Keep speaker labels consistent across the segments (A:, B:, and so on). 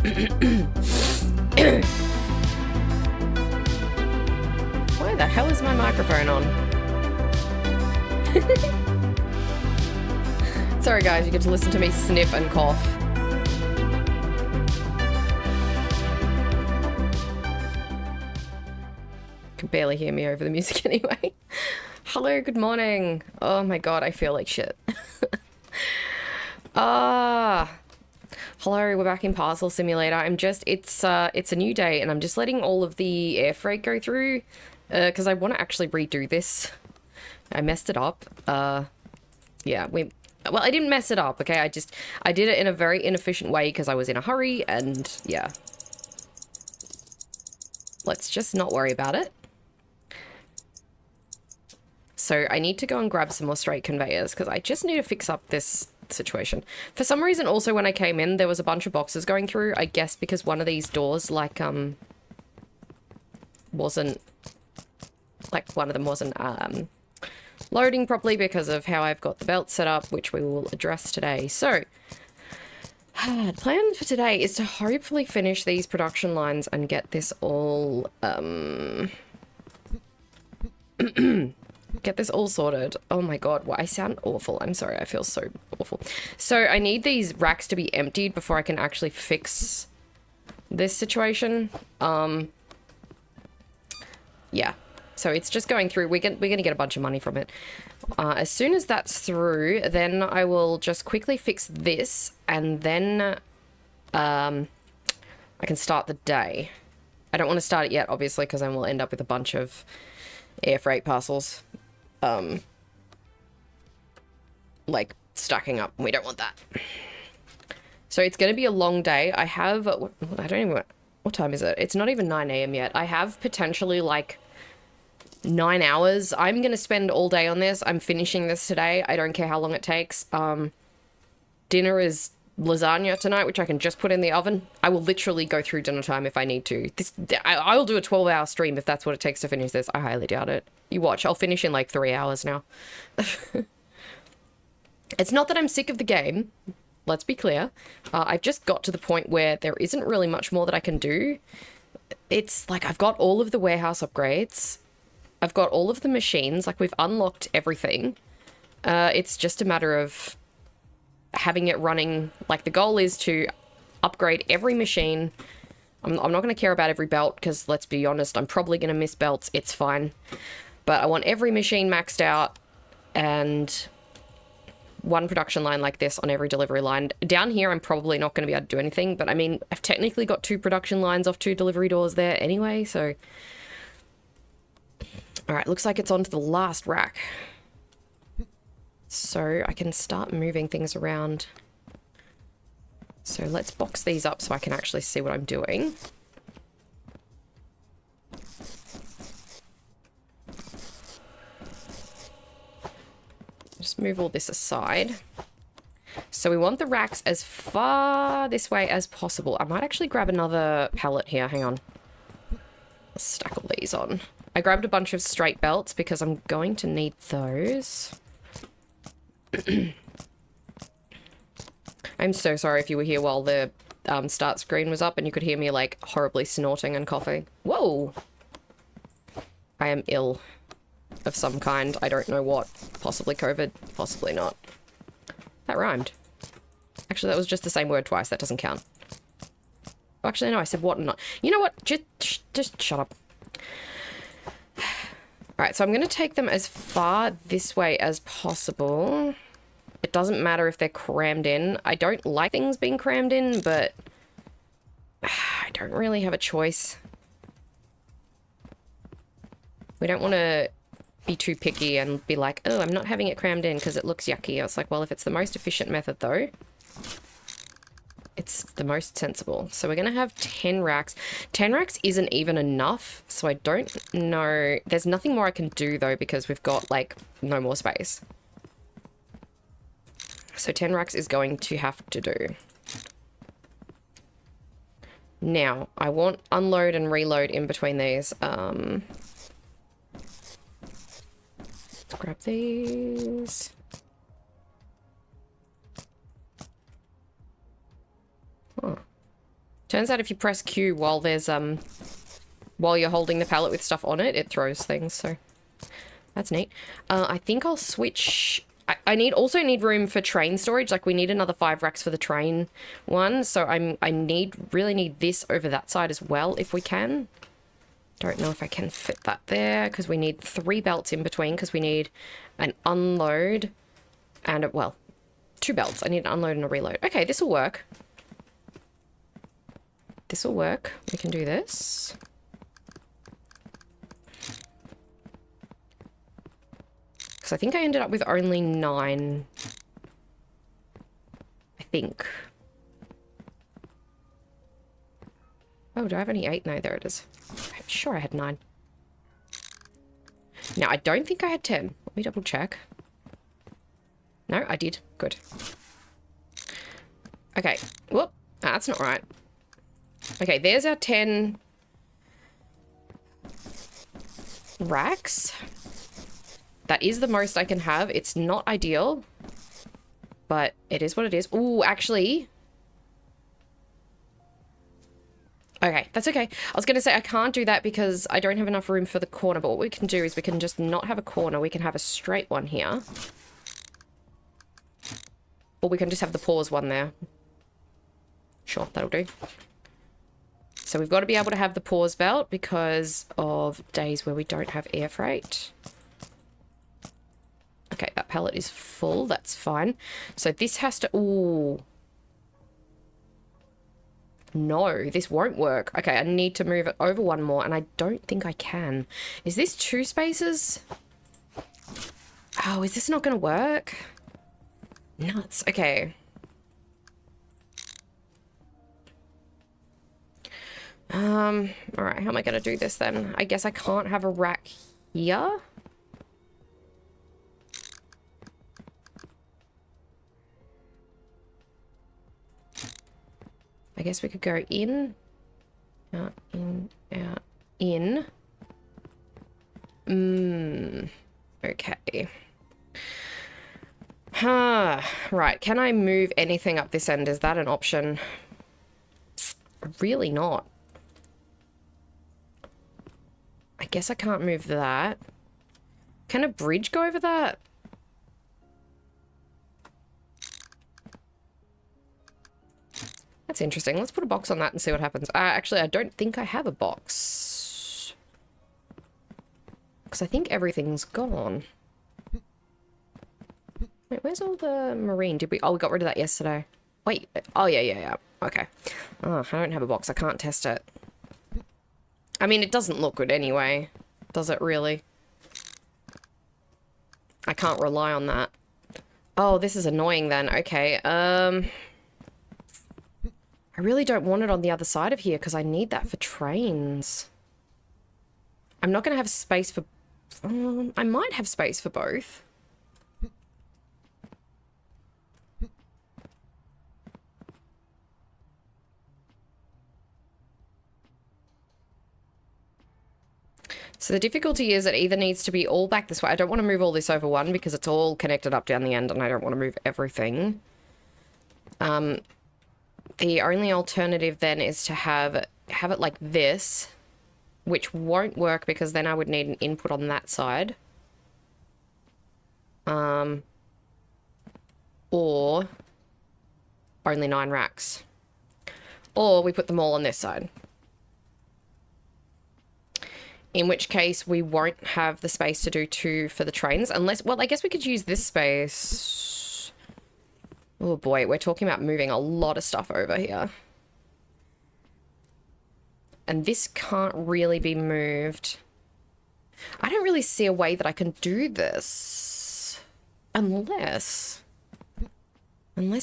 A: Why the hell is my microphone on? Sorry guys, you get to listen to me sniff and cough. Can barely hear me over the music anyway. Hello, good morning. Oh my god, I feel like shit. Hello, we're back in Parcel Simulator. It's a new day and I'm just letting all of the air freight go through because I want to actually redo this. I messed it up. Yeah, well, I didn't mess it up, okay? I did it in a very inefficient way because I was in a hurry and yeah. Let's just not worry about it. So I need to go and grab some more straight conveyors because I just need to fix up this situation. For some reason, also when I came in, there was a bunch of boxes going through. I guess because one of these doors, like, wasn't, like, one of them wasn't, loading properly because of how I've got the belt set up, which we will address today. So, the plan for today is to hopefully finish these production lines and get this all, get this all sorted. Oh my god, well, I sound awful. I'm sorry, I feel so awful. So I need these racks to be emptied before I can actually fix this situation. Yeah. So it's just going through. We're gonna get a bunch of money from it. As soon as that's through, then I will just quickly fix this, and then I can start the day. I don't want to start it yet, obviously, because then we'll end up with a bunch of air freight parcels, like stacking up. We don't want that. So it's going to be a long day. I don't even, what time is it? It's not even 9 AM yet. I have potentially like 9 hours. I'm going to spend all day on this. I'm finishing this today. I don't care how long it takes. Dinner is lasagna tonight, which I can just put in the oven. I will literally go through dinner time if I need to. I will do a 12-hour stream if that's what it takes to finish this. I highly doubt it. You watch. I'll finish in like 3 hours now. It's not that I'm sick of the game. Let's be clear. I've just got to the point where there isn't really much more that I can do. It's like I've got all of the warehouse upgrades. I've got all of the machines. Like, we've unlocked everything. It's just a matter of having it running. Like, the goal is to upgrade every machine. I'm not going to care about every belt because, let's be honest, I'm probably going to miss belts. It's fine. But I want every machine maxed out and one production line like this on every delivery line. Down here, I'm probably not going to be able to do anything. But, I mean, I've technically got 2 production lines off 2 delivery doors there anyway, so... Alright, looks like it's on to the last rack. So I can start moving things around. So let's box these up so I can actually see what I'm doing. Just move all this aside. So we want the racks as far this way as possible. I might actually grab another pallet here. Hang on. Let's stack all these on. I grabbed a bunch of straight belts because I'm going to need those. I'm so sorry if you were here while the start screen was up and you could hear me like horribly snorting and coughing. Whoa! I am ill of some kind. I don't know what. Possibly COVID. Possibly not. That rhymed. Actually, that was just the same word twice. That doesn't count. Actually, no, I said what and not. You know what? Just shut up. Alright, so I'm going to take them as far this way as possible. It doesn't matter if they're crammed in. I don't like things being crammed in, but I don't really have a choice. We don't want to be too picky and be like, oh, I'm not having it crammed in because it looks yucky. I was like, well, if it's the most efficient method, though, it's the most sensible. So we're going to have 10 racks. 10 racks isn't even enough, so I don't know. There's nothing more I can do, though, because we've got, like, no more space. So 10 racks is going to have to do. Now, I want unload and reload in between these. Let's grab these. Huh. Turns out if you press Q while there's while you're holding the pallet with stuff on it, it throws things, so that's neat. I think I'll switch. I also need room for train storage. Like, we need another 5 racks for the train one, so I really need this over that side as well if we can. Don't know if I can fit that there because we need 3 belts in between because we need an unload and, well, 2 belts. I need an unload and a reload. Okay, this will work. This will work. We can do this. Because I think I ended up with only 9. I think. Oh, do I have any 8? No, there it is. I'm sure I had 9. Now, I don't think I had 10. Let me double check. No, I did. Good. Okay. Whoop. Ah, that's not right. Okay, there's our 10 racks. That is the most I can have. It's not ideal, but it is what it is. Ooh, actually... Okay, that's okay. I was going to say I can't do that because I don't have enough room for the corner, but what we can do is we can just not have a corner. We can have a straight one here. Or we can just have the pause one there. Sure, that'll do. So we've got to be able to have the pause belt because of days where we don't have air freight. Okay, that pallet is full. That's fine. So this has to... Ooh... No, this won't work. Okay, I need to move it over 1 more, and I don't think I can. Is this 2 spaces? Oh, is this not going to work? Nuts. Okay. All right, how am I going to do this then? I guess I can't have a rack here. I guess we could go in, out, in, out, in. Okay. Right, can I move anything up this end? Is that an option? Really not. I guess I can't move that. Can a bridge go over that? That's interesting. Let's put a box on that and see what happens. Actually, I don't think I have a box. Because I think everything's gone. Wait, where's all the marine? Did we... Oh, we got rid of that yesterday. Wait. Oh, yeah. Okay. Oh, I don't have a box. I can't test it. I mean, it doesn't look good anyway. Does it really? I can't rely on that. Oh, this is annoying then. Okay. I really don't want it on the other side of here because I need that for trains. I'm not going to have space for... I might have space for both. So the difficulty is it either needs to be all back this way. I don't want to move all this over 1 because it's all connected up down the end and I don't want to move everything. The only alternative then is to have it like this, which won't work because then I would need an input on that side. Or only 9 racks. Or we put them all on this side. In which case we won't have the space to do 2 for the trains unless, well, I guess we could use this space. Oh boy, we're talking about moving a lot of stuff over here. And this can't really be moved. I don't really see a way that I can do this. Unless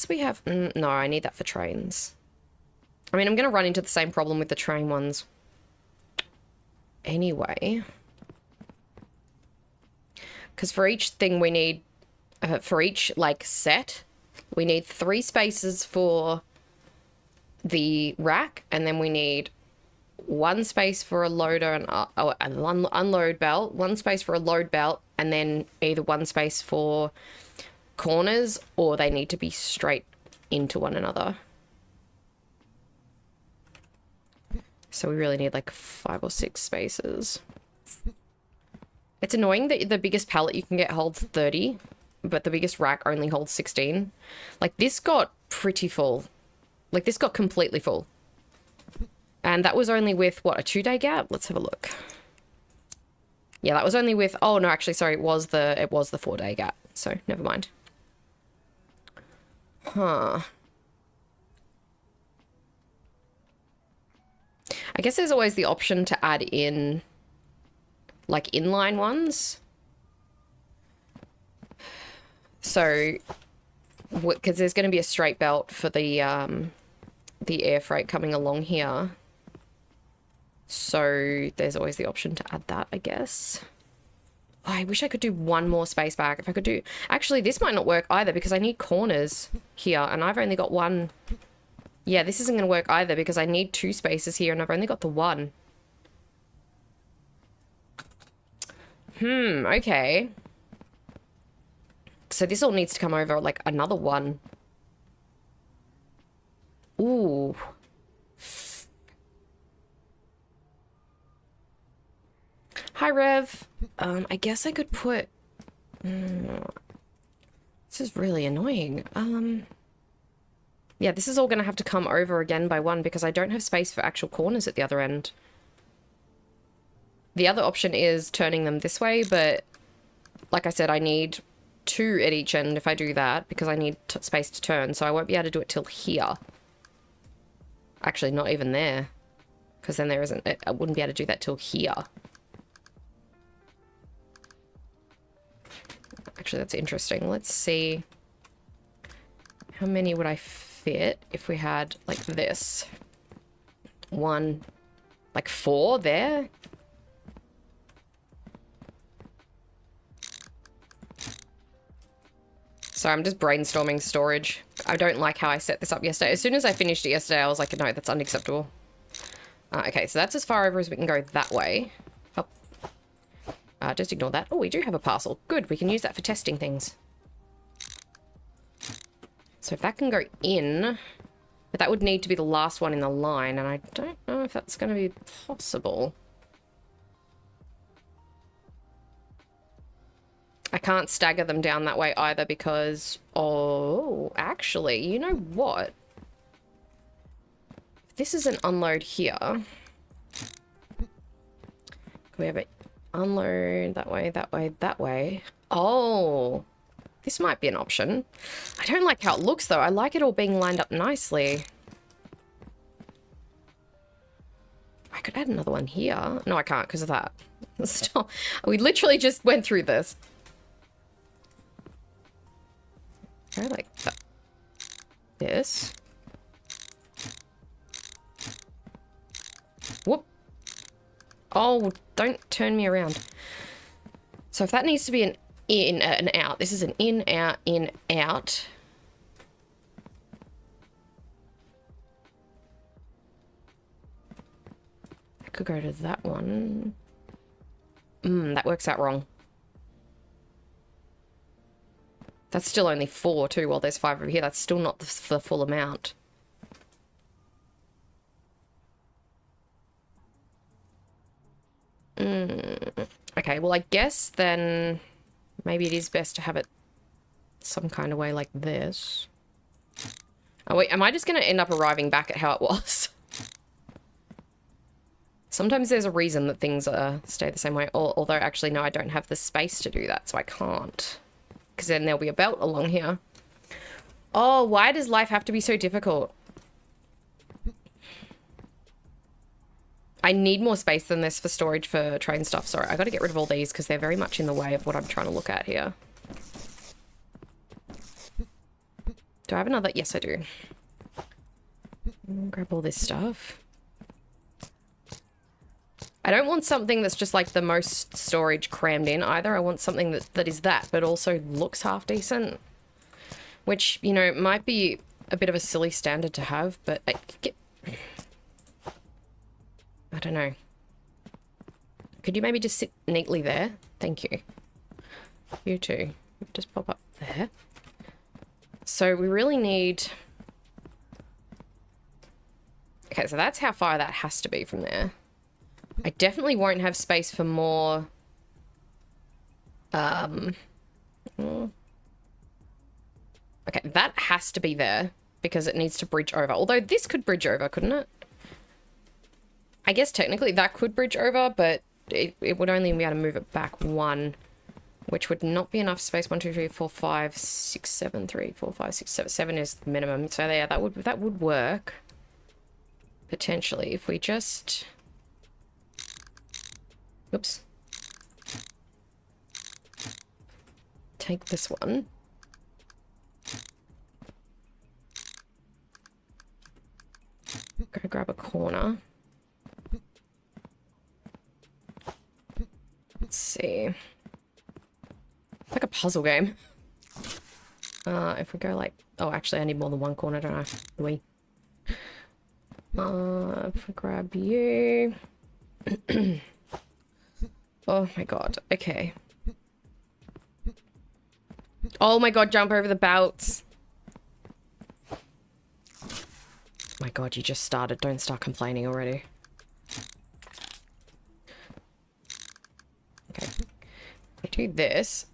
A: we have... no, I need that for trains. I mean, I'm going to run into the same problem with the train ones. Anyway. Because for each thing we need... for each, like, set... We need 3 spaces for the rack, and then we need 1 space for a loader and an unload belt, 1 space for a load belt, and then either 1 space for corners, or they need to be straight into one another. So we really need like 5 or 6 spaces. It's annoying that the biggest pallet you can get holds 30. But the biggest rack only holds 16. Like, this got pretty full. Like, this got completely full. And that was only with, what, a 2-day gap? Let's have a look. Yeah, that was only with, oh no, actually, sorry, it was the 4-day gap. So, never mind. Huh. I guess there's always the option to add in, like, inline ones. So, because there's going to be a straight belt for the air freight coming along here. So, there's always the option to add that, I guess. Oh, I wish I could do one more space back. If I could do... Actually, this might not work either because I need corners here and I've only got one. Yeah, this isn't going to work either because I need 2 spaces here and I've only got the 1. Okay. So this all needs to come over like another 1. Ooh. Hi, Rev. I guess I could put... This is really annoying. Yeah, this is all going to have to come over again by 1 because I don't have space for actual corners at the other end. The other option is turning them this way, but like I said, I need 2 at each end if I do that because I need space to turn, so I won't be able to do it till here. Actually, not even there, because then there isn't... I wouldn't be able to do that till here. Actually, that's interesting. Let's see. How many would I fit if we had, like, this? 1, like 4 there? So I'm just brainstorming storage. I don't like how I set this up yesterday. As soon as I finished it yesterday, I was like, no, that's unacceptable. Okay, so that's as far over as we can go that way. Oh. Just ignore that. Oh, we do have a parcel. Good, we can use that for testing things. So if that can go in, but that would need to be the last one in the line, and I don't know if that's going to be possible. I can't stagger them down that way either because... Oh, actually, you know what? If this is an unload here... Can we have it unload that way, that way, that way? Oh, this might be an option. I don't like how it looks, though. I like it all being lined up nicely. I could add another one here. No, I can't because of that. Stop. We literally just went through this. I like that. This. Whoop. Oh, don't turn me around. So if that needs to be an in, an out. This is an in, out. I could go to that one. That works out wrong. That's still only 4 too, while there's 5 over here. That's still not the full amount. Okay, well, I guess then maybe it is best to have it some kind of way like this. Oh, wait, am I just going to end up arriving back at how it was? Sometimes there's a reason that things stay the same way. Although, actually, no, I don't have the space to do that, so I can't. Because then there'll be a belt along here. Oh, why does life have to be so difficult? I need more space than this for storage for train stuff. Sorry, I got to get rid of all these because they're very much in the way of what I'm trying to look at here. Do I have another? Yes, I do. Grab all this stuff. I don't want something that's just like the most storage crammed in either. I want something that is that, but also looks half decent. Which, you know, might be a bit of a silly standard to have, but I don't know. Could you maybe just sit neatly there? Thank you. You too. Just pop up there. So we really need... Okay, so that's how far that has to be from there. I definitely won't have space for more... Okay, that has to be there because it needs to bridge over. Although this could bridge over, couldn't it? I guess technically that could bridge over, but it would only be able to move it back 1, which would not be enough space. 1, 2, 3, 4, 5, 6, 7, 3, 4, 5, 6, 7. 7 is the minimum. So yeah, that would work potentially if we just. Oops. Take this one. Go grab a corner. Let's see. It's like a puzzle game. If we go like... Oh, actually, I need more than one corner, don't I? Do we? If we grab you... Oh my god. Okay. Oh my god, jump over the belts. My god, you just started. Don't start complaining already. Okay. If I do this.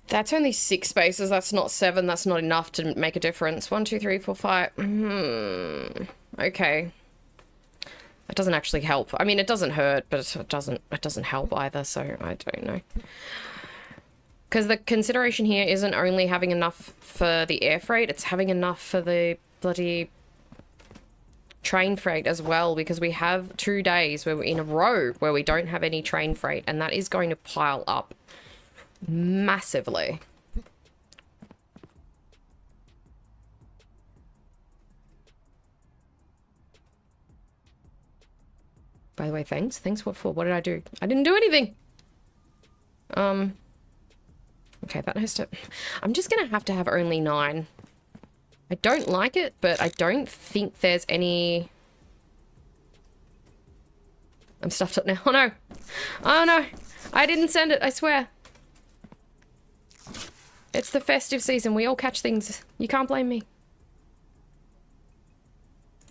A: That's only 6 spaces. That's not 7. That's not enough to make a difference. 1, 2, 3, 4, 5. Okay. That doesn't actually help. I mean, it doesn't hurt, but it doesn't help either, so I don't know. Because the consideration here isn't only having enough for the air freight, it's having enough for the bloody train freight as well, because we have 2 days where we're in a row where we don't have any train freight, and that is going to pile up massively. By the way, thanks. Thanks what for? What did I do? I didn't do anything! Okay, that has to... I'm just gonna have to have only 9. I don't like it, but I don't think there's any... I'm stuffed up now. Oh no! Oh no! I didn't send it, I swear. It's the festive season. We all catch things. You can't blame me.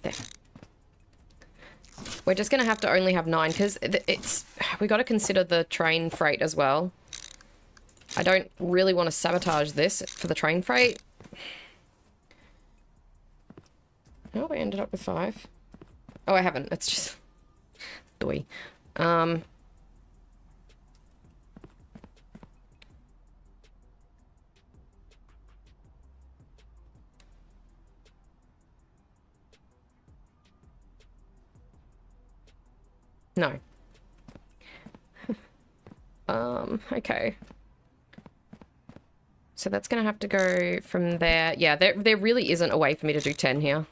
A: There. We're just gonna have to only have 9 because it's... We gotta consider the train freight as well. I don't really want to sabotage this for the train freight. Oh, I ended up with 5. Oh, I haven't. It's just... Doy. No. Okay. So that's gonna have to go from there. Yeah, there really isn't a way for me to do 10 here.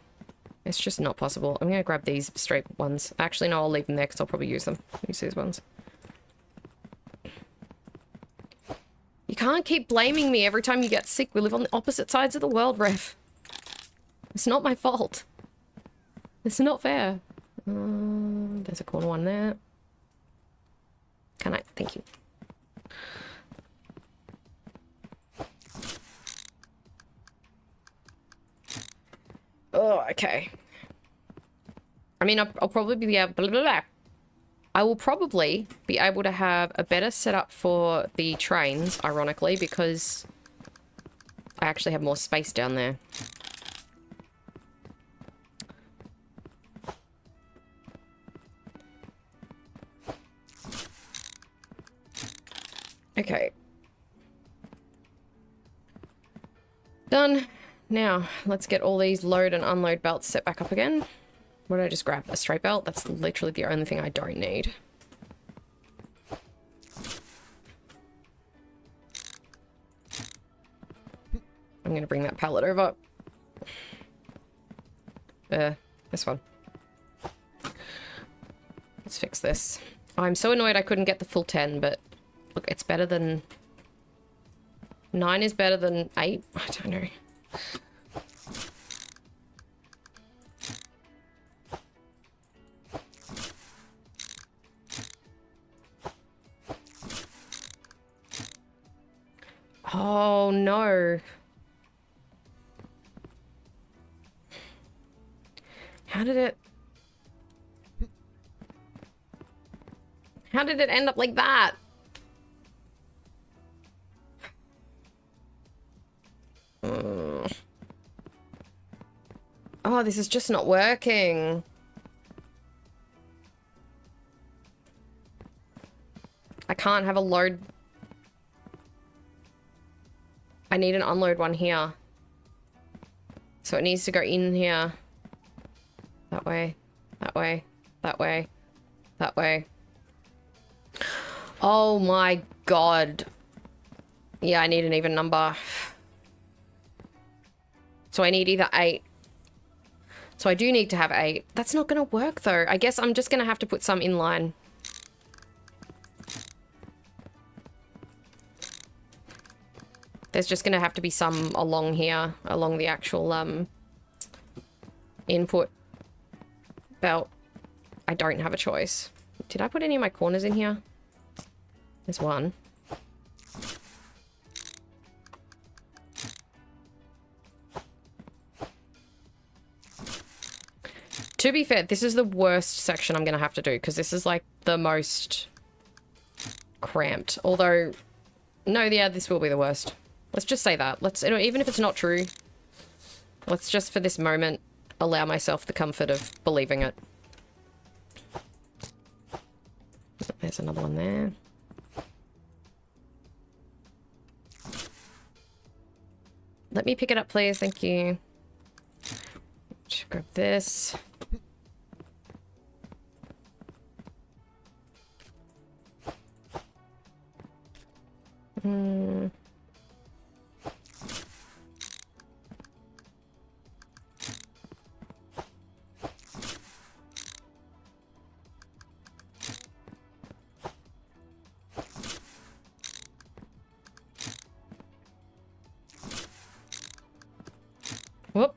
A: It's just not possible. I'm gonna grab these straight ones. Actually, no, I'll leave them there because I'll probably use them. Use these ones. You can't keep blaming me every time you get sick. We live on the opposite sides of the world, Ref. It's not my fault. It's not fair. There's a corner one there. Can I? Thank you. Oh, okay. I mean, I'll probably be able... Blah, blah, blah. I will probably be able to have a better setup for the trains, ironically, because I actually have more space down there. Okay. Done. Now, let's get all these load and unload belts set back up again. What did I just grab? A straight belt? That's literally the only thing I don't need. I'm gonna bring that pallet over. This one. Let's fix this. I'm so annoyed I couldn't get the full 10, but look, it's better than... 9 is better than 8? I don't know. Oh, no. How did it end up like that? Oh, this is just not working. I can't have a load. I need an unload one here. So it needs to go in here. That way, that way, that way, that way. Oh my god. Yeah, I need an even number. So I need either 8. So I do need to have 8. That's not going to work though. I guess I'm just going to have to put some in line. There's just going to have to be some along here, along the actual input belt. I don't have a choice. Did I put any of my corners in here? There's one. To be fair, this is the worst section I'm going to have to do because this is like the most cramped. Although, no, yeah, this will be the worst. Let's just say that. Let's, even if it's not true, let's just for this moment allow myself the comfort of believing it. There's another one there. Let me pick it up, please. Thank you. Just grab this. Whoop.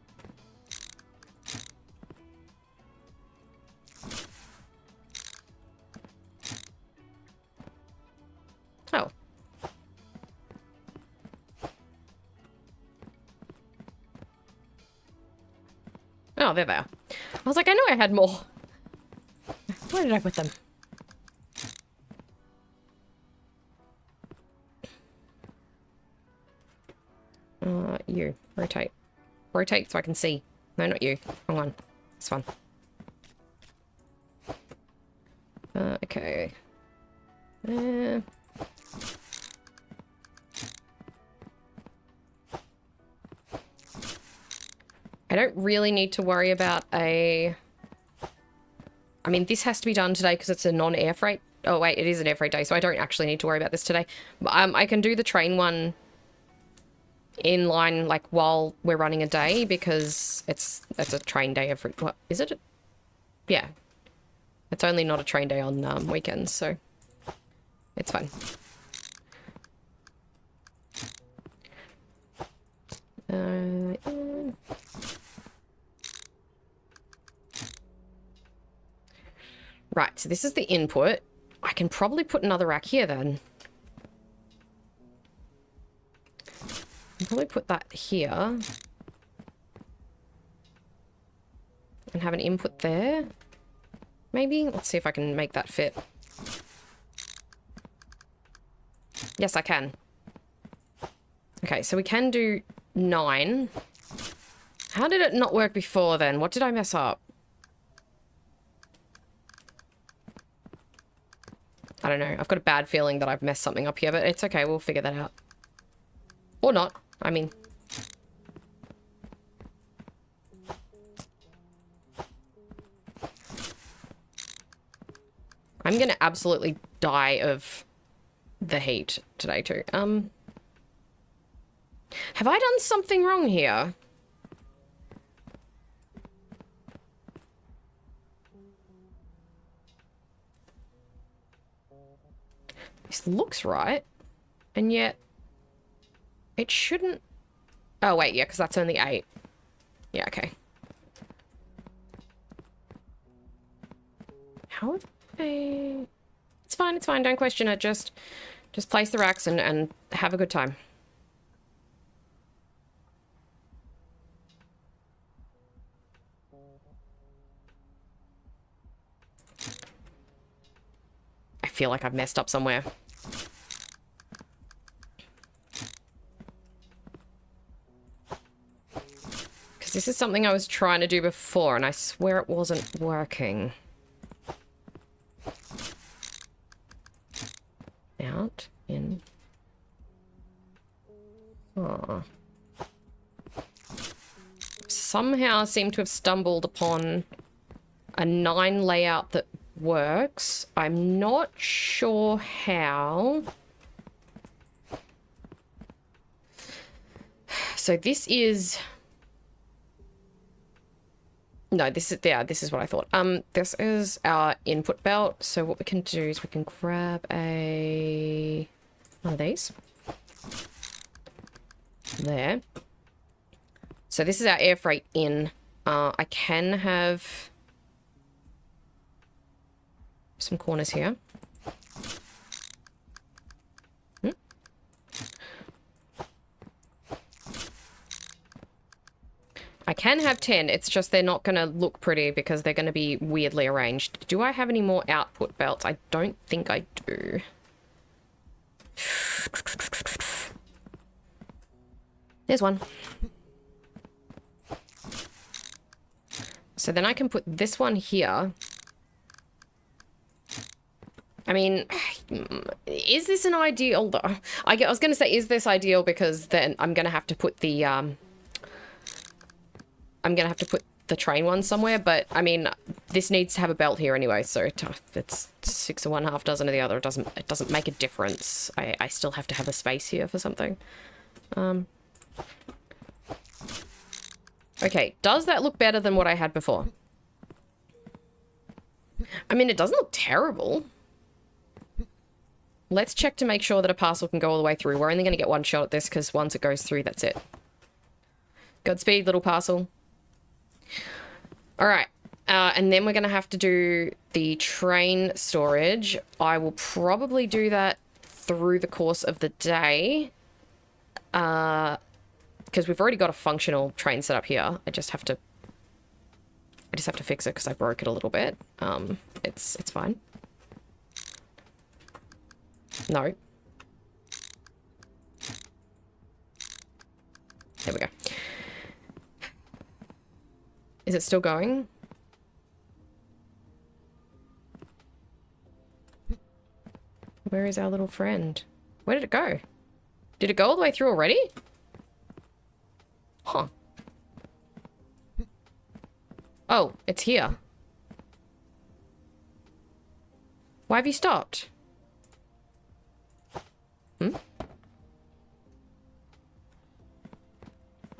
A: Oh. Oh, there they are. I was like, I know I had more. Where did I put them? You. Rotate. Rotate so I can see. No, not you. Wrong one. It's fun. Okay. I don't really need to worry about a... I mean, this has to be done today because it's a non-air freight. Oh, wait, it is an air freight day, so I don't actually need to worry about this today. But I can do the train one in line, like, while we're running a day because it's a train day every... What? Is it? Yeah. It's only not a train day on weekends, so it's fine. Yeah. Right, so this is the input. I can probably put another rack here then. I'll probably put that here. And have an input there. Maybe? Let's see if I can make that fit. Yes, I can. Okay, so we can do 9. How did it not work before then? What did I mess up? I don't know. I've got a bad feeling that I've messed something up here, but it's okay. We'll figure that out. Or not. I mean... I'm going to absolutely die of the heat today too. Have I done something wrong here? This looks right. And yet it shouldn't... Oh, wait, yeah, because that's only 8. Yeah, okay. How have they... It's fine, don't question it. Just place the racks and have a good time. I feel like I've messed up somewhere. Because Because this is something I was trying to do before, and I swear it wasn't working. Out, in. Oh. Somehow I seem to have stumbled upon a 9 layout that works. I'm not sure how. So this is... No, this is, yeah, this is what I thought. This is our input belt. So what we can do is we can grab one of these. There. So this is our air freight in. I can have some corners here. I can have 10, it's just they're not going to look pretty because they're going to be weirdly arranged. Do I have any more output belts? I don't think I do. There's one. So then I can put this one here. I mean, is this an ideal though? I was going to say, is this ideal because then I'm going to have to put the, train one somewhere, but I mean, this needs to have a belt here anyway, so it's 6 of one, half dozen of the other. It doesn't make a difference. I still have to have a space here for something. Okay, does that look better than what I had before? I mean, it doesn't look terrible. Let's check to make sure that a parcel can go all the way through. We're only going to get one shot at this because once it goes through, that's it. Godspeed, little parcel. All right. And then we're going to have to do the train storage. I will probably do that through the course of the day. Because we've already got a functional train set up here. I just have to fix it because I broke it a little bit. It's fine. No. There we go. Is it still going? Where is our little friend? Where did it go? Did it go all the way through already? Huh. Oh, it's here. Why have you stopped?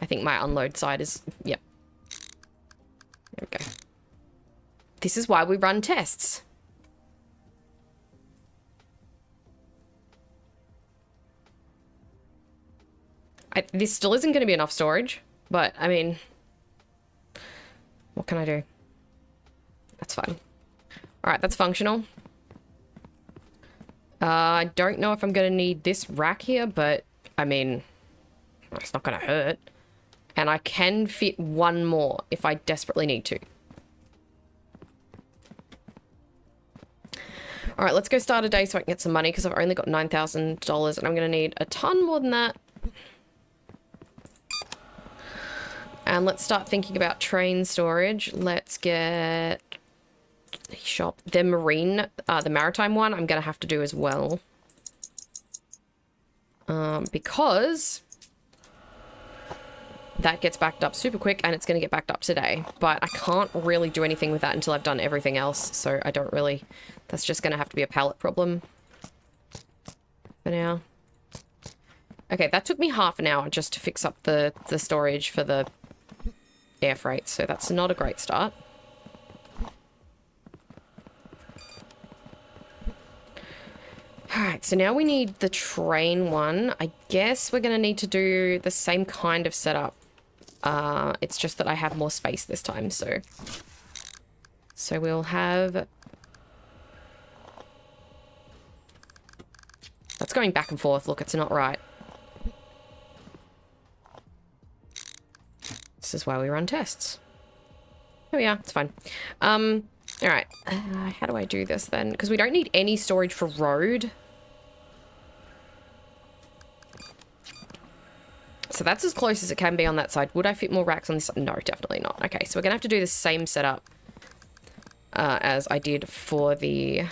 A: I think my unload side is... Yep. There we go. This is why we run tests. This still isn't going to be enough storage, but, I mean... What can I do? That's fine. Alright, that's functional. I don't know if I'm going to need this rack here, but, I mean... It's not going to hurt. And I can fit one more if I desperately need to. Alright, let's go start a day so I can get some money because I've only got $9,000 and I'm going to need a ton more than that. And let's start thinking about train storage. Let's get shop. The marine, the maritime one, I'm going to have to do as well. Because that gets backed up super quick and it's going to get backed up today. But I can't really do anything with that until I've done everything else. So I don't really... That's just going to have to be a pallet problem for now. Okay, that took me half an hour just to fix up the storage for the air freight. So that's not a great start. Alright, so now we need the train one. I guess we're going to need to do the same kind of setup. It's just that I have more space this time, so we'll have... That's going back and forth. Look, it's not right. This is why we run tests. Here we are. It's fine. Alright. How do I do this then? Because we don't need any storage for road. So that's as close as it can be on that side. Would I fit more racks on this side? No, definitely not. Okay, so we're going to have to do the same setup as I did for the...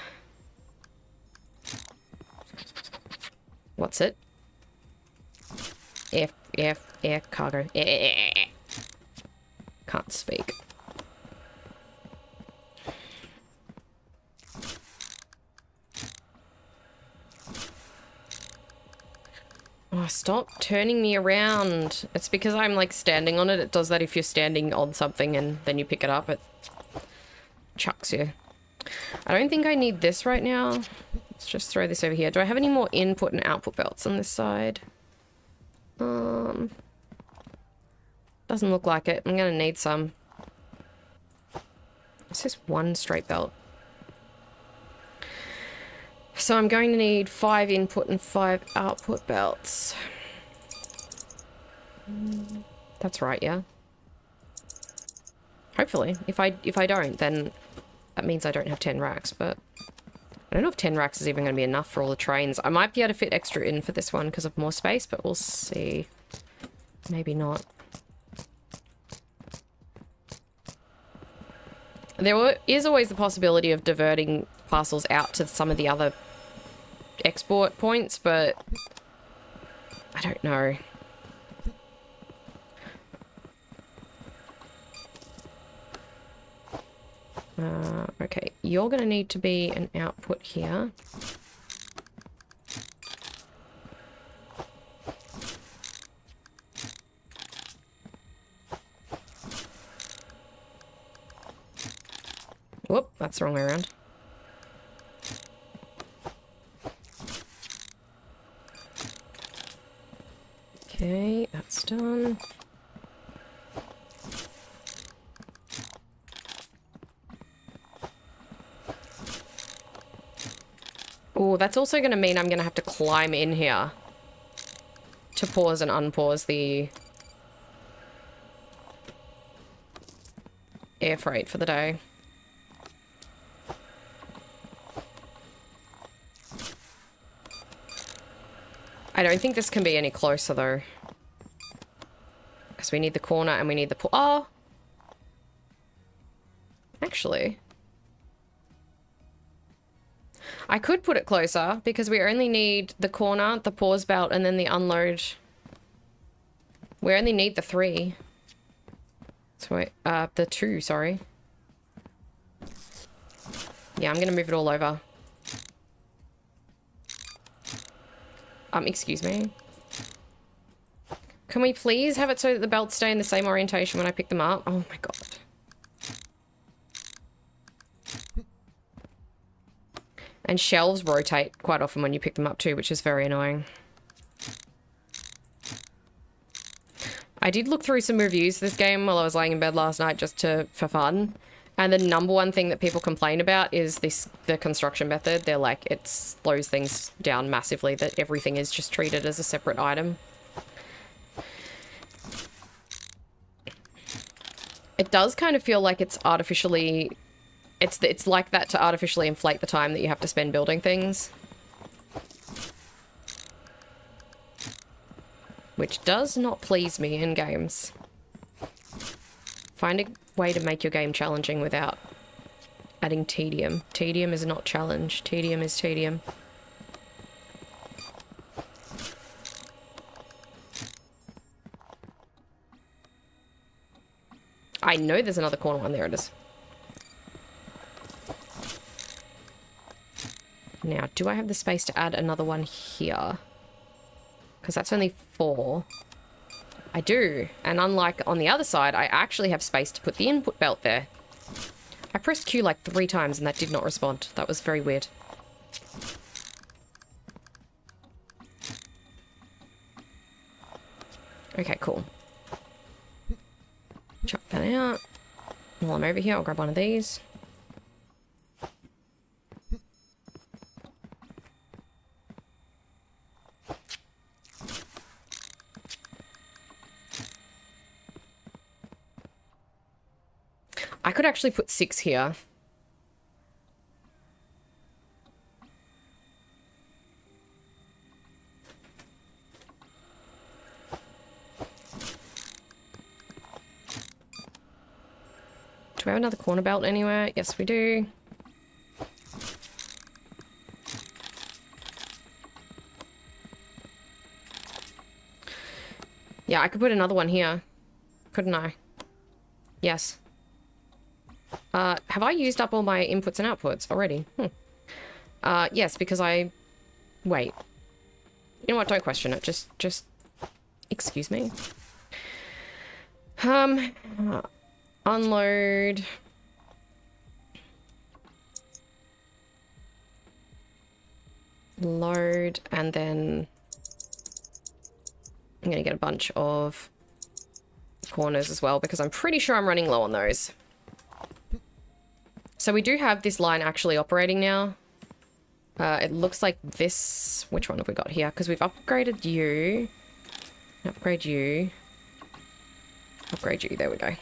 A: What's it? Air cargo. Can't speak. Oh, stop turning me around. It's because I'm like standing on it. It does that if you're standing on something and then you pick it up, it chucks you. I don't think I need this right now. Let's just throw this over here. Do I have any more input and output belts on this side? Doesn't look like it. I'm gonna need some. It's just one straight belt. So I'm going to need 5 input and 5 output belts. That's right, yeah. Hopefully. If I don't, then that means I don't have 10 racks, but I don't know if 10 racks is even going to be enough for all the trains. I might be able to fit extra in for this one because of more space, but we'll see. Maybe not. There is always the possibility of diverting parcels out to some of the other export points, but I don't know. Okay, you're going to need to be an output here. Whoop, that's the wrong way around. Okay, that's done. Oh, that's also going to mean I'm going to have to climb in here to pause and unpause the air freight for the day. I don't think this can be any closer though. Because we need the corner and we need the... Oh! Actually... I could put it closer because we only need the corner, the pause belt, and then the unload. We only need the 3. So wait, the 2, sorry. Yeah, I'm gonna move it all over. Excuse me. Can we please have it so that the belts stay in the same orientation when I pick them up? Oh my god. And shelves rotate quite often when you pick them up too, which is very annoying. I did look through some reviews of this game while I was laying in bed last night just for fun. And the number one thing that people complain about is the construction method. They're like, it slows things down massively, that everything is just treated as a separate item. It does kind of feel like it's artificially... It's like that to artificially inflate the time that you have to spend building things. Which does not please me in games. Find a way to make your game challenging without adding tedium. Tedium is not challenge. Tedium is tedium. I know there's another corner one. There it is. Now, do I have the space to add another one here? Because that's only 4. I do. And unlike on the other side, I actually have space to put the input belt there. I pressed Q like 3 times and that did not respond. That was very weird. Okay, cool. Chuck that out. While I'm over here, I'll grab one of these. I could actually put 6 here. we have another corner belt anywhere? Yes, we do. Yeah, I could put another one here. Couldn't I? Yes. Have I used up all my inputs and outputs already? Yes, because I... Wait. You know what? Don't question it. Just... Excuse me. Unload. Load, and then... I'm gonna get a bunch of corners as well, because I'm pretty sure I'm running low on those. So we do have this line actually operating now. It looks like this... Which one have we got here? Because we've upgraded you. Upgrade you. Upgrade you. There we go.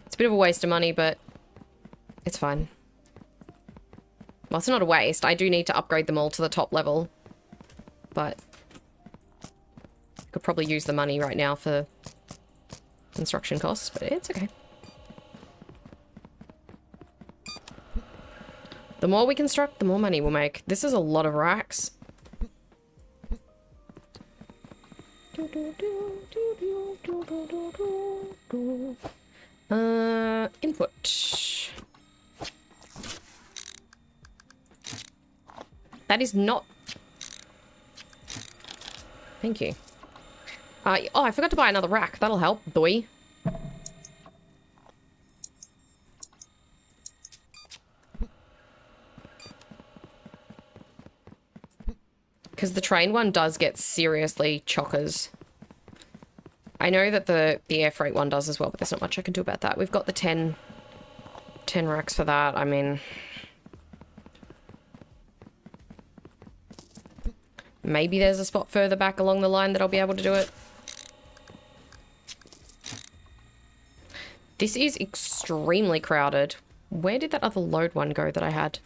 A: It's a bit of a waste of money, but it's fine. Well, it's not a waste. I do need to upgrade them all to the top level. But I could probably use the money right now for construction costs, but it's okay. The more we construct, the more money we'll make. This is a lot of racks. Input. That is not... Thank you. Oh, I forgot to buy another rack. That'll help, boy. Because the train one does get seriously chockers. I know that the air freight one does as well, but there's not much I can do about that. We've got the 10 racks for that. I mean... Maybe there's a spot further back along the line that I'll be able to do it. This is extremely crowded. Where did that other load one go that I had?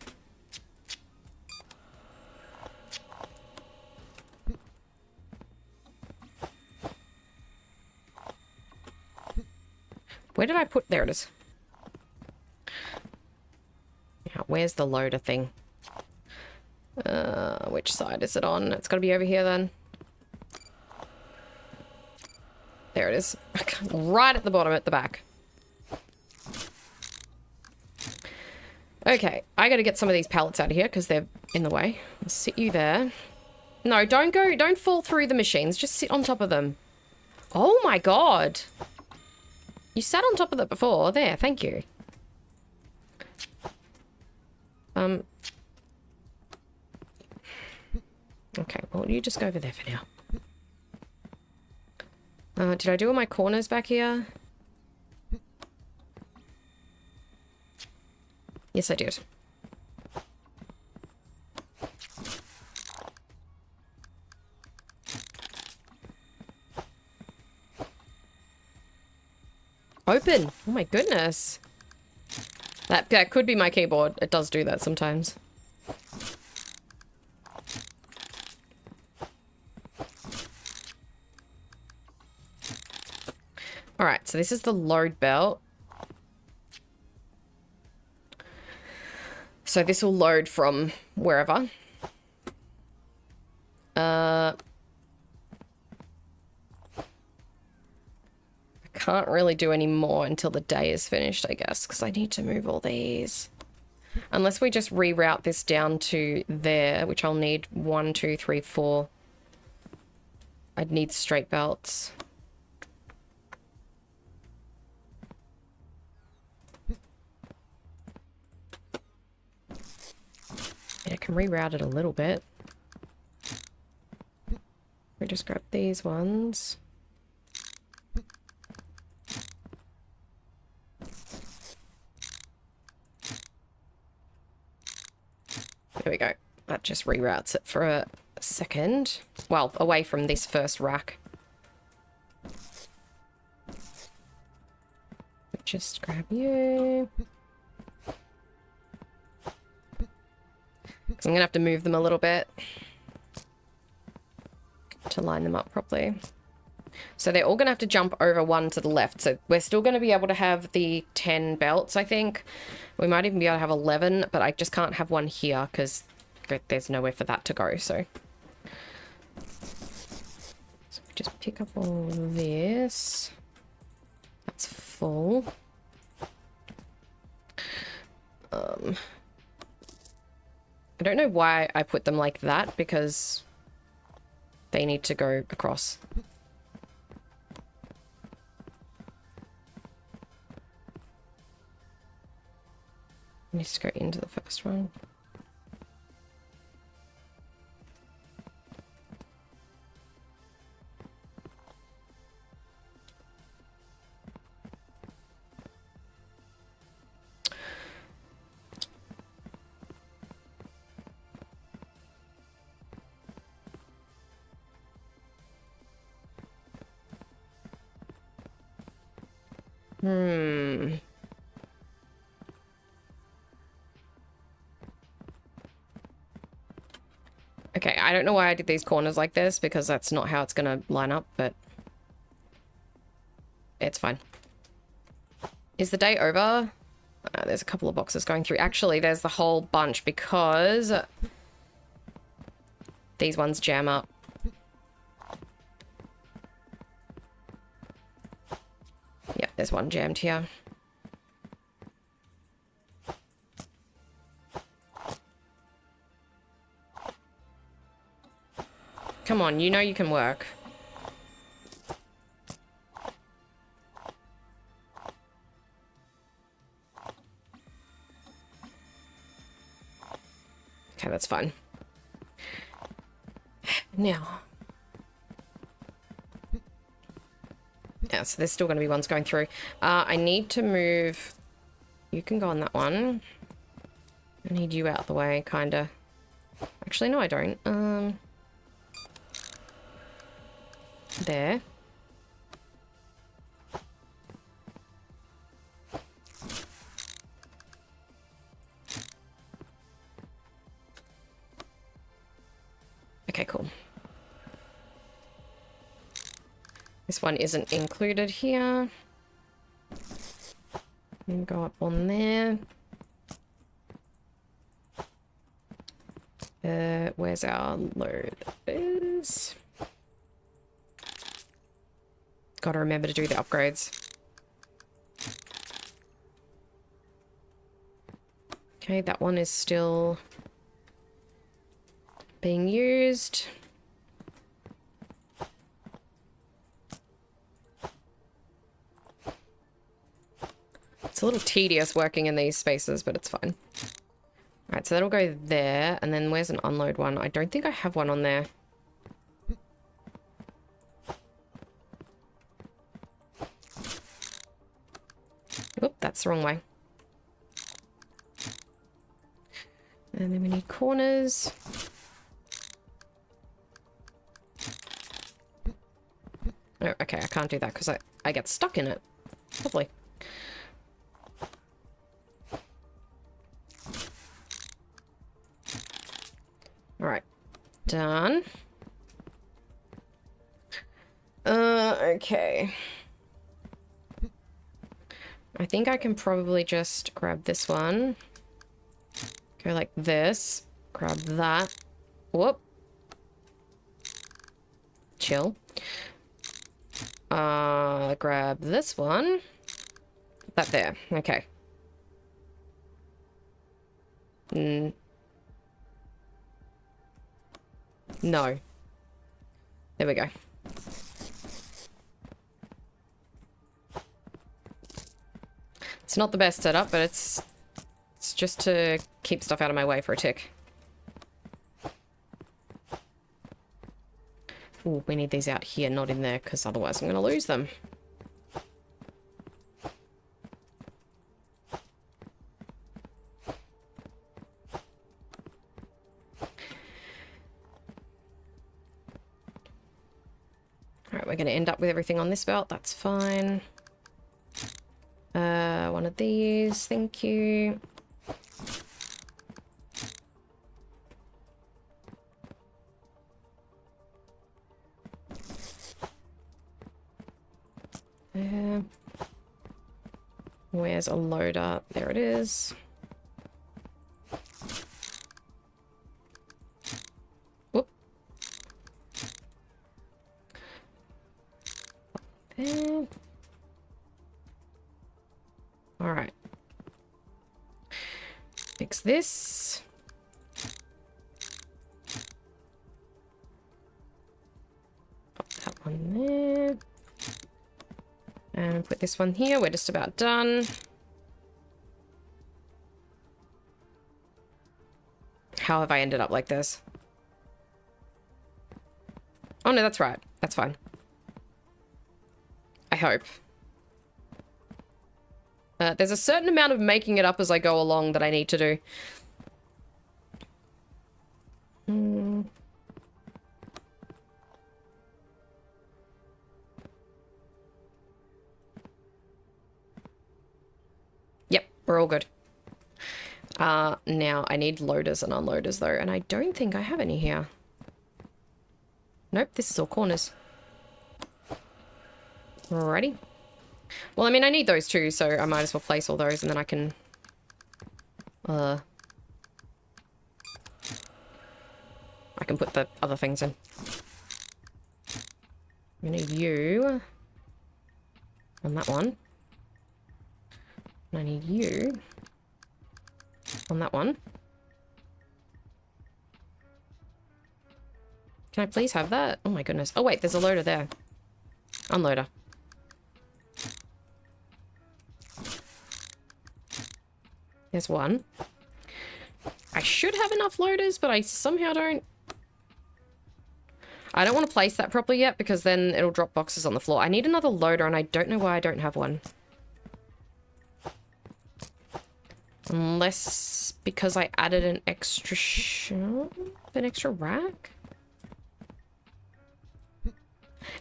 A: Where did I put... There it is. Yeah, where's the loader thing? Which side is it on? It's got to be over here then. There it is. Right at the bottom at the back. Okay, I got to get some of these pallets out of here because they're in the way. I'll sit you there. No, don't fall through the machines. Just sit on top of them. Oh my god. You sat on top of that before. There, thank you. Okay, well, you just go over there for now. Did I do all my corners back here? Yes, I did. Open! Oh my goodness. That could be my keyboard. It does do that sometimes. Alright, so this is the load belt. So this will load from wherever. I can't really do any more until the day is finished, I guess, because I need to move all these. Unless we just reroute this down to there, which I'll need 1, 2, 3, 4. I'd need straight belts. Yeah, I can reroute it a little bit. We just grab these ones. There we go. That just reroutes it for a second. Well, away from this first rack. Just grab you. Because I'm going to have to move them a little bit to line them up properly. So they're all going to have to jump over one to the left. So we're still going to be able to have the 10 belts, I think. We might even be able to have 11, but I just can't have one here because there's nowhere for that to go. So just pick up all this. That's full. I don't know why I put them like that, because they need to go across. It needs to go into the first one. Okay, I don't know why I did these corners like this, because that's not how it's gonna line up, but it's fine. Is the day over? There's a couple of boxes going through. Actually, there's the whole bunch, because these ones jam up. Yep, there's one jammed here. Come on, you know you can work. Okay, that's fine. Now. Yeah, so there's still going to be ones going through. I need to move... You can go on that one. I need you out the way, kind of. Actually, no, I don't. There. Okay, cool. This one isn't included here. And go up on there. Where's our load? Is gotta remember to do the upgrades. Okay, that one is still being used. It's a little tedious working in these spaces, but it's fine. Alright, so that'll go there, and then where's an unload one? I don't think I have one on there. Oop, that's the wrong way. And then we need corners. Oh, okay, I can't do that because I get stuck in it. Lovely. Alright. Done. Okay. I think I can probably just grab this one. Go like this. Grab that. Whoop. Chill. Grab this one. That there. Okay. No. There we go. It's not the best setup, but it's just to keep stuff out of my way for a tick. Ooh, we need these out here, not in there, because otherwise I'm going to lose them. Alright, we're going to end up with everything on this belt. That's fine. One of these. Thank you. there. Where's a loader? There it is. Whoop. There. All right. Fix this. Pop that one there. And put this one here. We're just about done. How have I ended up like this? Oh no, that's right. That's fine. I hope. There's a certain amount of making it up as I go along that I need to do. Yep, we're all good. Now I need loaders and unloaders though, and I don't think I have any here. Nope, this is all corners. Alrighty. Well, I mean, I need those too, so I might as well place all those and then I can... I can put the other things in. I need you on that one. And I need you on that one. Can I please have that? Oh my goodness. Oh wait, there's a loader there. Unloader. There's one. I should have enough loaders, but I somehow don't. I don't want to place that properly yet because then it'll drop boxes on the floor. I need another loader and I don't know why I don't have one. Unless because I added an extra shelf, an extra rack?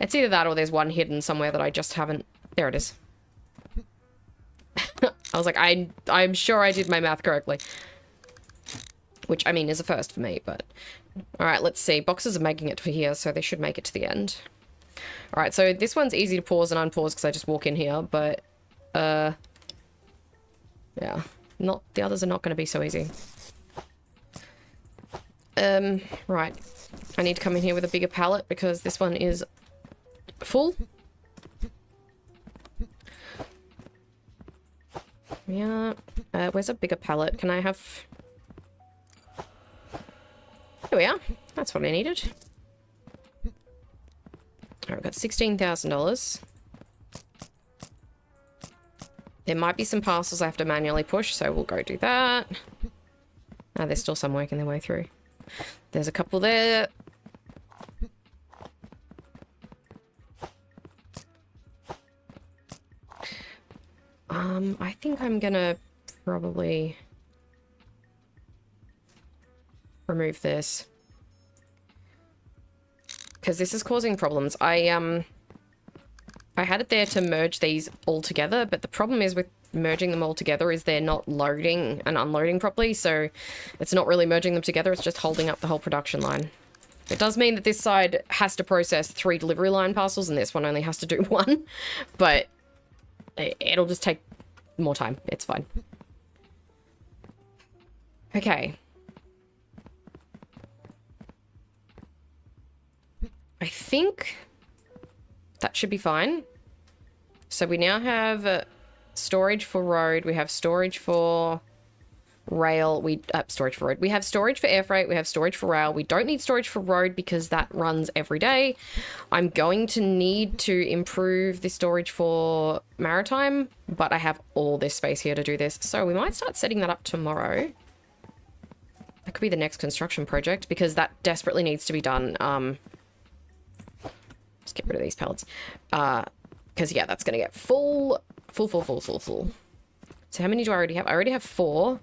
A: It's either that or there's one hidden somewhere that I just haven't... There it is. I was like, I'm sure I did my math correctly. Which, I mean, is a first for me, but... Alright, let's see. Boxes are making it to here, so they should make it to the end. Alright, so this one's easy to pause and unpause because I just walk in here, but... Yeah. The others are not going to be so easy. Right. I need to come in here with a bigger pallet because this one is full. Yeah. Where's a bigger pallet? Can I have... Here we are. That's what I needed. Alright, we've got $16,000. There might be some parcels I have to manually push, so we'll go do that. Ah, there's still some working their way through. There's a couple there. I think I'm gonna probably remove this because this is causing problems. I had it there to merge these all together, but the problem is with merging them all together is they're not loading and unloading properly, so it's not really merging them together, it's just holding up the whole production line. It does mean that this side has to process 3 delivery line parcels and this one only has to do 1, but it'll just take more time. It's fine. Okay. I think that should be fine. So we now have storage for road. We have storage for rail. Storage for road. We have storage for air freight. We have storage for rail. We don't need storage for road because that runs every day. I'm going to need to improve the storage for maritime, but I have all this space here to do this. So we might start setting that up tomorrow. That could be the next construction project because that desperately needs to be done. Just get rid of these pallets. Because, yeah, that's going to get full. So how many do I already have? I already have 4.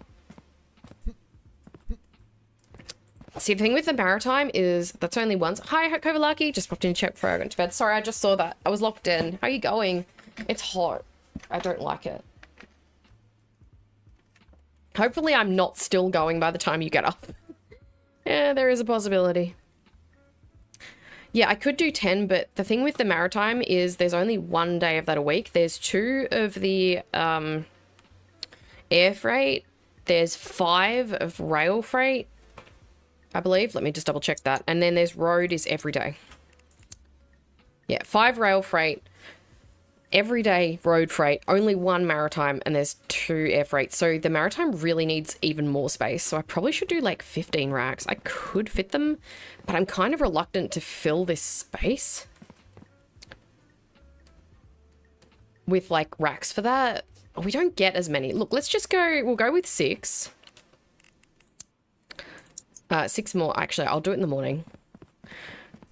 A: See, the thing with the maritime is that's only once. Hi, Kovalaki. Just popped in to check before I went to bed. Sorry, I just saw that. I was locked in. How are you going? It's hot. I don't like it. Hopefully I'm not still going by the time you get up. Yeah, there is a possibility. Yeah, I could do 10, but the thing with the maritime is there's only one day of that a week. There's 2 of the air freight. There's 5 of rail freight, I believe. Let me just double check that. And then there's road is every day. Yeah, 5 rail freight, everyday road freight, only 1 maritime, and there's 2 air freight. So the maritime really needs even more space. So I probably should do like 15 racks. I could fit them, but I'm kind of reluctant to fill this space with like racks for that. We don't get as many. Look, let's just go, we'll go with 6. 6 more. Actually, I'll do it in the morning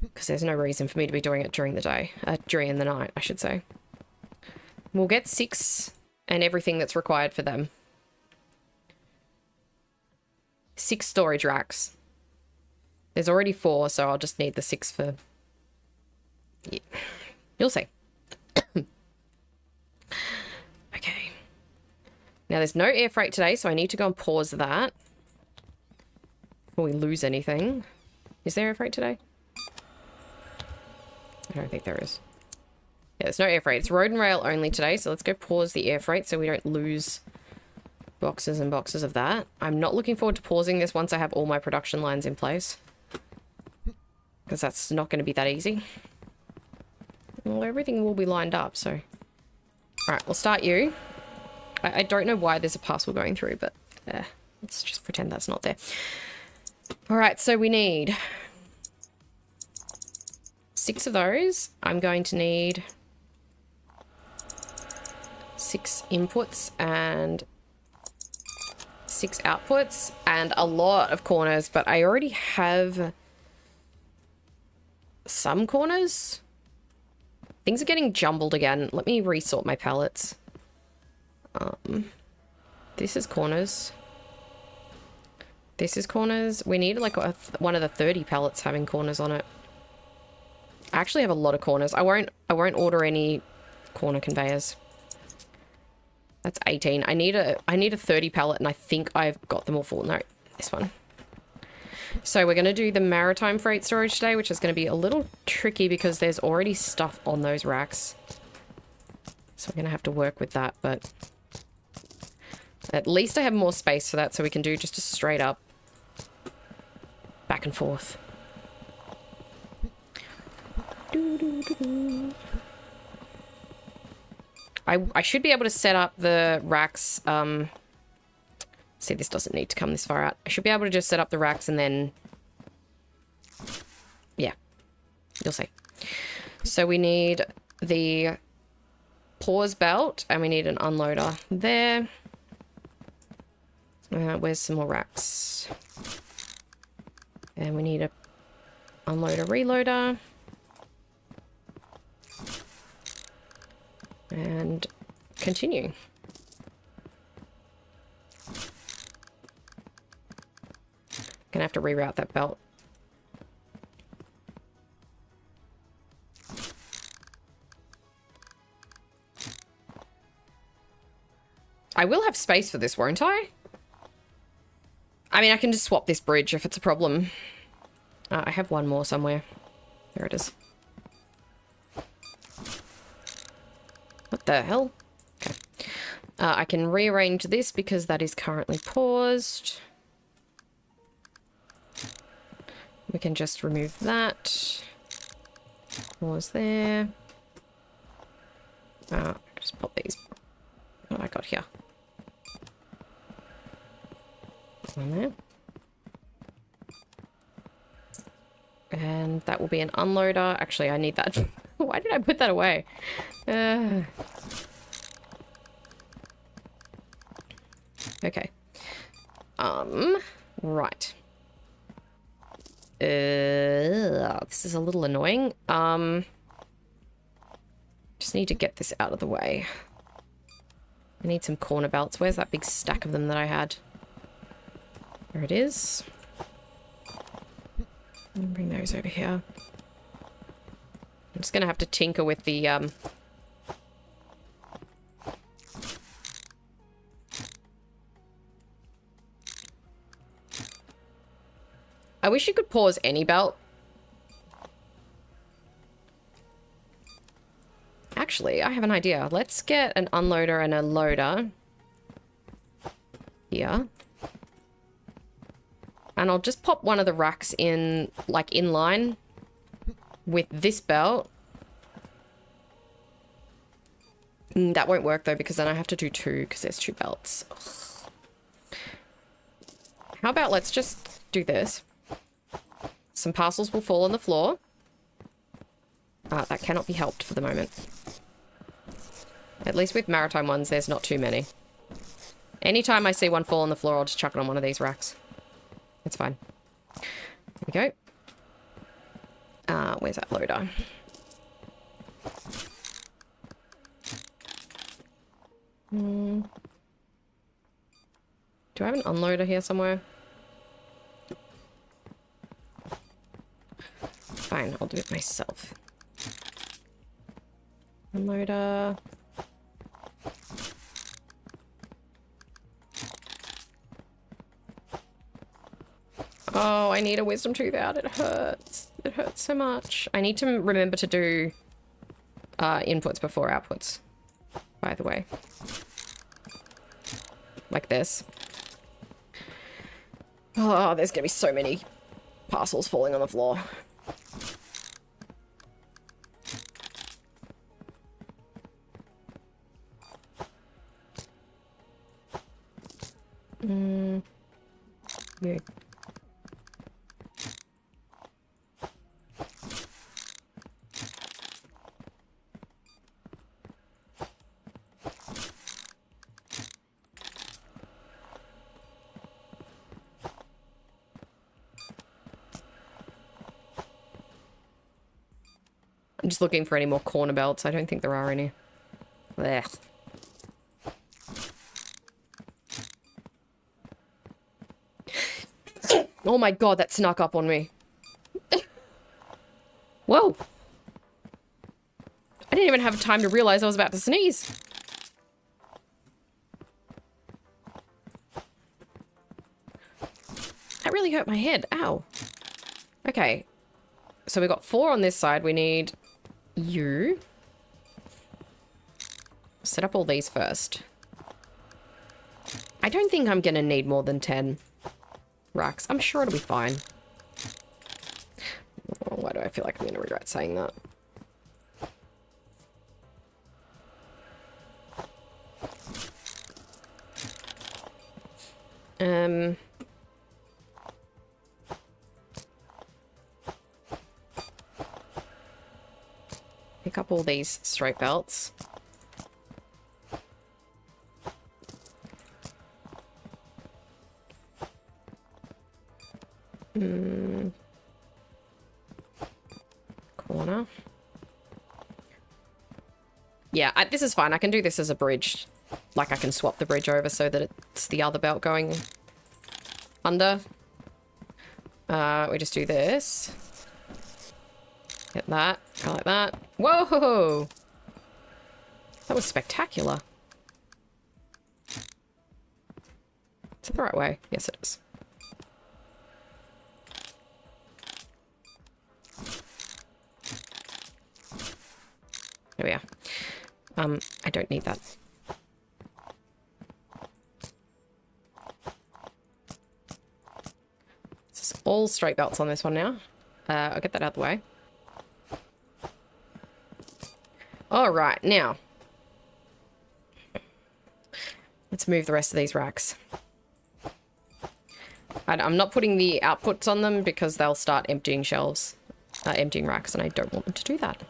A: because there's no reason for me to be doing it during the day, during the night, I should say. We'll get 6 and everything that's required for them. 6 storage racks. There's already 4, so I'll just need the 6 for... Yeah. You'll see. Okay. Now, there's no air freight today, so I need to go and pause that before we lose anything. Is there air freight today? I don't think there is. Yeah, there's no air freight. It's road and rail only today, so let's go pause the air freight so we don't lose boxes and boxes of that. I'm not looking forward to pausing this once I have all my production lines in place, because that's not going to be that easy. Well, everything will be lined up, so... Alright, we'll start you. I don't know why there's a parcel going through, but let's just pretend that's not there. Alright, so we need 6 of those. I'm going to need 6 inputs and 6 outputs and a lot of corners, but I already have some corners. Things are getting jumbled again. Let me resort my pallets. This is corners. This is corners. We need like one of the 30 pallets having corners on it. I actually have a lot of corners. I won't order any corner conveyors. That's 18. I need a 30 pallet, and I think I've got them all full. No, this one. So we're going to do the maritime freight storage today, which is going to be a little tricky because there's already stuff on those racks. So I'm going to have to work with that, but at least I have more space for that, so we can do just a straight up back and forth. I should be able to set up the racks. See, this doesn't need to come this far out. I should be able to just set up the racks and then... Yeah, you'll see. So we need the pause belt and we need an unloader there. Where's some more racks? And we need a unloader, reloader. And continue. Gonna have to reroute that belt. I will have space for this, won't I? I mean, I can just swap this bridge if it's a problem. I have one more somewhere. There it is. What the hell? Okay. I can rearrange this because that is currently paused. We can just remove that. Pause there. Just pop these. What have I got here? One there. And that will be an unloader. Actually, I need that. Why did I put that away? Okay. Right. This is a little annoying. Just need to get this out of the way. I need some corner belts. Where's that big stack of them that I had? There it is. Bring those over here. I'm just gonna have to tinker with the I wish you could pause any belt. Actually, I have an idea. Let's get an unloader and a loader here. And I'll just pop one of the racks in, like, in line with this belt. That won't work, though, because then I have to do two, because there's two belts. Ugh. How about let's just do this. Some parcels will fall on the floor. That cannot be helped for the moment. At least with maritime ones, there's not too many. Anytime I see one fall on the floor, I'll just chuck it on one of these racks. It's fine. There we go. Where's that loader? Do I have an unloader here somewhere? Fine, I'll do it myself. Unloader. Oh, I need a wisdom tooth out. It hurts. It hurts so much. I need to remember to do inputs before outputs, by the way. Like this. Oh, there's gonna be so many parcels falling on the floor. Yeah. I'm just looking for any more corner belts. I don't think there are any. There. Oh my god, that snuck up on me. Whoa. I didn't even have time to realize I was about to sneeze. That really hurt my head. Ow. Okay. So we got 4 on this side. We need you. Set up all these first. I don't think I'm gonna need more than 10 racks. I'm sure it'll be fine. Oh, why do I feel like I'm gonna regret saying that? Pick up all these straight belts. Corner. Yeah, this is fine. I can do this as a bridge. Like, I can swap the bridge over so that it's the other belt going under. We just do this. Get that. Go like that. Whoa! That was spectacular. Is it the right way? Yes, it is. There we are. I don't need that. This is all straight belts on this one now. I'll get that out of the way. All right, now. Let's move the rest of these racks. I'm not putting the outputs on them because they'll start emptying shelves, emptying racks, and I don't want them to do that.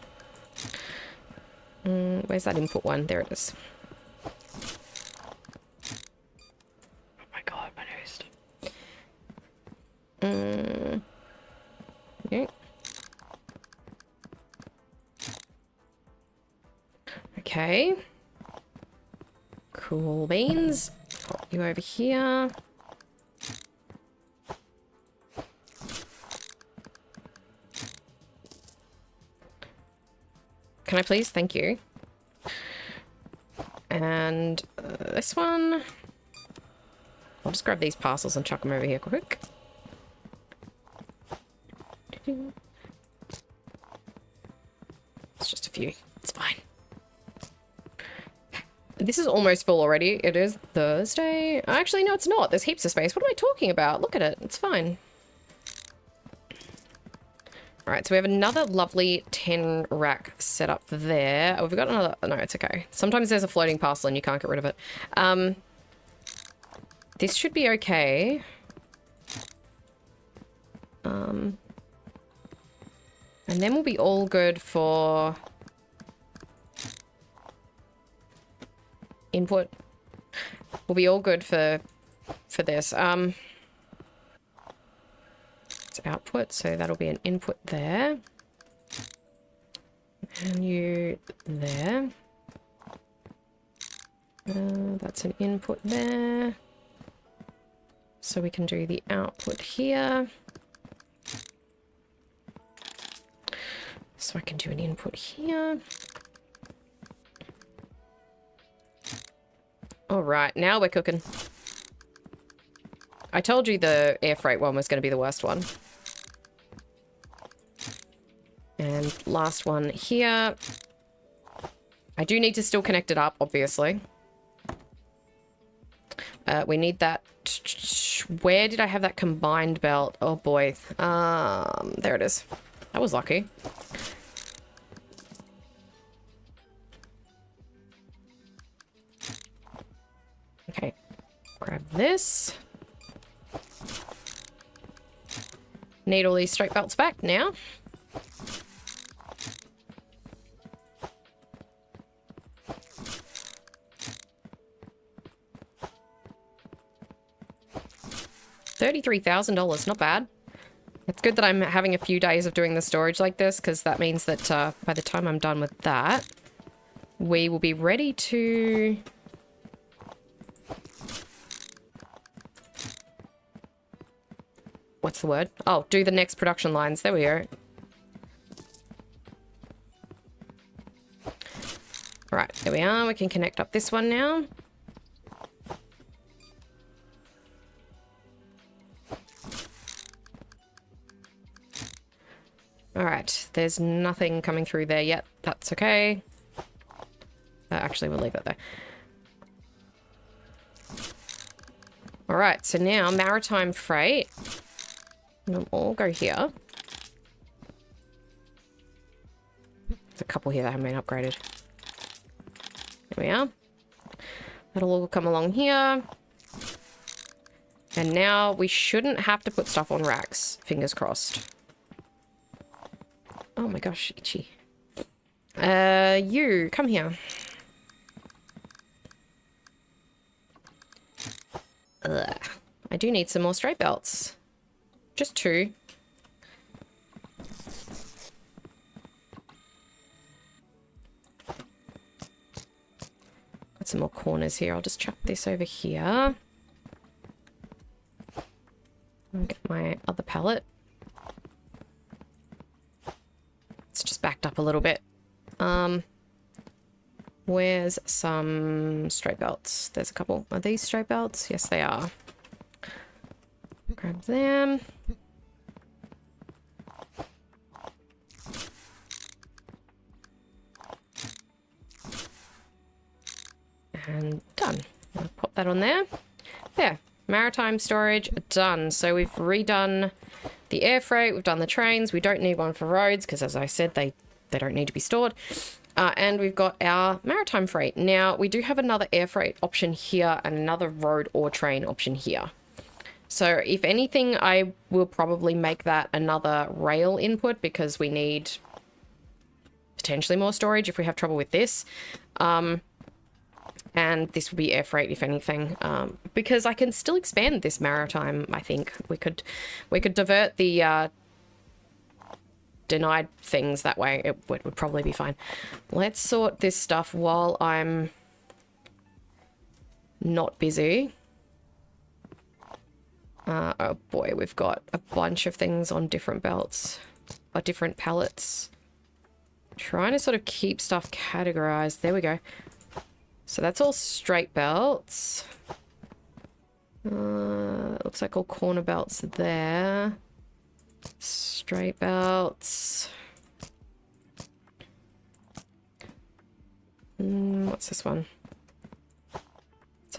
A: Where's that input one? There it is. Oh my god, my nose. Okay. Okay. Cool beans. Pop you over here. Can I please? Thank you. And this one. I'll just grab these parcels and chuck them over here quick. It's just a few. It's fine. This is almost full already. It is Thursday. Actually, no, it's not. There's heaps of space. What am I talking about? Look at it. It's fine. All right, so we have another lovely 10 rack set up there. Oh, we've got another... No, it's okay. Sometimes there's a floating parcel and you can't get rid of it. This should be okay. And then we'll be all good for... input. We'll be all good for this. It's output, so that'll be an input there. And you there. That's an input there. So we can do the output here. So I can do an input here. All right, now we're cooking. I told you the air freight one was going to be the worst one. And last one here. I do need to still connect it up, obviously. We need that. Where did I have that combined belt? Oh boy. There it is. That was lucky. Okay. Grab this. Need all these straight belts back now. $33,000, not bad. It's good that I'm having a few days of doing the storage like this, because that means that by the time I'm done with that, we will be ready to... What's the word? Oh, do the next production lines. There we go. Right, there we are. We can connect up this one now. Alright, there's nothing coming through there yet. That's okay. Actually, we'll leave that there. Alright, so now maritime freight. We'll all go here. There's a couple here that haven't been upgraded. There we are. That'll all come along here. And now we shouldn't have to put stuff on racks. Fingers crossed. Oh my gosh, itchy. You, come here. Ugh. I do need some more straight belts. Just 2. Got some more corners here. I'll just chuck this over here. I'll get my other pallet. It's just backed up a little bit. Where's some straight belts? There's a couple. Are these straight belts? Yes, they are. Grab them. And done. I'll pop that on there. There. Maritime storage done. So we've redone the air freight. We've done the trains. We don't need one for roads because, as I said, they don't need to be stored. And we've got our maritime freight. Now, we do have another air freight option here and another road or train option here. So if anything, I will probably make that another rail input because we need potentially more storage if we have trouble with this. And this will be air freight, if anything, because I can still expand this maritime. I think we could divert the denied things that way. It would probably be fine. Let's sort this stuff while I'm not busy. Oh boy, we've got a bunch of things on different belts, or different pallets. Trying to sort of keep stuff categorized. There we go. So that's all straight belts. Looks like all corner belts there. Straight belts. What's this one?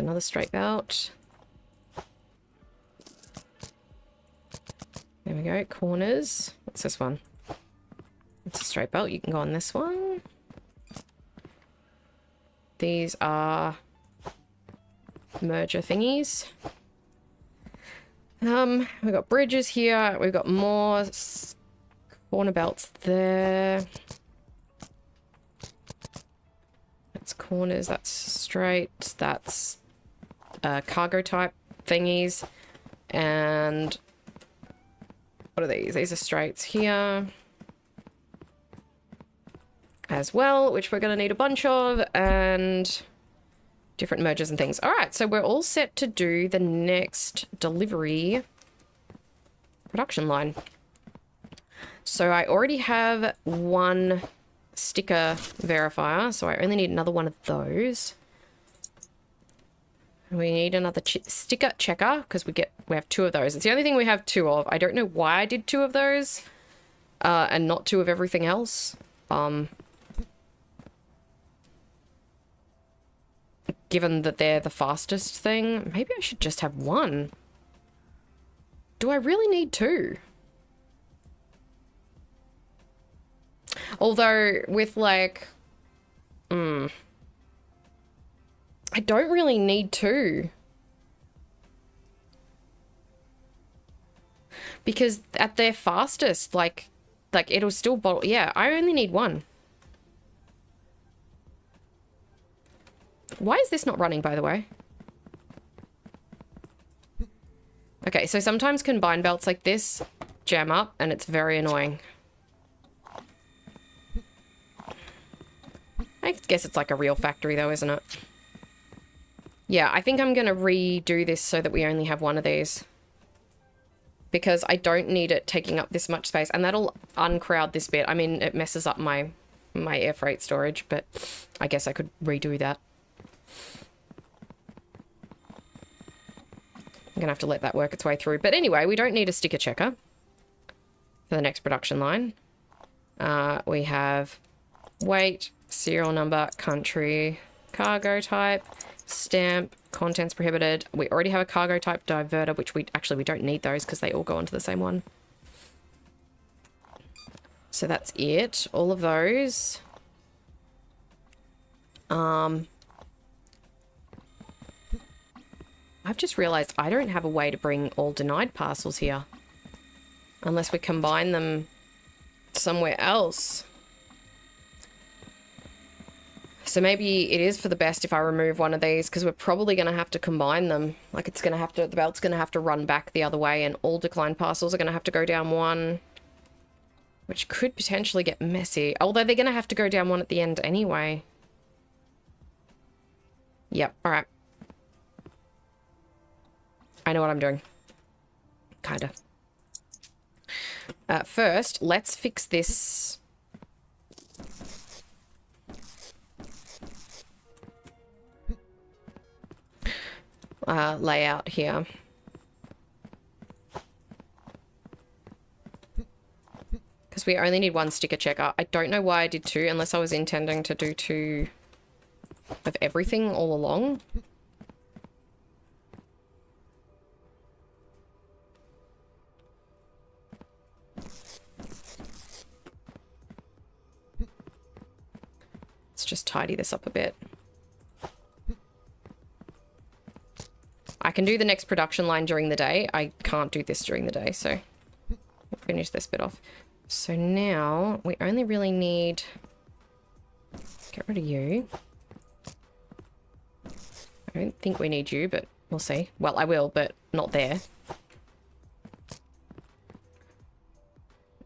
A: It's another straight belt. There we go. Corners. What's this one? It's a straight belt. You can go on this one. These are merger thingies. We've got bridges here. We've got more corner belts there. That's corners. That's straight. That's cargo type thingies. And what are these? These are straights here as well, which we're going to need a bunch of, and different mergers and things. All right, so we're all set to do the next delivery production line. So I already have one sticker verifier, so I only need another one of those. We need another sticker checker because we have two of those. It's the only thing we have two of. I don't know why I did two of those and not two of everything else. Given that they're the fastest thing, maybe I should just have one. Do I really need two? Although with like, I don't really need two. Because at their fastest, like it'll still bottle. Yeah, I only need one. Why is this not running, by the way? Okay, so sometimes combined belts like this jam up and it's very annoying. I guess it's like a real factory though, isn't it? Yeah, I think I'm going to redo this so that we only have one of these. Because I don't need it taking up this much space. And that'll uncrowd this bit. I mean, it messes up my air freight storage, but I guess I could redo that. I'm going to have to let that work its way through. But anyway, we don't need a sticker checker for the next production line. We have weight, serial number, country, cargo type, stamp, contents prohibited. We already have a cargo type diverter, which we don't need those because they all go onto the same one. So that's it. All of those. I've just realized I don't have a way to bring all denied parcels here. Unless we combine them somewhere else. So maybe it is for the best if I remove one of these, because we're probably going to have to combine them. Like it's going to have to, the belt's going to have to run back the other way, and all declined parcels are going to have to go down one. Which could potentially get messy. Although they're going to have to go down one at the end anyway. Yep, alright. I know what I'm doing. Kinda. First, let's fix this. Layout here. Because we only need one sticker checker. I don't know why I did two, unless I was intending to do two of everything all along. Let's just tidy this up a bit. I can do the next production line during the day. I can't do this during the day, so we'll finish this bit off. So now we only really need... Get rid of you. I don't think we need you, but we'll see. Well, I will, but not there.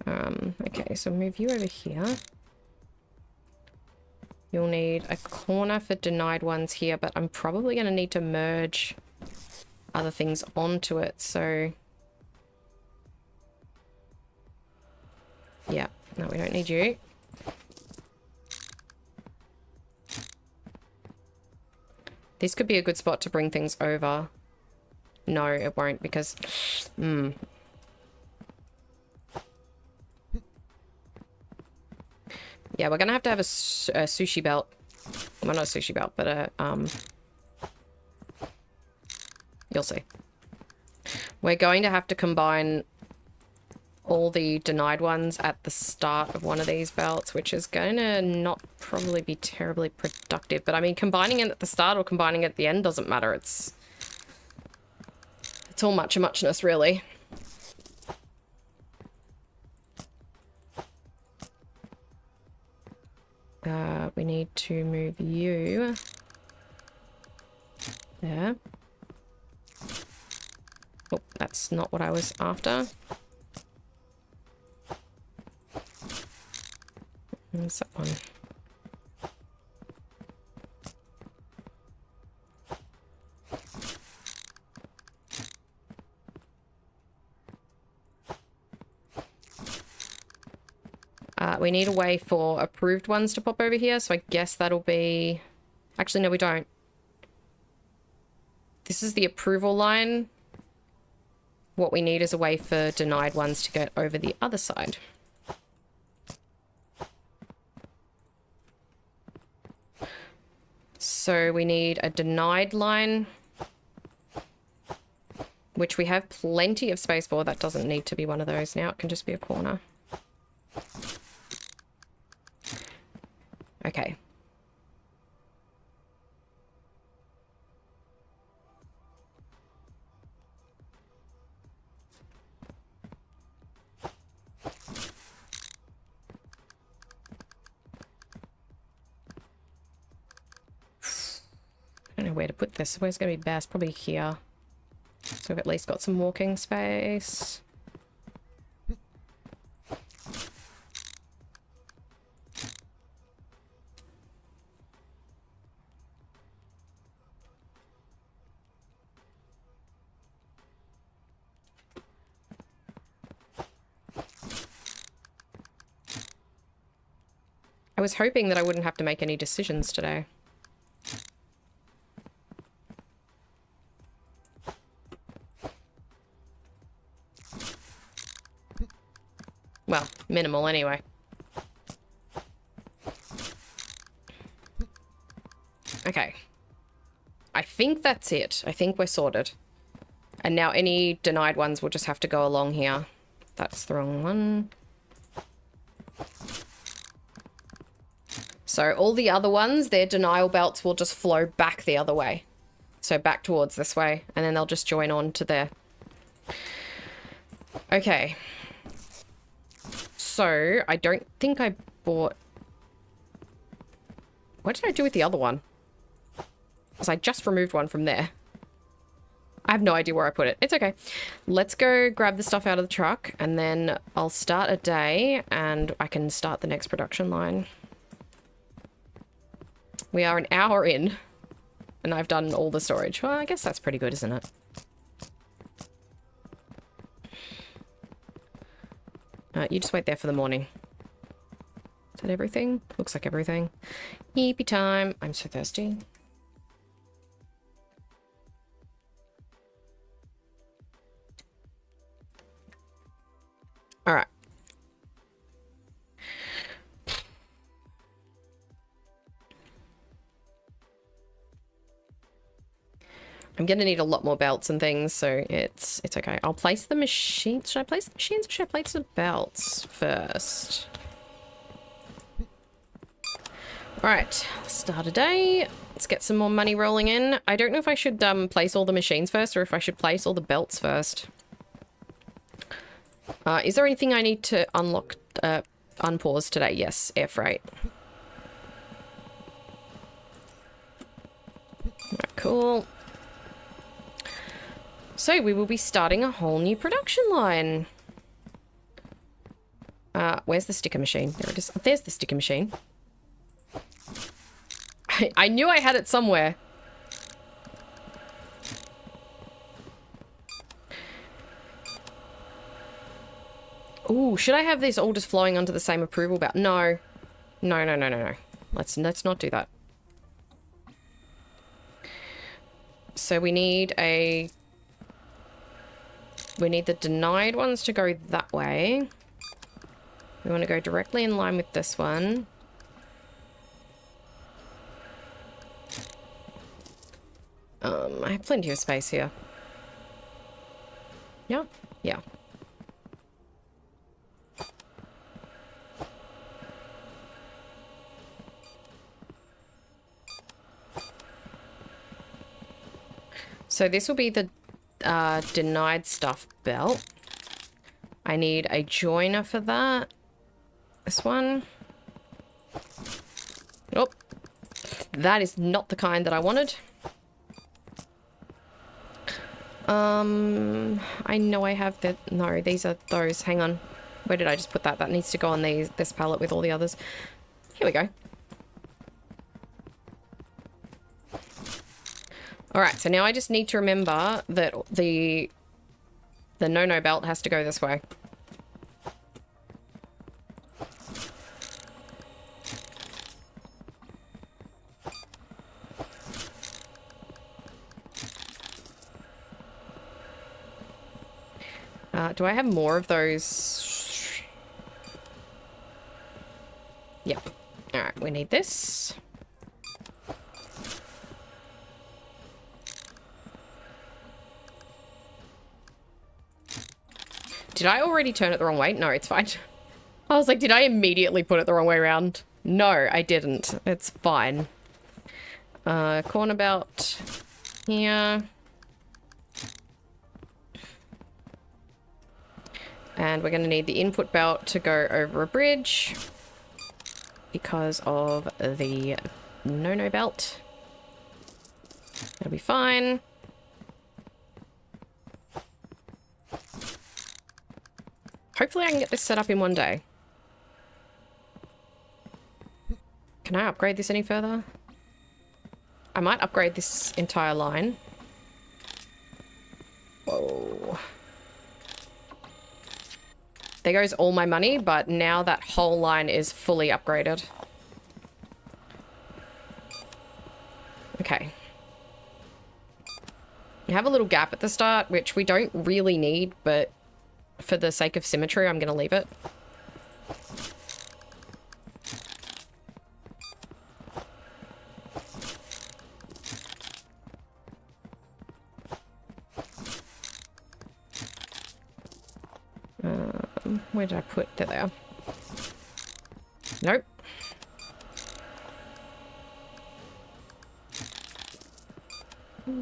A: Okay, so move you over here. You'll need a corner for denied ones here, but I'm probably going to need to merge other things onto it, so... Yeah, no, we don't need you. This could be a good spot to bring things over. No, it won't, because... Yeah, we're gonna have to have a sushi belt. Well, not a sushi belt, but a, You'll see. We're going to have to combine all the denied ones at the start of one of these belts, which is going to not probably be terribly productive. But I mean, combining it at the start or combining it at the end doesn't matter. It's all much of muchness, really. We need to move you there. Oh, that's not what I was after. There's that one. We need a way for approved ones to pop over here, so I guess that'll be... Actually, no, we don't. This is the approval line. What we need is a way for denied ones to get over the other side. So we need a denied line, which we have plenty of space for. That doesn't need to be one of those now. It can just be a corner. Okay. I don't know where to put this. Where's going to be best? Probably here. So we've at least got some walking space. I was hoping that I wouldn't have to make any decisions today. Well, minimal anyway. Okay. I think that's it. I think we're sorted. And now any denied ones will just have to go along here. That's the wrong one. So all the other ones, their denial belts will just flow back the other way. So back towards this way, and then they'll just join on to there. Okay. So I don't think I bought... What did I do with the other one? Because I just removed one from there. I have no idea where I put it. It's okay. Let's go grab the stuff out of the truck, and then I'll start a day, and I can start the next production line. We are an hour in, and I've done all the storage. Well, I guess that's pretty good, isn't it? You just wait there for the morning. Is that everything? Looks like everything. Yippee time. I'm so thirsty. All right. I'm gonna need a lot more belts and things, so it's okay. I'll place the machines. Should I place the machines or should I place the belts first? Alright, start a day. Let's get some more money rolling in. I don't know if I should place all the machines first or if I should place all the belts first. Is there anything I need to unlock, unpause today? Yes, air freight. Alright, cool. So we will be starting a whole new production line. Where's the sticker machine? There it is. Oh, there's the sticker machine. I knew I had it somewhere. Ooh, should I have these all just flowing onto the same approval belt? No. No. Let's not do that. So we need a... We need the denied ones to go that way. We want to go directly in line with this one. I have plenty of space here. Yeah, yeah. So this will be the denied stuff belt. I need a joiner for that. This one. Oh, that is not the kind that I wanted. I know I have the... No, these are those. Hang on. Where did I just put that? That needs to go on this pallet with all the others. Here we go. Alright, so now I just need to remember that the no-no belt has to go this way. Do I have more of those? Yep. Alright, we need this. Did I already turn it the wrong way? No, it's fine. I was like, did I immediately put it the wrong way around? No, I didn't. It's fine. Corner belt here. And we're going to need the input belt to go over a bridge because of the no-no belt. It'll be fine. Hopefully I can get this set up in one day. Can I upgrade this any further? I might upgrade this entire line. Whoa. There goes all my money, but now that whole line is fully upgraded. Okay. We have a little gap at the start, which we don't really need, but for the sake of symmetry, I'm going to leave it. Where did I put that there? Nope. I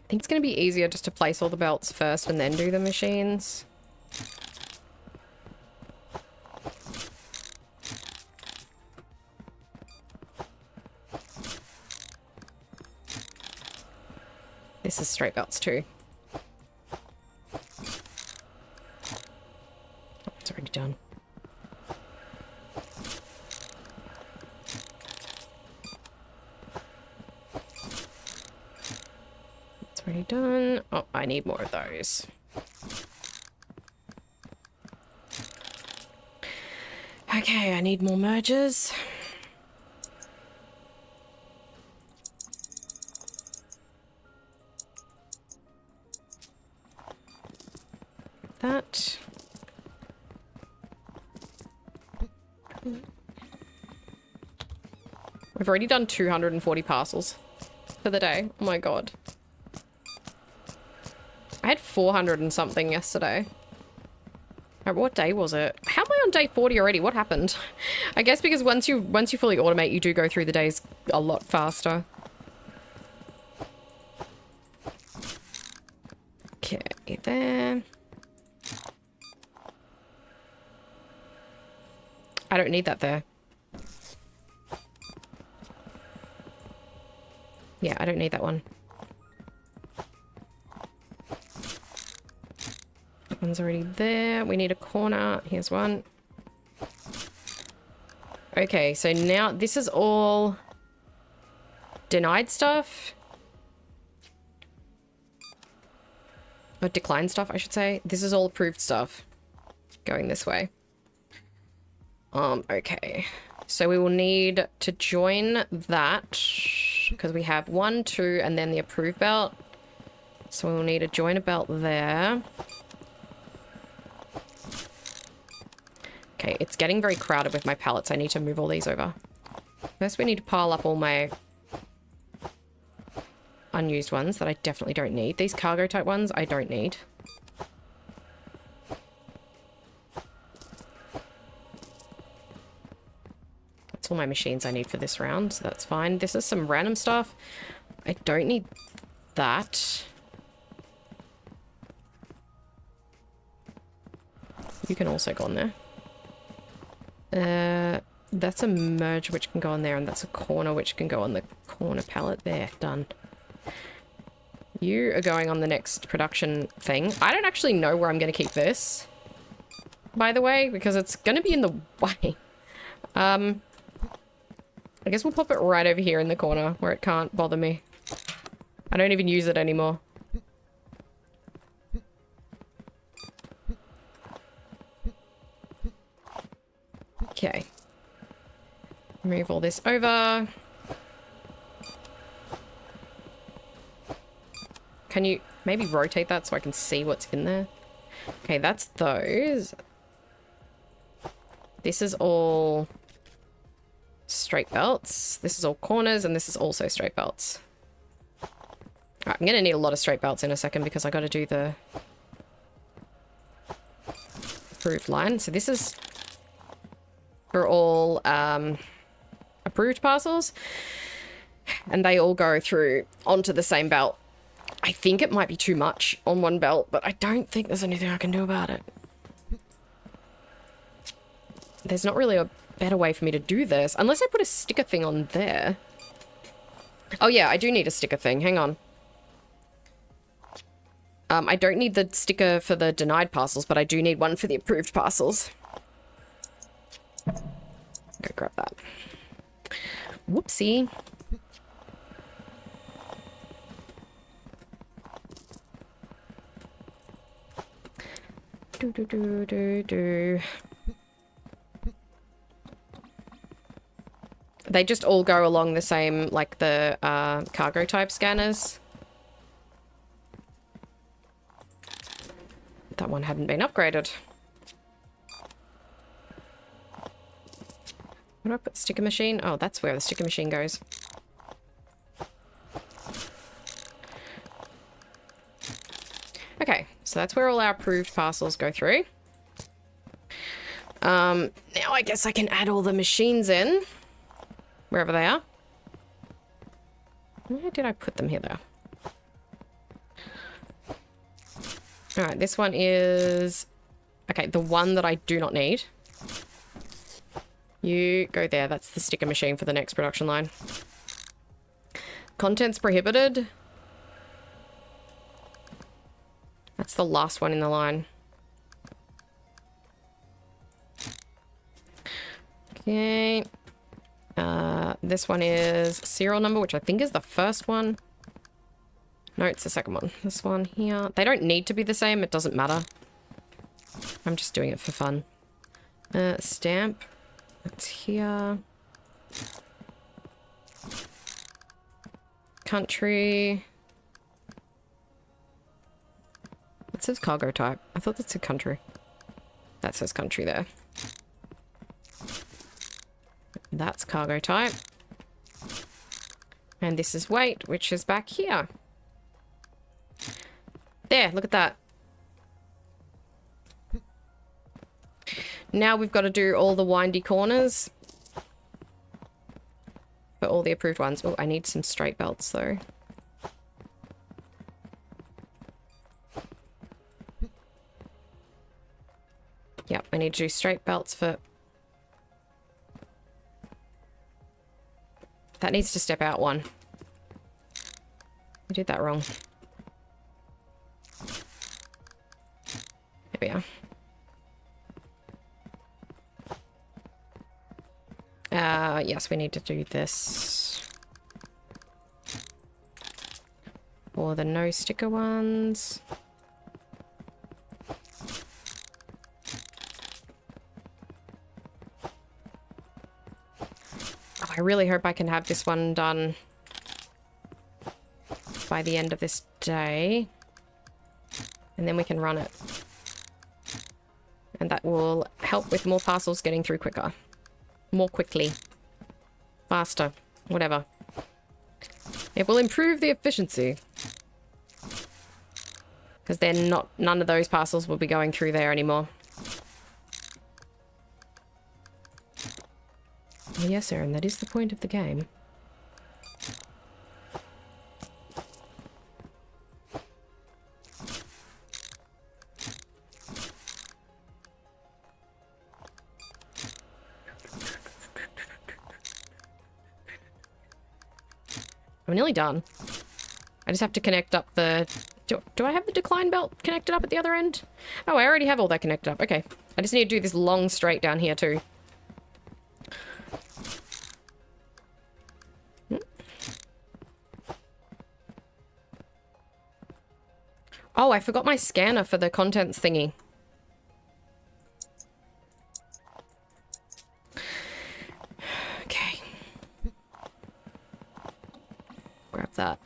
A: think it's going to be easier just to place all the belts first and then do the machines. This is straight belts too. Oh, it's already done. It's already done. Oh, I need more of those. Okay, I need more mergers. That. We've already done 240 parcels for the day. Oh my god. I had 400 and something yesterday. What day was it? How am I on day 40 already? What happened? I guess because once you fully automate, you do go through the days a lot faster. Okay, there. I don't need that there. Yeah, I don't need that one. That one's already there. We need a corner. Here's one. Okay, so now this is all denied stuff. Or declined stuff, I should say. This is all approved stuff going this way. Okay. So we will need to join that because we have 1, 2, and then the approved belt. So we will need to join a belt there. Okay, it's getting very crowded with my pallets. I need to move all these over. First, we need to pile up all my unused ones that I definitely don't need. These cargo type ones I don't need. That's all my machines I need for this round, so that's fine. This is some random stuff. I don't need that. You can also go on there. That's a merge which can go on there, and that's a corner which can go on the corner pallet there. Done. You are going on the next production thing. I don't actually know where I'm going to keep this, by the way, because it's going to be in the way. I guess we'll pop it right over here in the corner where it can't bother me. I don't even use it anymore. Okay. Move all this over. Can you maybe rotate that so I can see what's in there? Okay, that's those. This is all straight belts. This is all corners, and this is also straight belts. Alright, I'm gonna need a lot of straight belts in a second because I gotta do the approved line. So this is for all approved parcels, and they all go through onto the same belt. I think it might be too much on one belt, but I don't think there's anything I can do about it. There's not really a better way for me to do this, unless I put a sticker thing on there. Oh yeah, I do need a sticker thing. Hang on. I don't need the sticker for the denied parcels, but I do need one for the approved parcels. Go grab that. Whoopsie. Do. They just all go along the same, like the cargo type scanners. That one hadn't been upgraded. Where do I put sticker machine? Oh, that's where the sticker machine goes. Okay, so that's where all our approved parcels go through. Now I guess I can add all the machines in. Wherever they are. Where did I put them here, though? Alright, this one is... Okay, the one that I do not need. You go there. That's the sticker machine for the next production line. Contents prohibited. That's the last one in the line. Okay. This one is serial number, which I think is the first one. No, it's the second one. This one here. They don't need to be the same. It doesn't matter. I'm just doing it for fun. Stamp. That's here. Country. It says cargo type. I thought that said country. That says country there. That's cargo type. And this is weight, which is back here. There, look at that. Now we've got to do all the windy corners for all the approved ones. Oh, I need some straight belts though. Yep, I need to do straight belts for... That needs to step out one. I did that wrong. There we are. Yes, we need to do this. For the no sticker ones. I really hope I can have this one done by the end of this day. And then we can run it. And that will help with more parcels getting through quicker. More quickly. Faster. Whatever. It will improve the efficiency. Because then none of those parcels will be going through there anymore. Oh, yes, Aaron, that is the point of the game. I'm nearly done. I just have to connect up the... Do I have the decline belt connected up at the other end? Oh, I already have all that connected up. Okay. I just need to do this long straight down here too. Oh, I forgot my scanner for the contents thingy. Okay. Grab that.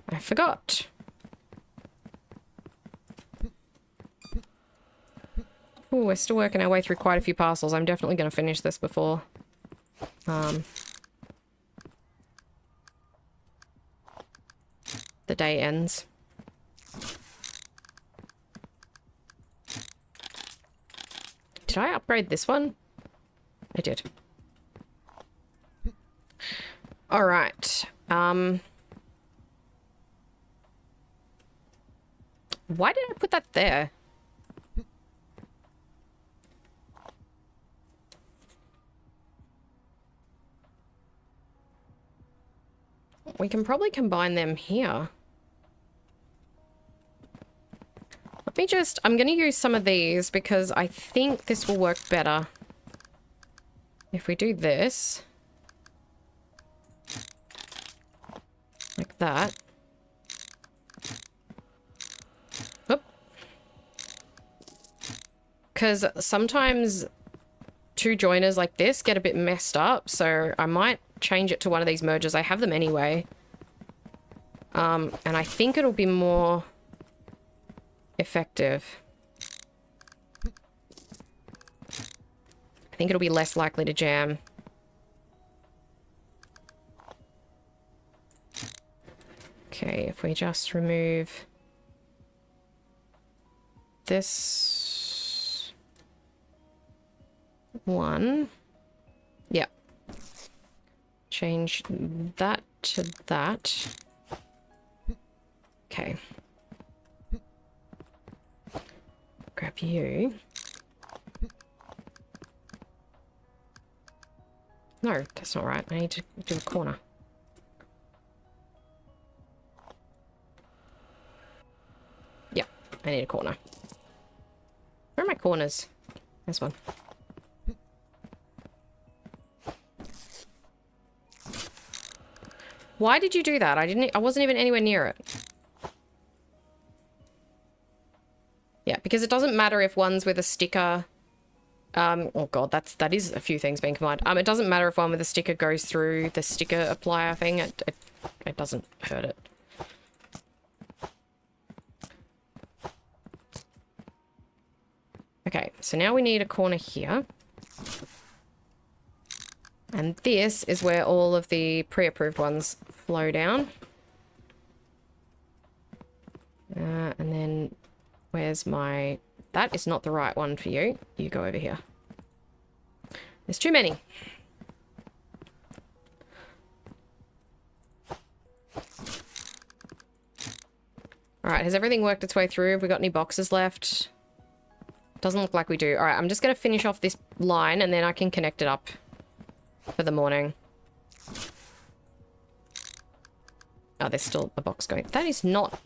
A: I forgot. Oh, we're still working our way through quite a few parcels. I'm definitely going to finish this before the day ends. Did I upgrade this one? I did. All right. Why did I put that there? We can probably combine them here. Let me just... I'm going to use some of these because I think this will work better. If we do this. Like that. Oop. Because sometimes two joiners like this get a bit messed up, so I might change it to one of these mergers. I have them anyway. And I think it'll be more effective. I think it'll be less likely to jam. Okay, if we just remove this one. Yep. Change that to that. Okay. Grab you. No, that's not right. I need to do a corner. Yep, I need a corner. Where are my corners? This one. Why did you do that? I wasn't even anywhere near it. Yeah, because it doesn't matter if one's with a sticker. Oh god, that is a few things being combined. It doesn't matter if one with a sticker goes through the sticker applier thing. It doesn't hurt it. Okay, so now we need a corner here. And this is where all of the pre-approved ones flow down. And then where's my... That is not the right one for you. You go over here. There's too many. Alright, has everything worked its way through? Have we got any boxes left? Doesn't look like we do. Alright, I'm just going to finish off this line and then I can connect it up for the morning. Oh, there's still a box going. That is not...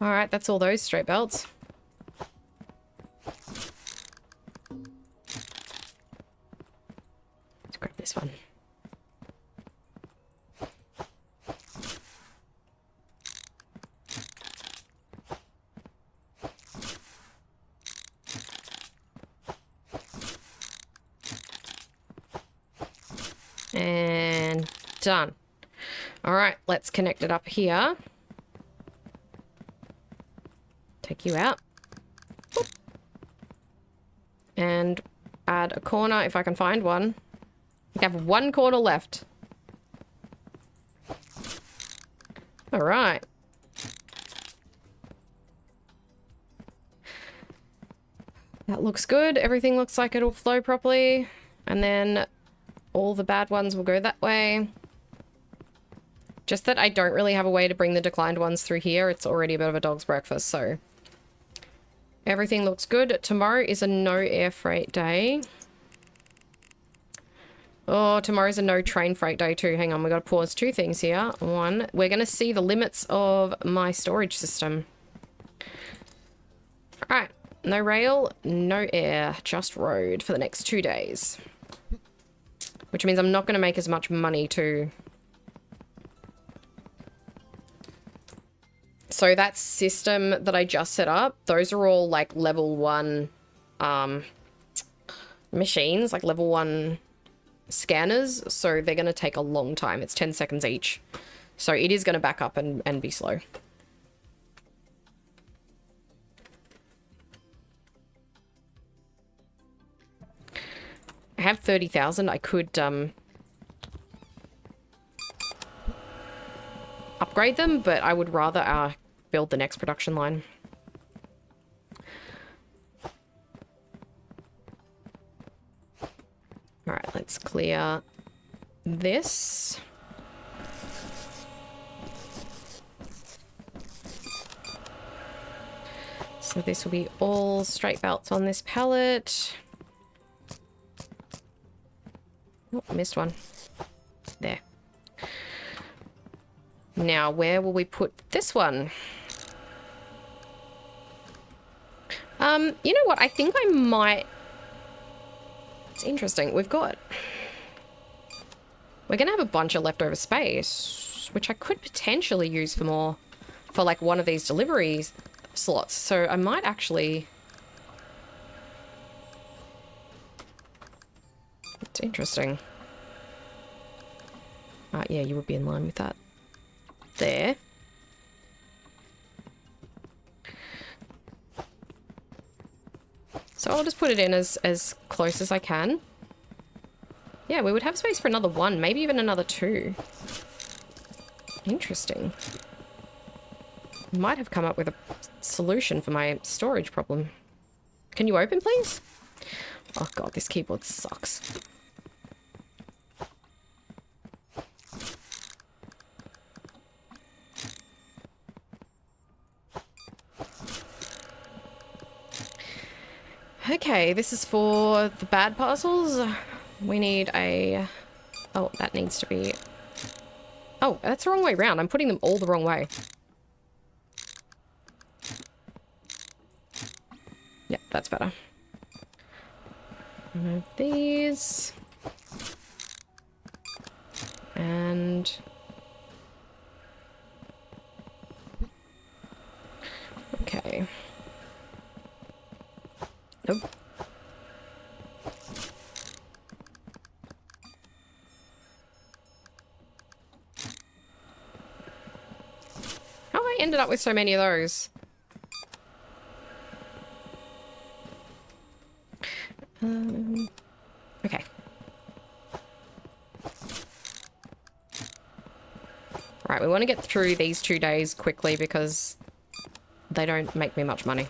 A: Alright, that's all those straight belts. Let's grab this one. And done. All right, let's connect it up here. Take you out. Boop. And add a corner if I can find one. I have one corner left. All right. That looks good. Everything looks like it'll flow properly. And then all the bad ones will go that way. Just that I don't really have a way to bring the declined ones through here. It's already a bit of a dog's breakfast, so... Everything looks good. Tomorrow is a no air freight day. Oh, tomorrow's a no train freight day too. Hang on, we've got to pause two things here. One, we're going to see the limits of my storage system. Alright, no rail, no air, just road for the next 2 days. Which means I'm not going to make as much money too. So that system that I just set up, those are all like level 1 machines, like level 1 scanners. So they're going to take a long time. It's 10 seconds each. So it is going to back up and be slow. I have 30,000. I could upgrade them, but I would rather build the next production line. All right, let's clear this. So this will be all straight belts on this pallet. Oh, missed one. There. Now, where will we put this one? You know what? I think I might... It's interesting. We're going to have a bunch of leftover space, which I could potentially use for more, for like one of these deliveries slots. So I might actually... It's interesting. Yeah, you would be in line with that. There. So I'll just put it in as close as I can. Yeah, we would have space for another one, maybe even another 2. Interesting. Might have come up with a solution for my storage problem. Can you open, please? Oh god, this keyboard sucks. Okay, this is for the bad parcels. We need a... Oh, that needs to be... Oh, that's the wrong way around. I'm putting them all the wrong way. Yep, that's better. Remove these. And... Okay. Nope. How have I ended up with so many of those? Okay. Right, we want to get through these 2 days quickly because they don't make me much money.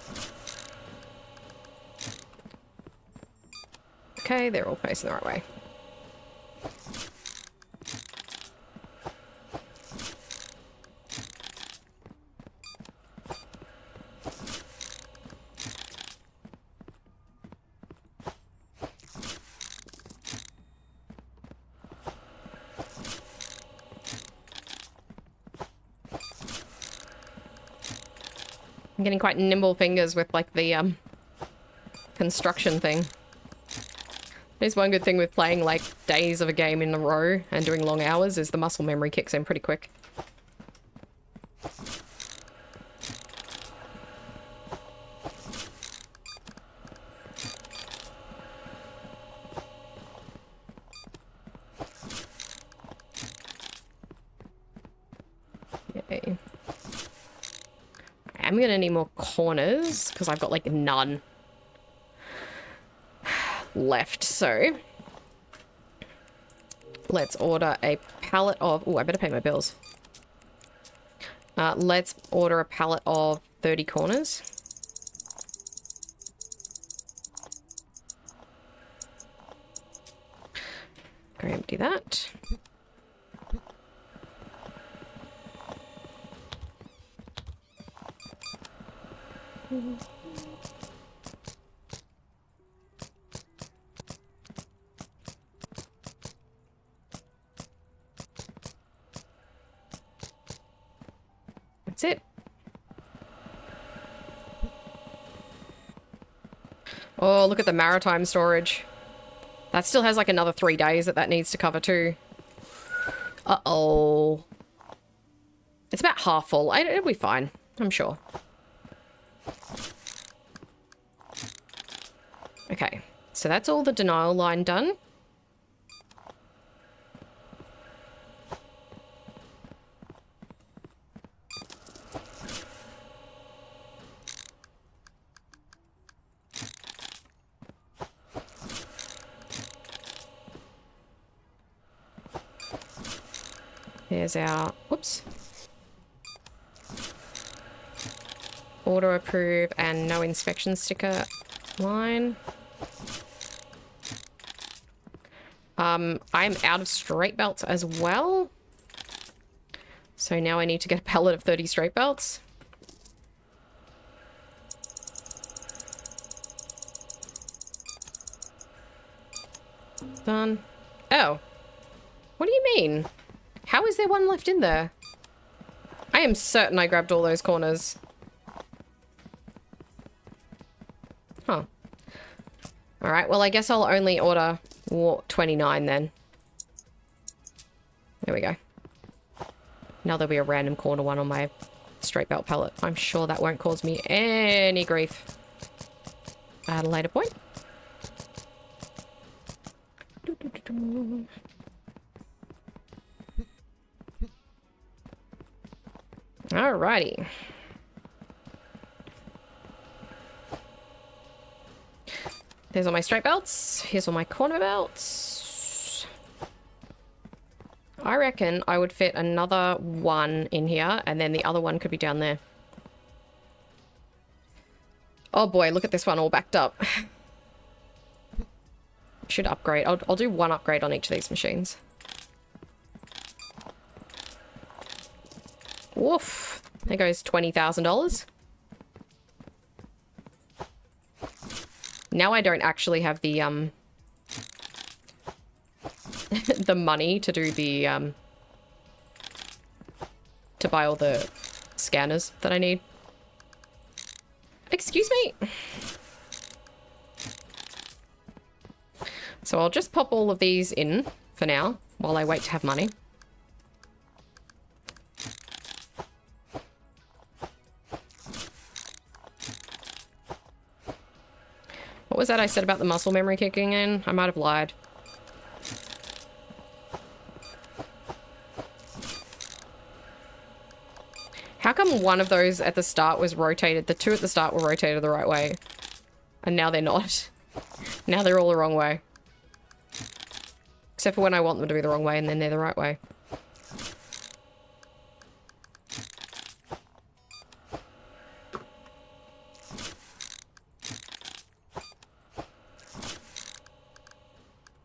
A: Okay, they're all facing the right way. I'm getting quite nimble fingers with like the construction thing. There's one good thing with playing like days of a game in a row and doing long hours is the muscle memory kicks in pretty quick. am going to need more corners because I've got like none left. So let's order a pallet of... Oh, I better pay my bills. Let's order a pallet of 30 corners. Go empty that. That's it. Oh, look at the maritime storage. That still has like another 3 days that needs to cover too. Uh-oh. It's about half full. It'll be fine, I'm sure. Okay, so that's all the denial line done. There's our, whoops. Auto approve and no inspection sticker line. I'm out of straight belts as well. So now I need to get a pallet of 30 straight belts. Done. Oh. What do you mean? How is there one left in there? I am certain I grabbed all those corners. Huh. Alright, well I guess I'll only order 29 then. There we go. Now there'll be a random corner one on my straight belt pallet. I'm sure that won't cause me any grief at a later point. Alrighty. There's all my straight belts. Here's all my corner belts. I reckon I would fit another one in here, and then the other one could be down there. Oh boy, look at this one all backed up. Should upgrade. I'll do one upgrade on each of these machines. Woof. There goes $20,000. Now I don't actually have the the money to do the to buy all the scanners that I need. Excuse me. So I'll just pop all of these in for now while I wait to have money. What was that I said about the muscle memory kicking in? I might have lied. How come one of those at the start was rotated? The two at the start were rotated the right way. And now they're not. Now they're all the wrong way. Except for when I want them to be the wrong way and then they're the right way.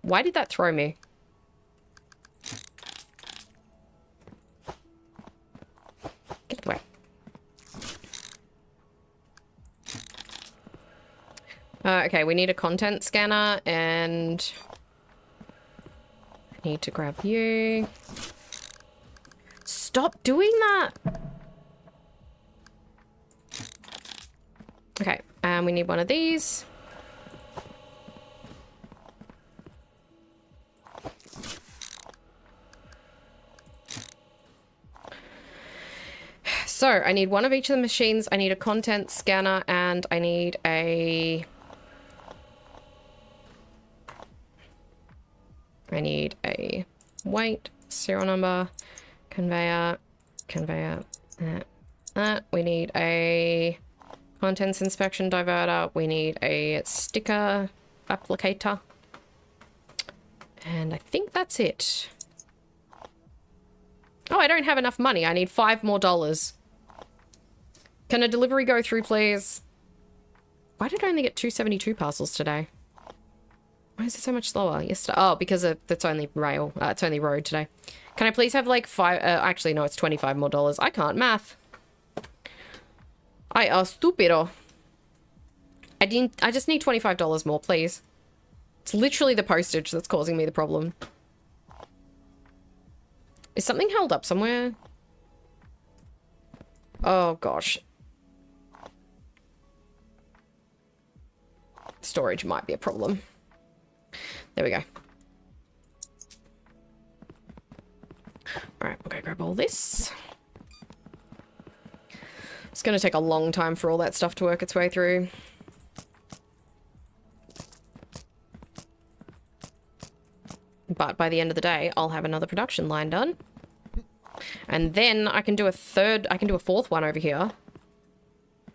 A: Why did that throw me? Get away. Okay, we need a content scanner and I need to grab you. Stop doing that! Okay, and we need one of these. So, I need one of each of the machines. I need a content scanner and I need a... weight, serial number, conveyor, that. We need a contents inspection diverter. We need a sticker applicator. And I think that's it. Oh, I don't have enough money. I need $5 more. Can a delivery go through, please? Why did I only get 272 parcels today? Why is it so much slower? Yesterday, oh, because it's only rail. It's only road today. Can I please have like actually, no, it's $25 more. I can't math. I are stupido. I just need $25 more, please. It's literally the postage that's causing me the problem. Is something held up somewhere? Oh, gosh. Storage might be a problem. There we go. Alright, we're gonna grab all this. It's gonna take a long time for all that stuff to work its way through. But by the end of the day, I'll have another production line done. And then I can do a fourth one over here.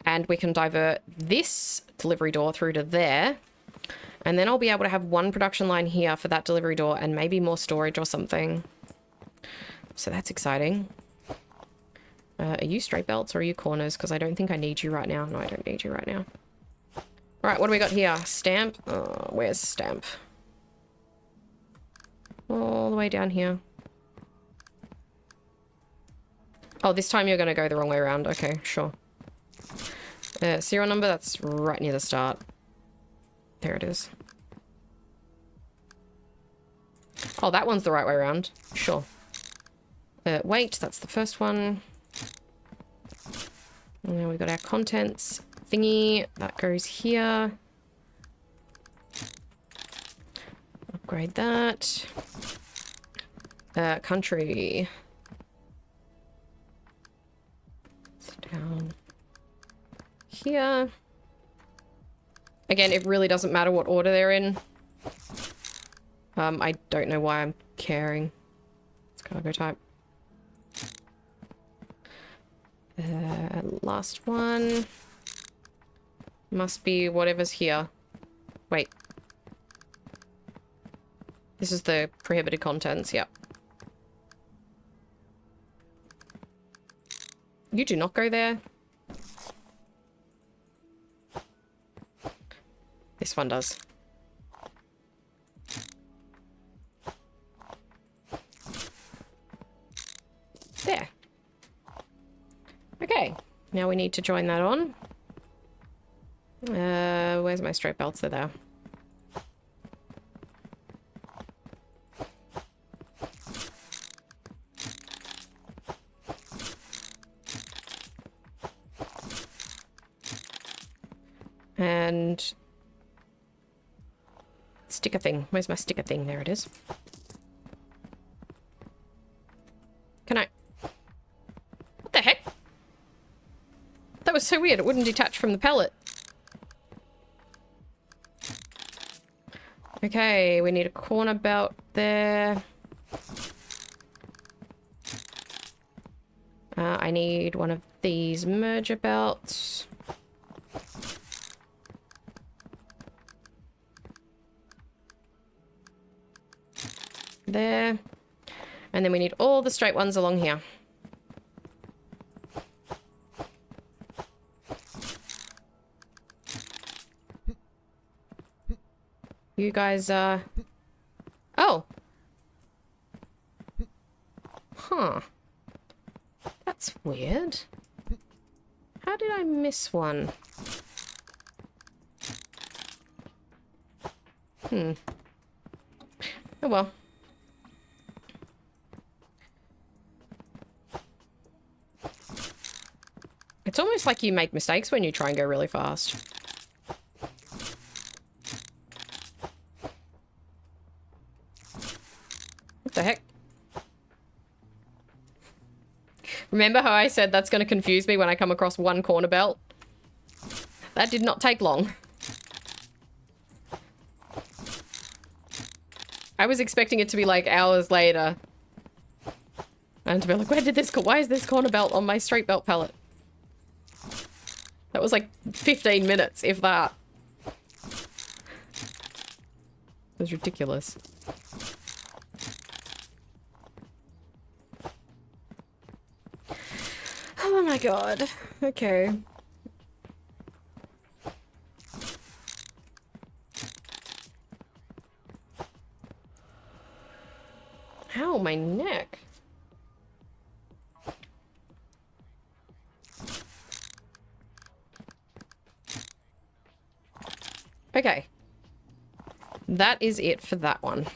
A: And we can divert this delivery door through to there. And then I'll be able to have one production line here for that delivery door and maybe more storage or something. So that's exciting. Are you straight belts or are you corners? Because I don't think I need you right now. No, I don't need you right now. All right, what do we got here? Stamp. Where's stamp? All the way down here. Oh, this time you're going to go the wrong way around. Okay, sure. Serial number, that's right near the start. There it is. Oh, that one's the right way around. Sure. Weight, that's the first one. And then we've got our contents thingy. That goes here. Upgrade that. Country. It's down here. Again, it really doesn't matter what order they're in. I don't know why I'm caring. It's cargo type. Last one. Must be whatever's here. Wait. This is the prohibited contents, yep. You do not go there. This one does. There. Okay, now we need to join that on. Where's my straight belts? They're there. And sticker thing. Where's my sticker thing? There it is. Can I... What the heck? That was so weird. It wouldn't detach from the pallet. Okay, we need a corner belt there. I need one of these merger belts. There. And then we need all the straight ones along here. You guys, Oh! Huh. That's weird. How did I miss one? Oh well. It's almost like you make mistakes when you try and go really fast. What the heck? Remember how I said that's going to confuse me when I come across one corner belt? That did not take long. I was expecting it to be like hours later. And to be like, why is this corner belt on my straight belt pallet? was like 15 minutes, if that. It was ridiculous. Oh my god. Okay. Ow, my neck. Okay. That is it for that one.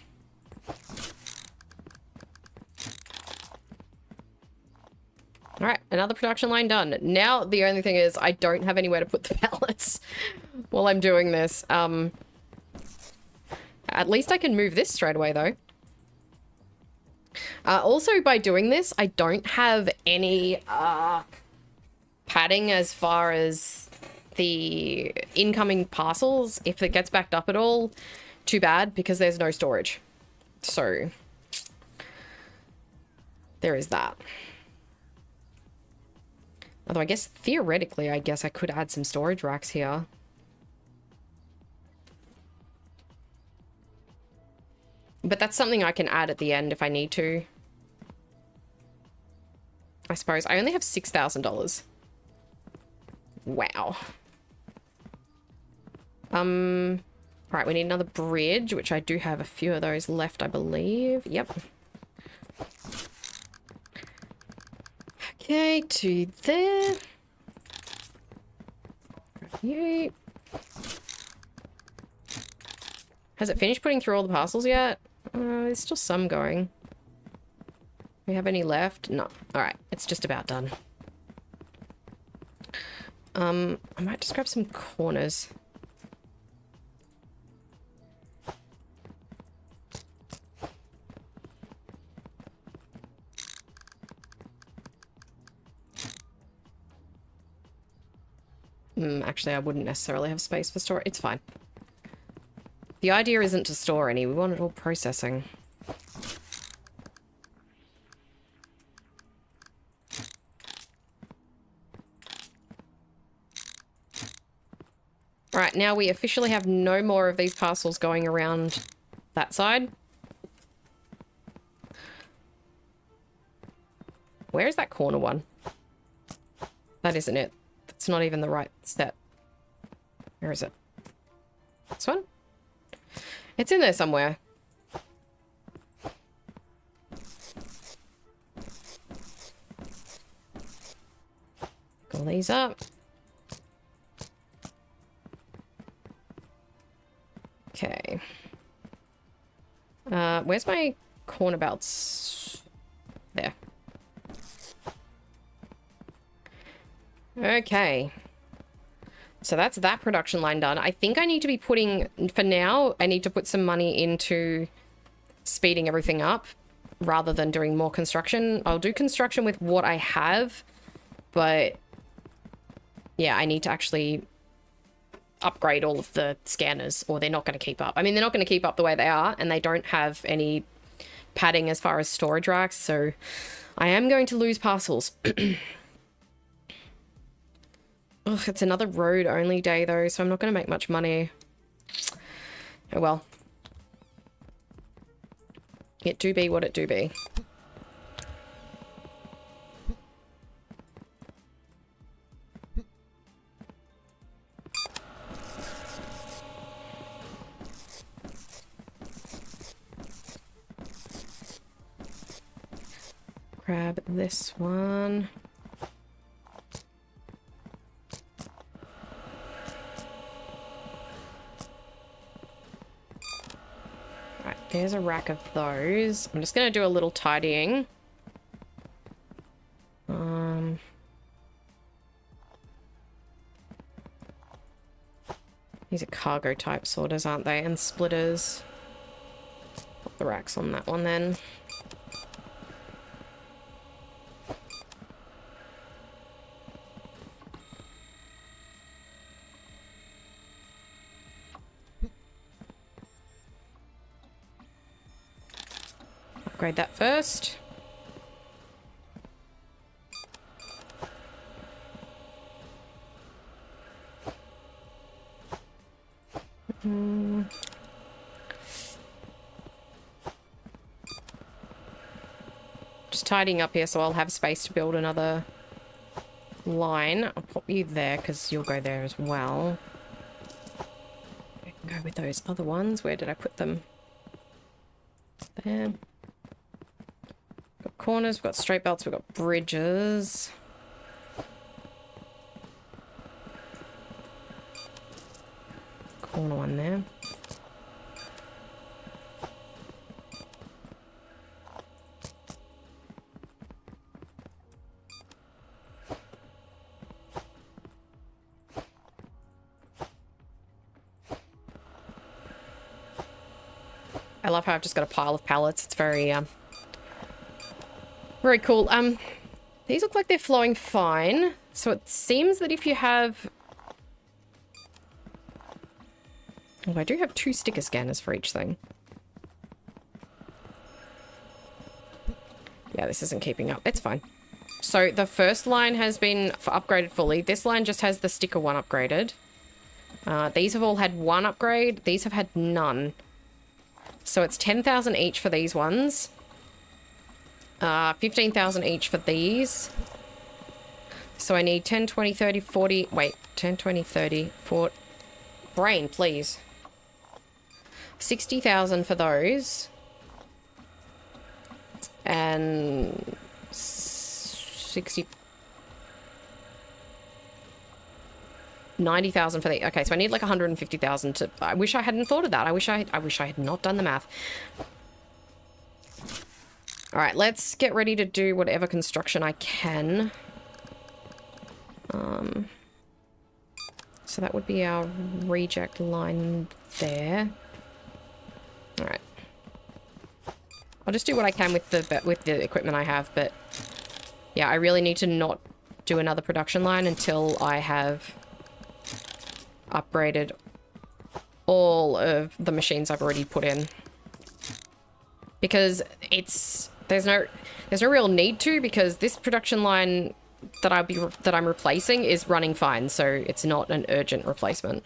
A: All right, another production line done. Now the only thing is I don't have anywhere to put the pallets while I'm doing this. At least I can move this straight away though. Also by doing this, I don't have any padding as far as the incoming parcels. If it gets backed up at all, too bad, because there's no storage. So there is that. Although I guess theoretically, I guess I could add some storage racks here. But that's something I can add at the end if I need to. I suppose. I only have $6,000. Wow. Right, we need another bridge, which I do have a few of those left, I believe. Yep. Okay, to there. You. Has it finished putting through all the parcels yet? There's still some going. We have any left? No. Alright, it's just about done. I might just grab some corners. Actually, I wouldn't necessarily have space for store. It's fine. The idea isn't to store any. We want it all processing. Alright, now we officially have no more of these parcels going around that side. Where is that corner one? That isn't it. That's not even the right step. Where is it? This one? It's in there somewhere. Pull these up. Okay. Where's my corner belts? There. Okay. So that's that production line done. I think I need to be putting, for now, I need to put some money into speeding everything up rather than doing more construction. I'll do construction with what I have, but yeah, I need to actually upgrade all of the scanners or they're not going to keep up. I mean, they're not going to keep up the way they are, and they don't have any padding as far as storage racks, so I am going to lose parcels. Ugh, it's another road only day though, so I'm not going to make much money. Oh well. It do be what it do be. Grab this one. Right, there's a rack of those. I'm just going to do a little tidying. These are cargo type sorters, aren't they? And splitters. Put the racks on that one then. Upgrade that first. Just tidying up here so I'll have space to build another line. I'll pop you there because you'll go there as well. I can go with those other ones. Where did I put them? There. Got corners, we've got straight belts, we've got bridges. Corner one there. I love how I've just got a pile of pallets. It's very, very cool. These look like they're flowing fine. So it seems that if you have... Oh, I do have 2 sticker scanners for each thing. Yeah, this isn't keeping up. It's fine. So the first line has been upgraded fully. This line just has the sticker one upgraded. These have all had 1 upgrade. These have had none. So it's 10,000 each for these ones. 15,000 each for these. So I need 10, 20, 30, 40... Wait, 10, 20, 30, 40... Brain, please. 60,000 for those. And... 60... 90,000 for the... Okay, so I need like 150,000 to... I wish I hadn't thought of that. I wish I had not done the math. All right, let's get ready to do whatever construction I can. So that would be our reject line there. All right. I'll just do what I can with the equipment I have, but yeah, I really need to not do another production line until I have upgraded all of the machines I've already put in, because there's no real need to, because this production line that I'm replacing is running fine, so it's not an urgent replacement.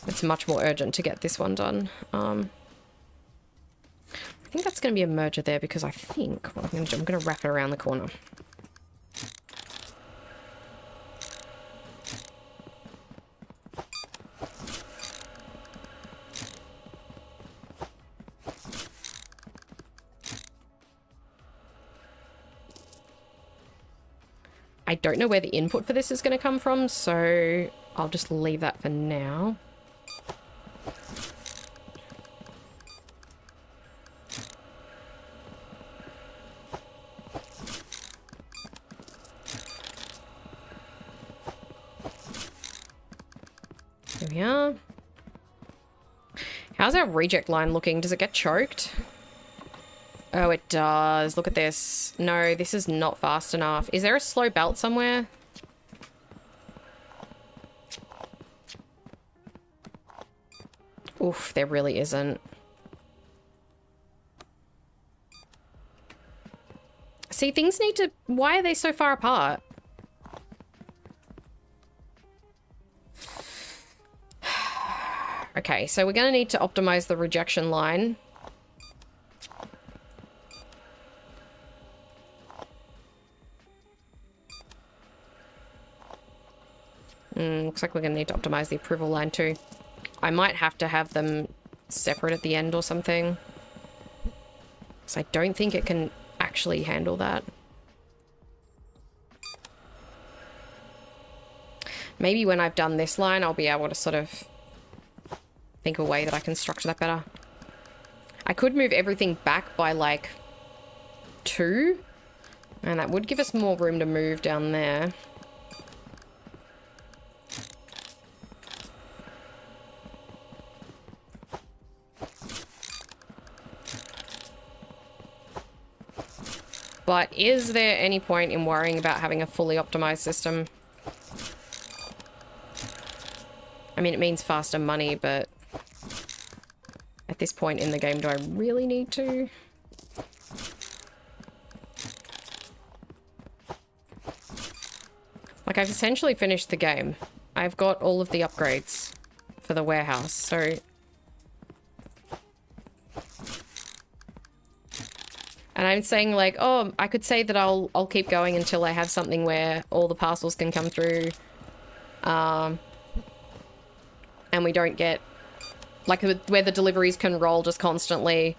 A: It's much more urgent to get this one done. I think that's going to be a merger there, because I think what I'm going to do, I'm going to wrap it around the corner. I don't know where the input for this is going to come from, so I'll just leave that for now. Here we are. How's our reject line looking? Does it get choked? Oh, it does. Look at this. No, this is not fast enough. Is there a slow belt somewhere? Oof, there really isn't. See, things need to... Why are they so far apart? Okay, so we're going to need to optimize the rejection line. Looks like we're going to need to optimize the approval line too. I might have to have them separate at the end or something, because I don't think it can actually handle that. Maybe when I've done this line, I'll be able to sort of think of a way that I can structure that better. I could move everything back by like 2, and that would give us more room to move down there. But is there any point in worrying about having a fully optimized system? I mean, it means faster money, but at this point in the game, do I really need to? Like, I've essentially finished the game. I've got all of the upgrades for the warehouse, so... And I'm saying like, oh, I could say that I'll keep going until I have something where all the parcels can come through. And we don't get, like, where the deliveries can roll just constantly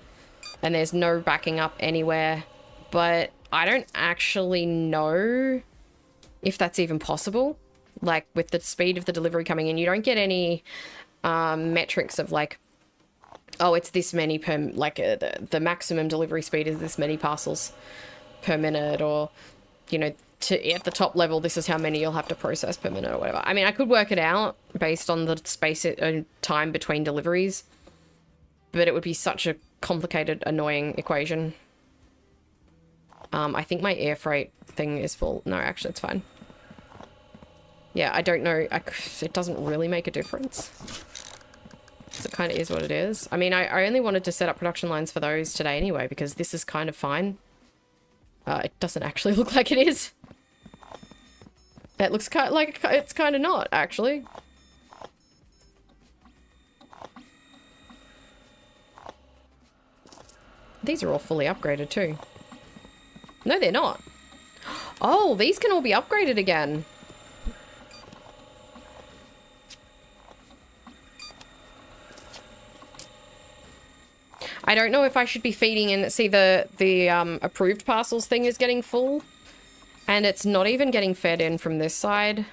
A: and there's no backing up anywhere. But I don't actually know if that's even possible. Like, with the speed of the delivery coming in, you don't get any metrics of like, oh, it's this many per, like, the maximum delivery speed is this many parcels per minute, or, you know, at the top level, this is how many you'll have to process per minute or whatever. I mean, I could work it out based on the space and time between deliveries, but it would be such a complicated, annoying equation. I think my air freight thing is full. No, actually, it's fine. Yeah, I don't know. It doesn't really make a difference. So it kind of is what it is. I mean, I only wanted to set up production lines for those today anyway, because this is kind of fine. It doesn't actually look like it is. It looks kind of like it's kind of not, actually. These are all fully upgraded too. No, they're not. Oh, these can all be upgraded again. I don't know if I should be feeding in. See, the approved parcels thing is getting full. And it's not even getting fed in from this side.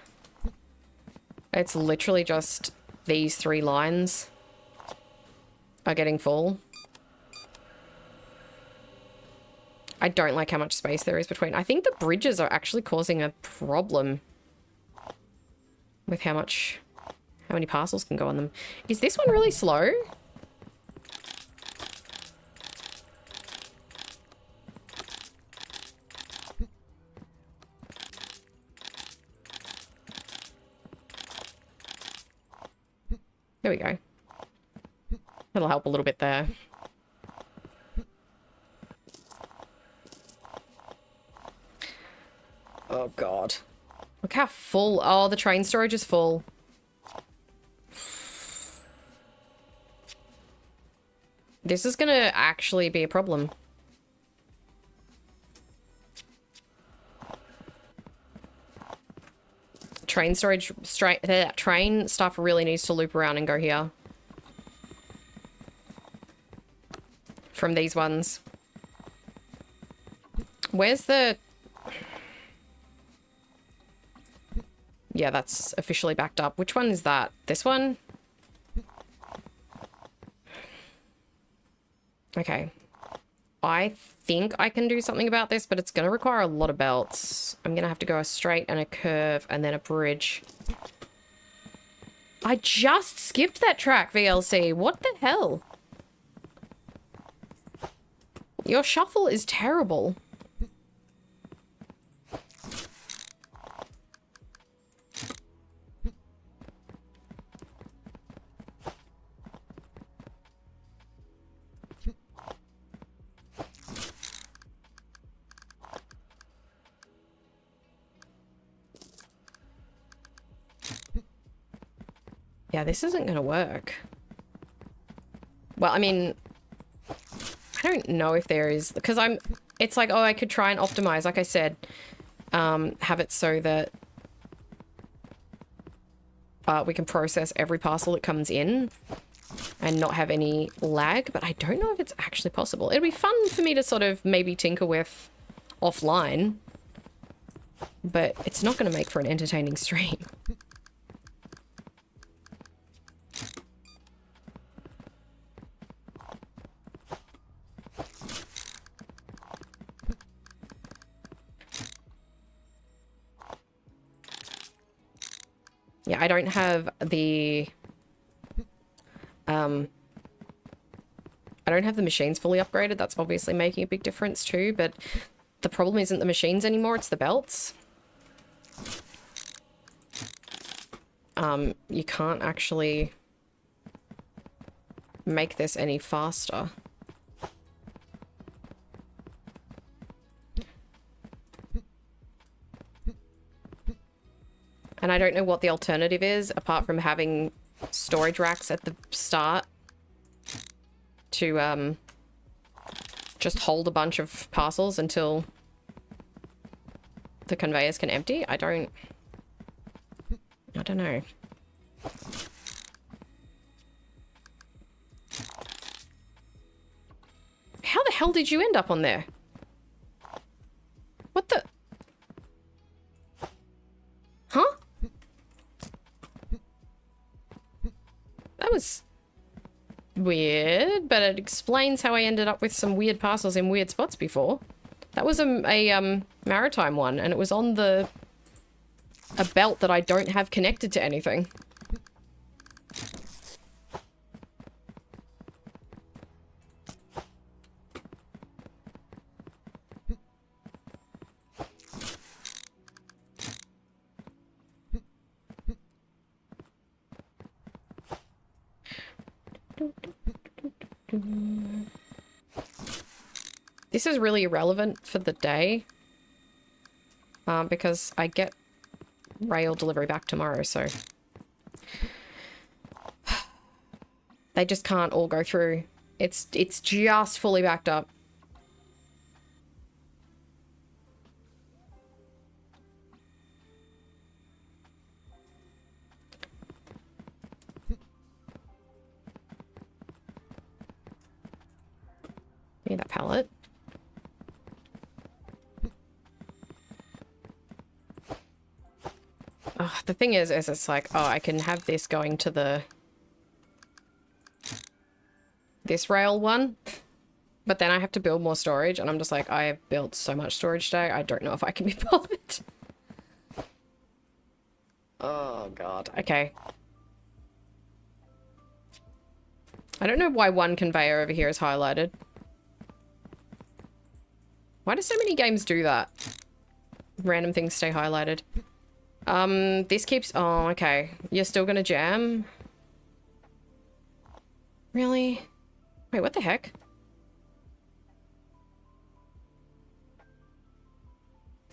A: It's literally just these 3 lines are getting full. I don't like how much space there is between. I think the bridges are actually causing a problem with how many parcels can go on them. Is this one really slow? There we go. That'll help a little bit there. Oh, God. Look how full. Oh, the train storage is full. This is going to actually be a problem. Train storage, train stuff really needs to loop around and go here. From these ones. Where's the... Yeah, that's officially backed up. Which one is that? This one? Okay. I think I can do something about this, but it's going to require a lot of belts. I'm going to have to go a straight and a curve and then a bridge. I just skipped that track, VLC. What the hell? Your shuffle is terrible. Yeah, this isn't going to work. Well, I mean, I don't know if there is, because it's like, oh, I could try and optimize, like I said, have it so that we can process every parcel that comes in and not have any lag, but I don't know if it's actually possible. It'd be fun for me to sort of maybe tinker with offline, but it's not going to make for an entertaining stream. Yeah, I don't have the... I don't have the machines fully upgraded. That's obviously making a big difference too, but the problem isn't the machines anymore, it's the belts. You can't actually make this any faster. And I don't know what the alternative is, apart from having storage racks at the start to just hold a bunch of parcels until the conveyors can empty? I don't know. How the hell did you end up on there? What the? Huh? That was weird, but it explains how I ended up with some weird parcels in weird spots before. That was a maritime one, and it was on a belt that I don't have connected to anything. This is really irrelevant for the day, because I get rail delivery back tomorrow, so they just can't all go through. It's just fully backed up. Need that pallet. Oh, the thing is it's like, oh, I can have this going to this rail one, but then I have to build more storage, and I'm just like, I have built so much storage today, I don't know if I can be bothered. Oh, God. Okay. I don't know why one conveyor over here is highlighted. Why do so many games do that? Random things stay highlighted. This keeps... Oh, okay. You're still gonna jam? Really? Wait, what the heck?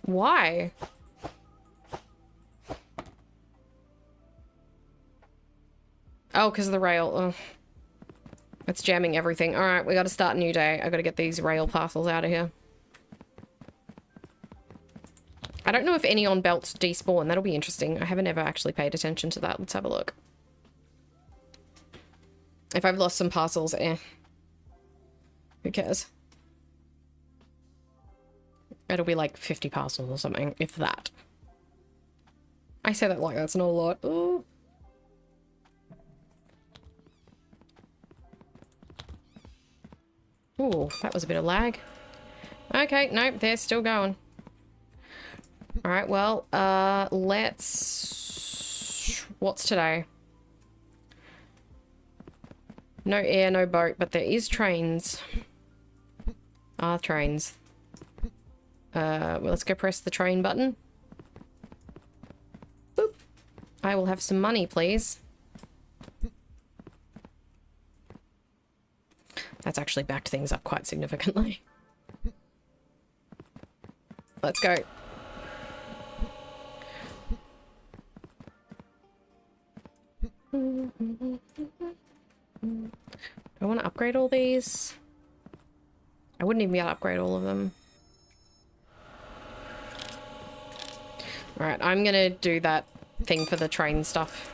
A: Why? Oh, because of the rail. Oh. It's jamming everything. Alright, we gotta start a new day. I gotta get these rail parcels out of here. I don't know if any on belts despawn. That'll be interesting. I haven't ever actually paid attention to that. Let's have a look. If I've lost some parcels, who cares? It'll be like 50 parcels or something, if that. I say that like that's not a lot. Ooh. Ooh, that was a bit of lag. Okay, nope, they're still going. Alright, well, let's... What's today? No air, no boat, but there is trains. Trains. Well, let's go press the train button. Boop. I will have some money, please. That's actually backed things up quite significantly. Let's go. Do I want to upgrade all these? I wouldn't even be able to upgrade all of them. Alright, I'm gonna do that thing for the train stuff.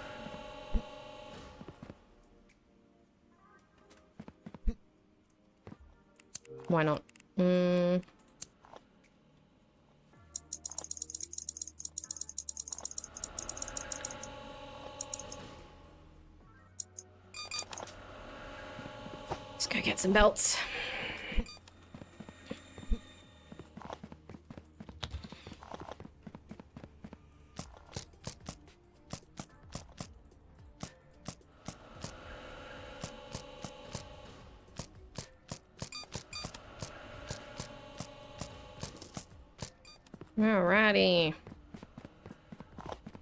A: Why not? Let's go get some belts. Alrighty.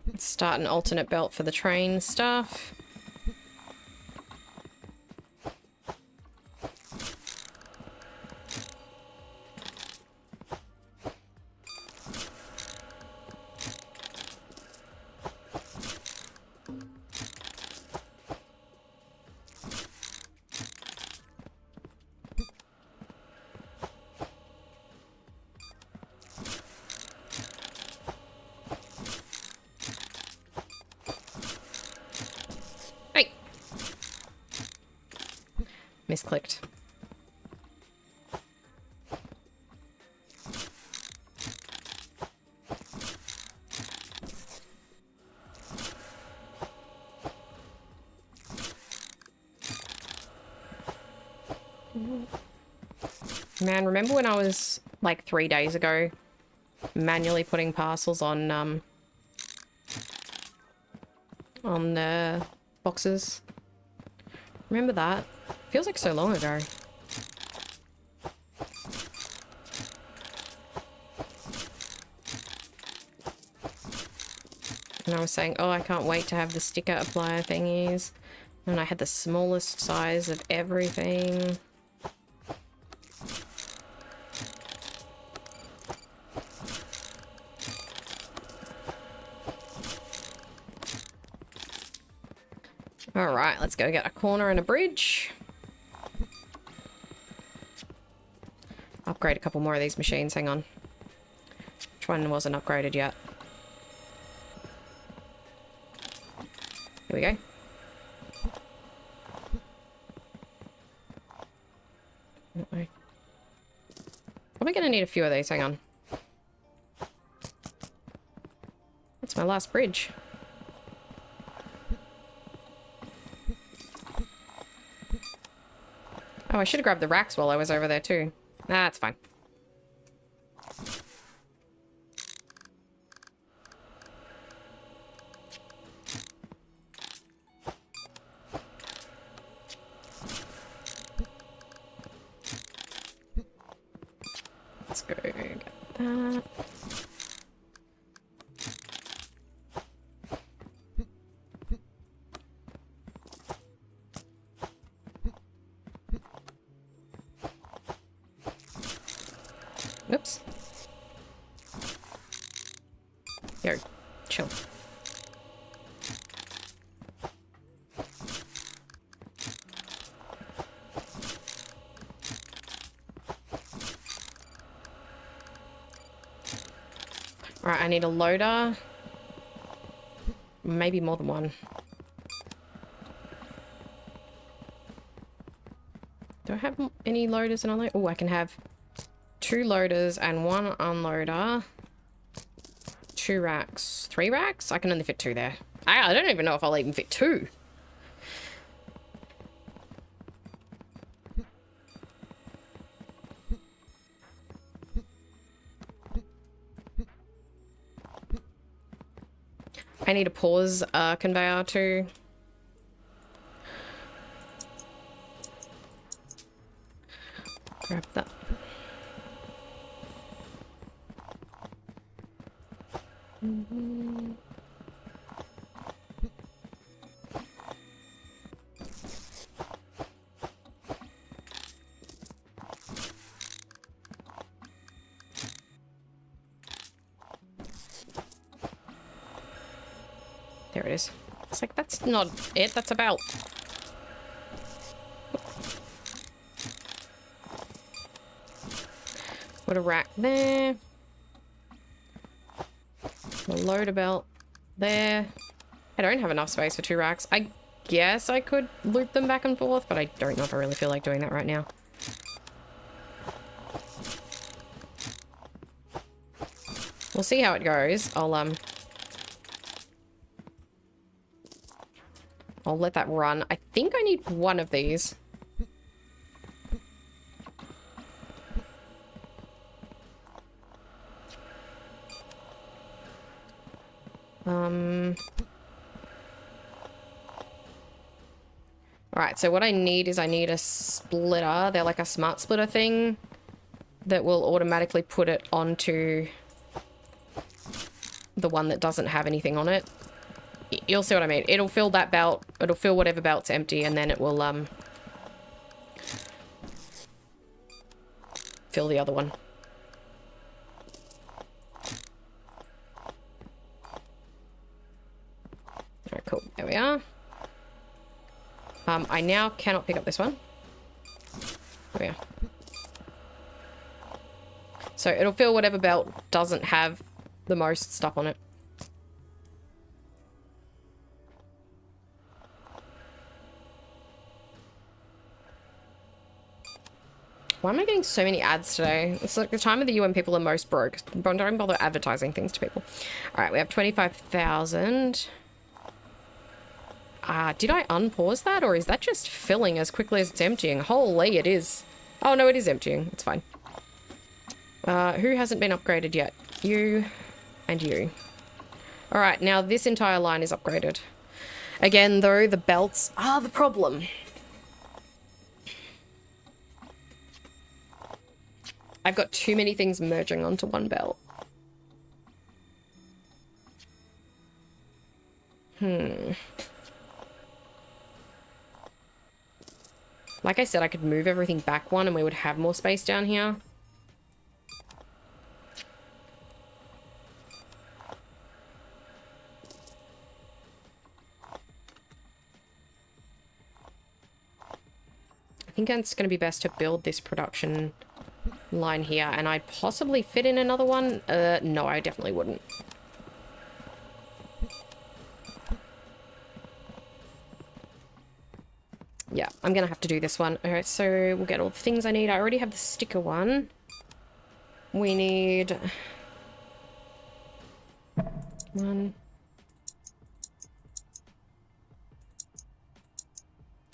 A: Let's start an alternate belt for the train stuff. Misclicked. Man, remember when I was like 3 days ago manually putting parcels on the boxes? Remember that? Feels like so long ago. And I was saying, oh, I can't wait to have the sticker applier thingies. And I had the smallest size of everything. Alright, let's go get a corner and a bridge. Upgrade a couple more of these machines, hang on. Which one wasn't upgraded yet? Here we go. Probably gonna need a few of these, hang on. That's my last bridge. Oh, I should have grabbed the racks while I was over there too. Nah, it's fine. Let's go get that. Oops. Yo, chill. Alright, I need a loader. Maybe more than one. Do I have any loaders and unloaders? Oh, I can have 2 loaders and 1 unloader. 2 racks. 3 racks? I can only fit 2 there. I don't even know if I'll even fit 2. I need a pause conveyor too. Grab that. There it is. It's like, that's not it, that's about. Put a rack there. The loader belt there. I don't have enough space for 2 racks. I guess I could loop them back and forth, but I don't know if I really feel like doing that right now. We'll see how it goes. I'll let that run. I think I need 1 of these. Alright, so what I need is I need a splitter. They're like a smart splitter thing that will automatically put it onto the one that doesn't have anything on it. You'll see what I mean. It'll fill that belt. It'll fill whatever belt's empty, and then it will fill the other one. Alright, cool. There we are. I now cannot pick up this one. There we are. So it'll fill whatever belt doesn't have the most stuff on it. Why am I getting so many ads today? It's like the time of the year when people are most broke. Don't bother advertising things to people. All right, we have 25,000. Did I unpause that, or is that just filling as quickly as it's emptying? Holy, it is. Oh, no, it is emptying. It's fine. Who hasn't been upgraded yet? You and you. All right, now this entire line is upgraded. Again, though, the belts are the problem. I've got too many things merging onto one belt. Like I said, I could move everything back one and we would have more space down here. I think it's going to be best to build this production line here, and I'd possibly fit in another one. No, I definitely wouldn't. Yeah, I'm gonna have to do this one. Alright, so we'll get all the things I need. I already have the sticker one. We need... one.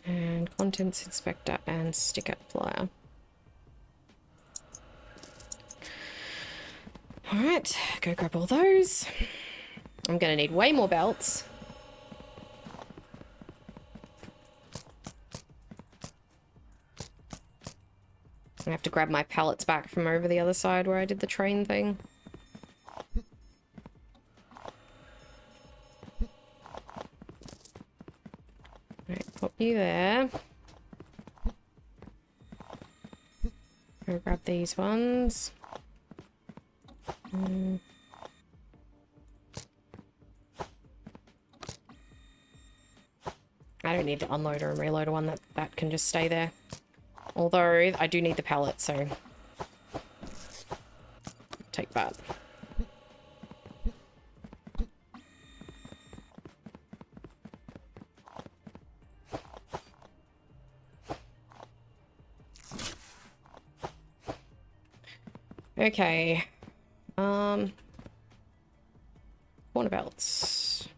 A: And contents inspector and sticker applier. Alright, go grab all those. I'm gonna need way more belts. I have to grab my pallets back from over the other side where I did the train thing. Alright, pop you there. Go grab these ones. I don't need the unloader and reloader one, that can just stay there. Although, I do need the pallet, so... take that. Okay. Corner belts.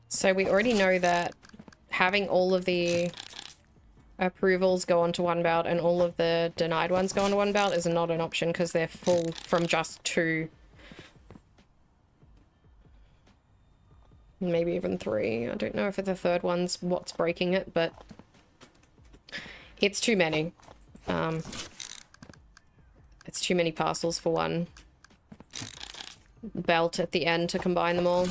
A: So we already know that having all of the approvals go onto one belt and all of the denied ones go onto one belt is not an option because they're full from just 2. Maybe even 3. I don't know if the third one's what's breaking it, but it's too many. It's too many parcels for one belt at the end to combine them all.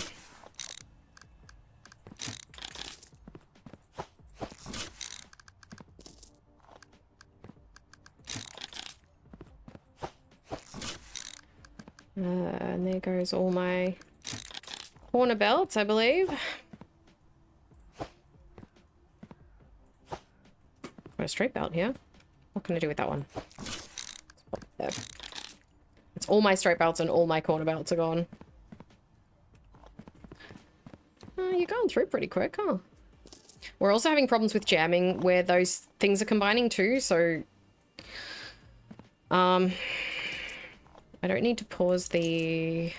A: And there goes all my corner belts, I believe. Got a straight belt here. What can I do with that one? There. It's all my straight belts and all my corner belts are gone. You're going through pretty quick, huh? We're also having problems with jamming where those things are combining too, so... I don't need to pause the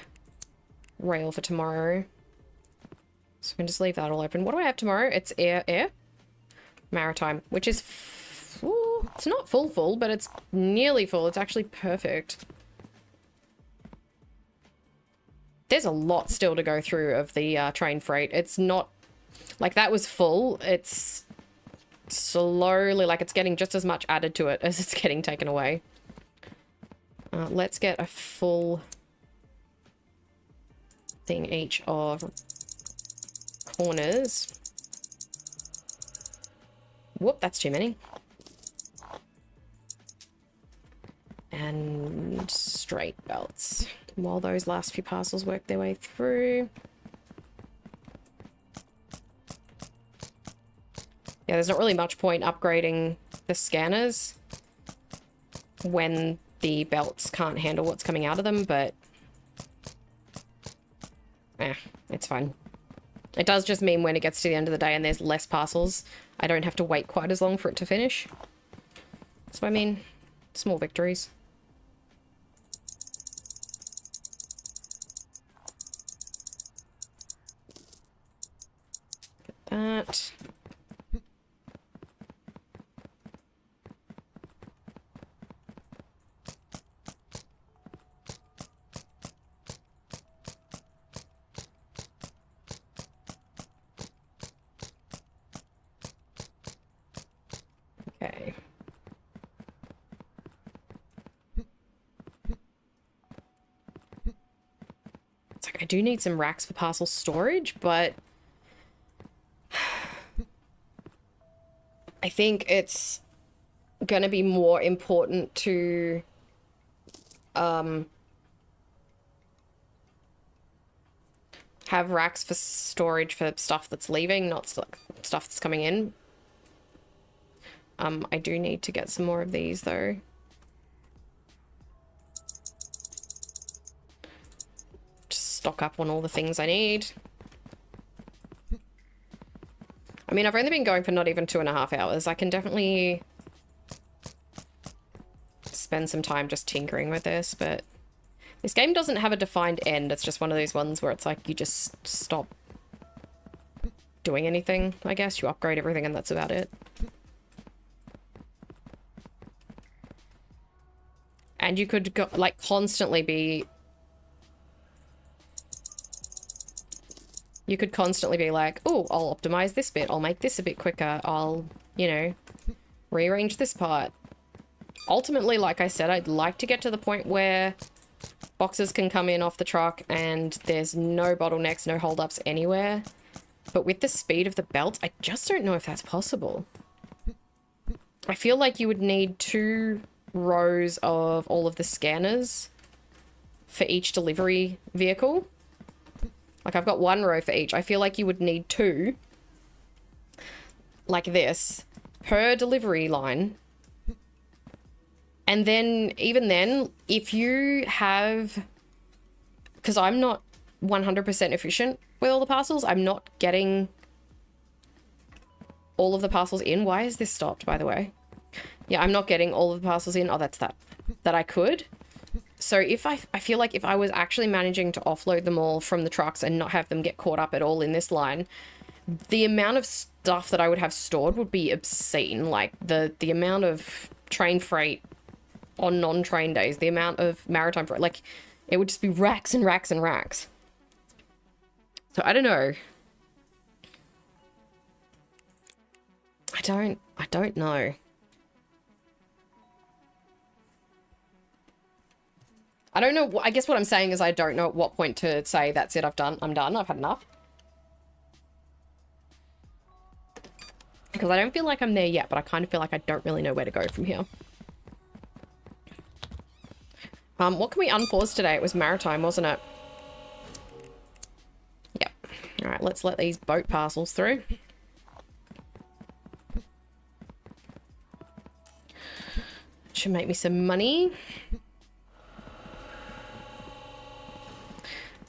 A: rail for tomorrow. So I can just leave that all open. What do I have tomorrow? It's air? Maritime, which is... it's not full, but it's nearly full. It's actually perfect. There's a lot still to go through of the train freight. It's not... like, that was full. It's slowly... like, it's getting just as much added to it as it's getting taken away. Let's get a full thing each of corners. Whoop, that's too many. And straight belts. While those last few parcels work their way through. Yeah, there's not really much point upgrading the scanners when the belts can't handle what's coming out of them, but it's fine. It does just mean when it gets to the end of the day and there's less parcels, I don't have to wait quite as long for it to finish. So I mean, small victories. Get that. Okay. It's like I do need some racks for parcel storage, but I think it's gonna be more important to have racks for storage for stuff that's leaving, not stuff that's coming in. I do need to get some more of these though. Just stock up on all the things I need. I mean, I've only been going for not even 2.5 hours. I can definitely spend some time just tinkering with this, but this game doesn't have a defined end. It's just one of those ones where it's like you just stop doing anything, I guess. You upgrade everything and that's about it. And you could go, like, constantly be... You could constantly be like, oh, I'll optimize this bit. I'll make this a bit quicker. I'll, you know, rearrange this part. Ultimately, like I said, I'd like to get to the point where boxes can come in off the truck and there's no bottlenecks, no holdups anywhere. But with the speed of the belt, I just don't know if that's possible. I feel like you would need 2 rows of all of the scanners for each delivery vehicle. Like, I've got 1 row for each. I feel like you would need 2 like this per delivery line. And then, even then, if you have... Because I'm not 100% efficient with all the parcels. I'm not getting all of the parcels in. Why is this stopped, by the way? Yeah, I'm not getting all of the parcels in. Oh, that's that I could. So if I feel like if I was actually managing to offload them all from the trucks and not have them get caught up at all in this line, the amount of stuff that I would have stored would be obscene. Like the amount of train freight on non-train days, the amount of maritime freight, like it would just be racks and racks and racks. So I don't know. I don't know. I don't know. I guess what I'm saying is I don't know at what point to say, that's it, I'm done, I've had enough. Because I don't feel like I'm there yet, but I kind of feel like I don't really know where to go from here. What can we unpause today? It was maritime, wasn't it? Yep. All right, let's let these boat parcels through. Should make me some money.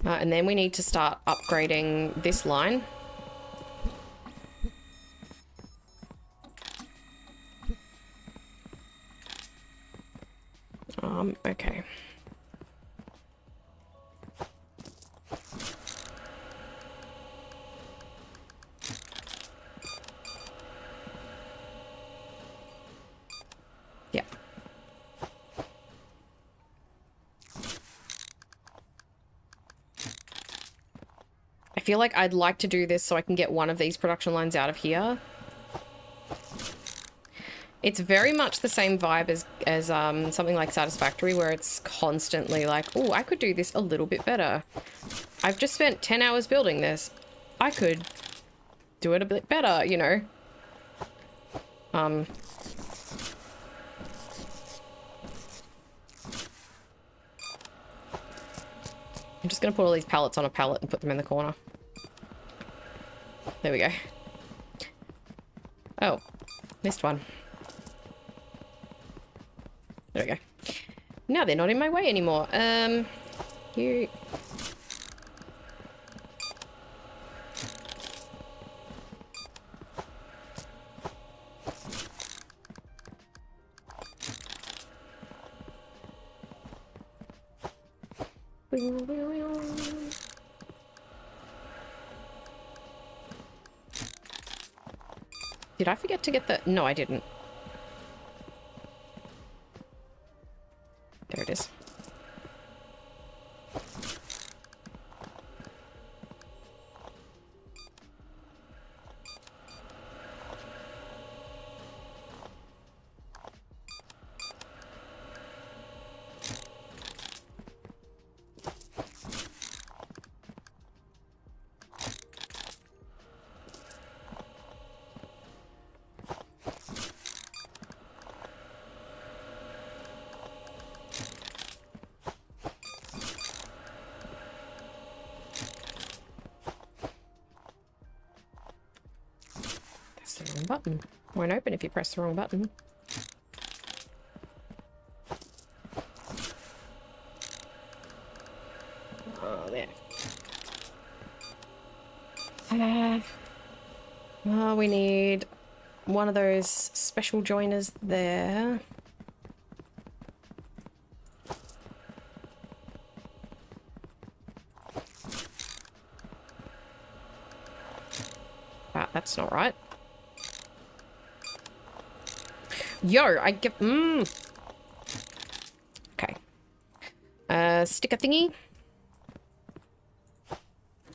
A: And then we need to start upgrading this line. Okay. Yeah. I feel like I'd like to do this so I can get one of these production lines out of here. It's very much the same vibe as something like Satisfactory, where it's constantly like, oh, I could do this a little bit better. I've just spent 10 hours building this. I could do it a bit better, you know. I'm just going to put all these pallets on a pallet and put them in the corner. There we go. Oh, missed one. There we go. Now they're not in my way anymore. You... Did I forget to get the... No, I didn't. There it is. The wrong button. Won't open if you press the wrong button. Oh, there. Oh, we need one of those special joiners there. Ah, that's not right. Yo, I get... Okay. Sticker thingy.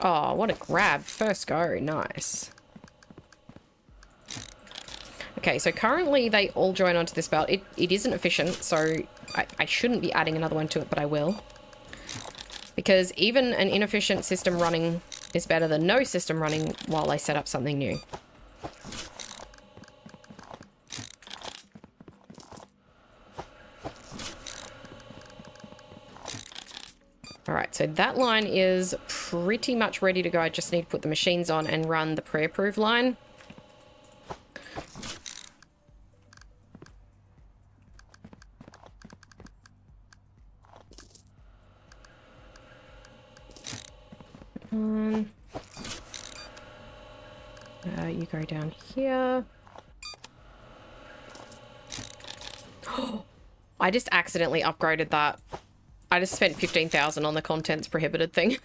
A: Oh, what a grab. First go. Nice. Okay, so currently they all join onto this belt. It isn't efficient, so I shouldn't be adding another one to it, but I will. Because even an inefficient system running is better than no system running while I set up something new. Alright, so that line is pretty much ready to go. I just need to put the machines on and run the pre-approved line. You go down here. I just accidentally upgraded that. I just spent 15,000 on the contents prohibited thing.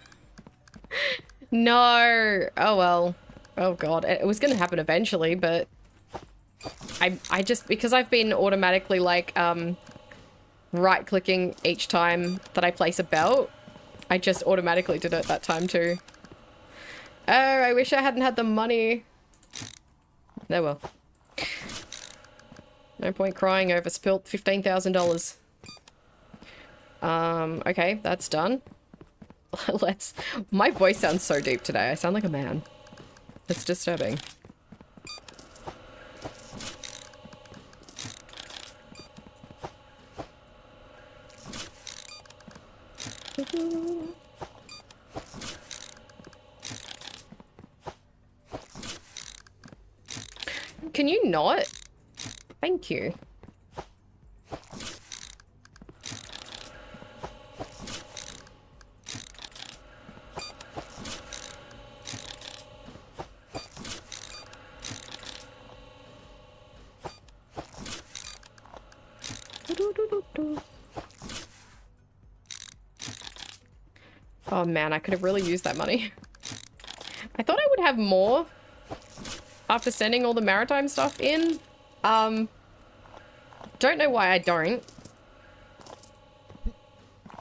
A: No. Oh, well. Oh, God. It was going to happen eventually, but I just, because I've been automatically like, right-clicking each time that I place a belt, I just automatically did it that time too. Oh, I wish I hadn't had the money. Oh, well. No point crying over spilt $15,000. Okay, that's done. Let's... My voice sounds so deep today. I sound like a man. It's disturbing. Can you not? Thank you. Oh man, I could have really used that money. I thought I would have more after sending all the maritime stuff in. Don't know why I don't.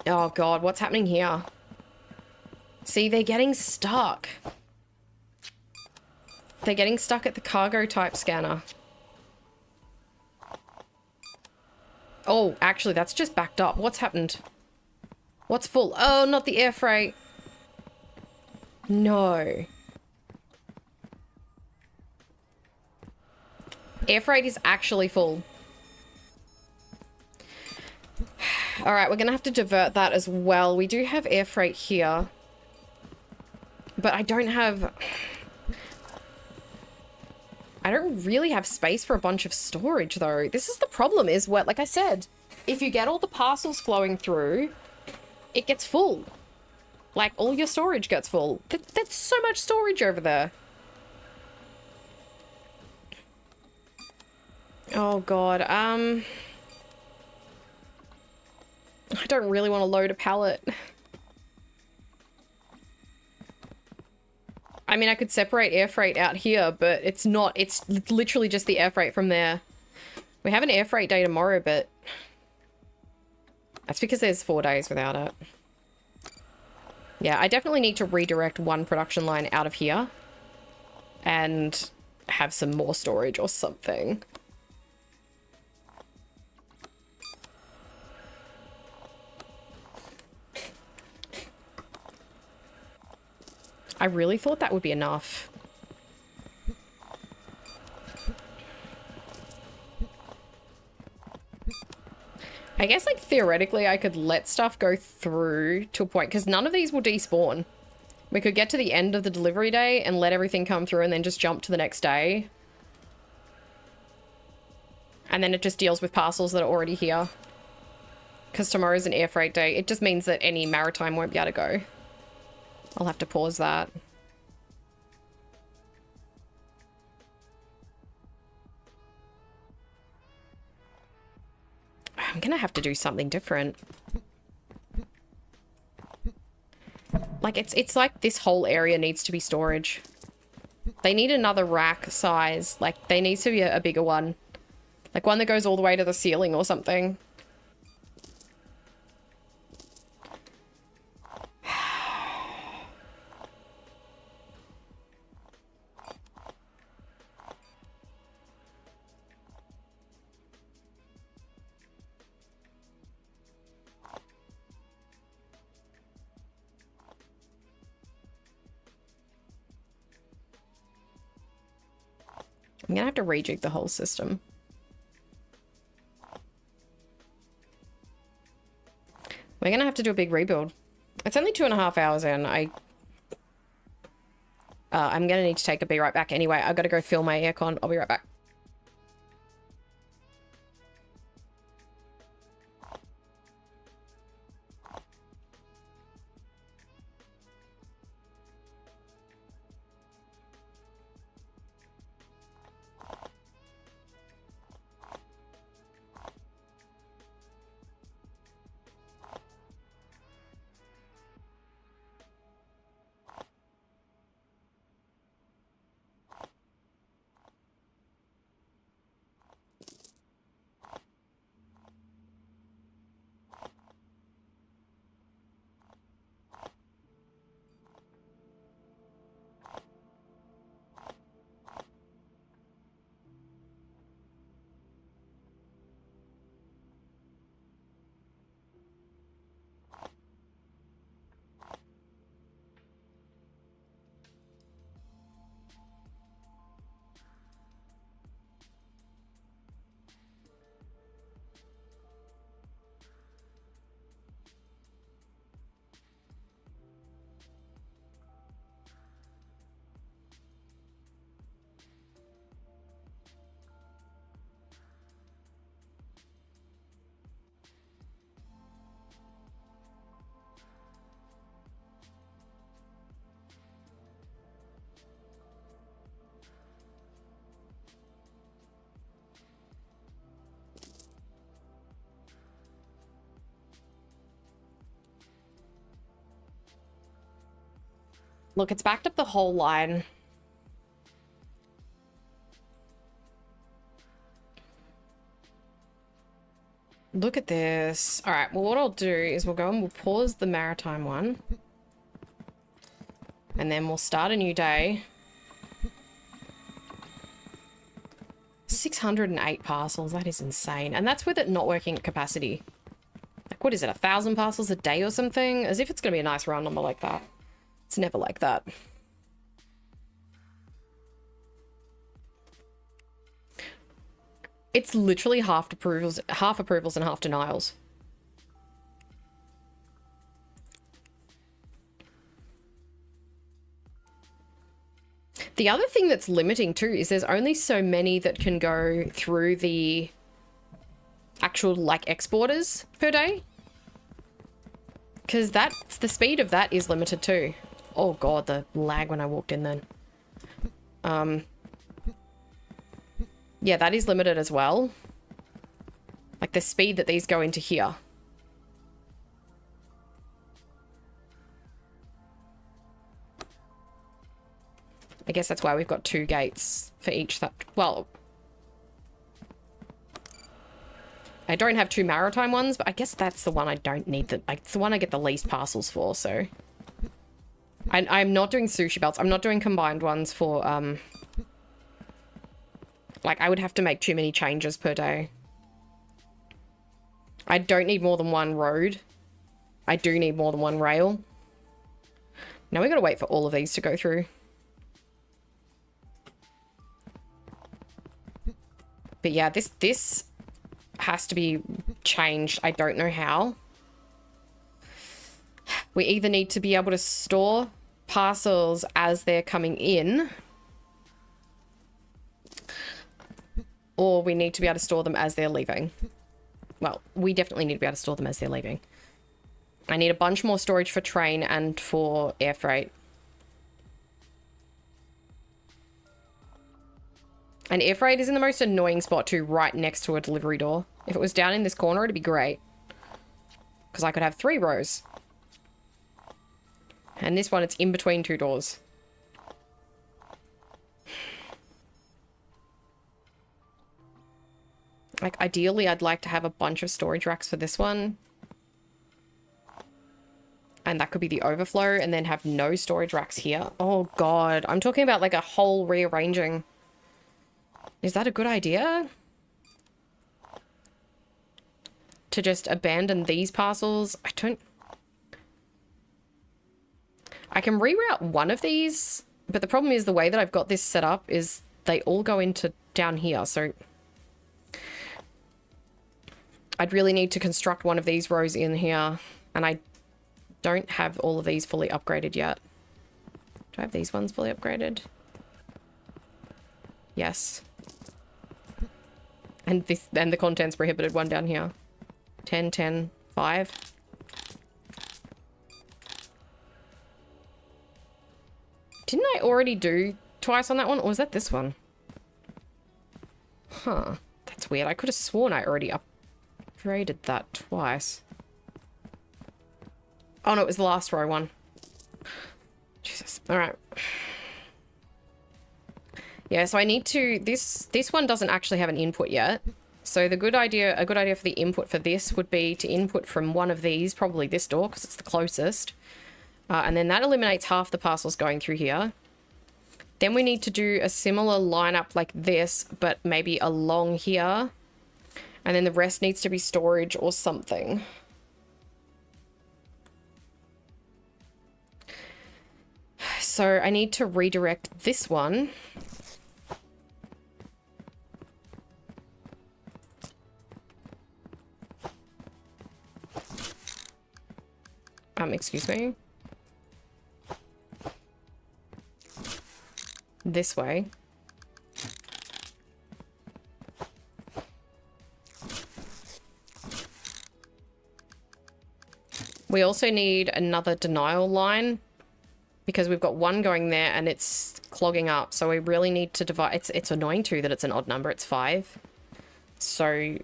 A: Oh god, what's happening here? See, they're getting stuck. They're getting stuck at the cargo type scanner. Oh, actually, that's just backed up. What's happened? What's full? Oh, not the air freight. No. Air freight is actually full. All right, we're going to have to divert that as well. We do have air freight here. But I don't I don't really have space for a bunch of storage though. This is the problem, is what, like I said, if you get all the parcels flowing through, it gets full. Like, all your storage gets full. That's so much storage over there. Oh god, I don't really want to load a pallet. I mean, I could separate air freight out here, but it's not. It's literally just the air freight from there. We have an air freight day tomorrow, but that's because there's 4 days without it. Yeah, I definitely need to redirect one production line out of here and have some more storage or something. I really thought that would be enough. I guess, like, theoretically, I could let stuff go through to a point, because none of these will despawn. We could get to the end of the delivery day and let everything come through and then just jump to the next day. And then it just deals with parcels that are already here. Because tomorrow's an air freight day. It just means that any maritime won't be able to go. I'll have to pause that. I'm gonna have to do something different. Like, it's like this whole area needs to be storage. They need another rack size. Like, there needs to be a bigger one. Like, one that goes all the way to the ceiling or something. I'm gonna have to rejig the whole system. We're gonna have to do a big rebuild. It's only 2.5 hours in. I'm gonna need to take a be right back anyway. I've got to go fill my aircon. I'll be right back. Look, it's backed up the whole line. Look at this. All right, well, what I'll do is we'll go and we'll pause the maritime one. And then we'll start a new day. 608 parcels. That is insane. And that's with it not working at capacity. Like, what is it, 1,000 parcels a day or something? As if it's going to be a nice round number like that. It's never like that. It's literally half approvals and half denials. The other thing that's limiting too is there's only so many that can go through the actual like exporters per day. Because that's the speed of that is limited too. Oh god, the lag when I walked in then. Yeah, that is limited as well. Like the speed that these go into here. I guess that's why we've got 2 gates for each that, well, I don't have 2 maritime ones, but I guess that's the one I don't need, that like, it's the one I get the least parcels for, so. I'm not doing sushi belts. I'm not doing combined ones for, like, I would have to make too many changes per day. I don't need more than 1 road. I do need more than 1 rail. Now we gotta wait for all of these to go through. But yeah, this has to be changed. I don't know how. We either need to be able to store parcels as they're coming in, or we need to be able to store them as they're leaving. Well, we definitely need to be able to store them as they're leaving. I need a bunch more storage for train and for air freight. And air freight is in the most annoying spot too, right next to a delivery door. If it was down in this corner, it'd be great. Because I could have 3 rows. And this one, it's in between 2 doors. Like, ideally, I'd like to have a bunch of storage racks for this one. And that could be the overflow, and then have no storage racks here. Oh, God. I'm talking about, like, a whole rearranging. Is that a good idea? To just abandon these parcels? I don't... I can reroute one of these, but the problem is the way that I've got this set up is they all go into down here, so... I'd really need to construct one of these rows in here, and I don't have all of these fully upgraded yet. Do I have these ones fully upgraded? Yes. And this, and the contents prohibited one down here. 10, 10, 5. Didn't I already do twice on that one, or was that this one? Huh. That's weird. I could have sworn I already upgraded that twice. Oh no, it was the last row one. Jesus. Alright. Yeah, so I need to... This one doesn't actually have an input yet. So a good idea for the input for this would be to input from one of these, probably this door, because it's the closest. And then that eliminates half the parcels going through here. Then we need to do a similar lineup like this, but maybe along here. And then the rest needs to be storage or something. So I need to redirect this one. Excuse me. This way. We also need another denial line because we've got one going there and it's clogging up. So we really need to divide. It's annoying too that it's an odd number. It's 5. So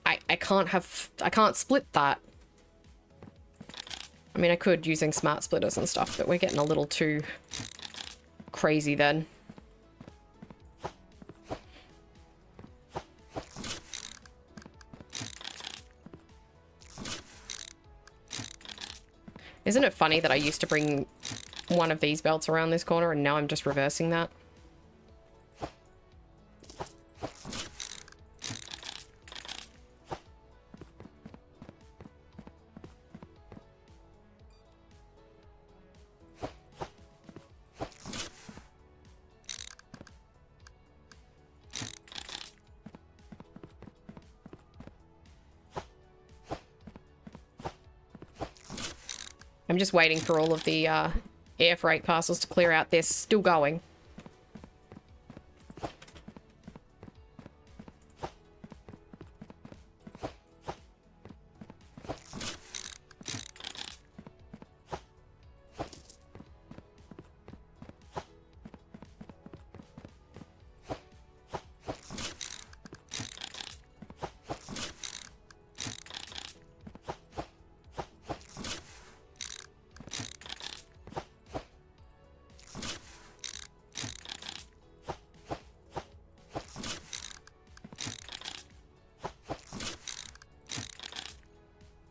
A: I can't split that. I mean, I could using smart splitters and stuff, but we're getting a little too crazy then. Isn't it funny that I used to bring one of these belts around this corner and now I'm just reversing that? I'm just waiting for all of the air freight parcels to clear out. They're still going.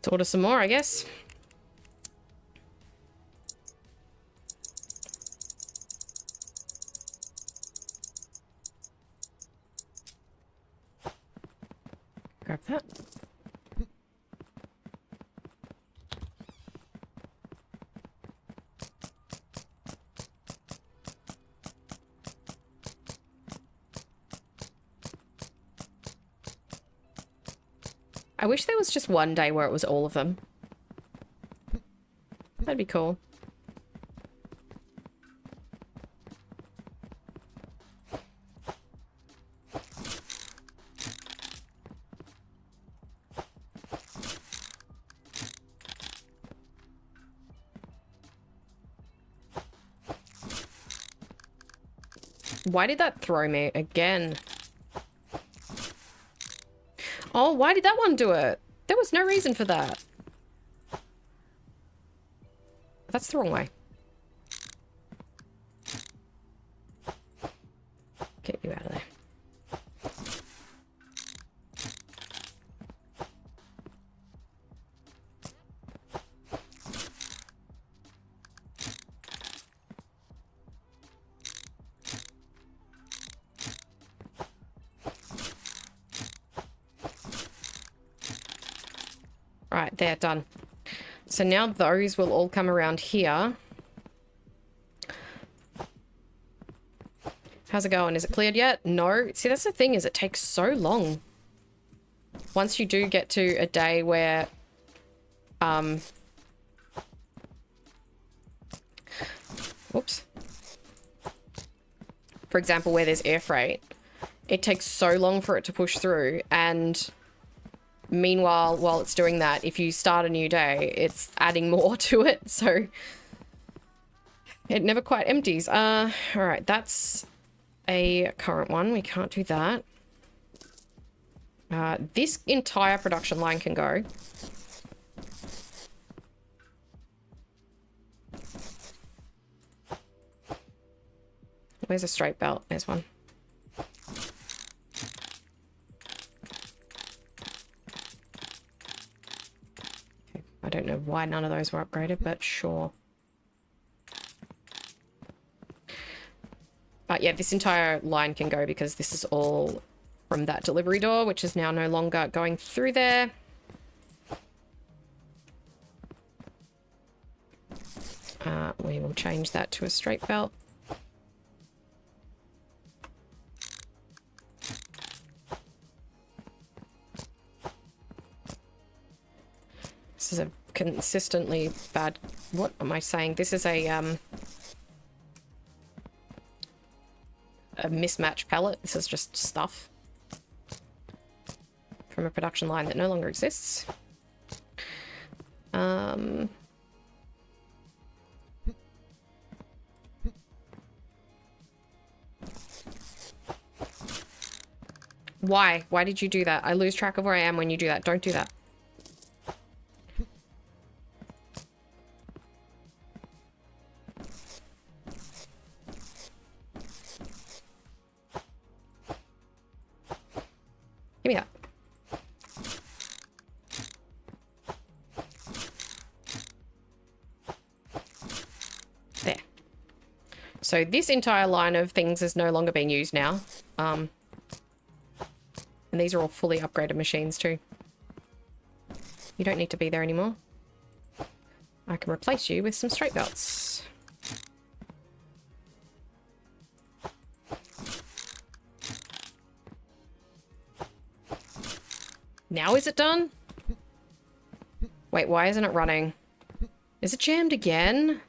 A: Let's order some more, I guess. Grab that. I wish there was just one day where it was all of them. That'd be cool. Why did that throw me again? Oh, why did that one do it? There was no reason for that. That's the wrong way. Get you out of there. Right, there, done. So now those will all come around here. How's it going? Is it cleared yet? No. See, that's the thing, is it takes so long. Once you do get to a day where whoops. For example, where there's air freight, it takes so long for it to push through, and meanwhile, while it's doing that, if you start a new day, it's adding more to it, so it never quite empties. All right, that's a current one. We can't do that. This entire production line can go. Where's a straight belt? There's one. I don't know why none of those were upgraded, but sure. But yeah, this entire line can go because this is all from that delivery door, which is now no longer going through there. We will change that to a straight belt. This is a consistently bad... What am I saying? This is a mismatched pallet. This is just stuff from a production line that no longer exists. Why? Why did you do that? I lose track of where I am when you do that. Don't do that. Give me that. There. So this entire line of things is no longer being used now. And these are all fully upgraded machines too. You don't need to be there anymore. I can replace you with some straight belts. Now is it done? Wait, why isn't it running? Is it jammed again?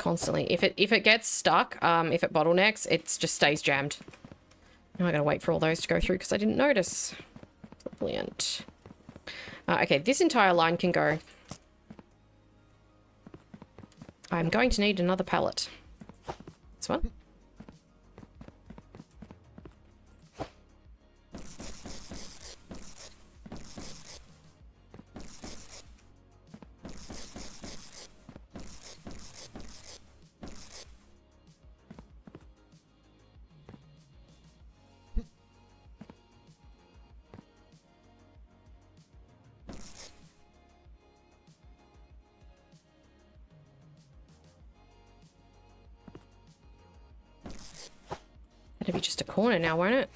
A: constantly. If it gets stuck, if it bottlenecks, it just stays jammed. Now I gotta wait for all those to go through because I didn't notice. Brilliant. Okay, this entire line can go. I'm going to need another pallet. This one. It'll be just a corner now, won't it?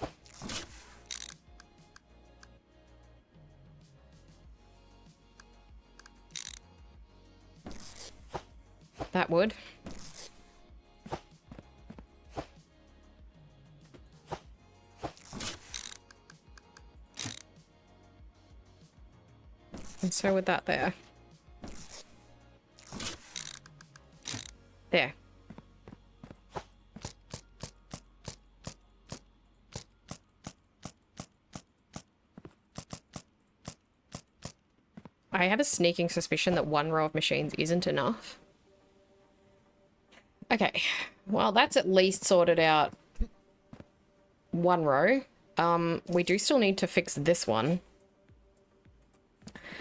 A: That would. And so would that there. There. I have a sneaking suspicion that one row of machines isn't enough. Okay, well, that's at least sorted out one row. We do still need to fix this one.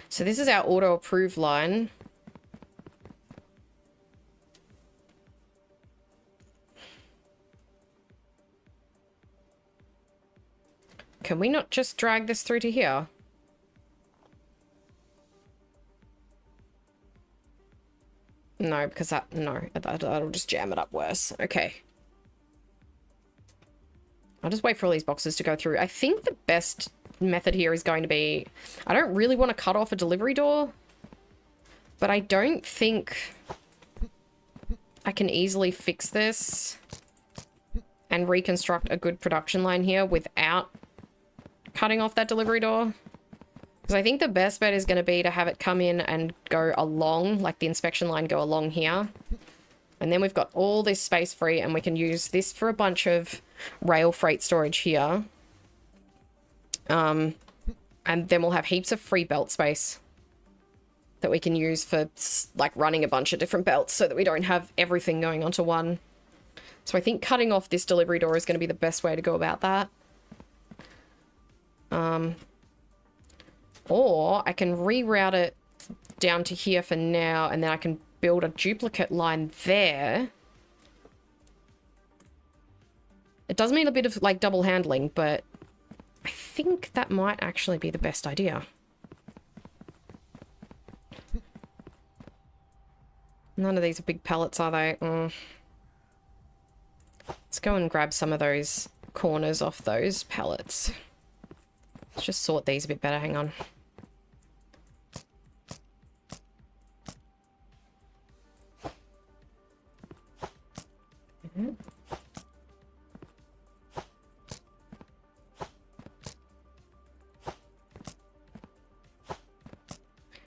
A: So this is our auto-approve line. Can we not just drag this through to here? No, because that'll just jam it up worse. Okay. I'll just wait for all these boxes to go through. I think the best method here is going to be... I don't really want to cut off a delivery door, but I don't think I can easily fix this and reconstruct a good production line here without cutting off that delivery door. Because I think the best bet is going to be to have it come in and go along, like the inspection line go along here. And then we've got all this space free and we can use this for a bunch of rail freight storage here. And then we'll have heaps of free belt space that we can use for like running a bunch of different belts so that we don't have everything going onto one. So I think cutting off this delivery door is going to be the best way to go about that. Or I can reroute it down to here for now, and then I can build a duplicate line there. It does mean a bit of like double handling, but I think that might actually be the best idea. None of these are big pallets, are they? Let's go and grab some of those corners off those pallets. Let's just sort these a bit better. Hang on.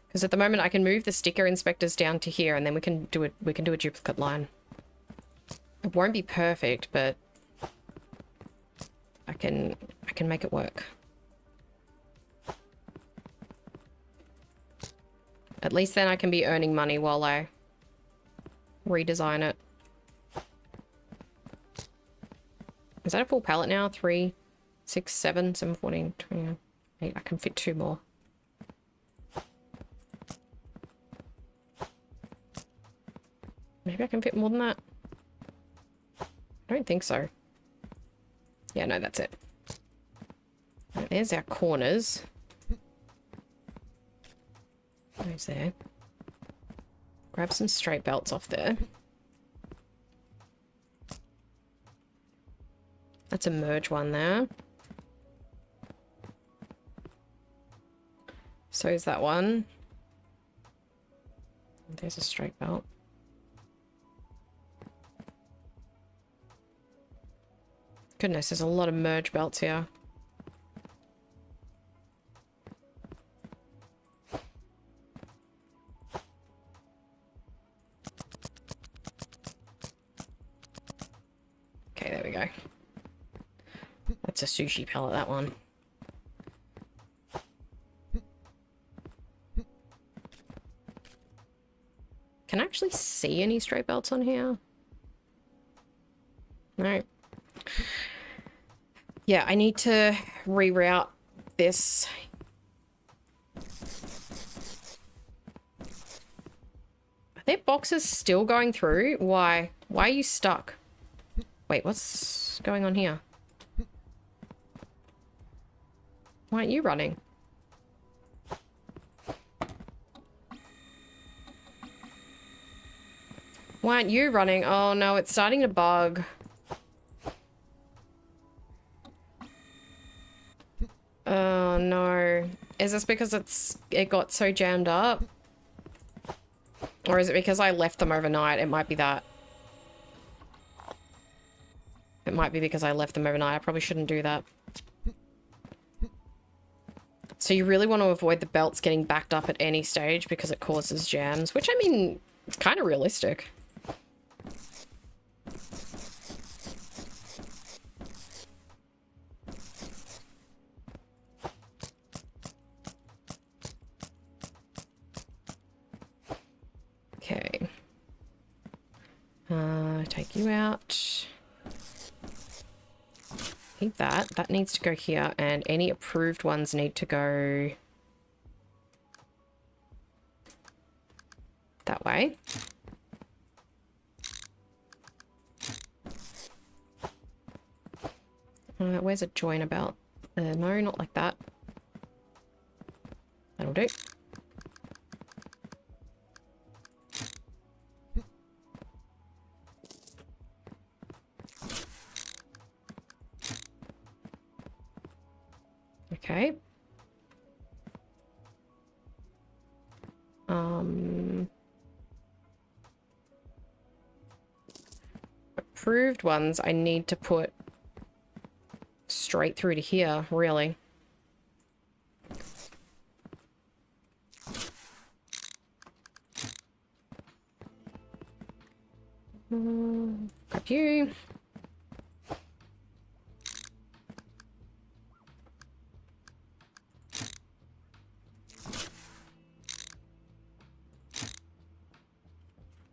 A: Because at the moment I can move the sticker inspectors down to here, and then we can do a duplicate line. It won't be perfect, but I can make it work. At least then I can be earning money while I redesign it. Is that a full pallet now? 3, 6, 7, 7, 14, 28. I can fit 2 more. Maybe I can fit more than that. I don't think so. Yeah, no, that's it. Right, there's our corners. Those there. Grab some straight belts off there. That's a merge one there. So is that one. There's a straight belt. Goodness, there's a lot of merge belts here. it's a sushi pellet, that one. Can I actually see any straight belts on here? No. Yeah, I need to reroute this. Are there boxes still going through? Why? Why are you stuck? Wait, what's going on here? Why aren't you running? Why aren't you running? Oh no, it's starting to bug. Oh no. Is this because it got so jammed up? Or is it because I left them overnight? It might be that. It might be because I left them overnight. I probably shouldn't do that. So you really want to avoid the belts getting backed up at any stage because it causes jams, which, I mean, it's kind of realistic. Okay. Take you out. Keep that. That needs to go here, and any approved ones need to go that way. Where's a join about? No, not like that. That'll do. Okay. Approved ones I need to put straight through to here, really. Grab you.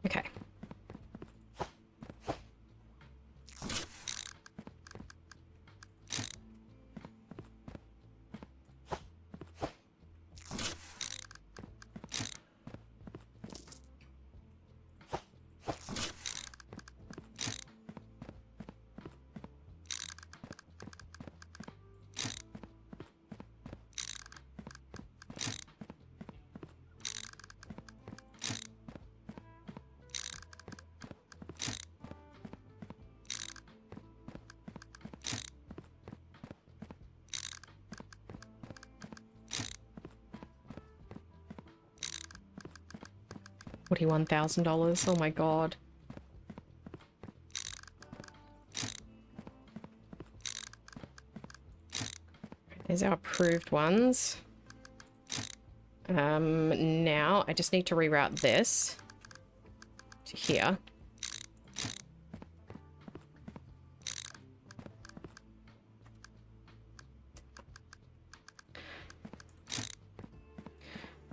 A: Okay. $41,000. Oh my god. There's our approved ones. Now I just need to reroute this to here.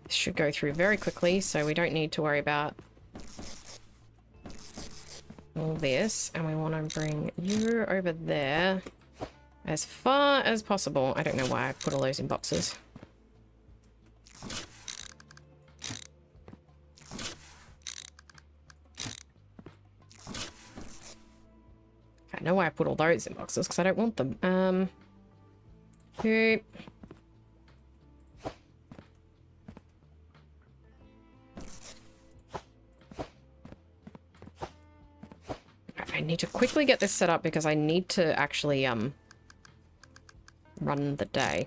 A: This should go through very quickly, so we don't need to worry about all this. And we want to bring you over there as far as possible. I don't know why I put all those in boxes. I know why I put all those in boxes, because I don't want them. Here. I need to quickly get this set up because I need to actually, run the day.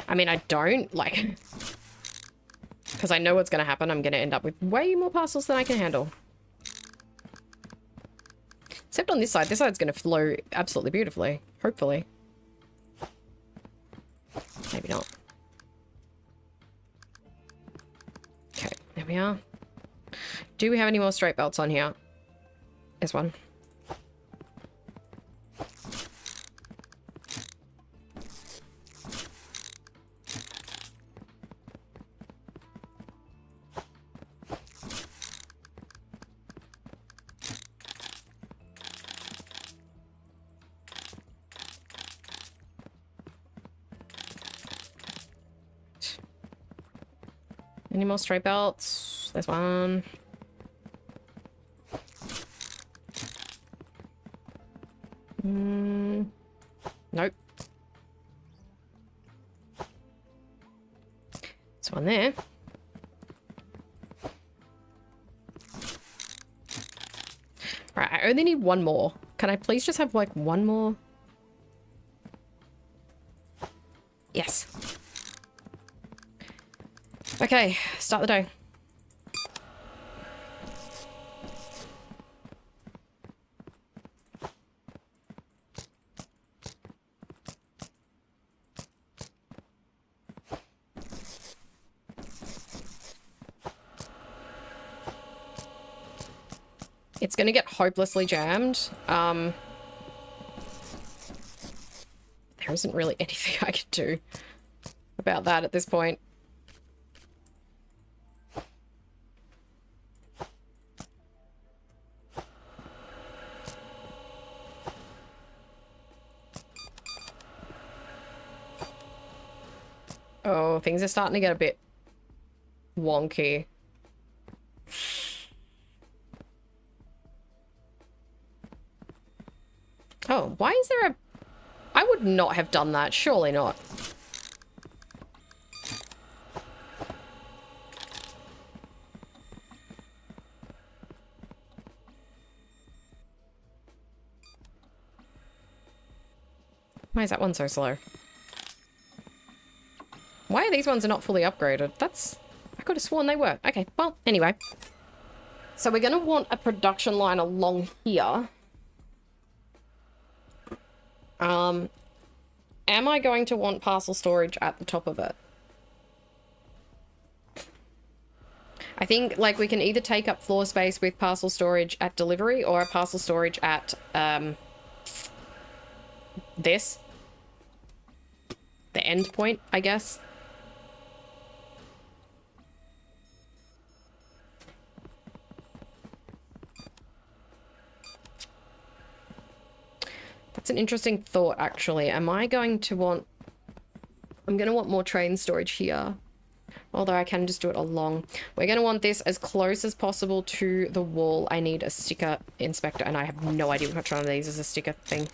A: I mean, I don't, like... Because I know what's going to happen. I'm going to end up with way more parcels than I can handle. Except on this side. This side's going to flow absolutely beautifully. Hopefully. Maybe not. Okay, there we are. Do we have any more straight belts on here? There's one. Any more stray belts? There's one. Nope. There's one there. Right, I only need one more. Can I please just have like one more? Yes. Okay, start the day. It's gonna get hopelessly jammed. There isn't really anything I can do about that at this point. Oh, things are starting to get a bit wonky. Oh, why is there a... I would not have done that. Surely not. Why is that one so slow? Why are these ones not fully upgraded? That's... I could have sworn they were. Okay, well, anyway. So we're going to want a production line along here. Am I going to want parcel storage at the top of it? I think, like, we can either take up floor space with parcel storage at delivery or a parcel storage at, this. The end point, I guess. That's an interesting thought, actually. Am I going to want... I'm going to want more train storage here. Although I can just do it along. We're going to want this as close as possible to the wall. I need a sticker inspector, and I have no idea which one of these is a sticker thing.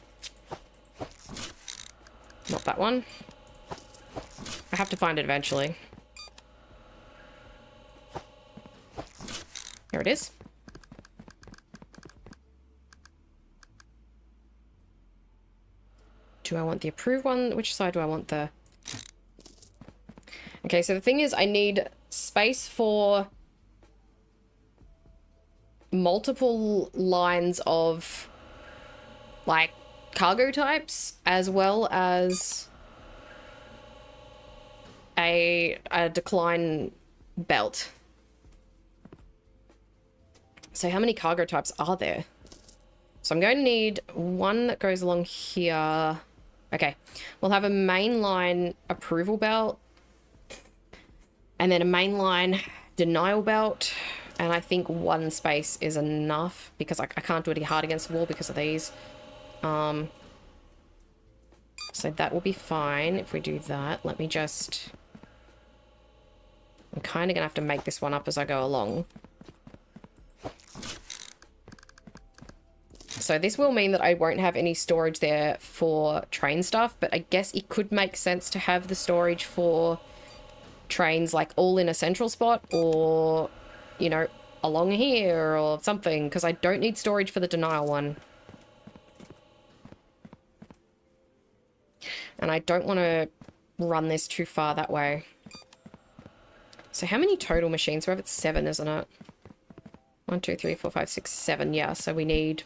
A: Not that one. I have to find it eventually. Here it is. Do I want the approved one? Which side do I want the... Okay, so the thing is, I need space for multiple lines of, like, cargo types, as well as a decline belt. So how many cargo types are there? So I'm going to need one that goes along here. Okay, we'll have a mainline approval belt, and then a mainline denial belt, and I think one space is enough because I can't do it hard against the wall because of these. So that will be fine if we do that. Let me just... I'm kind of going to have to make this one up as I go along. So this will mean that I won't have any storage there for train stuff, but I guess it could make sense to have the storage for trains like all in a central spot, or, you know, along here or something, because I don't need storage for the denial one. And I don't want to run this too far that way. So how many total machines? We have it 7, isn't it? 1, 2, 3, 4, 5, 6, 7. Yeah, so we need...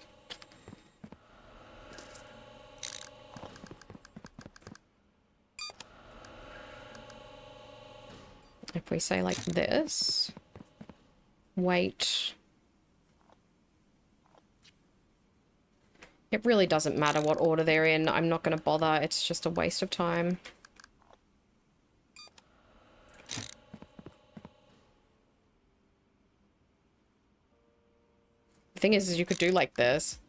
A: If we say like this, wait. It really doesn't matter what order they're in. I'm not going to bother. It's just a waste of time. The thing is you could do like this.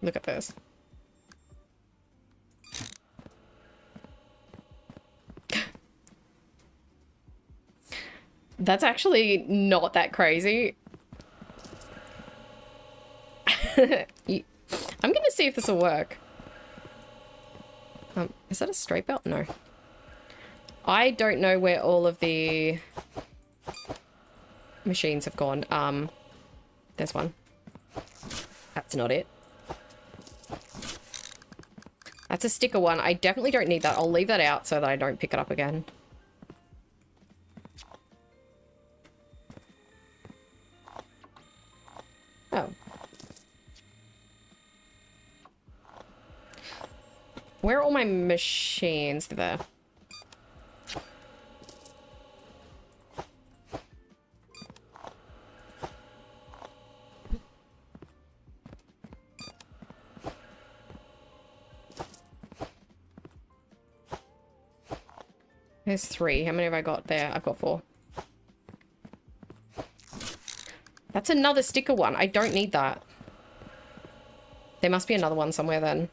A: Look at this. That's actually not that crazy. I'm gonna see if this will work. Is that a straight belt? No. I don't know where all of the machines have gone. There's one. That's not it. That's a sticker one. I definitely don't need that. I'll leave that out so that I don't pick it up again. Oh. Where are all my machines? There. There's 3. How many have I got there? I've got 4. That's another sticker one. I don't need that. There must be another one somewhere then.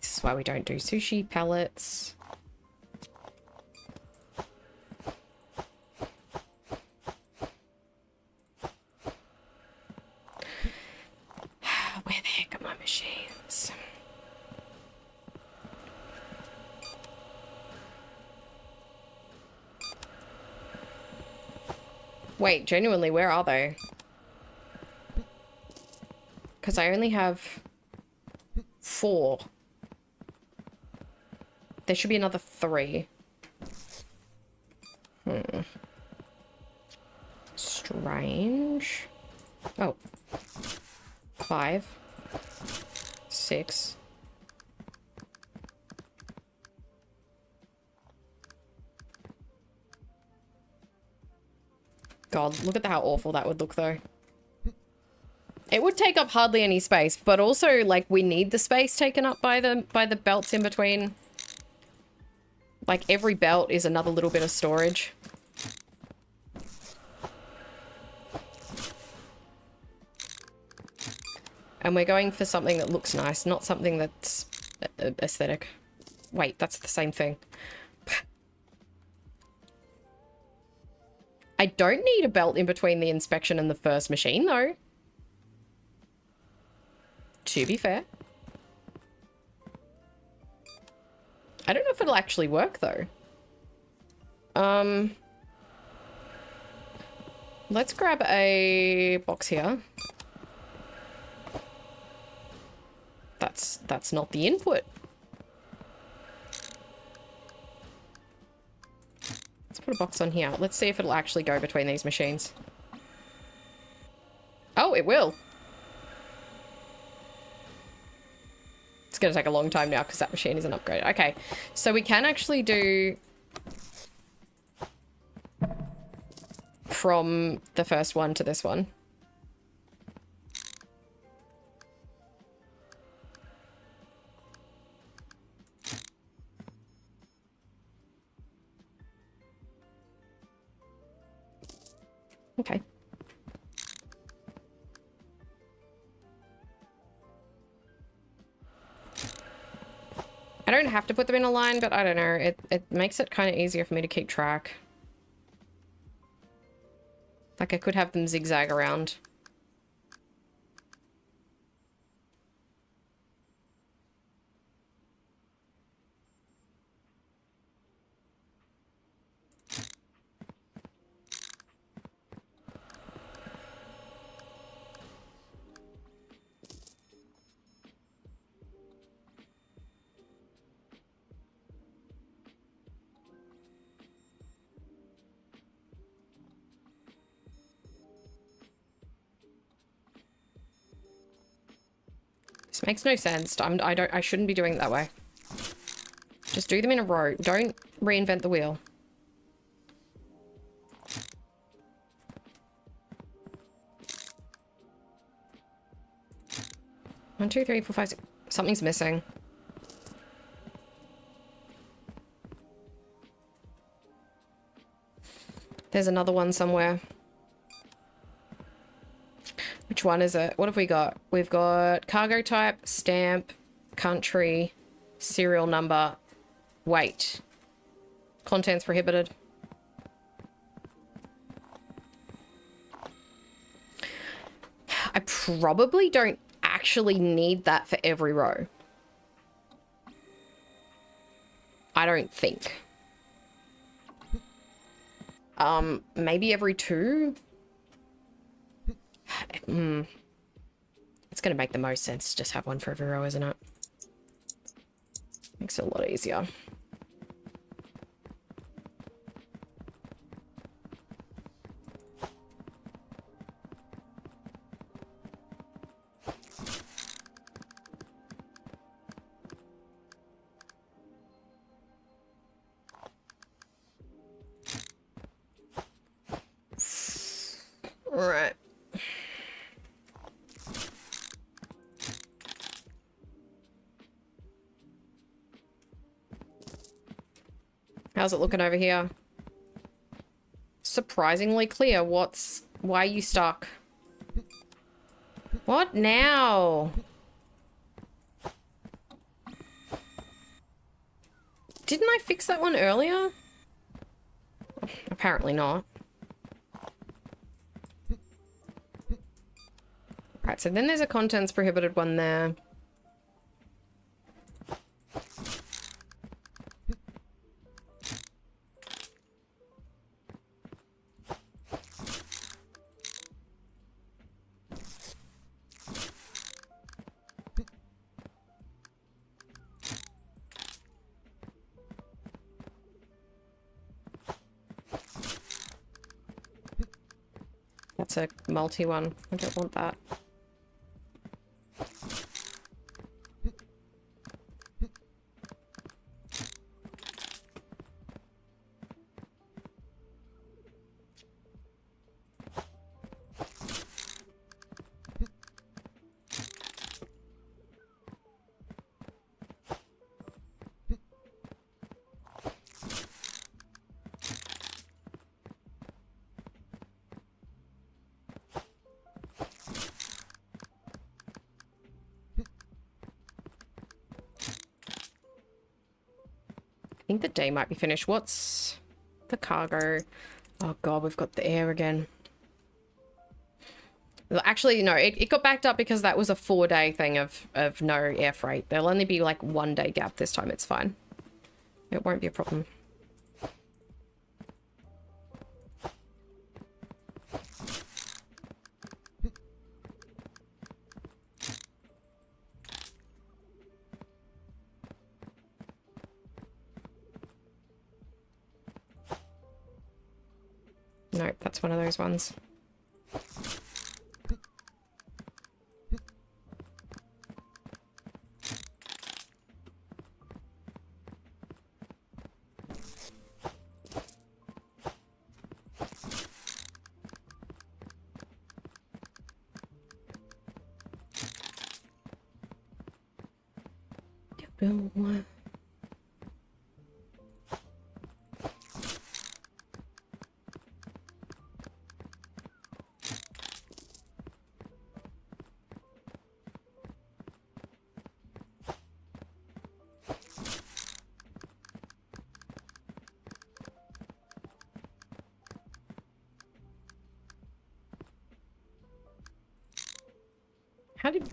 A: This is why we don't do sushi pellets. Where the heck are my machines? Wait, genuinely, where are they? Because I only have 4. There should be another 3. Strange. Oh. 5. 6. God, look at how awful that would look, though. It would take up hardly any space, but also, like, we need the space taken up by the belts in between. Like, every belt is another little bit of storage. And we're going for something that looks nice, not something that's aesthetic. Wait, that's the same thing. I don't need a belt in between the inspection and the first machine, though. To be fair. I don't know if it'll actually work, though. Let's grab a box here. That's not the input. Let's put a box on here. Let's see if it'll actually go between these machines. Oh, it will. It's going to take a long time now because that machine isn't upgraded. Okay, so we can actually do from the first one to this one. Okay. I don't have to put them in a line, but I don't know. It makes it kind of easier for me to keep track. Like I could have them zigzag around. This makes no sense. I shouldn't be doing it that way. Just do them in a row. Don't reinvent the wheel. One, two, three, four, five, six. Something's missing. There's another one somewhere. Which one is it? What have we got? We've got cargo type, stamp, country, serial number, weight. Contents prohibited. I probably don't actually need that for every row. I don't think. Maybe every 2? It's gonna make the most sense to just have one for every row, isn't it? Makes it a lot easier. Right. How's it looking over here? Surprisingly clear. Why are you stuck? What now? Didn't I fix that one earlier? Apparently not. Right, so then there's a contents prohibited one there. That's a multi one. I don't want that. I think the day might be finished. What's the cargo? Oh god, we've got the air again. Actually, no, it got backed up because that was a 4-day thing of no air freight. There'll only be like 1-day gap this time. It's fine. It won't be a problem. Nope, that's one of those ones. How did...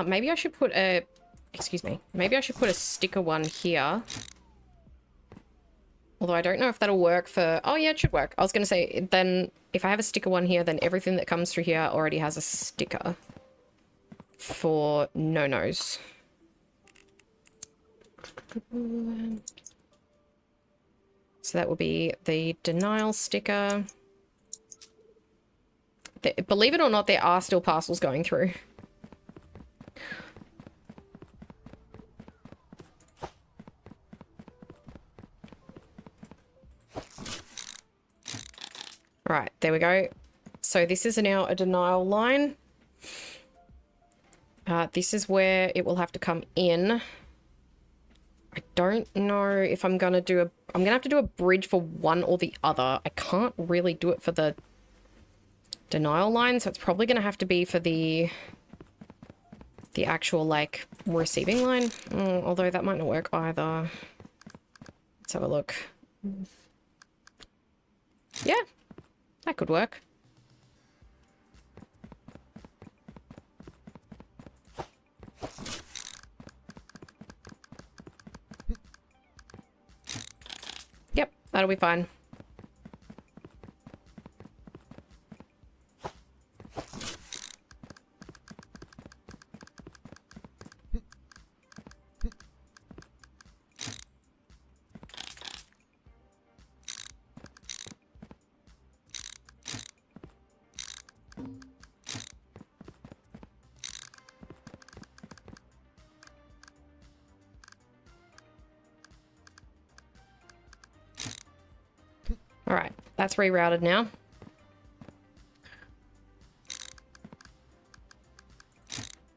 A: maybe I should put a... Excuse me. Maybe I should put a sticker one here. Although I don't know if that'll work for... Oh, yeah, it should work. I was going to say, then if I have a sticker one here, then everything that comes through here already has a sticker for no-nos. So that will be the denial sticker. Believe it or not, there are still parcels going through. Right, there we go. So this is now a denial line. This is where it will have to come in. I don't know if I'm gonna do a... I'm gonna have to do a bridge for one or the other. I can't really do it for the denial line, so it's probably gonna have to be for the actual, like, receiving line. Although that might not work either. Let's have a look. Yeah, that could work. Yep, that'll be fine. All right, that's rerouted now.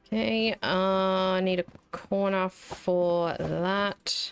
A: Okay, I need a corner for that.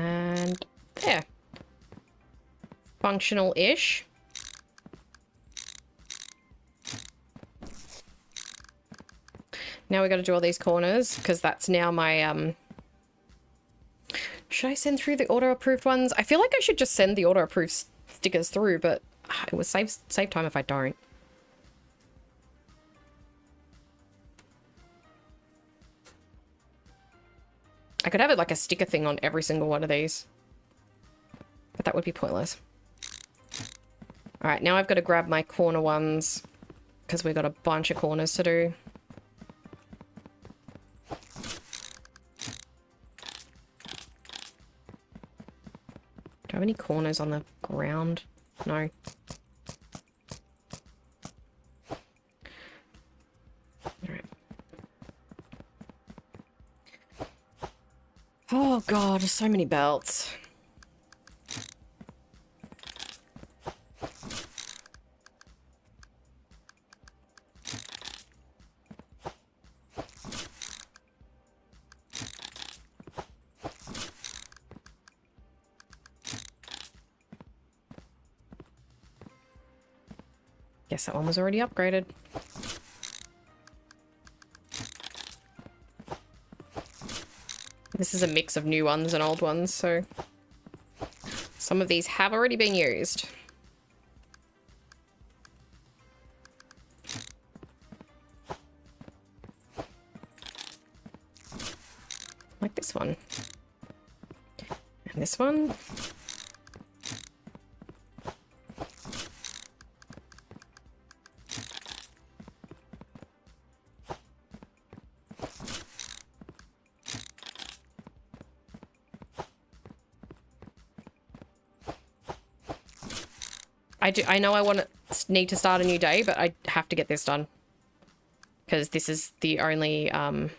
A: And there. Functional-ish. Now we got to do all these corners, because that's now my, Should I send through the auto-approved ones? I feel like I should just send the auto-approved stickers through, but it would save time if I don't. I could have it like a sticker thing on every single one of these, but that would be pointless. All right, now I've got to grab my corner ones because we've got a bunch of corners to do. Do I have any corners on the ground? No. Oh god, so many belts. Guess that one was already upgraded. This is a mix of new ones and old ones, so some of these have already been used. Like this one. And this one. I know I need to start a new day, but I have to get this done. Because this is the only, Oh,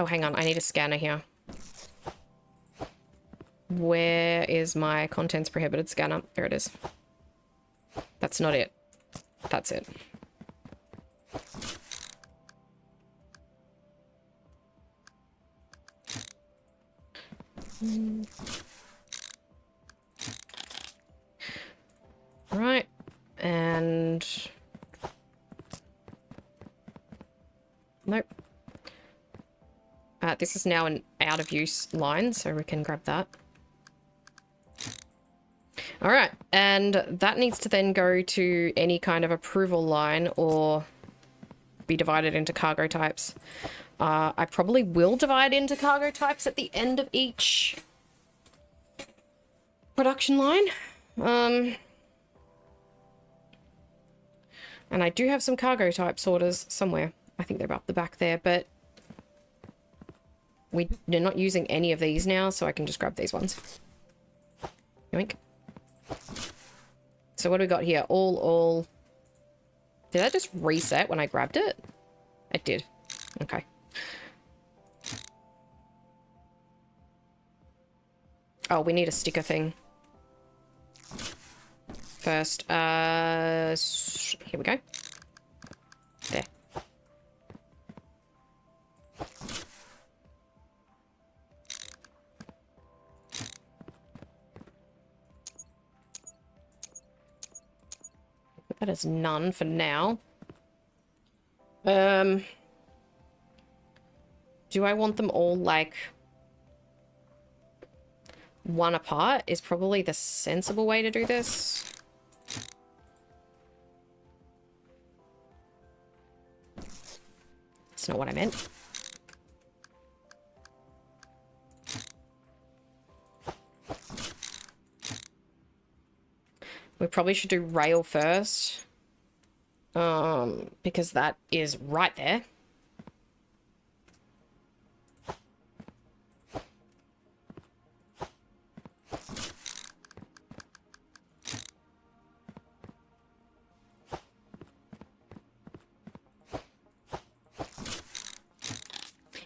A: hang on. I need a scanner here. Where is my contents prohibited scanner? There it is. That's not it. That's it. Right, and nope. This is now an out of use line, so we can grab that. All right, and that needs to then go to any kind of approval line or be divided into cargo types. I probably will divide into cargo types at the end of each production line. And I do have some cargo type sorters somewhere. I think they're up the back there, but we're not using any of these now, so I can just grab these ones. Yoink. So what do we got here? All. Did that just reset when I grabbed it? It did. Okay. Oh, we need a sticker thing. First, here we go. There. That is none for now. Do I want them all, like, one apart is probably the sensible way to do this. That's not what I meant. We probably should do rail first. Because that is right there.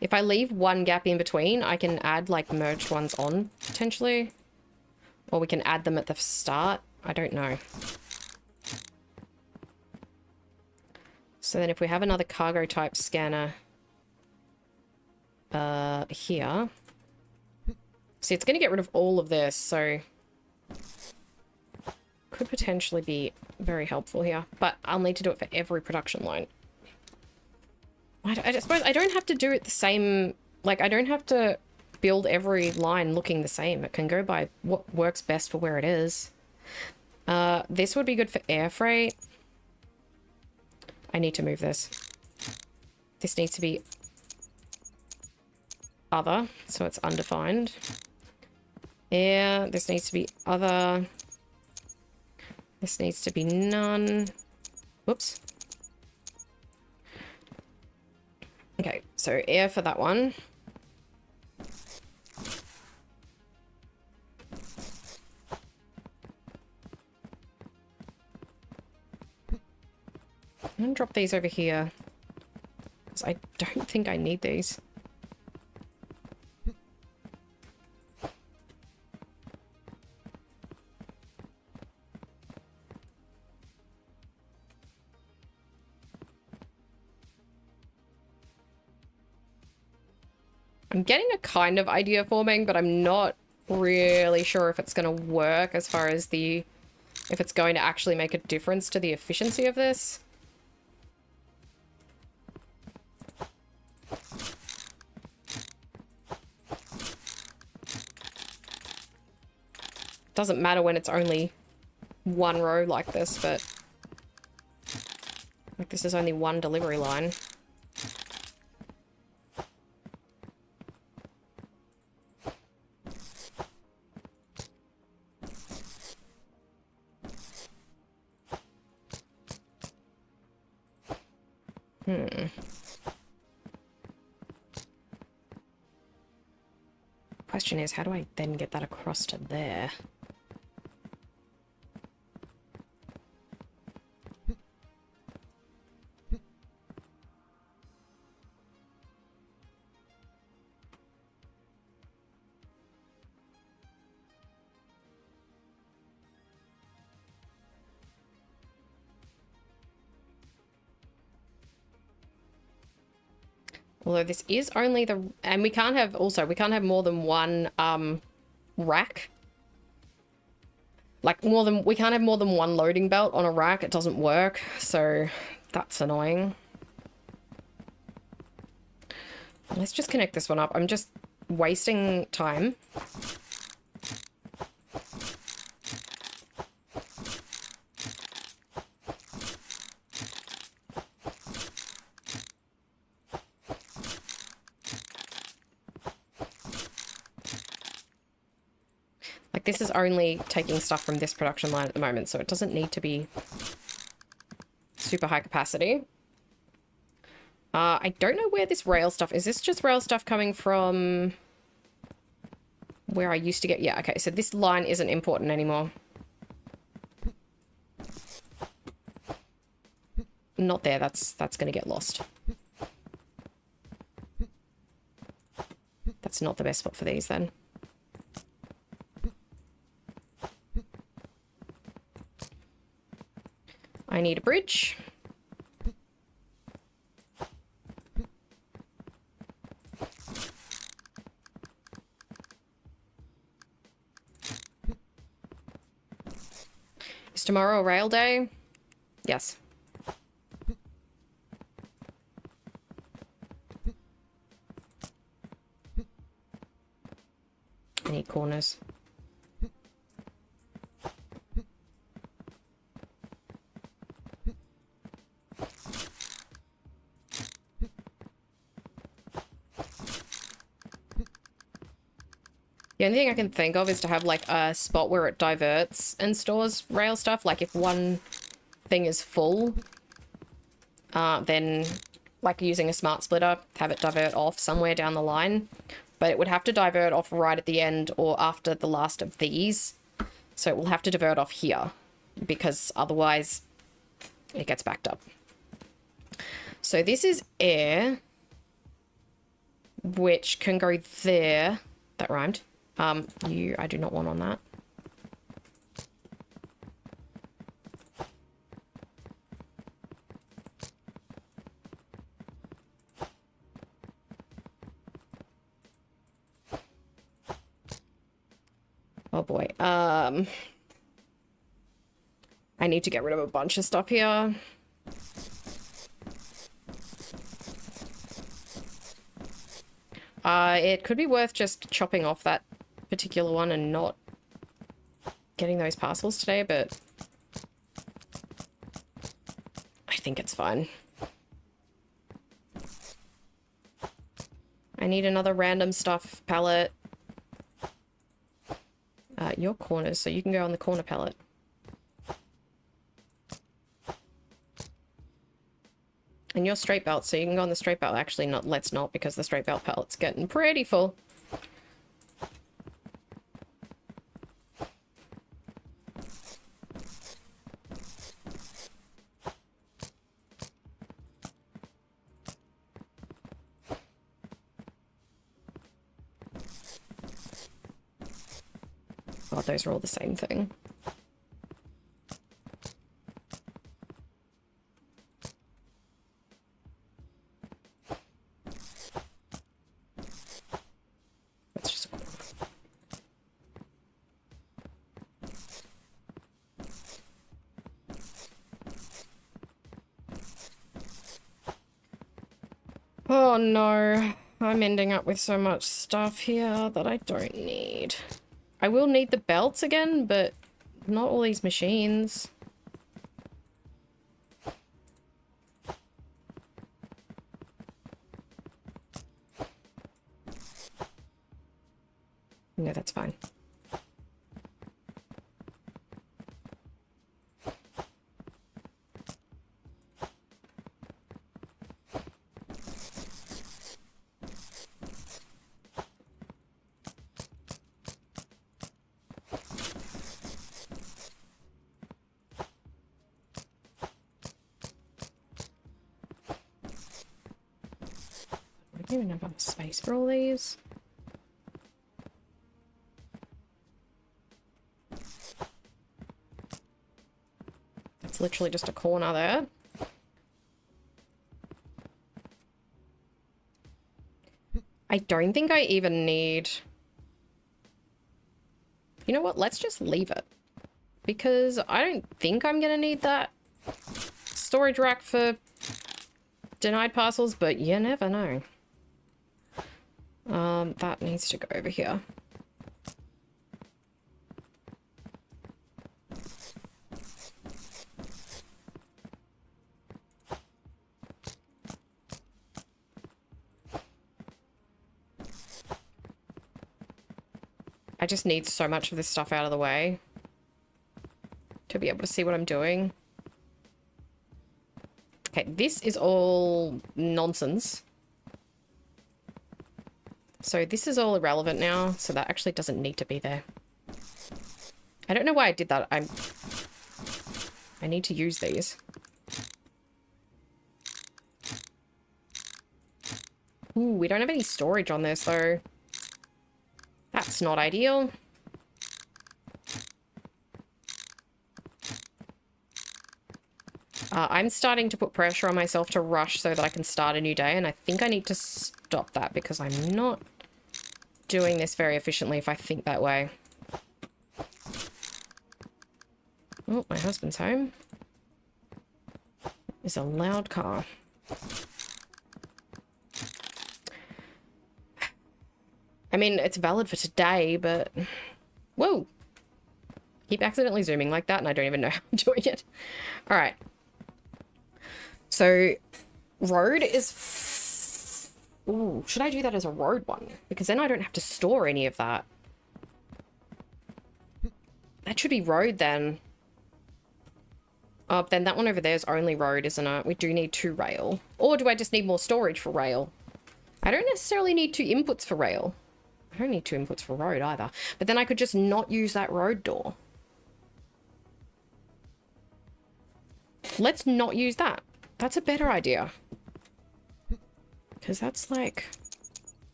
A: If I leave one gap in between, I can add, like, merged ones on, potentially. Or we can add them at the start. I don't know. So then if we have another cargo type scanner here. See, it's going to get rid of all of this, so could potentially be very helpful here. But I'll need to do it for every production line. I suppose I don't have to do it the same, like, I don't have to build every line looking the same. It can go by what works best for where it is. This would be good for air freight. I need to move this. This needs to be other, so it's undefined. Air, this needs to be other. This needs to be none. Whoops. Okay, so air for that one. I'm gonna drop these over here, because I don't think I need these. I'm getting a kind of idea forming, but I'm not really sure if it's going to work as far as if it's going to actually make a difference to the efficiency of this. Doesn't matter when it's only one row like this, but like this is only one delivery line. Question is, how do I then get that across to there? Although this is only and we can't have more than one rack. Like we can't have more than one loading belt on a rack. It doesn't work, so that's annoying. Let's just connect this one up. I'm just wasting time. this is only taking stuff from this production line at the moment, so it doesn't need to be super high capacity. I don't know where this rail stuff... Is this just rail stuff coming from where I used to get... Yeah, okay, so this line isn't important anymore. Not there, that's going to get lost. That's not the best spot for these then. I need a bridge. Is tomorrow a rail day? Yes. I need corners. The only thing I can think of is to have like a spot where it diverts and stores rail stuff. Like if one thing is full, then like using a smart splitter, have it divert off somewhere down the line. But it would have to divert off right at the end or after the last of these. So it will have to divert off here because otherwise it gets backed up. So this is air, which can go there. That rhymed. I do not want on that. Oh boy. I need to get rid of a bunch of stuff here. It could be worth just chopping off that particular one and not getting those parcels today, but I think it's fine. I need another random stuff pallet. Your corners, so you can go on the corner pallet. And your straight belt, so you can go on the straight belt. Actually, not. Let's not, because the straight belt pallet's getting pretty full. God, those are all the same thing. That's just a corner. Oh no, I'm ending up with so much stuff here that I don't need. I will need the belts again, but not all these machines. No, that's fine. I don't even have enough space for all these. It's literally just a corner there. I don't think I even need... You know what? Let's just leave it. Because I don't think I'm going to need that storage rack for denied parcels, but you never know. That needs to go over here. I just need so much of this stuff out of the way to be able to see what I'm doing. Okay, this is all nonsense. So this is all irrelevant now, so that actually doesn't need to be there. I don't know why I did that. I need to use these. Ooh, we don't have any storage on this, though. That's not ideal. I'm starting to put pressure on myself to rush so that I can start a new day, and I think I need to stop that because I'm not doing this very efficiently if I think that way. Oh, my husband's home. It's a loud car. I mean, it's valid for today, but... Whoa! Keep accidentally zooming like that, and I don't even know how I'm doing it. Alright. So, road is... Ooh, should I do that as a road one? Because then I don't have to store any of that. That should be road, then. Oh, then that one over there is only road, isn't it? We do need 2 rail. Or do I just need more storage for rail? I don't necessarily need 2 inputs for rail. I don't need 2 inputs for road either. But then I could just not use that road door. Let's not use that. That's a better idea. Because that's like...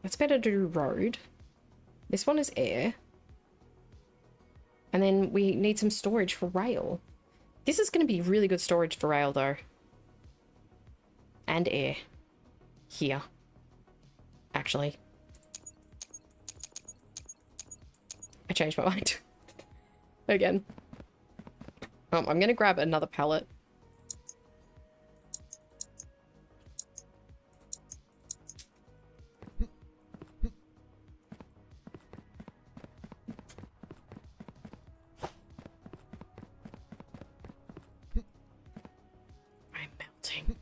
A: That's better to do road. This one is air. And then we need some storage for rail. This is going to be really good storage for rail, though. And air. Here. Actually. I changed my mind. Again. I'm going to grab another pallet. I'm melting.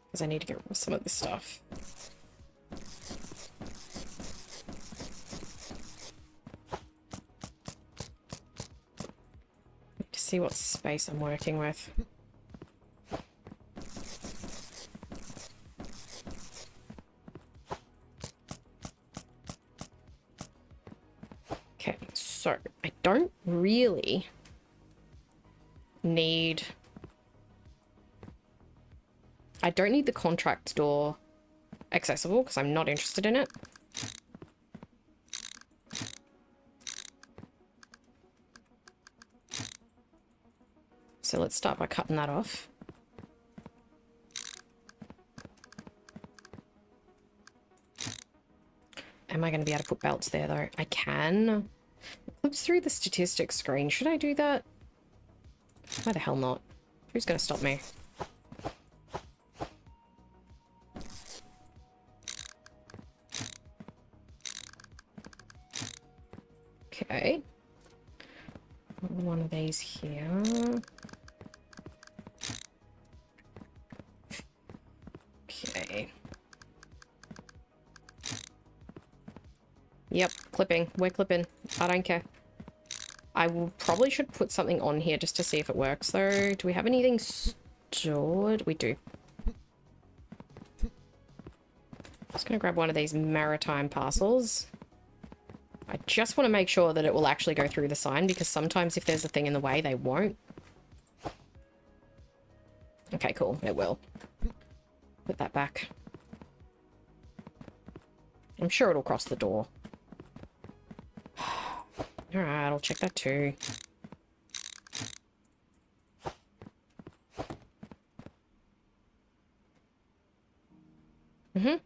A: Because I need to get rid of some of this stuff. See what space I'm working with. Okay, so I don't really need... I don't need the contract door accessible because I'm not interested in it. So let's start by cutting that off. Am I going to be able to put belts there, though? I can. It flips through the statistics screen. Should I do that? Why the hell not? Who's going to stop me? Okay. One of these here. Okay. Yep, clipping. We're clipping. I don't care. I will probably should put something on here just to see if it works, though. Do we have anything stored? We do. Just gonna grab one of these maritime parcels. I just want to make sure that it will actually go through the sign, because sometimes if there's a thing in the way, they won't. Okay, cool. It will. Put that back. I'm sure it'll cross the door. Alright, I'll check that too.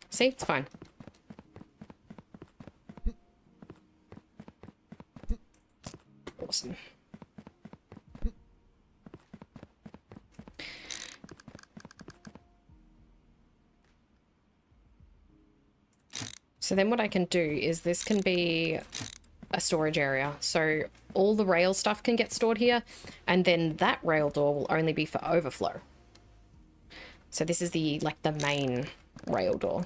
A: See? It's fine. Awesome. So then what I can do is this can be a storage area. So all the rail stuff can get stored here, and then that rail door will only be for overflow. So this is the, like, the main rail door.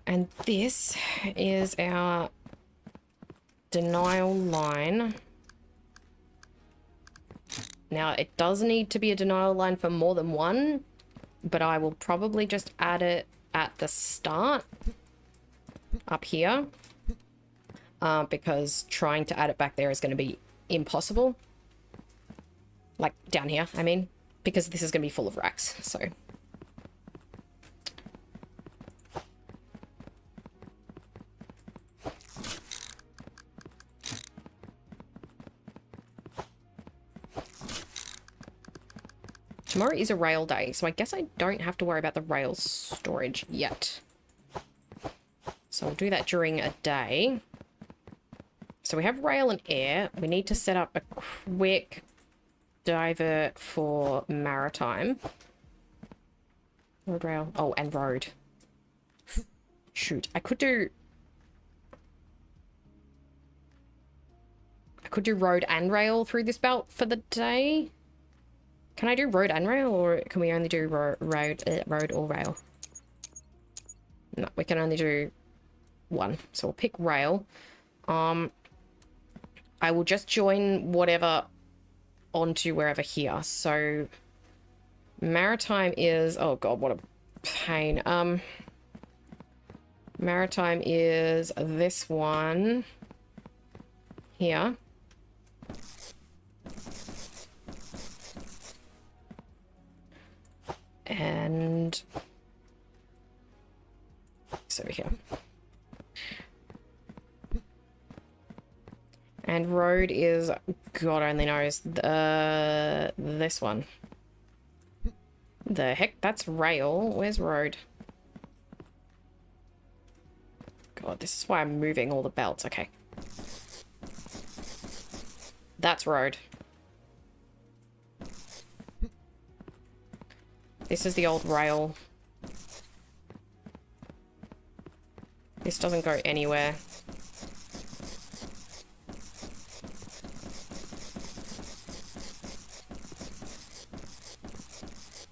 A: And this is our denial line. Now, it does need to be a denial line for more than one, but I will probably just add it at the start up here, because trying to add it back there is going to be impossible. Like, down here, I mean, because this is going to be full of racks, so... Tomorrow is a rail day, so I guess I don't have to worry about the rail storage yet. So we'll do that during a day. So we have rail and air. We need to set up a quick divert for maritime. Road, rail. Oh, and road. Shoot. I could do road and rail through this belt for the day. Can I do road and rail, or can we only do road or rail? No, we can only do one. So we'll pick rail. I will just join whatever onto wherever here. So maritime is, oh god, what a pain. Maritime is this one here. And it's over here. And road is, God only knows, this one. The heck, that's rail. Where's road? God, this is why I'm moving all the belts. Okay. That's road. This is the old rail. This doesn't go anywhere.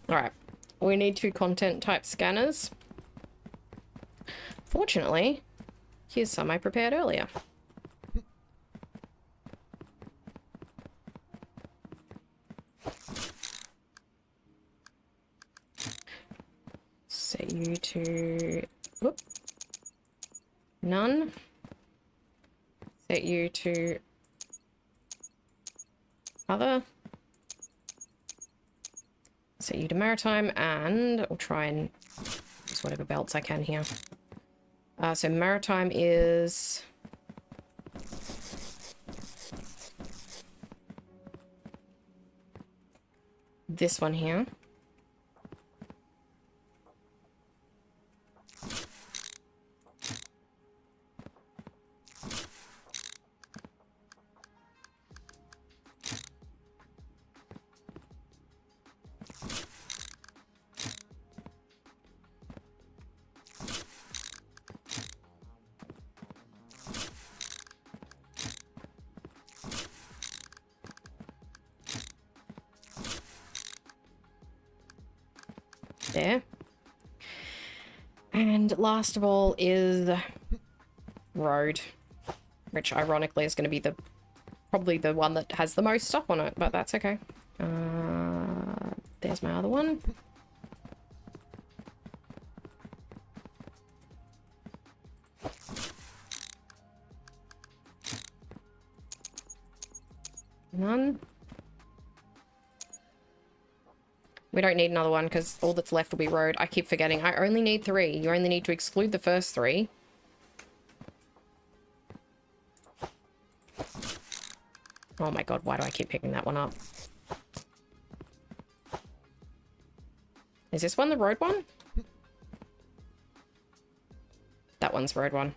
A: Alright. We need 2 content type scanners. Fortunately, here's some I prepared earlier. Set you to... Whoop. None. Set you to... Other. Set you to maritime, and I'll try and use whatever belts I can here. So maritime is... this one here. There. And last of all is road, which ironically is going to be the probably the one that has the most stuff on it, but that's okay. There's my other one. None. We don't need another one because all that's left will be road. I keep forgetting. I only need 3. You only need to exclude the first 3. Oh my god, why do I keep picking that one up? Is this one the road one? That one's road one.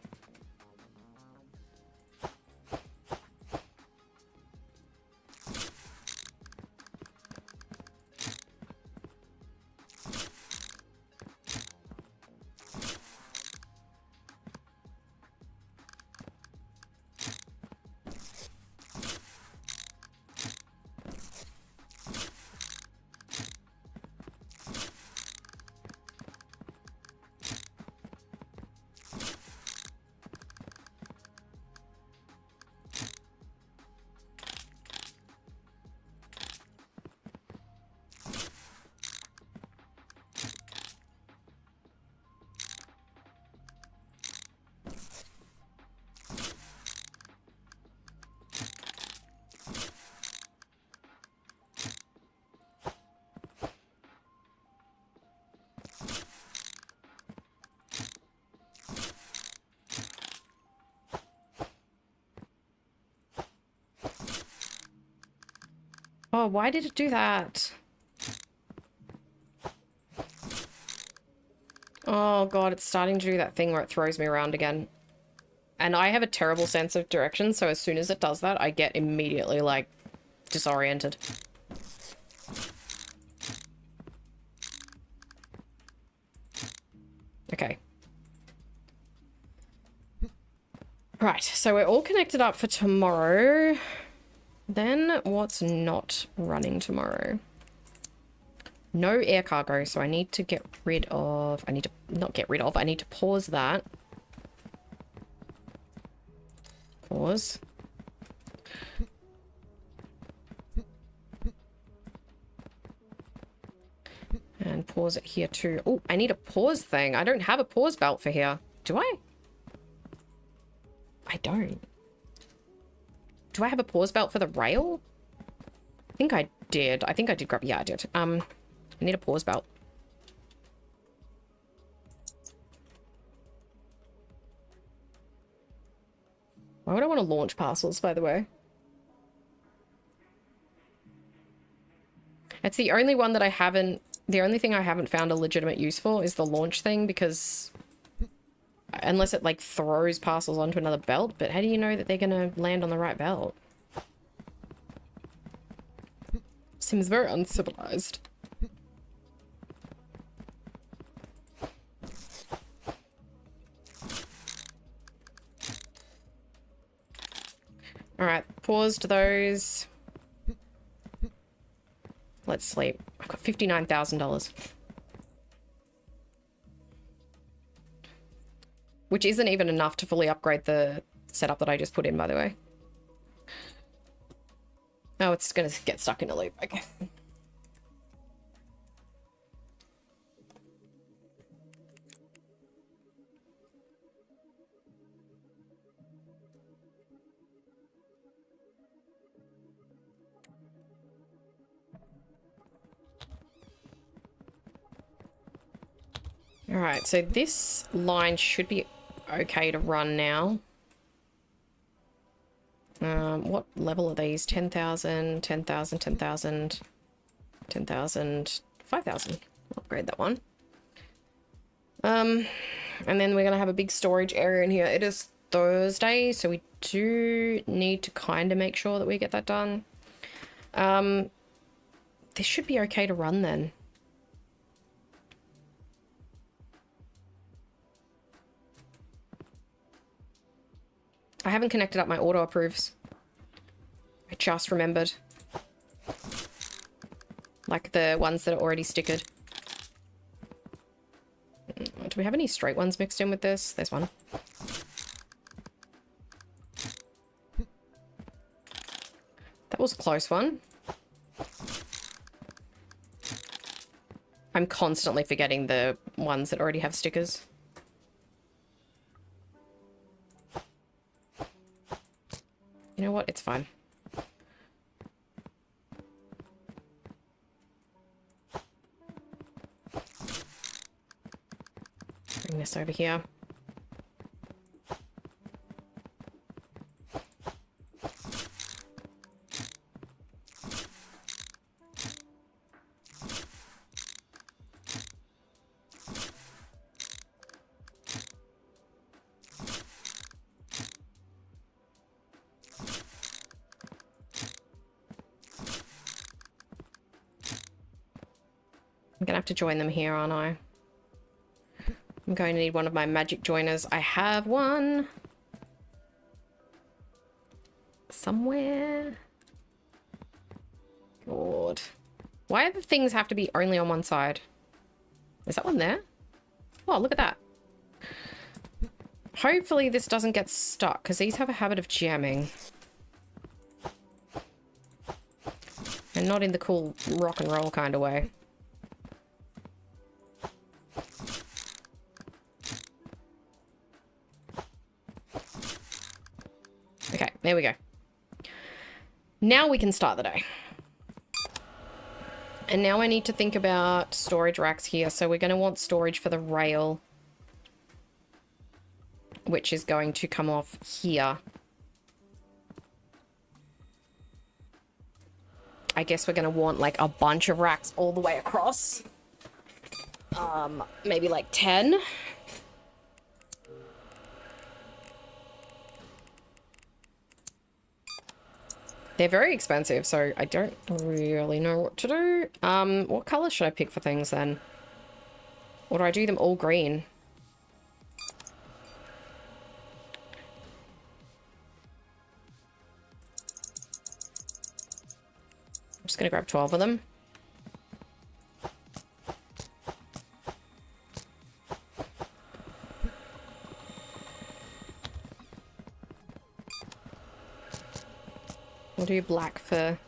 A: Oh, why did it do that? Oh god, it's starting to do that thing where it throws me around again. And I have a terrible sense of direction, so as soon as it does that, I get immediately, like, disoriented. Okay. Right, so we're all connected up for tomorrow. Then what's not running tomorrow? No air cargo, so I need to get rid of... I need to... Not get rid of, I need to pause that. Pause. And pause it here too. Oh, I need a pause thing. I don't have a pause belt for here. Do I? I don't. Do I have a pause belt for the rail? I think I did. I think I did grab... Yeah, I did. I need a pause belt. Why would I want to launch parcels, by the way? It's the only one that I haven't... The only thing I haven't found a legitimate use for is the launch thing, because... Unless it, like, throws parcels onto another belt, but how do you know that they're gonna land on the right belt? Seems very uncivilized. Alright, paused those. Let's sleep. I've got $59,000. Which isn't even enough to fully upgrade the setup that I just put in, by the way. Oh, it's gonna get stuck in a loop. Okay. Alright, so this line should be okay to run now. What level are these? 10,000, 10,000, 10,000, 10,000, 5,000. Upgrade that one. And then we're gonna have a big storage area in here. It is Thursday, so we do need to kind of make sure that we get that done. This should be okay to run then. I haven't connected up my auto approves. I just remembered. Like the ones that are already stickered. Do we have any straight ones mixed in with this? There's one. That was a close one. I'm constantly forgetting the ones that already have stickers. You know what? It's fine. Bring this over here. I'm gonna have to join them here, aren't I? I'm going to need one of my magic joiners. I have one. Somewhere. God. Why do the things have to be only on one side? Is that one there? Oh, look at that. Hopefully this doesn't get stuck, because these have a habit of jamming. And not in the cool rock and roll kind of way. Okay, there we go. Now we can start the day. And now I need to think about storage racks here. So we're going to want storage for the rail, which is going to come off here. I guess we're going to want like a bunch of racks all the way across. Maybe like 10. They're very expensive, so I don't really know what to do. What color should I pick for things then? Or do I do them all green? I'm just gonna grab 12 of them. We'll do black for...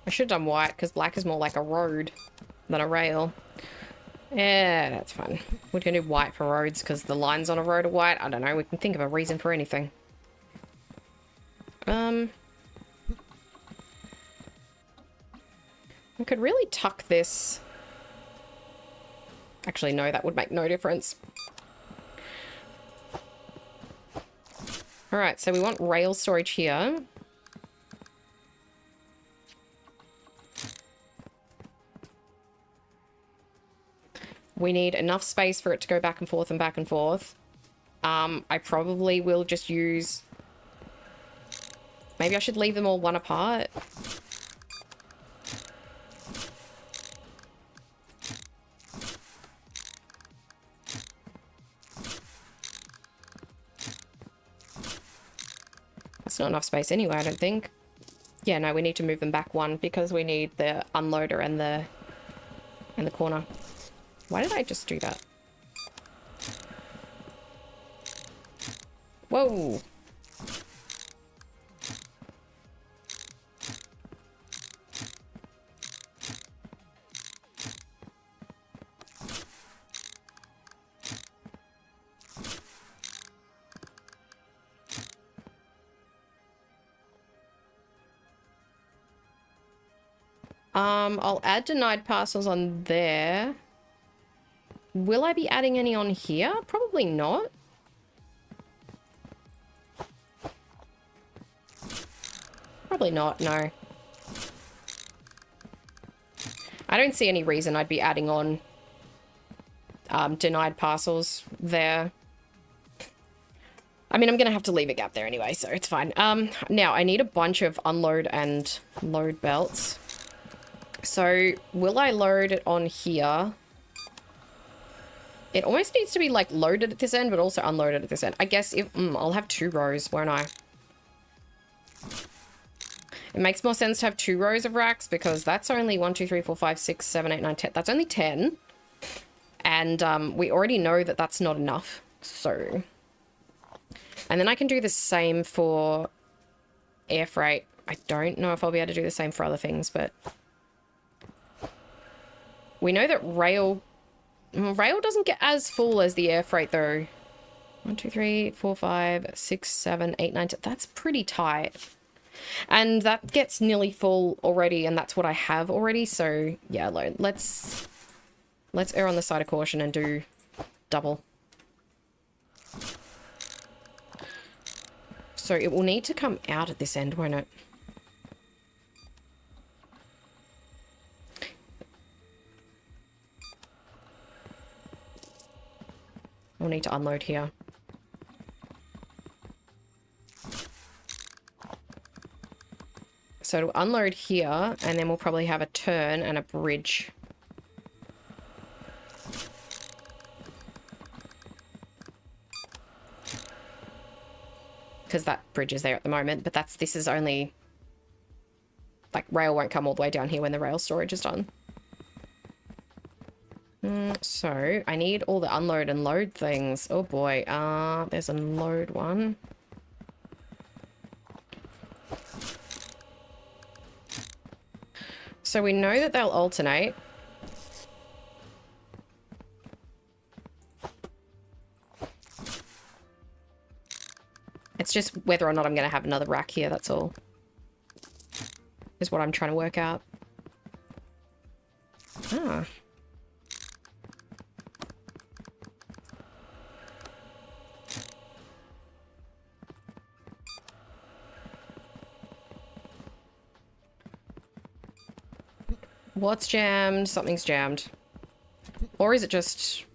A: I should have done white, because black is more like a road than a rail. Yeah, that's fine. We're going to do white for roads, because the lines on a road are white. I don't know, we can think of a reason for anything. We could really tuck this... Actually, no, that would make no difference. Alright, so we want rail storage here. We need enough space for it to go back and forth and back and forth. I probably will just use... Maybe I should leave them all one apart. That's not enough space anyway, I don't think. Yeah, no, we need to move them back one because we need the unloader and the corner. Why did I just do that? Whoa! I'll add denied parcels on there. Will I be adding any on here? Probably not. Probably not, no. I don't see any reason I'd be adding on denied parcels there. I mean, I'm going to have to leave a gap there anyway, so it's fine. Now, I need a bunch of unload and load belts. So, will I load it on here? It almost needs to be, like, loaded at this end, but also unloaded at this end. I guess if... I'll have 2 rows, won't I? It makes more sense to have 2 rows of racks, because that's only 1, 2, 3, 4, 5, 6, 7, 8, 9, 10. That's only 10. And we already know that that's not enough. So... And then I can do the same for air freight. I don't know if I'll be able to do the same for other things, but... We know that rail doesn't get as full as the air freight, though. 1, 2, 3, 4, 5, 6, 7, 8, 9, 10. That's pretty tight. And that gets nearly full already, and that's what I have already. So, yeah, let's err on the side of caution and do double. So it will need to come out at this end, won't it? We'll need to unload here. So to unload here, and then we'll probably have a turn and a bridge. Because that bridge is there at the moment, but this is only... Like, rail won't come all the way down here when the rail storage is done. So, I need all the unload and load things. Oh boy, there's a load one. So we know that they'll alternate. It's just whether or not I'm going to have another rack here, that's all. Is what I'm trying to work out. Ah. What's jammed? Something's jammed. Or is it just...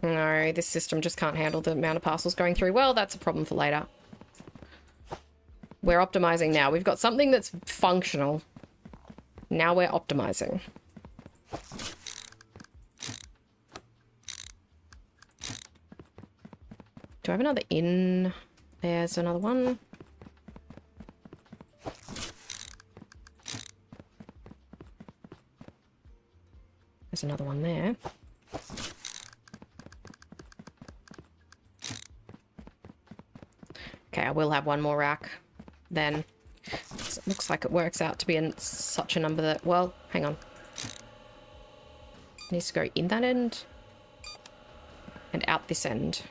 A: No, this system just can't handle the amount of parcels going through. Well, that's a problem for later. We're optimizing now. We've got something that's functional. Now we're optimizing. Do I have another in? There's another one. There's another one there. Okay, I will have one more rack then. It looks like it works out to be in such a number that... Well, hang on. It needs to go in that end and out this end.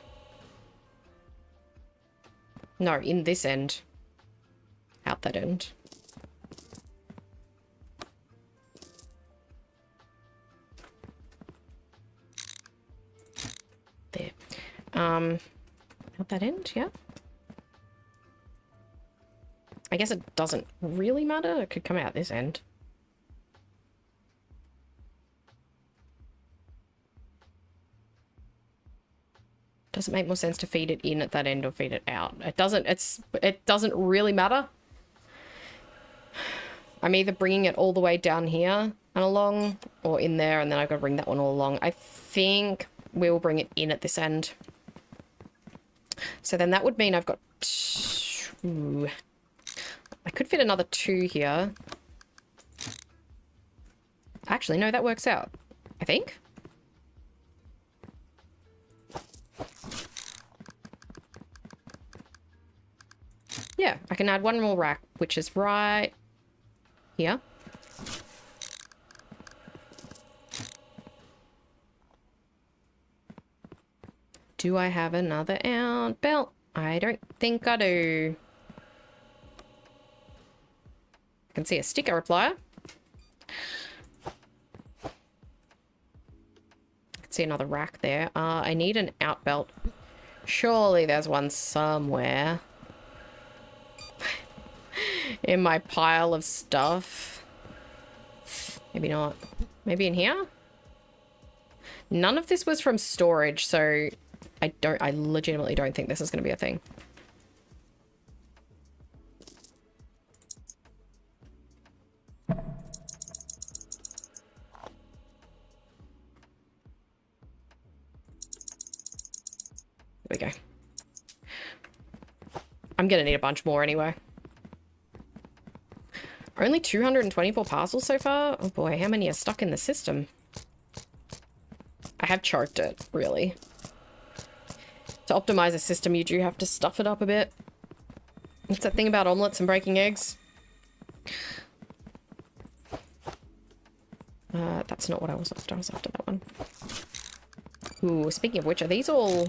A: No, in this end. Out that end. There. Out that end, yeah. I guess it doesn't really matter. It could come out this end. Does it make more sense to feed it in at that end or feed it out? It doesn't really matter. I'm either bringing it all the way down here and along or in there, and then I've got to bring that one all along. I think we will bring it in at this end. So then that would mean I've got two. I could fit another 2 here. Actually, no, that works out. I think. Yeah, I can add one more rack, which is right here. Do I have another out belt? I don't think I do. I can see a sticker replier. I can see another rack there. I need an out belt. Surely there's one somewhere. In my pile of stuff. Maybe not. Maybe in here? None of this was from storage, so I legitimately don't think this is going to be a thing. There we go. I'm going to need a bunch more anyway. Only 224 parcels so far? Oh boy, how many are stuck in the system? I have choked it, really. To optimize a system, you do have to stuff it up a bit. It's that thing about omelets and breaking eggs. That's not what I was after. I was after that one. Ooh, speaking of which, are these all...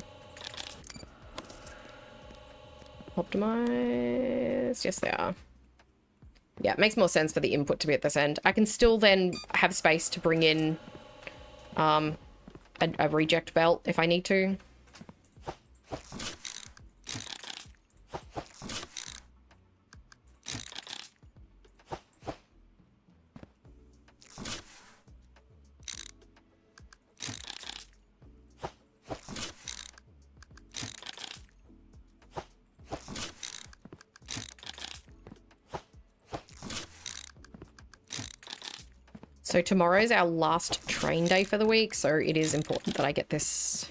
A: optimized? Yes, they are. Yeah, it makes more sense for the input to be at this end. I can still then have space to bring in a reject belt if I need to. So tomorrow's our last train day for the week, so it is important that I get this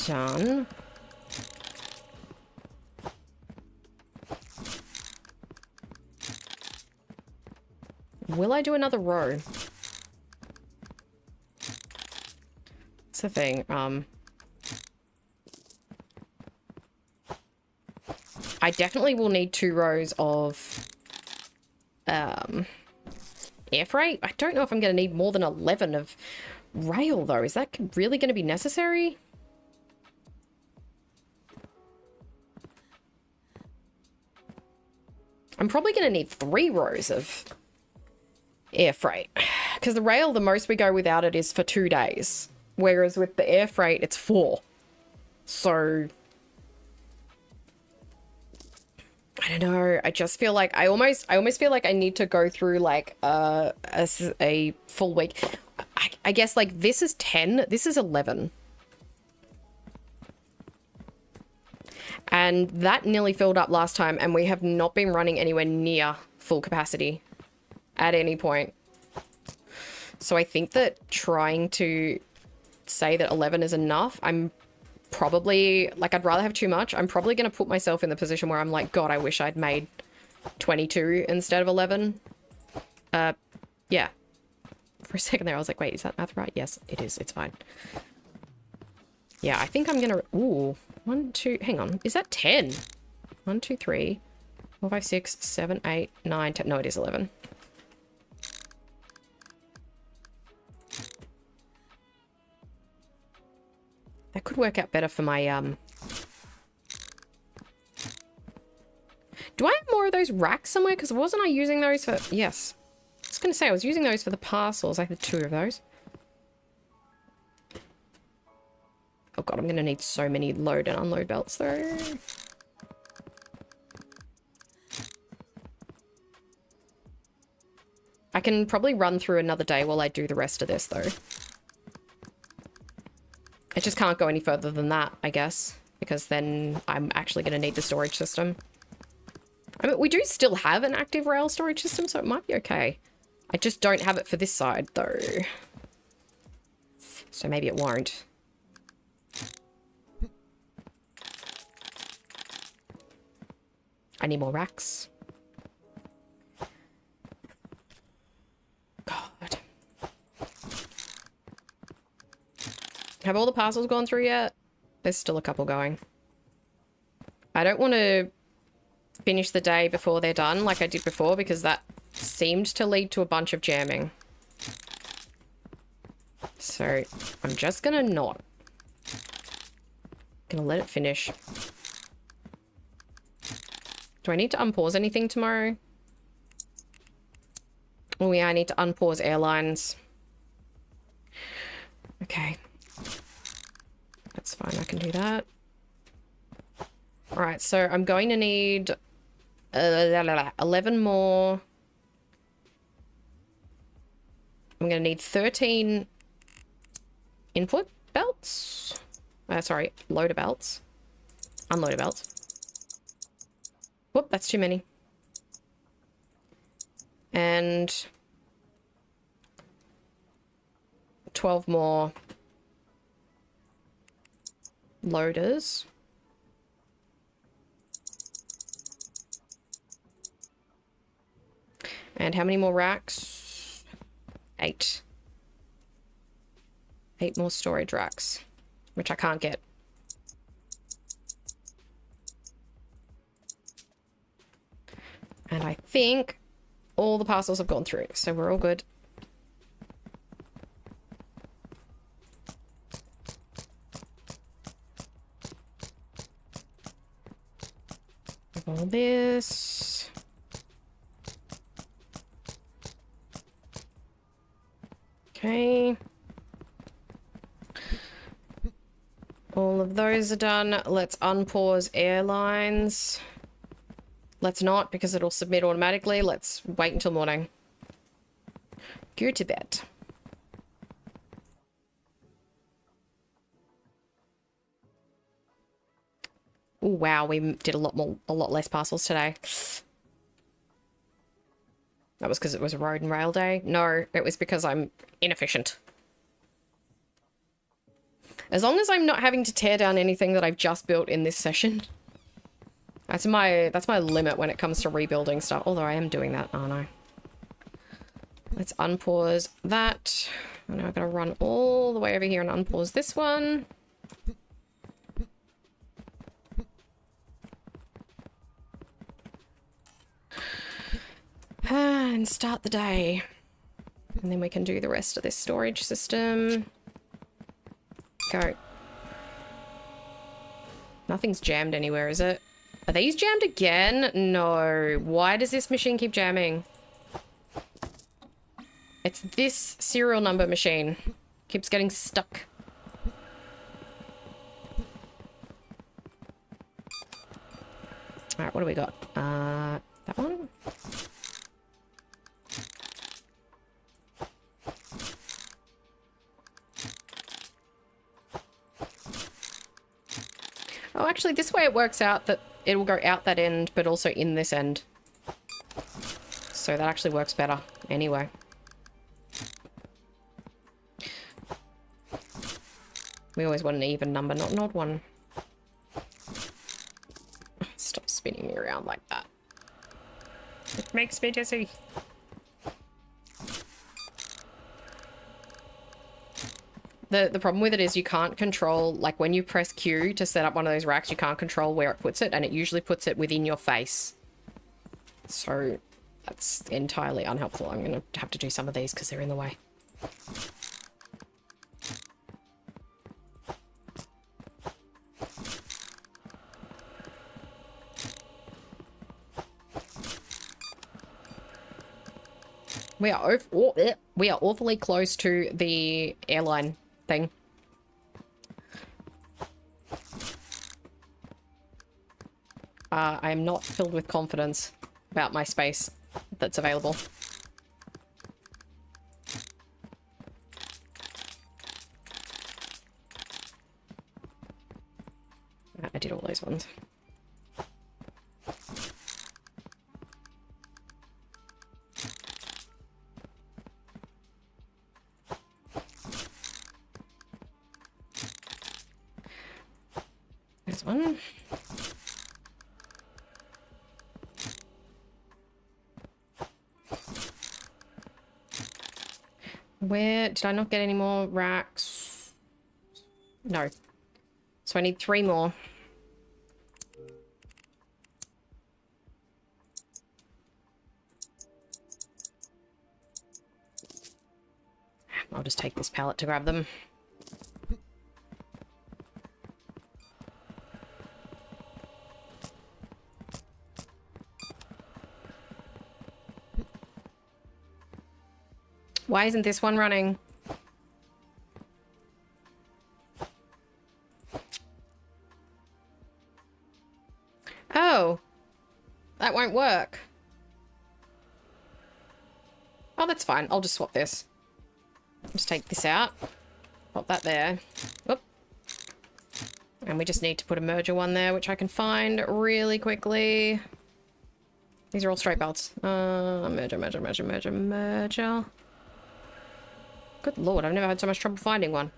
A: done. Will I do another row? That's the thing. I definitely will need 2 rows of air freight. I don't know if I'm going to need more than 11 of rail, though. Is that really going to be necessary? I'm probably going to need 3 rows of air freight. Because the rail, the most we go without it is for 2 days. Whereas with the air freight, it's 4. So... I don't know. I just feel like I almost feel like I need to go through like a full week. I guess like this is 10, this is 11. And that nearly filled up last time, and we have not been running anywhere near full capacity at any point. So I think that trying to say that 11 is enough, I'm probably, like, I'd rather have too much. I'm probably going to put myself in the position where I'm like, God, I wish I'd made 22 instead of 11. Yeah. For a second there, I was like, wait, is that math right? Yes, it is. It's fine. Yeah, I think I'm going to... Ooh. 1, 2... Hang on. Is that 10? 1, 2, 3, 4, 5, 6, 7, 8, 9, 10. No, it is 11. That could work out better for my, Do I have more of those racks somewhere? Because wasn't I using those for... Yes. I was going to say, I was using those for the parcels. I had 2 of those. Oh god, I'm going to need so many load and unload belts, though. I can probably run through another day while I do the rest of this, though. I just can't go any further than that, I guess, because then I'm actually going to need the storage system. I mean, we do still have an active rail storage system, so it might be okay. I just don't have it for this side, though. So maybe it won't. I need more racks. God. Have all the parcels gone through yet? There's still a couple going. I don't want to finish the day before they're done like I did before, because that seemed to lead to a bunch of jamming. So I'm just gonna not. Gonna let it finish. Do I need to unpause anything tomorrow? Oh yeah, I need to unpause airlines. Okay. That's fine, I can do that. Alright, so I'm going to need 11 more. I'm going to need 13 input belts. Sorry, loader belts. Unloader belts. Whoop, that's too many. And 12 more loaders. And how many more racks? 8. 8 more storage racks, which I can't get. And I think all the parcels have gone through, so we're all good. All this. Okay. All of those are done. Let's unpause airlines. Let's not, because it'll submit automatically. Let's wait until morning. Go to bed. Oh wow, we did a lot less parcels today. That was because it was a road and rail day? No, it was because I'm inefficient. As long as I'm not having to tear down anything that I've just built in this session. That's my limit when it comes to rebuilding stuff. Although I am doing that, aren't I? Let's unpause that. And now I've got to run all the way over here and unpause this one. And start the day. And then we can do the rest of this storage system. Go. Nothing's jammed anywhere, is it? Are these jammed again? No. Why does this machine keep jamming? It's this serial number machine. Keeps getting stuck. Alright, what do we got? That one? Oh, actually, this way it works out that it will go out that end, but also in this end. So that actually works better anyway. We always want an even number, not an odd one. Stop spinning me around like that. It makes me dizzy. The problem with it is you can't control, like when you press Q to set up one of those racks, you can't control where it puts it, and it usually puts it within your face. So that's entirely unhelpful. I'm going to have to do some of these because they're in the way. We are awfully close to the airline thing. I am not filled with confidence about my space that's available. I did all those ones. This one. Where did I not get any more racks? No. So I need 3 more. I'll just take this pallet to grab them. Why isn't this one running? Oh. That won't work. Oh, that's fine. I'll just swap this. Just take this out. Pop that there. Whoop. And we just need to put a merger one there, which I can find really quickly. These are all straight belts. Merger. Good lord, I've never had so much trouble finding one.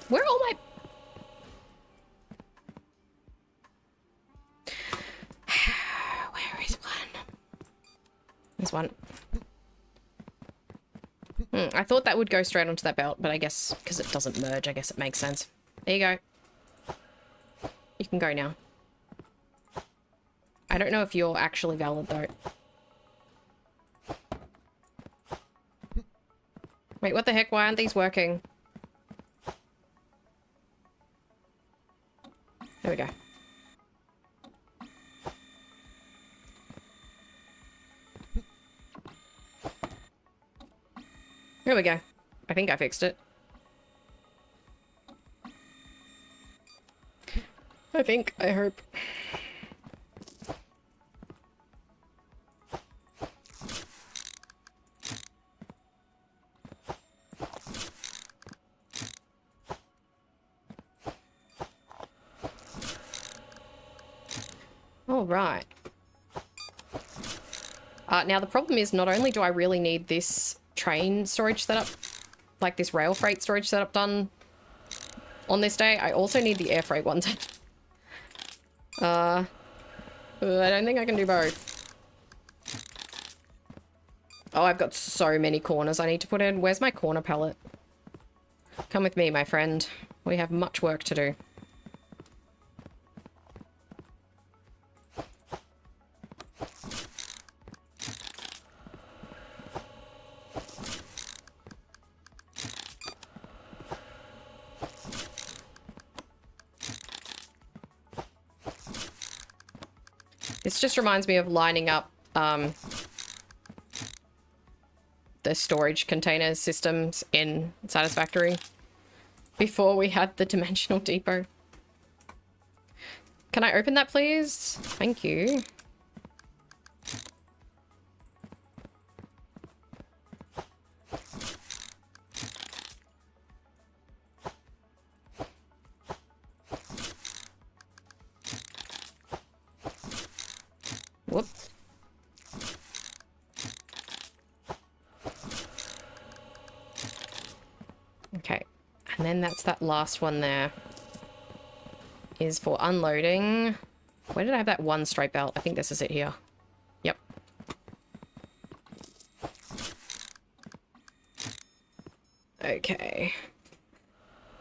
A: Where are all my... Where is one? There's one. I thought that would go straight onto that belt, but I guess because it doesn't merge, I guess it makes sense. There you go. You can go now. I don't know if you're actually valid, though. Wait, what the heck? Why aren't these working? There we go. There we go. I think I fixed it. I hope. All right. Now the problem is not only do I really need this train storage setup, like this rail freight storage setup done on this day, I also need the air freight ones. I don't think I can do both. Oh, I've got so many corners I need to put in. Where's my corner palette? Come with me, my friend. We have much work to do. This just reminds me of lining up the storage container systems in Satisfactory before we had the dimensional depot. Can I open that, please? Thank you. Whoops. Okay, and then that's that last one there. Is for unloading. Where did I have that one straight belt? I think this is it here. Yep. Okay.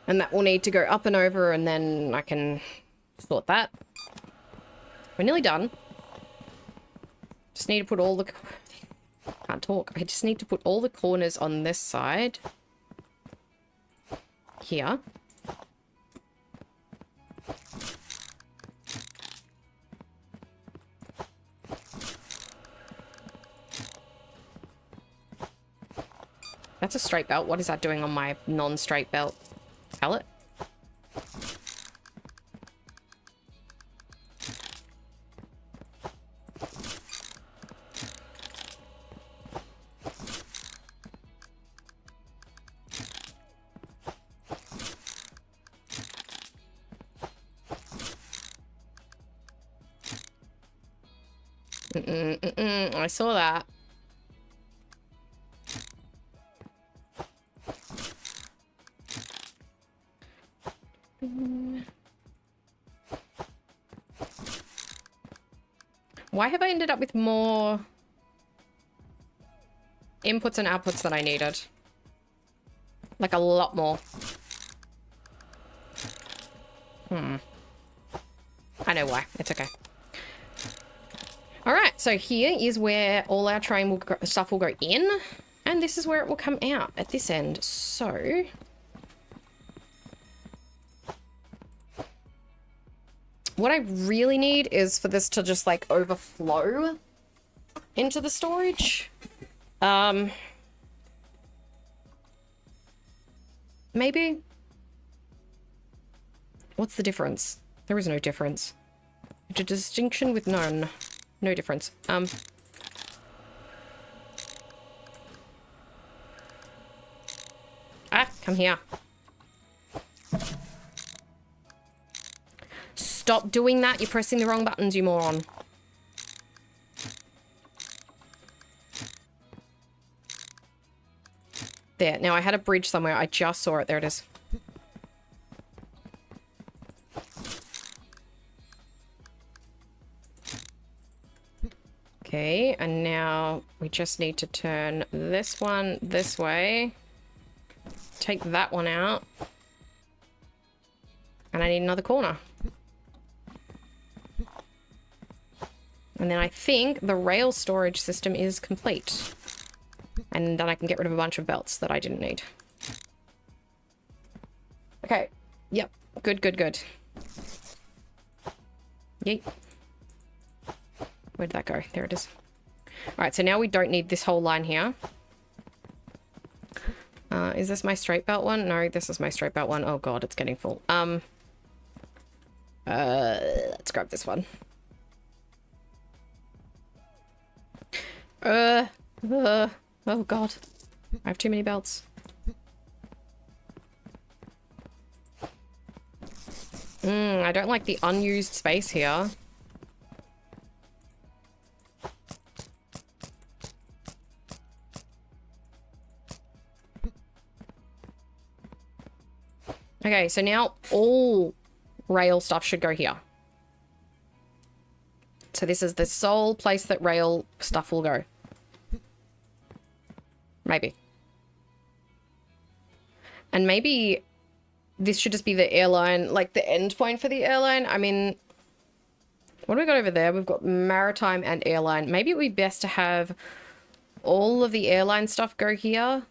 A: And that will need to go up and over, and then I can sort that. We're nearly done. Just need to put all the... Can't talk. I just need to put all the corners on this side. Here. That's a straight belt. What is that doing on my non-straight belt pallet? I saw that. Why have I ended up with more inputs and outputs than I needed? Like a lot more. I know why. It's okay. Alright, so here is where all our train will go, stuff will go in. And this is where it will come out at this end. So... what I really need is for this to just, like, overflow into the storage. Maybe? What's the difference? There is no difference. A distinction with none. No difference. Ah, come here. Stop doing that. You're pressing the wrong buttons, you moron. There. Now, I had a bridge somewhere. I just saw it. There it is. Okay, and now we just need to turn this one this way. Take that one out. And I need another corner. And then I think the rail storage system is complete. And then I can get rid of a bunch of belts that I didn't need. Okay. Yep. Good, good, good. Yeet. Where did that go? There it is. Alright, so now we don't need this whole line here. Is this my straight belt one? No, this is my straight belt one. Oh god, it's getting full. Let's grab this one. Oh god. I have too many belts. I don't like the unused space here. Okay, so now all rail stuff should go here. So this is the sole place that rail stuff will go. Maybe. And maybe this should just be the airline, like the end point for the airline. I mean, what do we got over there? We've got maritime and airline. Maybe it would be best to have all of the airline stuff go here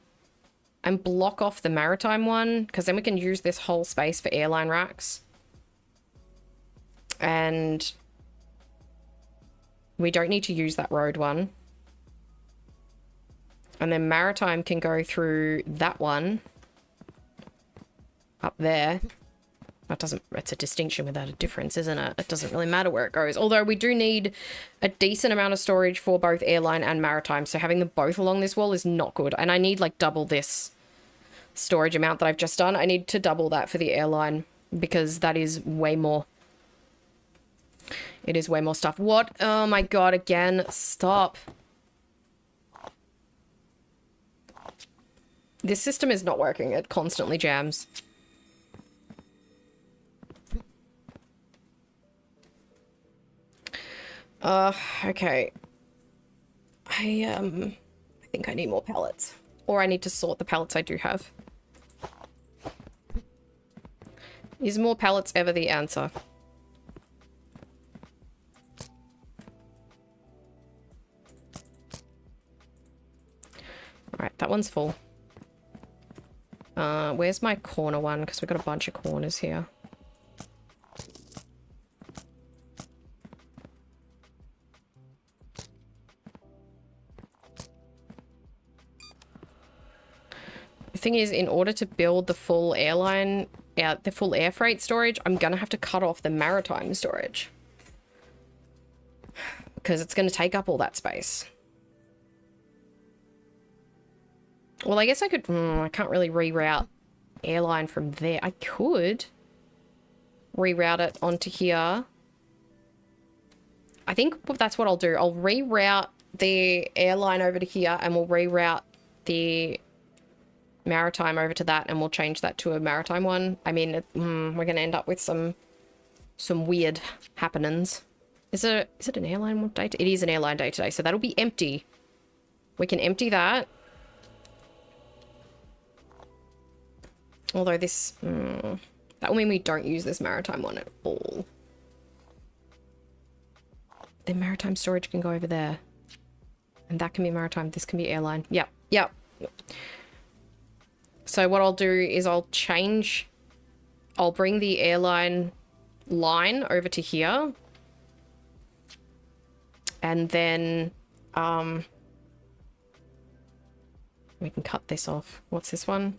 A: and block off the maritime one, because then we can use this whole space for airline racks. And we don't need to use that road one. And then maritime can go through that one up there. That doesn't, it's a distinction without a difference, isn't it? It doesn't really matter where it goes. Although we do need a decent amount of storage for both airline and maritime. So having them both along this wall is not good. And I need like double this storage amount that I've just done. I need to double that for the airline because that is way more. It is way more stuff. What? Oh my God, again, stop. This system is not working. It constantly jams. Okay. I think I need more pallets. Or I need to sort the pallets I do have. Is more pallets ever the answer? Alright, that one's full. Where's my corner one? Because we've got a bunch of corners here. The thing is, in order to build the full airline, the full air freight storage, I'm gonna have to cut off the maritime storage. Because it's gonna take up all that space. Well, I guess I could... I can't really reroute airline from there. I could reroute it onto here. I think that's what I'll do. I'll reroute the airline over to here and we'll reroute the maritime over to that and we'll change that to a maritime one. I mean, we're going to end up with some weird happenings. Is it an airline day? It is an airline day today, so that'll be empty. We can empty that. Although this... that will mean we don't use this maritime one at all. The maritime storage can go over there. And that can be maritime. This can be airline. Yep. Yep. So what I'll do is I'll bring the airline line over to here. And then... we can cut this off. What's this one?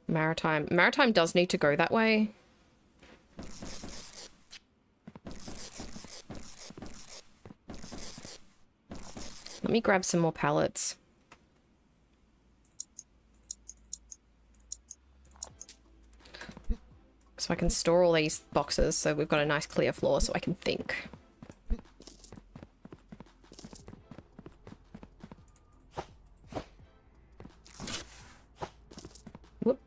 A: Maritime. Maritime does need to go that way. Let me grab some more pallets. So I can store all these boxes so we've got a nice clear floor so I can think. Whoop.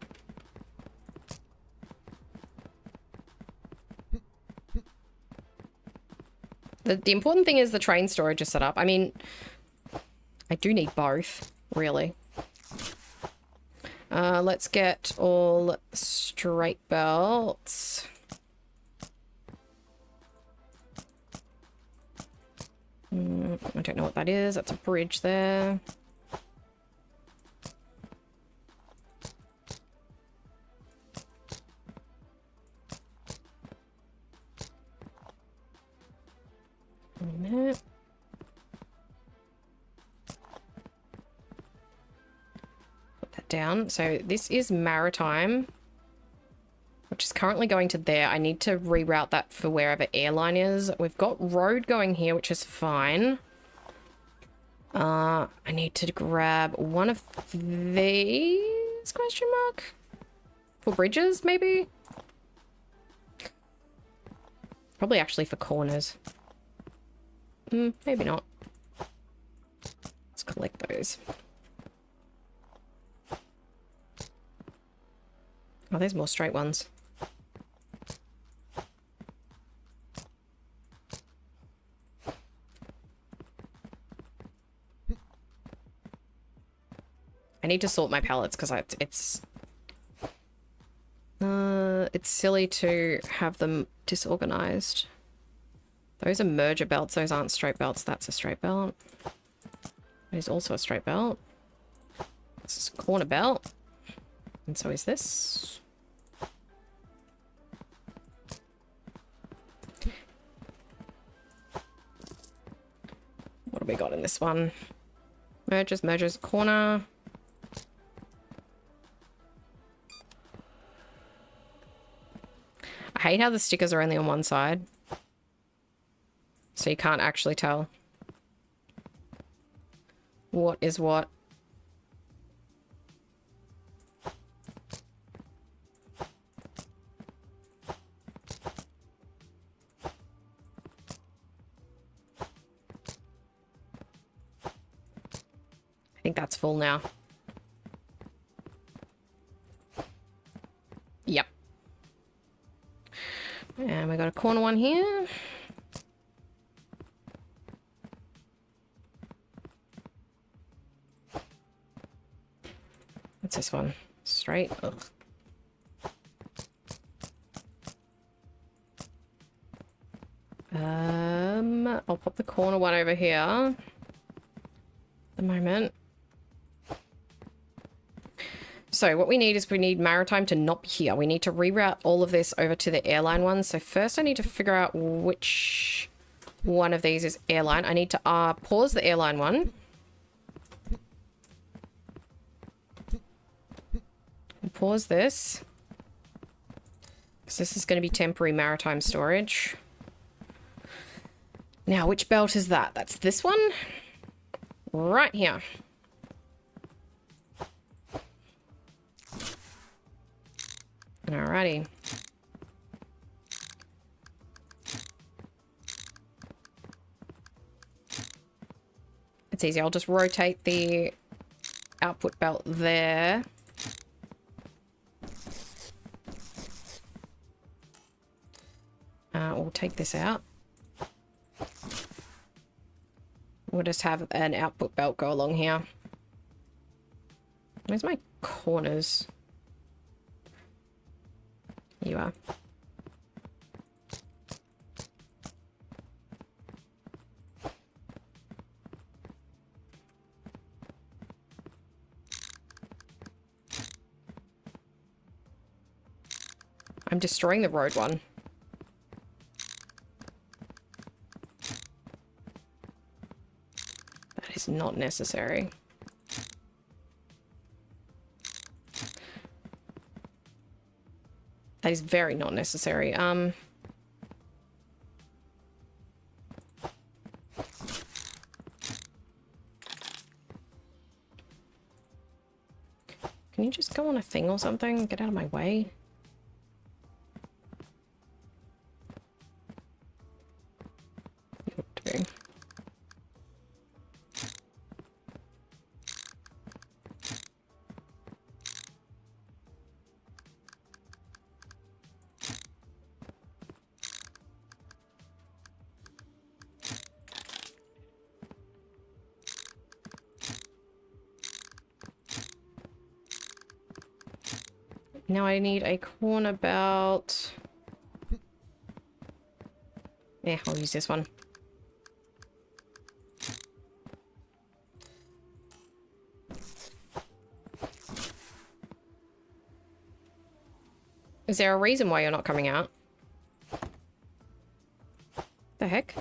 A: The important thing is the train storage is set up. I mean, I do need both, really. Let's get all straight belts. I don't know what that is. That's a bridge there. A minute. Put that down. So this is maritime, which is currently going to there. I need to reroute that for wherever airline is. We've got road going here, which is fine. I need to grab one of these, question mark? For bridges, maybe? Probably actually for corners. Maybe not. Let's collect those. Oh, there's more straight ones. I need to sort my pallets because it's silly to have them disorganized. Those are merger belts. Those aren't straight belts. That's a straight belt. There's also a straight belt. This is a corner belt. And so is this. What have we got in this one? Mergers, corner. I hate how the stickers are only on one side. So you can't actually tell what is what. I think that's full now. Yep. And we got a corner one here. What's this one? Straight. Ugh. I'll pop the corner one over here. At the moment. So what we need is we need maritime to not be here. We need to reroute all of this over to the airline one. So first I need to figure out which one of these is airline. I need to pause the airline one. Pause this. Because this is going to be temporary maritime storage. Now, which belt is that? That's this one. Right here. Alrighty. It's easy. I'll just rotate the output belt there. We'll take this out. We'll just have an output belt go along here. Where's my corners? Here you are. I'm destroying the road one. That is not necessary. That is very not necessary. Can you just go on a thing or something? Get out of my way. Now I need a corner belt. Yeah, I'll use this one. Is there a reason why you're not coming out? The heck?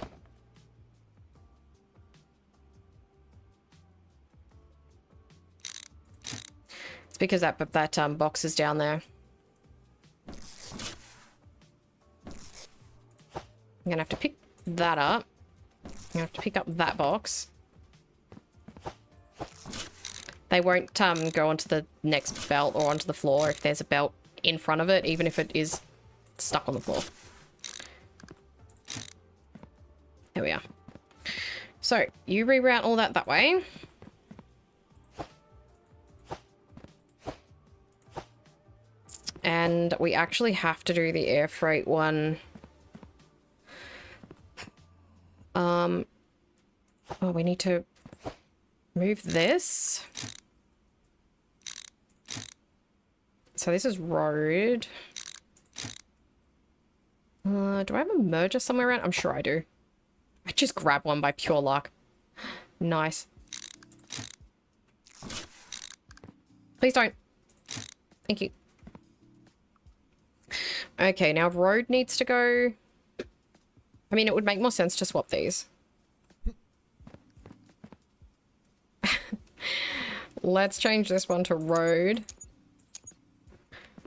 A: It's because that box is down there. I'm gonna have to pick that up. I'm gonna have to pick up that box. They won't go onto the next belt or onto the floor if there's a belt in front of it, even if it is stuck on the floor. There we are. So, you reroute all that way. And we actually have to do the air freight one. Oh, we need to move this. So this is road. Do I have a merger somewhere around? I'm sure I do. I just grabbed one by pure luck. Nice. Please don't. Thank you. Okay, now road needs to go. I mean, it would make more sense to swap these. Let's change this one to road.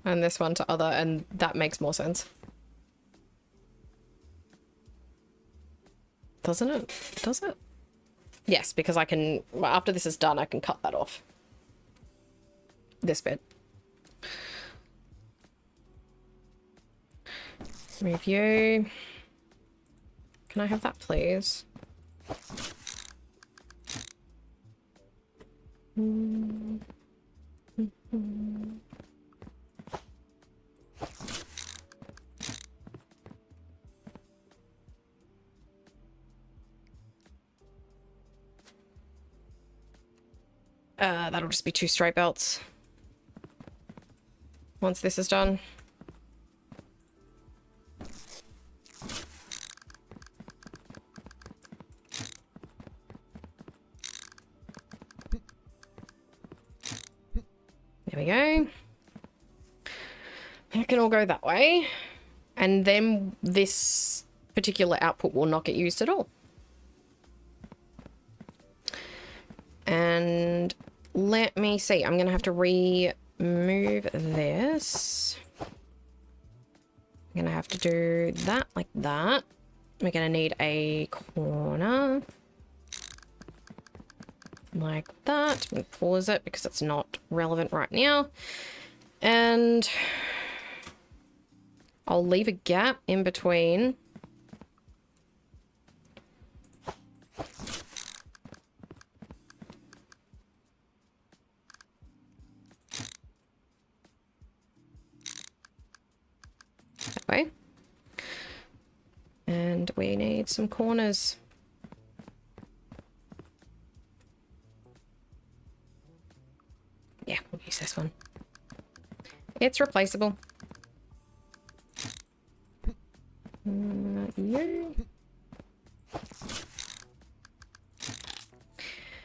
A: And this one to other, and that makes more sense. Doesn't it? Does it? Yes, because I can, after this is done, I can cut that off. This bit. Review. Can I have that, please? That'll just be 2 straight belts. Once this is done. There we go. It can all go that way. And then this particular output will not get used at all. And let me see. I'm going to have to remove this. I'm going to have to do that like that. We're going to need a corner. Like that. I'm going to pause it because it's not relevant right now. And I'll leave a gap in between. That way. And we need some corners. Yeah, we'll use this one. It's replaceable. Yeah.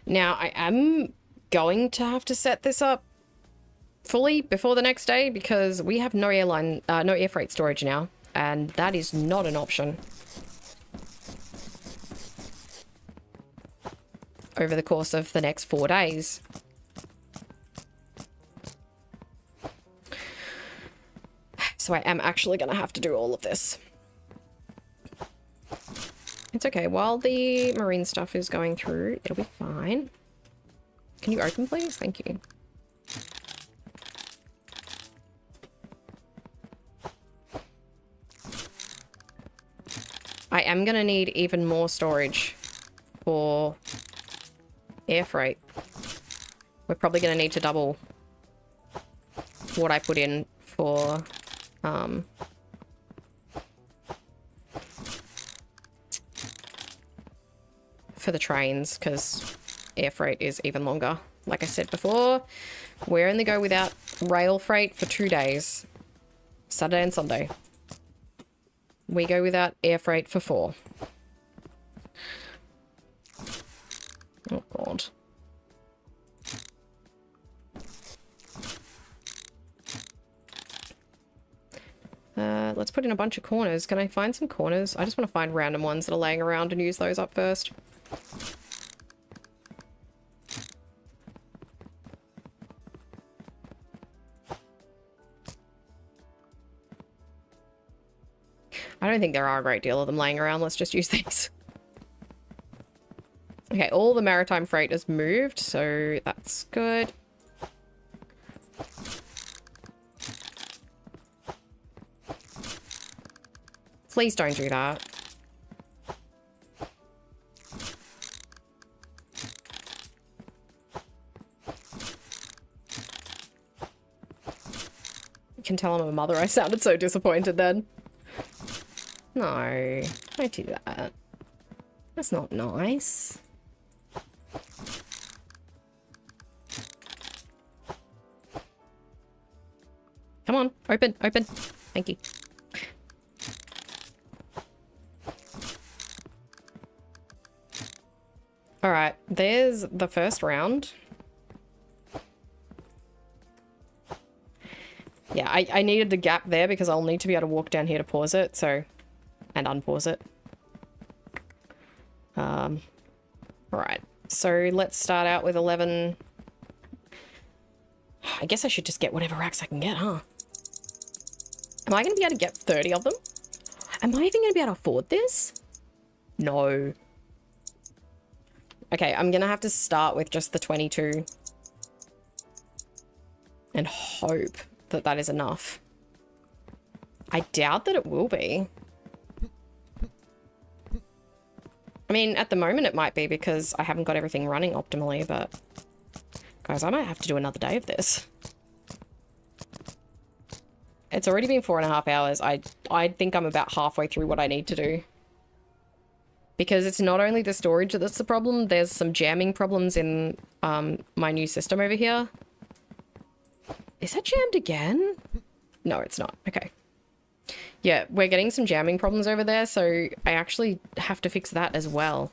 A: Now, I am going to have to set this up fully before the next day because we have no no air freight storage now, and that is not an option over the course of the next 4 days. So I am actually going to have to do all of this. It's okay. While the marine stuff is going through, it'll be fine. Can you open, please? Thank you. I am going to need even more storage for air freight. We're probably going to need to double what I put in for the trains, because air freight is even longer. Like I said before, we're in the go without rail freight for 2 days, Saturday and Sunday. We go without air freight for 4. Oh god. Let's put in a bunch of corners. Can I find some corners? I just want to find random ones that are laying around and use those up first. I don't think there are a great deal of them laying around. Let's just use these. Okay, all the maritime freight is moved, so that's good. Please don't do that. You can tell I'm a mother. I sounded so disappointed then. No, don't do that. That's not nice. Come on, open, open. Thank you. All right, there's the first round. Yeah, I needed the gap there because I'll need to be able to walk down here to pause it, so, and unpause it. All right, so let's start out with 11. I guess I should just get whatever racks I can get, huh? Am I going to be able to get 30 of them? Am I even going to be able to afford this? No. Okay, I'm gonna have to start with just the 22 and hope that that is enough. I doubt that it will be. I mean, at the moment it might be because I haven't got everything running optimally, but guys, I might have to do another day of this. It's already been 4.5 hours. I think I'm about halfway through what I need to do. Because it's not only the storage that's the problem, there's some jamming problems in my new system over here. Is that jammed again? No, it's not. Okay. Yeah, we're getting some jamming problems over there, so I actually have to fix that as well.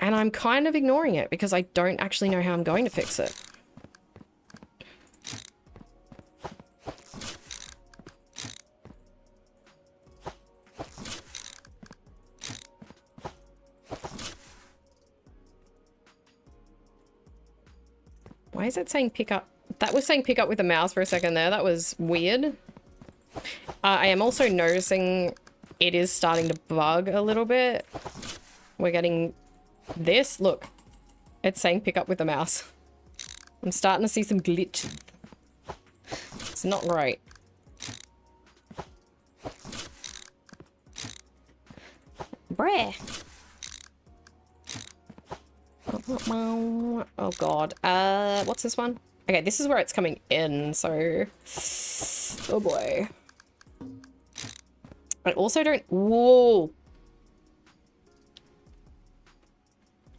A: And I'm kind of ignoring it because I don't actually know how I'm going to fix it. Why is it saying pick up? That was saying pick up with the mouse for a second there. That was weird. I am also noticing it is starting to bug a little bit. We're getting this. Look, it's saying pick up with the mouse. I'm starting to see some glitches. It's not great. Bruh. Oh god. What's this one? Okay, this is where it's coming in, so... Oh boy. I also don't... Whoa!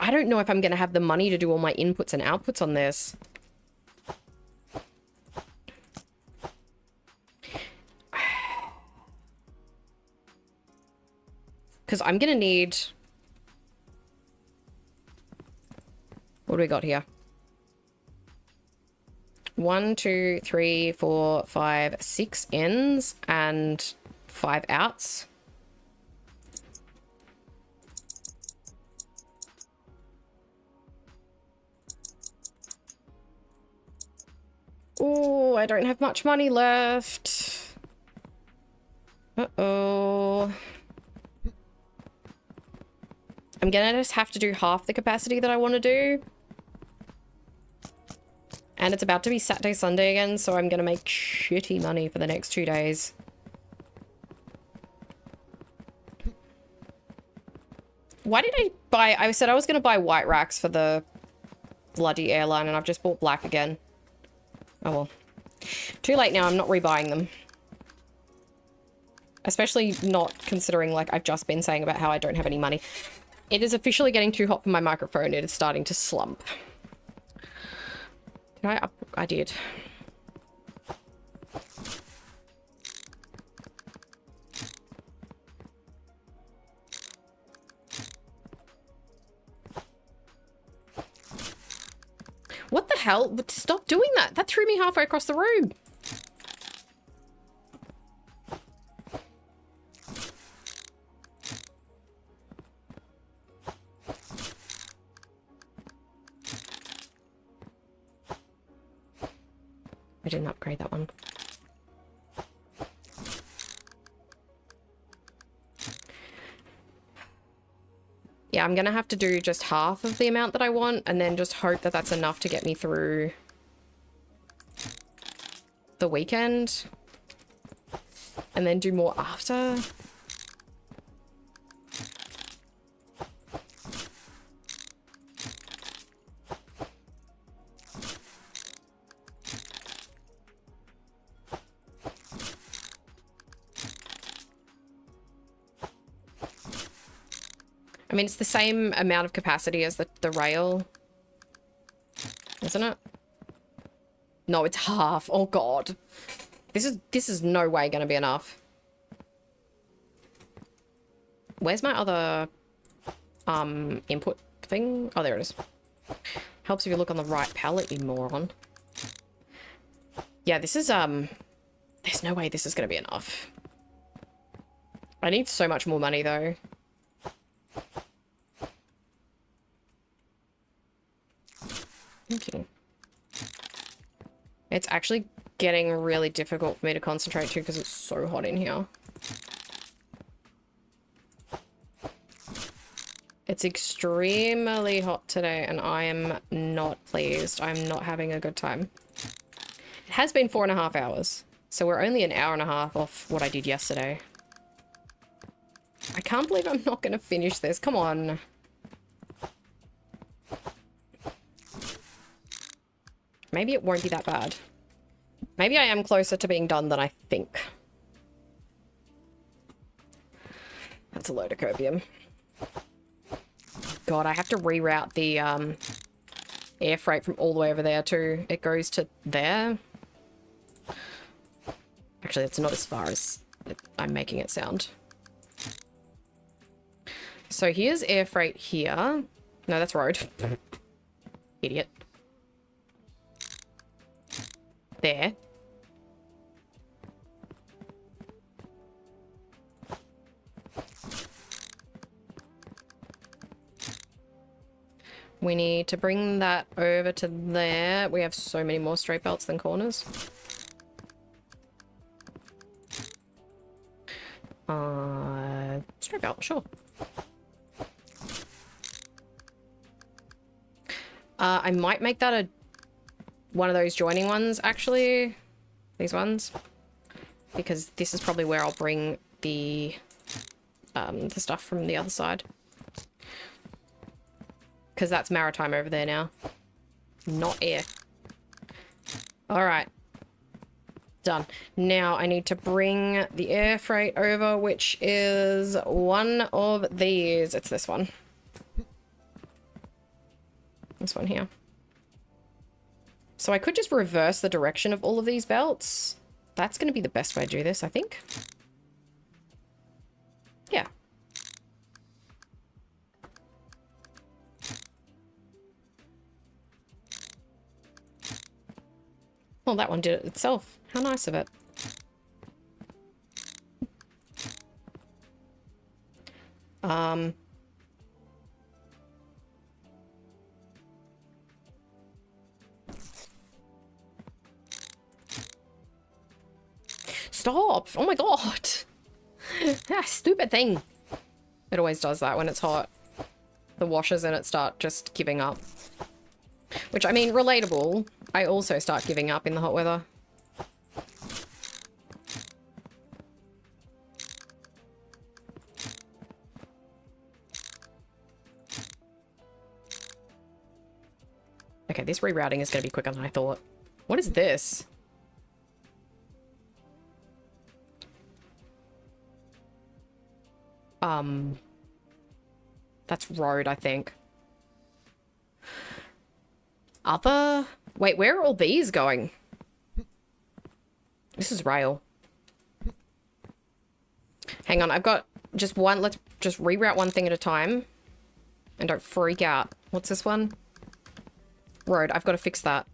A: I don't know if I'm going to have the money to do all my inputs and outputs on this. Because I'm going to need... What do we got here? 1, 2, 3, 4, 5, 6 ins and 5 outs. Oh, I don't have much money left. Uh-oh. I'm gonna just have to do half the capacity that I want to do. And it's about to be Saturday, Sunday again, so I'm gonna make shitty money for the next 2 days. Why did I buy... I said I was gonna buy white racks for the bloody airline, and I've just bought black again. Oh well. Too late now, I'm not rebuying them. Especially not considering, like, I've just been saying about how I don't have any money. It is officially getting too hot for my microphone. It is starting to slump. Did I up? I did. What the hell? Stop doing that. That threw me halfway across the room. I didn't upgrade that one. Yeah, I'm gonna have to do just half of the amount that I want and then just hope that that's enough to get me through the weekend. And then do more after. I mean, it's the same amount of capacity as the rail, isn't it? No, it's half. Oh god. This is no way gonna be enough. Where's my other input thing? Oh, there it is. Helps if you look on the right palette, you moron. Yeah, this is there's no way this is gonna be enough. I need so much more money though. Okay. It's actually getting really difficult for me to concentrate too because it's so hot in here. It's extremely hot today, and I am not pleased. I'm not having a good time. It has been 4.5 hours, so we're only an hour and a half off what I did yesterday. I can't believe I'm not going to finish this. Come on. Maybe it won't be that bad. Maybe I am closer to being done than I think. That's a load of copium. God, I have to reroute the air freight from all the way over there too. It goes to there. Actually, it's not as far as I'm making it sound. So here's air freight here. No, that's road. Idiot. There. We need to bring that over to there. We have so many more straight belts than corners. Straight belt, sure. I might make that one of those joining ones, actually. These ones. Because this is probably where I'll bring the stuff from the other side. Because that's maritime over there now. Not air. Alright. Done. Now I need to bring the air freight over, which is one of these. It's this one. This one here. So I could just reverse the direction of all of these belts. That's going to be the best way to do this, I think. Yeah. Well, that one did it itself. How nice of it. Stop! Oh my god! Ah, stupid thing. It always does that when it's hot. The washers in it start just giving up. Which, I mean, relatable. I also start giving up in the hot weather. Okay, this rerouting is going to be quicker than I thought. What is this? That's road, I think. Other... Wait, where are all these going? This is rail. Hang on, I've got just one. Let's just reroute one thing at a time. And don't freak out. What's this one? Road. I've got to fix that.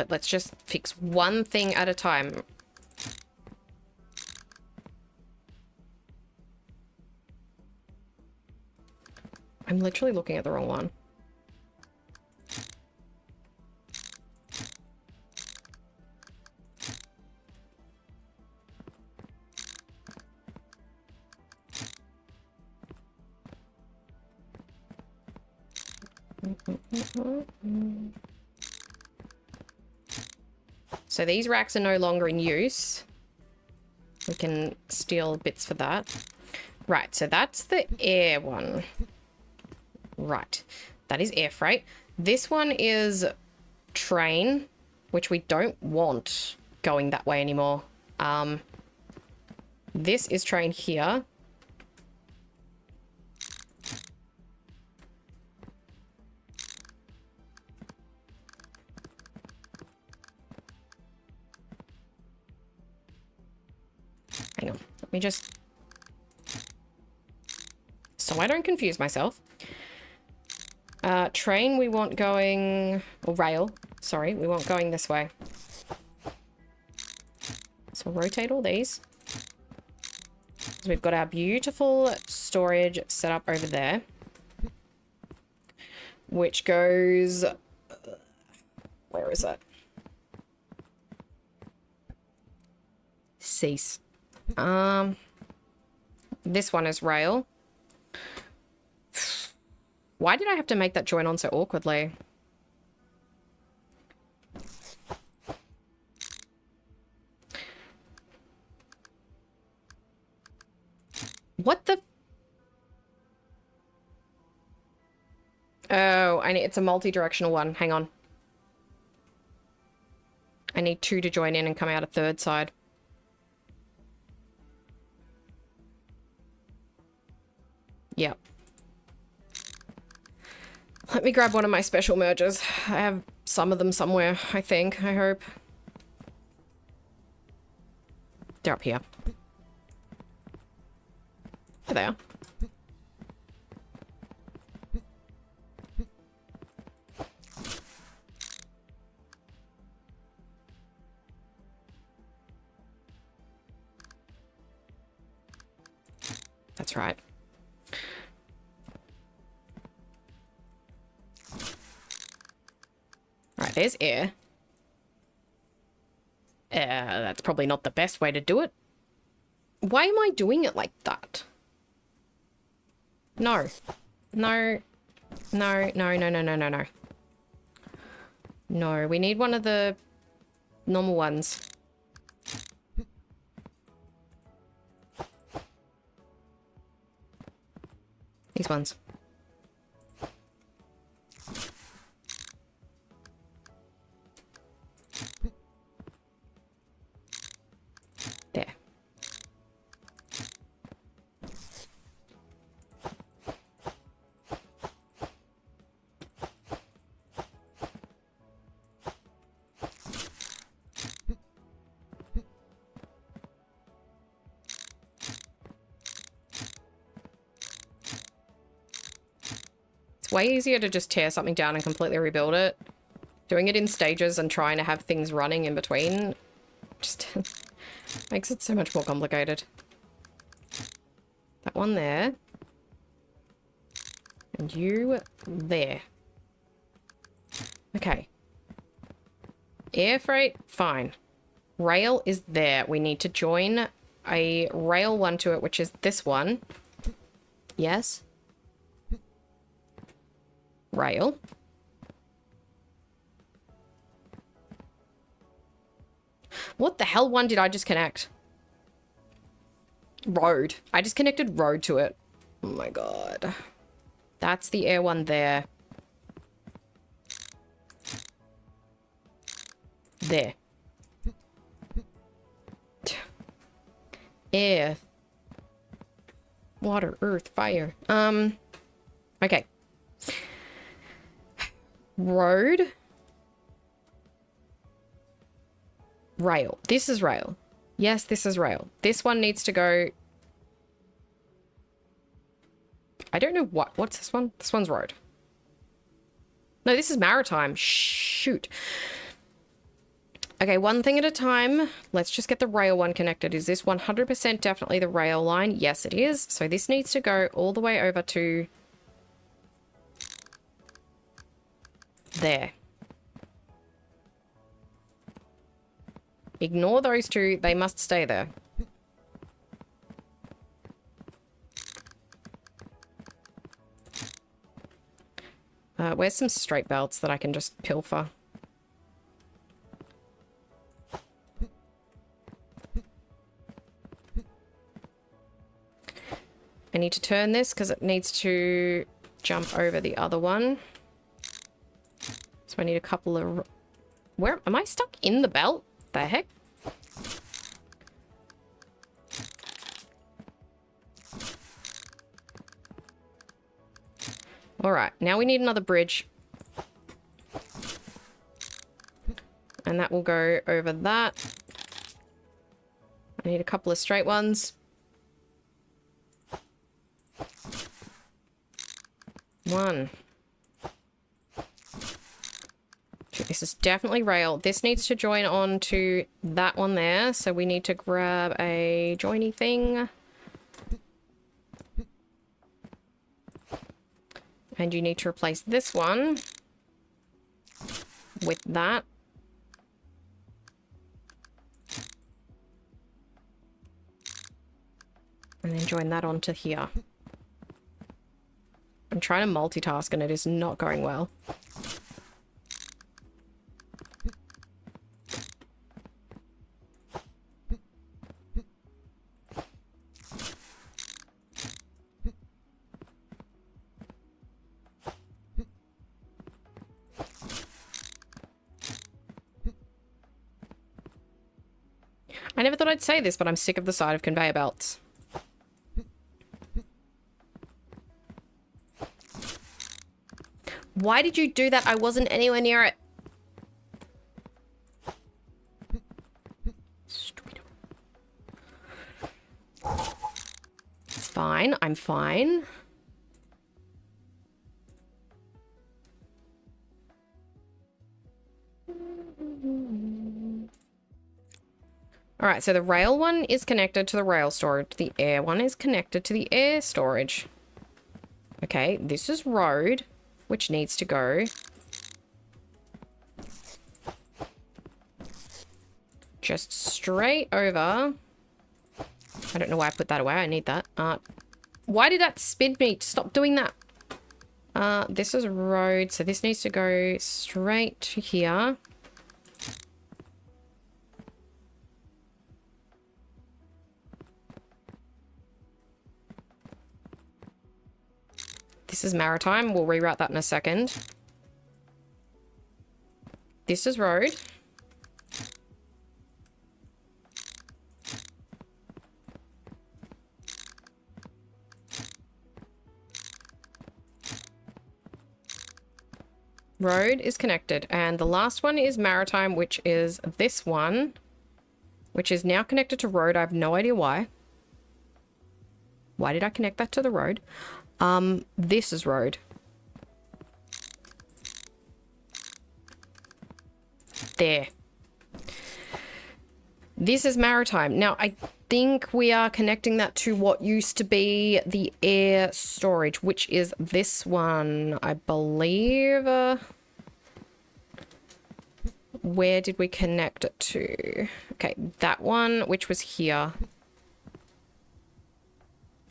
A: Let's just fix one thing at a time. I'm literally looking at the wrong one. So these racks are no longer in use. We can steal bits for that. Right, so that's the air one. Right, that is air freight. This one is train, which we don't want going that way anymore. This is train here. Hang on, let me just... So I don't confuse myself. Train we want going... Or rail, sorry, we want going this way. So we'll rotate all these. So we've got our beautiful storage set up over there. Which goes... Where is it? This one is rail. Why did I have to make that join on so awkwardly? What the? Oh, it's a multi-directional one. Hang on. I need 2 to join in and come out a third side. Yep. Let me grab one of my special merges. I have some of them somewhere, I think. I hope. They're up here. There they are. That's right. Right, there's air. That's probably not the best way to do it. Why am I doing it like that? No. No. No, no, no, no, no, no, no. No, we need one of the normal ones. These ones. There. It's way easier to just tear something down and completely rebuild it. Doing it in stages and trying to have things running in between just makes it so much more complicated. That one there. And you there. Okay. Air freight, fine. Rail is there. We need to join a rail one to it, which is this one. Yes. Rail. What the hell one did I just connect? Road. I just connected road to it. Oh my god. That's the air one there. There. Air. Water, earth, fire. Okay. Road. Rail. This is rail. Yes, this is rail. This one needs to go... I don't know what's this one? This one's road. No, this is maritime. Shoot. Okay, one thing at a time. Let's just get the rail one connected. Is this 100% definitely the rail line? Yes, it is. So this needs to go all the way over to... there. Ignore those two. They must stay there. Where's some straight belts that I can just pilfer? I need to turn this because it needs to jump over the other one. So I need a couple of... Where am I stuck in the belt? The heck? All right, now we need another bridge. And that will go over that. I need a couple of straight ones. One. This is definitely rail. This needs to join on to that one there. So we need to grab a joiny thing. And you need to replace this one with that. And then join that onto here. I'm trying to multitask and it is not going well. I never thought I'd say this, but I'm sick of the sight of conveyor belts. Why did you do that? I wasn't anywhere near it. Stupid. It's fine. I'm fine. All right, so the rail one is connected to the rail storage. The air one is connected to the air storage. Okay, this is road, which needs to go. Just straight over. I don't know why I put that away. I need that. Why did that spin me? Stop doing that. This is road, so this needs to go straight to here. This is maritime. We'll reroute that in a second. This is road. Road is connected. And the last one is maritime, which is this one, which is now connected to road. I have no idea why. Why did I connect that to the road? This is road. There. This is maritime. Now, I think we are connecting that to what used to be the air storage, which is this one, I believe. Where did we connect it to? Okay, that one, which was here.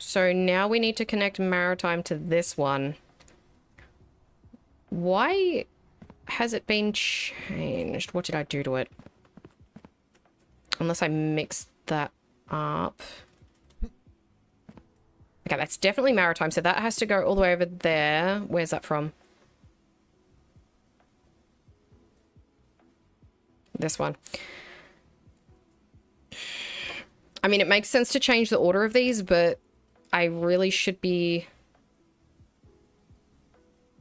A: So now we need to connect maritime to this one. Why has it been changed? What did I do to it? Unless I mixed that up. Okay, that's definitely maritime. So that has to go all the way over there. Where's that from? This one. I mean, it makes sense to change the order of these, but I really should be...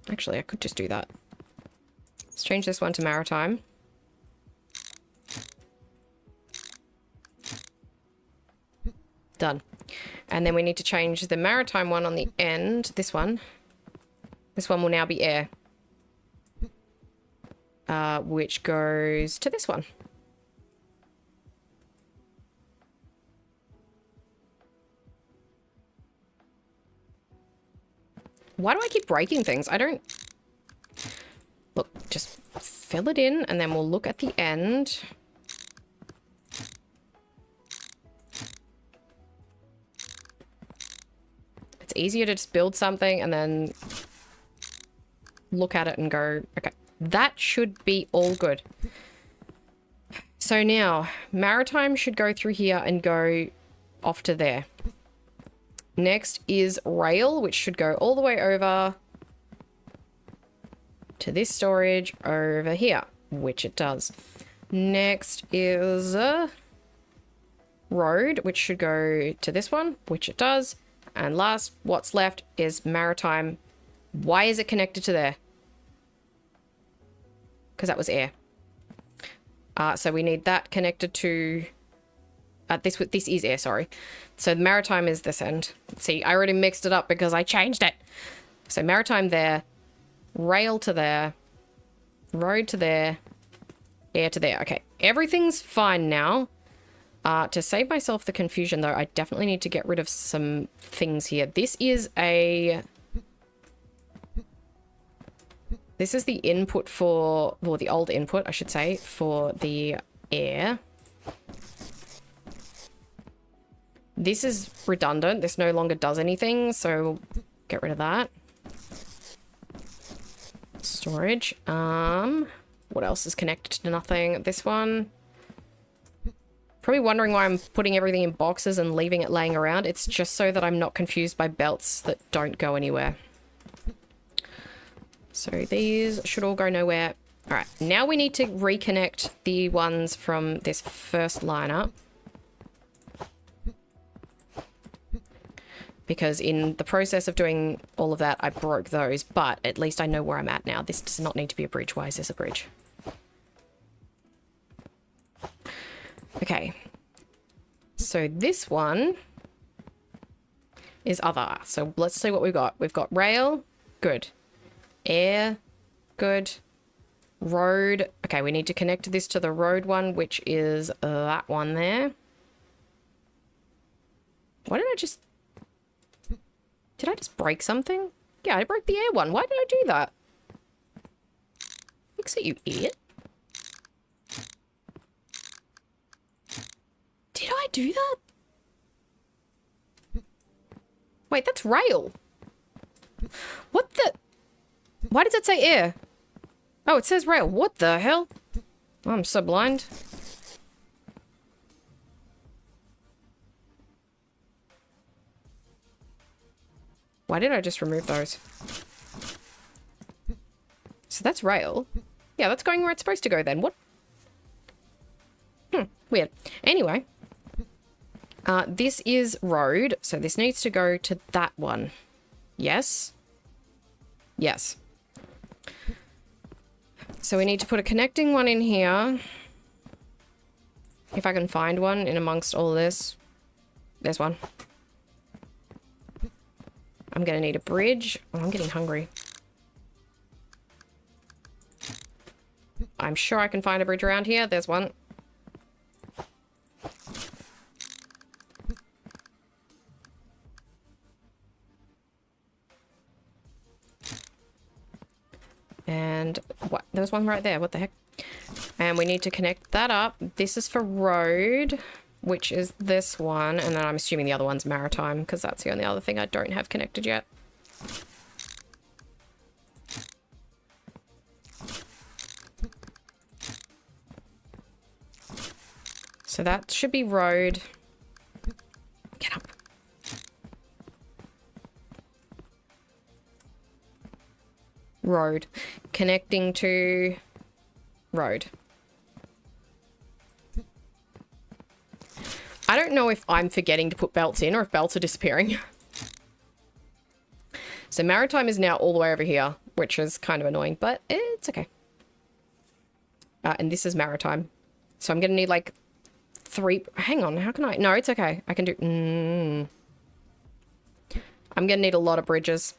A: Actually, I could just do that. Let's change this one to maritime. Done. And then we need to change the maritime one on the end. This one. This one will now be air. Which goes to this one. Why do I keep breaking things? I don't... Look, just fill it in and then we'll look at the end. It's easier to just build something and then look at it and go, okay, that should be all good. So now, maritime should go through here and go off to there. Next is rail, which should go all the way over to this storage over here, which it does. Next is road, which should go to this one, which it does. And last, what's left is maritime. Why is it connected to there? Because that was air. So we need that connected to... this is air, sorry. So the maritime is this end. See, I already mixed it up because I changed it. So maritime there, rail to there, road to there, air to there. Okay, everything's fine now. To save myself the confusion, though, I definitely need to get rid of some things here. This is a... This is the input for... Well, the old input, I should say, for the air. This is redundant. This no longer does anything, so we'll get rid of that. Storage. What else is connected to nothing? This one. Probably wondering why I'm putting everything in boxes and leaving it laying around. It's just so that I'm not confused by belts that don't go anywhere. So these should all go nowhere. All right, now we need to reconnect the ones from this first lineup. Because in the process of doing all of that, I broke those, but at least I know where I'm at now. This does not need to be a bridge. Why is this a bridge? Okay. So this one is other. So let's see what we've got. We've got rail. Good. Air. Good. Road. Okay, we need to connect this to the road one, which is that one there. Why did I just... Did I just break something? Yeah, I broke the air one. Why did I do that? Fix it, you idiot. Did I do that? Wait, that's rail. What the... Why does it say air? Oh, it says rail. What the hell? I'm so blind. Why did I just remove those? So that's rail. Yeah, that's going where it's supposed to go then. What? Weird. Anyway. This is road. So this needs to go to that one. Yes? Yes. So we need to put a connecting one in here. If I can find one in amongst all of this. There's one. I'm gonna need a bridge. Oh, I'm getting hungry. I'm sure I can find a bridge around here. There's one. And what? There was one right there. What the heck? And we need to connect that up. This is for road, which is this one. And then I'm assuming the other one's maritime because that's the only other thing I don't have connected yet. So that should be road. Get up. Road. Connecting to road. I don't know if I'm forgetting to put belts in or if belts are disappearing. So maritime is now all the way over here, which is kind of annoying, but it's okay. And this is maritime. So I'm going to need like 3... Hang on, how can I... No, it's okay. I can do... I'm going to need a lot of bridges.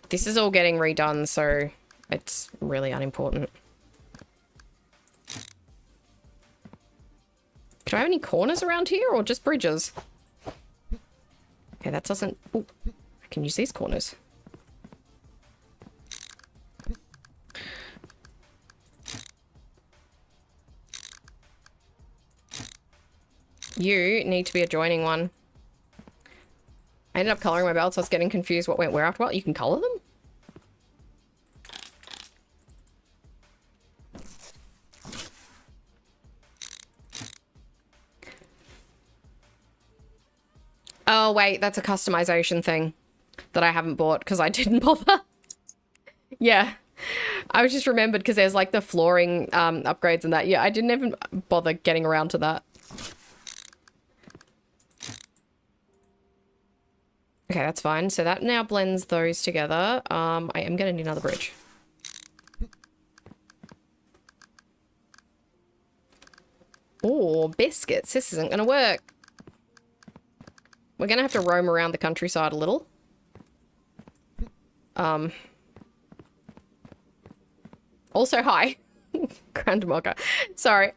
A: This is all getting redone, so it's really unimportant. Do I have any corners around here or just bridges? Okay, that doesn't... Ooh, I can use these corners. You need to be a joining one. I ended up coloring my belts, so I was getting confused what went where after a while. You can color them? Oh, wait, that's a customization thing that I haven't bought because I didn't bother. Yeah, I was just remembered because there's like the flooring upgrades and that. Yeah, I didn't even bother getting around to that. Okay, that's fine. So that now blends those together. I am going to need another bridge. Oh, biscuits. This isn't going to work. We're going to have to roam around the countryside a little. Also, hi. Grandmother. Sorry.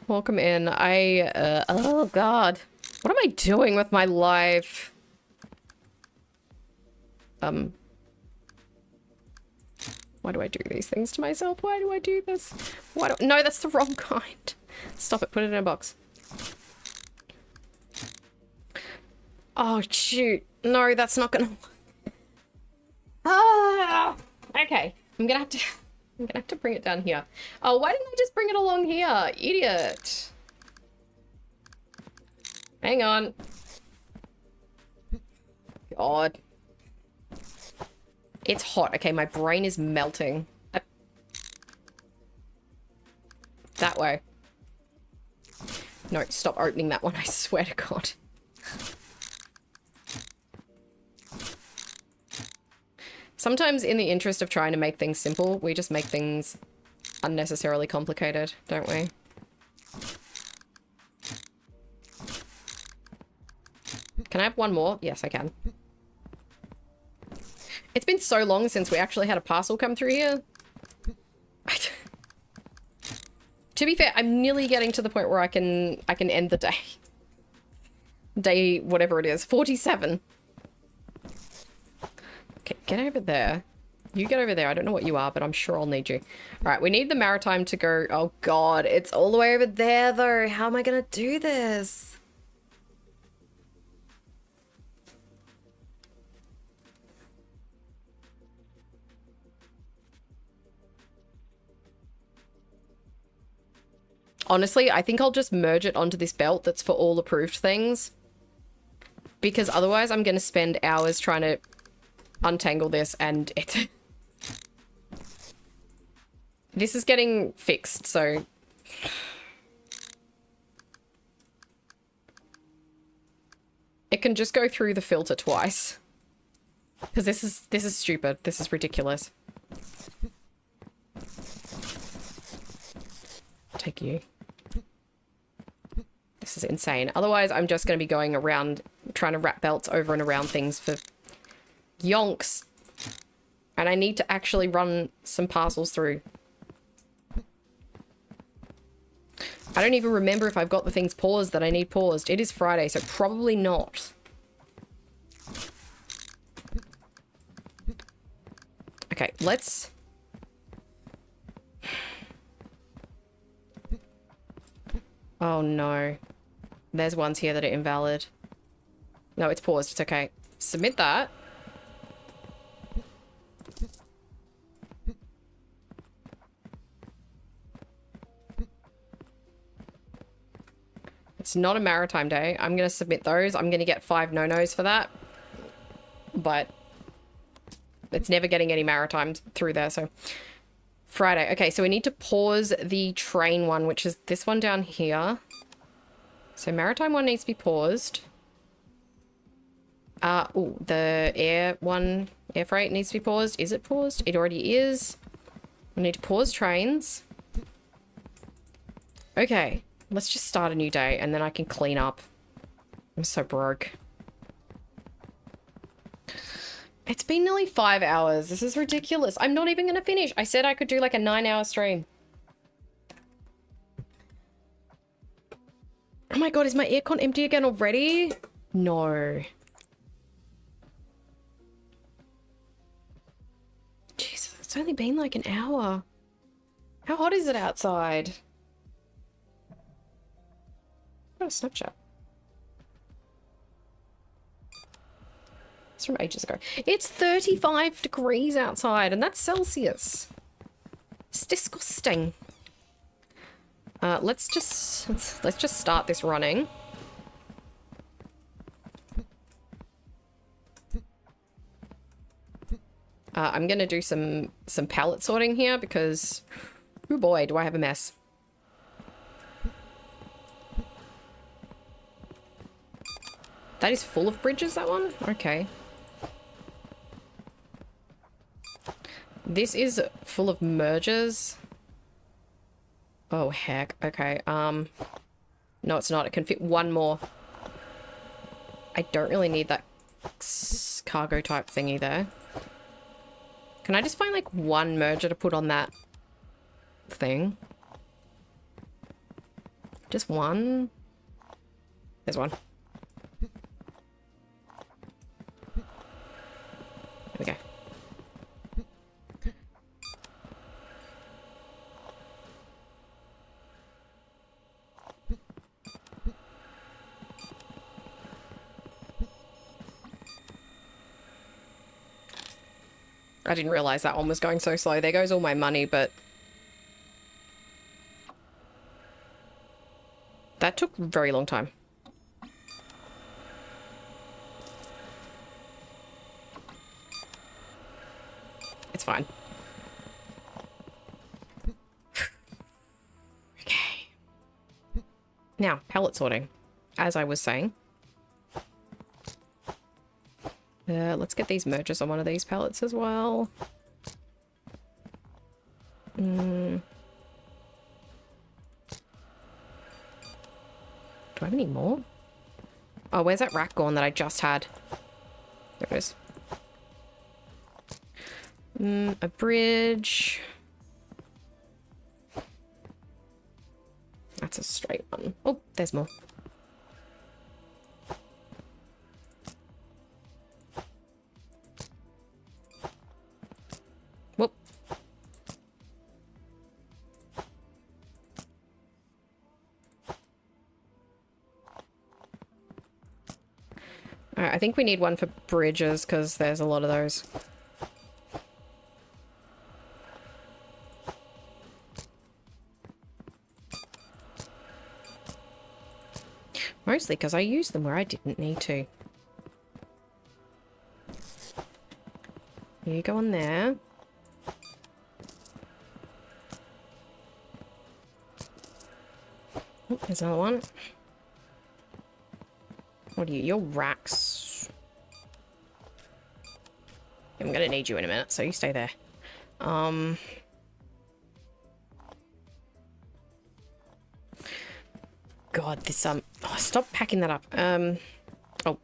A: Welcome in. Oh, God. What am I doing with my life? Why do I do these things to myself? Why do I do this? No, that's the wrong kind. Stop it. Put it in a box. Oh, shoot. No, that's not gonna... Ah! Okay. I'm gonna have to bring it down here. Oh, why didn't I just bring it along here? Idiot. Hang on. God. It's hot. Okay, my brain is melting. That way. No, stop opening that one, I swear to God. Sometimes in the interest of trying to make things simple, we just make things unnecessarily complicated, don't we? Can I have one more? Yes, I can. It's been so long since we actually had a parcel come through here. To be fair, I'm nearly getting to the point where I can end the day. Day whatever it is. 47. Okay, get over there. You get over there. I don't know what you are, but I'm sure I'll need you. Alright, we need the maritime to go... Oh god, it's all the way over there though. How am I gonna do this? Honestly, I think I'll just merge it onto this belt that's for all approved things. Because otherwise I'm going to spend hours trying to untangle this and it... This is getting fixed, so... It can just go through the filter twice. Because this is stupid. This is ridiculous. Take you. This is insane. Otherwise, I'm just going to be going around trying to wrap belts over and around things for yonks. And I need to actually run some parcels through. I don't even remember if I've got the things paused that I need paused. It is Friday, so probably not. Okay, let's... Oh no. There's ones here that are invalid. No, it's paused. It's okay. Submit that. It's not a maritime day. I'm going to submit those. I'm going to get 5 no-nos for that. But it's never getting any maritime through there, so... Friday. Okay, so we need to pause the train one, which is this one down here. So maritime one needs to be paused. Oh, the air one, air freight needs to be paused. Is it paused? It already is. We need to pause trains. Okay, let's just start a new day and then I can clean up. I'm so broke. It's been nearly 5 hours. This is ridiculous. I'm not even going to finish. I said I could do like a 9-hour stream. Oh my god, is my aircon empty again already? No. Jesus, it's only been like an hour. How hot is it outside? Got a Snapchat. It's from ages ago. It's 35 degrees outside, and that's Celsius. It's disgusting. Let's just start this running. I'm gonna do some pallet sorting here because, oh boy, do I have a mess. That is full of bridges, that one? Okay. This is full of mergers. Oh, heck. Okay, no, it's not. It can fit one more. I don't really need that cargo type thingy there. Can I just find, like, one merger to put on that thing? Just one? There's one. There we go. I didn't realize that one was going so slow. There goes all my money, but... that took a very long time. It's fine. Okay. Now, pallet sorting. As I was saying. Let's get these mergers on one of these pallets as well. Do I have any more? Oh, where's that rack gone that I just had? There it is. A bridge. That's a straight one. Oh, there's more. Whoop. Alright, I think we need one for bridges because there's a lot of those. Mostly because I used them where I didn't need to. You go on there. Oh, there's another one. What are you? You're racks. I'm gonna need you in a minute, so you stay there. God, this, oh, stop packing that up. Oh.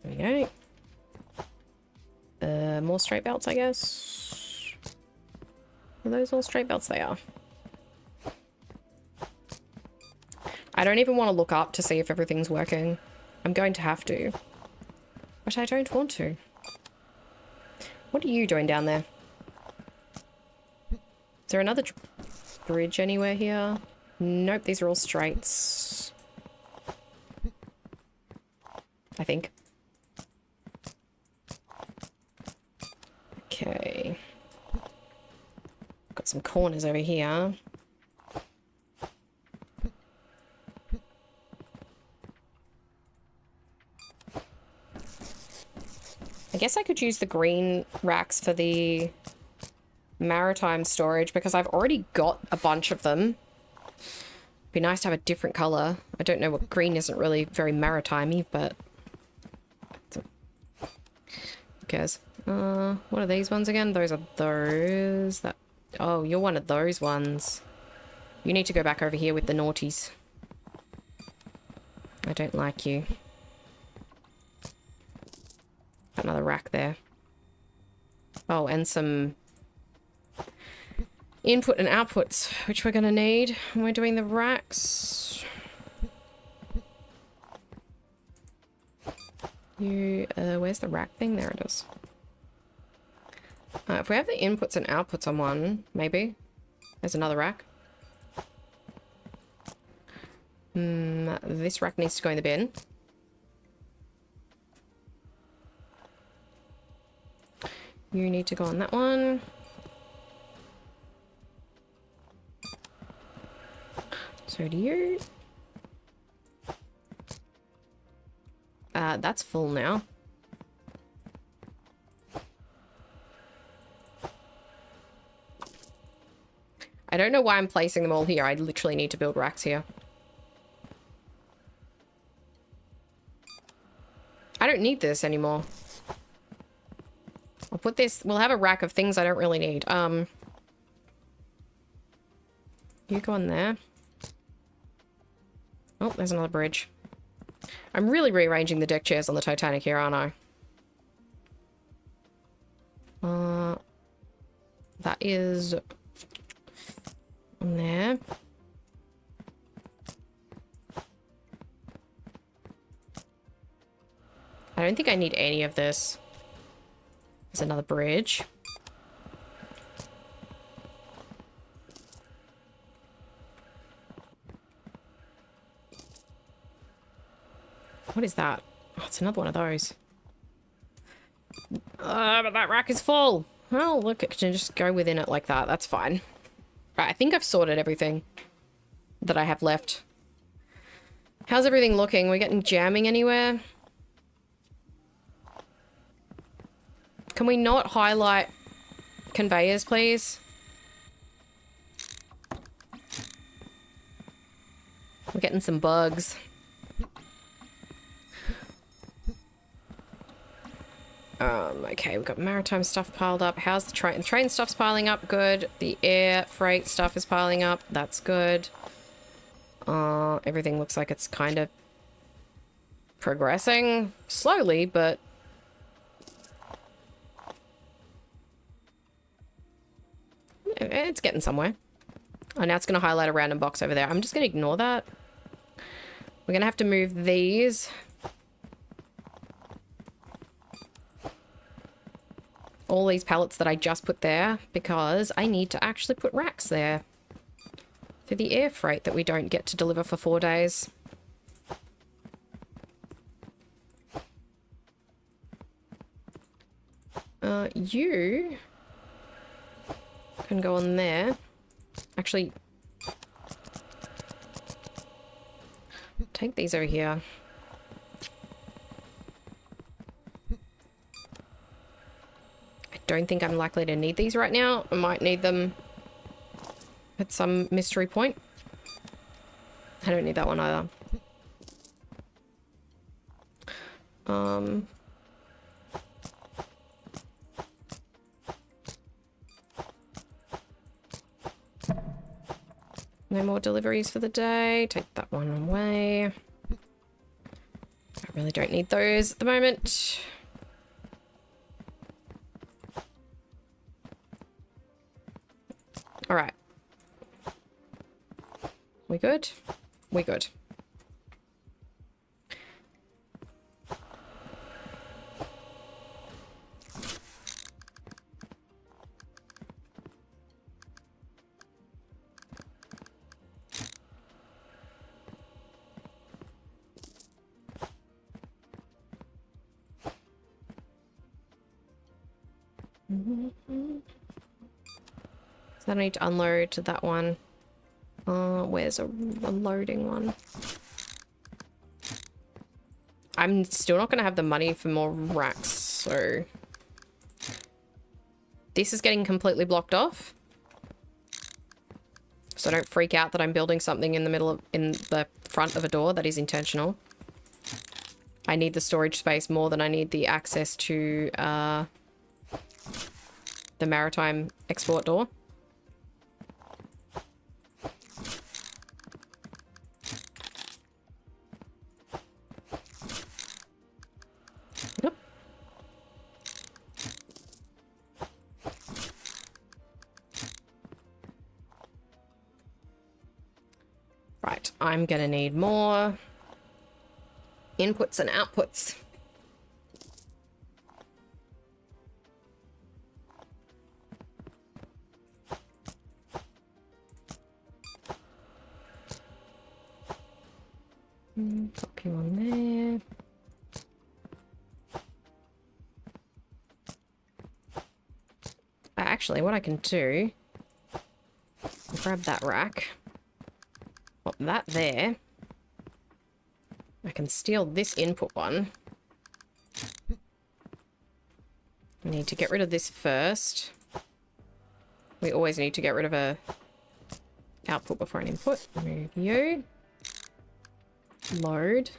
A: There we go. More straight belts, I guess. Are those all straight belts? They are. I don't even want to look up to see if everything's working. I'm going to have to. But I don't want to. What are you doing down there? Is there another bridge anywhere here? Nope, these are all straights. I think. Okay. Got some corners over here. I guess I could use the green racks for the maritime storage because I've already got a bunch of them. Be nice to have a different color. I don't know what green isn't really very maritime-y, but who cares? What are these ones again? Those are those that... oh, you're one of those ones. You need to go back over here with the naughties. I don't like you. Got another rack there. Oh, and some input and outputs, which we're going to need when we're doing the racks. You, where's the rack thing? There it is. If we have the inputs and outputs on one, maybe. There's another rack. This rack needs to go in the bin. You need to go on that one. So do you. That's full now. I don't know why I'm placing them all here. I literally need to build racks here. I don't need this anymore. I'll put this... we'll have a rack of things I don't really need. You go in there. Oh, there's another bridge. I'm really rearranging the deck chairs on the Titanic here, aren't I? That is... on there. I don't think I need any of this. There's another bridge. What is that? Oh, it's another one of those. But that rack is full. Oh, look, it can just go within it like that. That's fine. Right, I think I've sorted everything that I have left. How's everything looking? We're getting jamming anywhere? Can we not highlight conveyors, please? We're getting some bugs. Okay, we've got maritime stuff piled up. How's the train? The train stuff's piling up. Good. The air freight stuff is piling up. That's good. Everything looks like it's kind of progressing slowly, but it's getting somewhere. Oh, now it's going to highlight a random box over there. I'm just going to ignore that. We're going to have to move these. All these pallets that I just put there because I need to actually put racks there for the air freight that we don't get to deliver for 4 days. You can go on there. Actually, take these over here. I don't think I'm likely to need these right now. I might need them at some mystery point. I don't need that one either. No more deliveries for the day. Take that one away. I really don't need those at the moment. All right. We good? We good. So I need to unload to that one. Where's a loading one? I'm still not going to have the money for more racks, so... This is getting completely blocked off. So don't freak out that I'm building something in the middle of... in the front of a door. That is intentional. I need the storage space more than I need the access to, the maritime export door. Yep. Right, I'm gonna need more inputs and outputs. Pop you on there. Actually, what I can do, grab that rack, pop that there. I can steal this input one. I need to get rid of this first. We always need to get rid of a output before an input. Remove you. Load.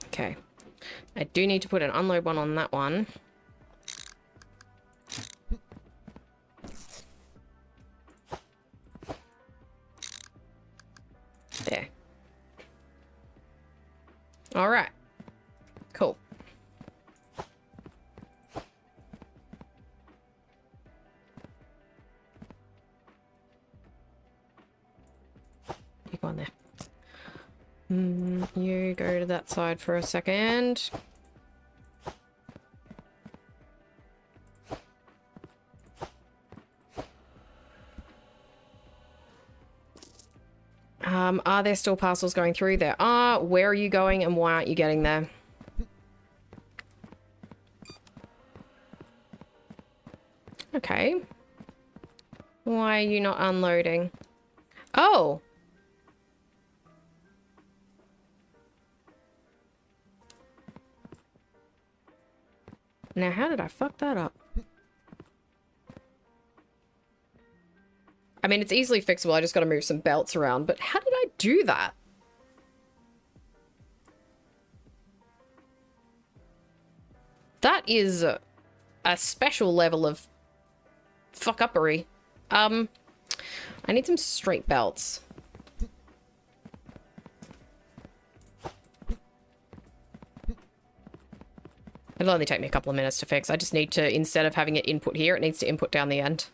A: Okay. I do need to put an unload one on that one. There. All right. Cool. You go on there. You go to that side for a second. Are there still parcels going through? There are. Where are you going and why aren't you getting there? Okay. Why are you not unloading? Oh! Now, how did I fuck that up? I mean, it's easily fixable. I just got to move some belts around. But how did I do that? That is a special level of fuck-uppery. I need some straight belts. It'll only take me a couple of minutes to fix. I just need to, instead of having it input here, it needs to input down the end.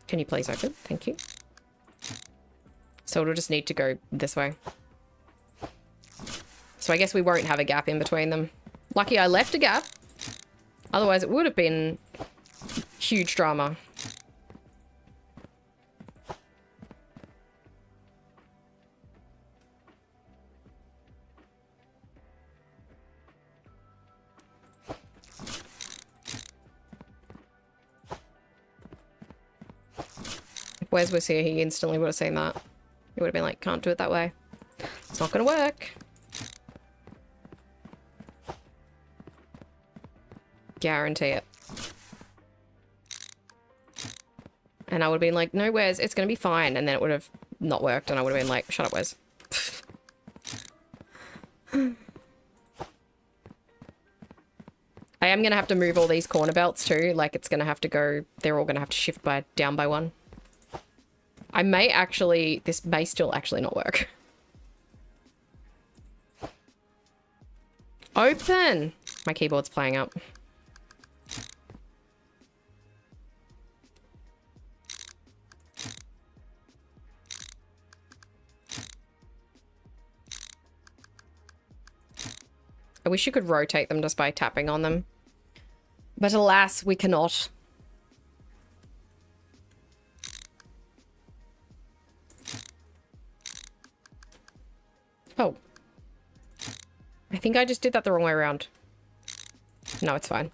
A: Can you please open? Thank you. So it'll just need to go this way. So I guess we won't have a gap in between them. Lucky I left a gap. Otherwise it would have been huge drama. If Wes was here, he instantly would have seen that. He would have been like, can't do it that way. It's not gonna work. Guarantee it. And I would have been like, no, Wes, it's gonna be fine. And then it would have not worked and I would have been like, shut up, Wes. I am gonna have to move all these corner belts too. Like, it's gonna have to go, they're all gonna have to shift down by one. I may actually, this may still actually not work. Open! My keyboard's playing up. I wish you could rotate them just by tapping on them. But alas, we cannot. Oh. I think I just did that the wrong way around. No, it's fine.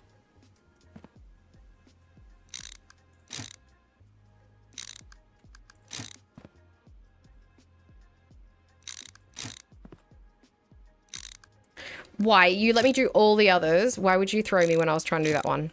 A: Why? You let me do all the others. Why would you throw me when I was trying to do that one?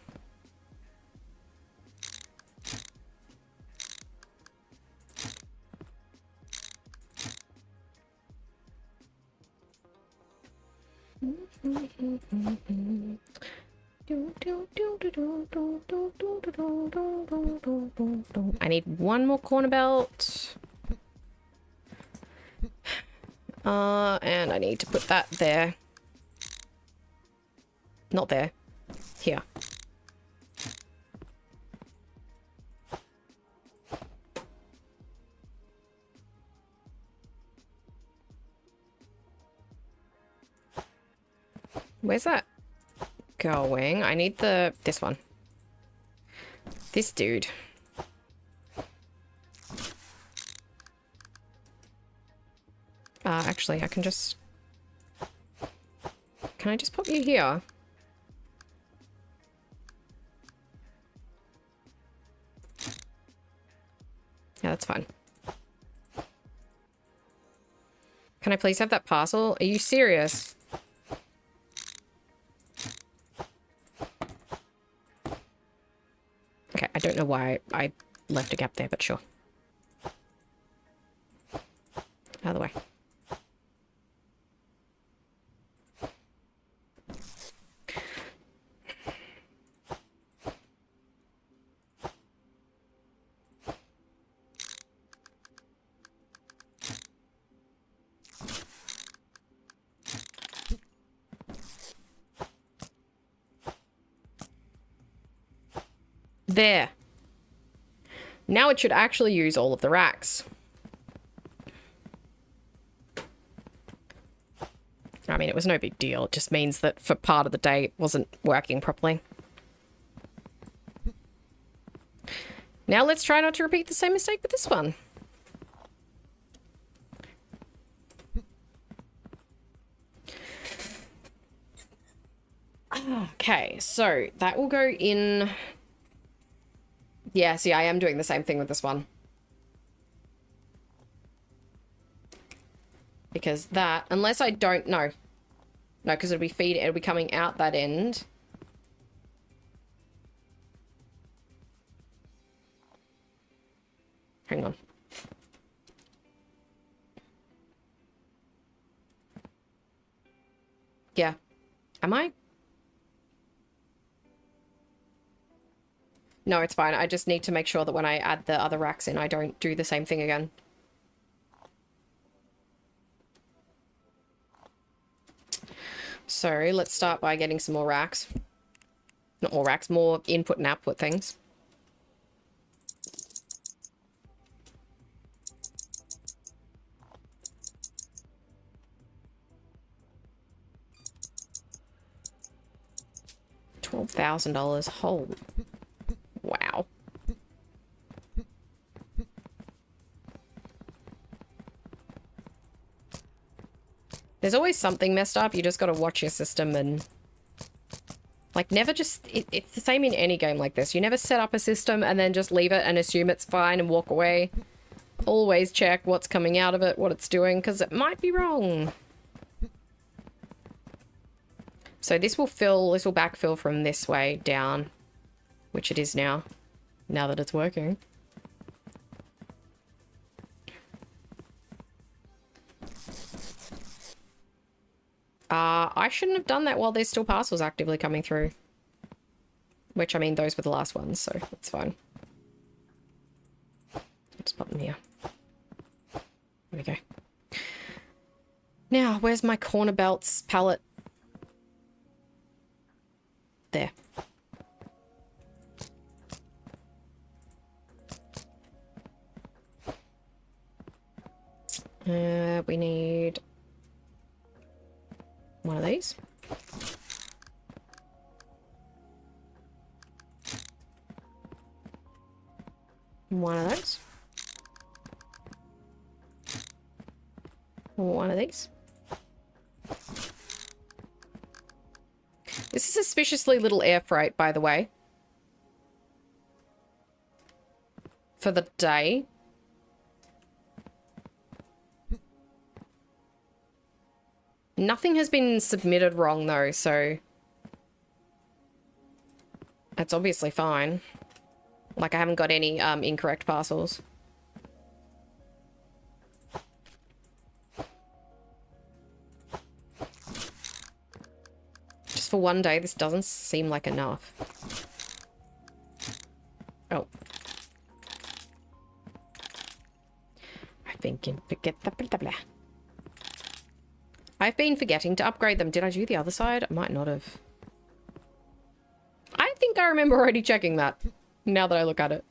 A: I need one more corner belt. And I need to put that there. Not there. Here. Where's that going? I need this one. This dude. Actually, I can just... Can I just pop you here? Yeah, that's fine. Can I please have that parcel? Are you serious? Okay, I don't know why I left a gap there, but sure. Out of the way. There. Now it should actually use all of the racks. I mean, it was no big deal. It just means that for part of the day it wasn't working properly. Now let's try not to repeat the same mistake with this one. Okay, so that will go in... Yeah, see, I am doing the same thing with this one. Because that, unless I don't know. No, because it'll be coming out that end. Hang on. Yeah. Am I? No, it's fine. I just need to make sure that when I add the other racks in, I don't do the same thing again. So let's start by getting some more racks. Not more racks, more input and output things. $12,000. Holy. Wow. There's always something messed up. You just got to watch your system and... Like, never just... It's the same in any game like this. You never set up a system and then just leave it and assume it's fine and walk away. Always check what's coming out of it, what it's doing, because it might be wrong. So this will backfill from this way down, which it is now that it's working. I shouldn't have done that while there's still parcels actively coming through. Which, I mean, those were the last ones, so it's fine. Just pop them here. There we go. Now, where's my corner belts palette? There. We need one of these. One of those. One of these. This is suspiciously little air freight, by the way. For the day. Nothing has been submitted wrong, though, so... That's obviously fine. Like, I haven't got any incorrect parcels. Just for one day, this doesn't seem like enough. Oh. I've been forgetting to upgrade them. Did I do the other side? I might not have. I think I remember already checking that, now that I look at it.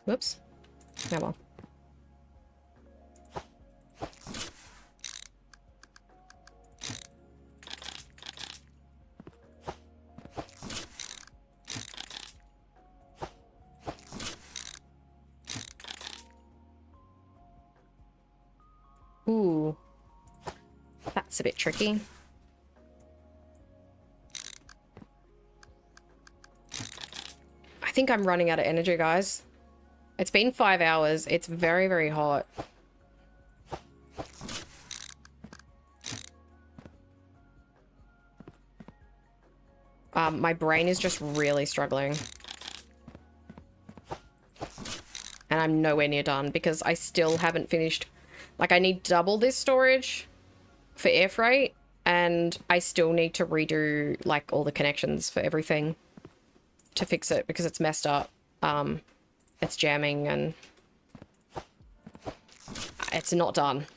A: Whoops. Oh well. Ooh. That's a bit tricky. I think I'm running out of energy, guys. It's been 5 hours. It's very, very hot. My brain is just really struggling. And I'm nowhere near done because I still haven't finished. Like, I need double this storage for air freight, and I still need to redo, like, all the connections for everything to fix it because it's messed up. It's jamming and it's not done.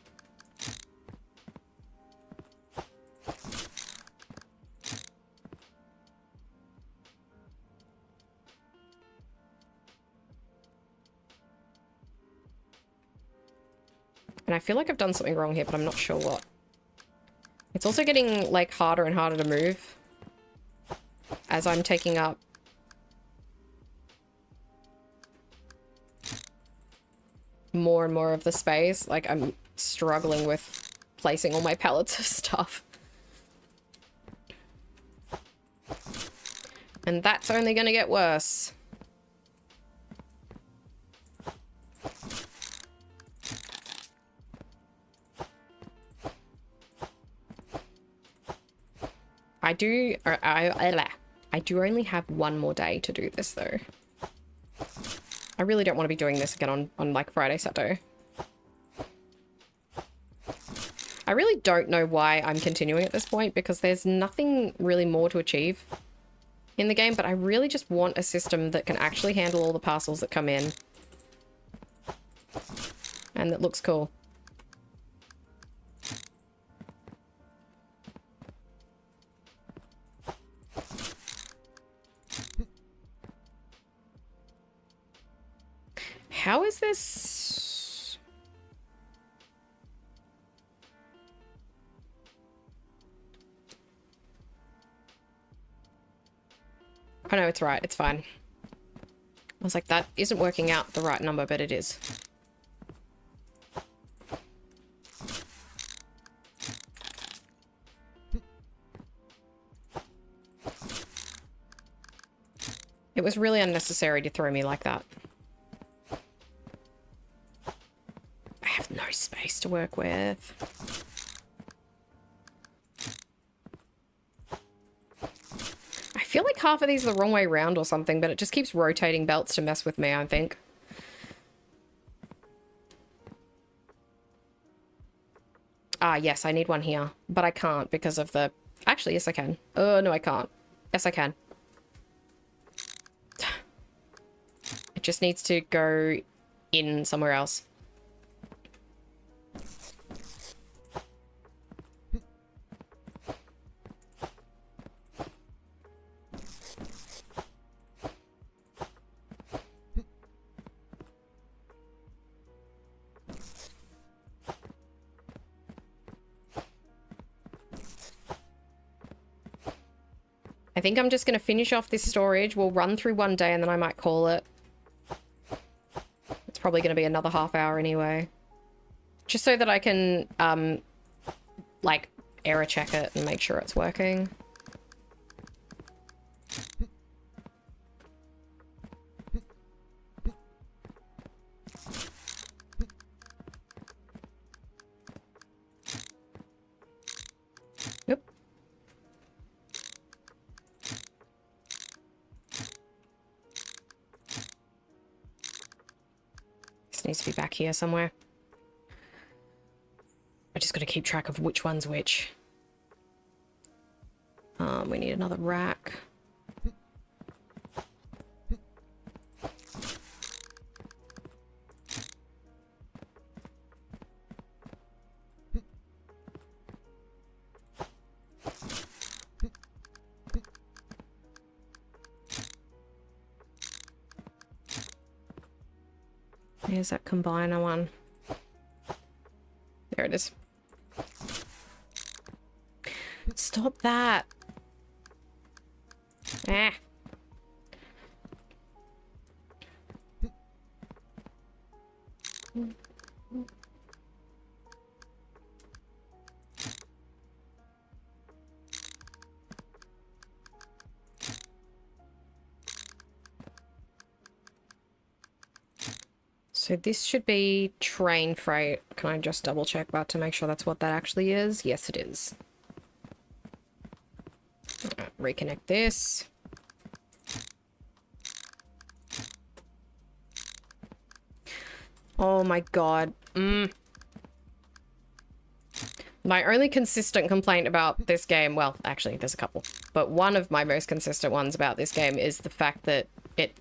A: And I feel like I've done something wrong here, but I'm not sure what. It's also getting, like, harder and harder to move as I'm taking up more and more of the space. Like, I'm struggling with placing all my pallets of stuff. And that's only gonna get worse. I do only have one more day to do this though. I really don't want to be doing this again on like Friday, Saturday. I really don't know why I'm continuing at this point, because there's nothing really more to achieve in the game, but I really just want a system that can actually handle all the parcels that come in. And that looks cool. How is this? Oh no, it's right. It's fine. I was like, that isn't working out the right number, but it is. It was really unnecessary to throw me like that. I have no space to work with. I feel like half of these are the wrong way around or something, but it just keeps rotating belts to mess with me, I think. Ah, yes, I need one here, but I can't because of the... Actually, yes, I can. Oh, no, I can't. Yes, I can. It just needs to go in somewhere else. I think I'm just going to finish off this storage. We'll run through one day and then I might call it. It's probably going to be another half hour anyway. Just so that I can, like, error check it and make sure it's working. Yep. This needs to be back here somewhere. I just got to keep track of which one's which. We need another rack. Here's that combiner one. There it is. Stop that. Ah. So this should be train freight. Can I just double check that to make sure that's what that actually is? Yes, it is. Reconnect this. Oh my god. My only consistent complaint about this game, well, actually, there's a couple, but one of my most consistent ones about this game is the fact that it,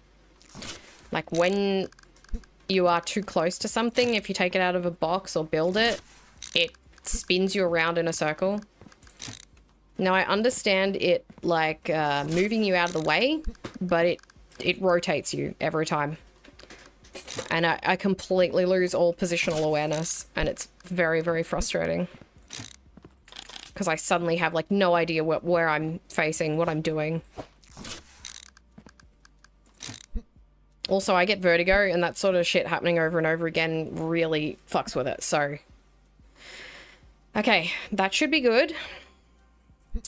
A: like, when you are too close to something, if you take it out of a box or build it, it spins you around in a circle. Now, I understand it, like, moving you out of the way, but it rotates you every time. And I completely lose all positional awareness, and it's very, very frustrating. Because I suddenly have, like, no idea where I'm facing, what I'm doing. Also, I get vertigo, and that sort of shit happening over and over again really fucks with it, so... Okay, that should be good.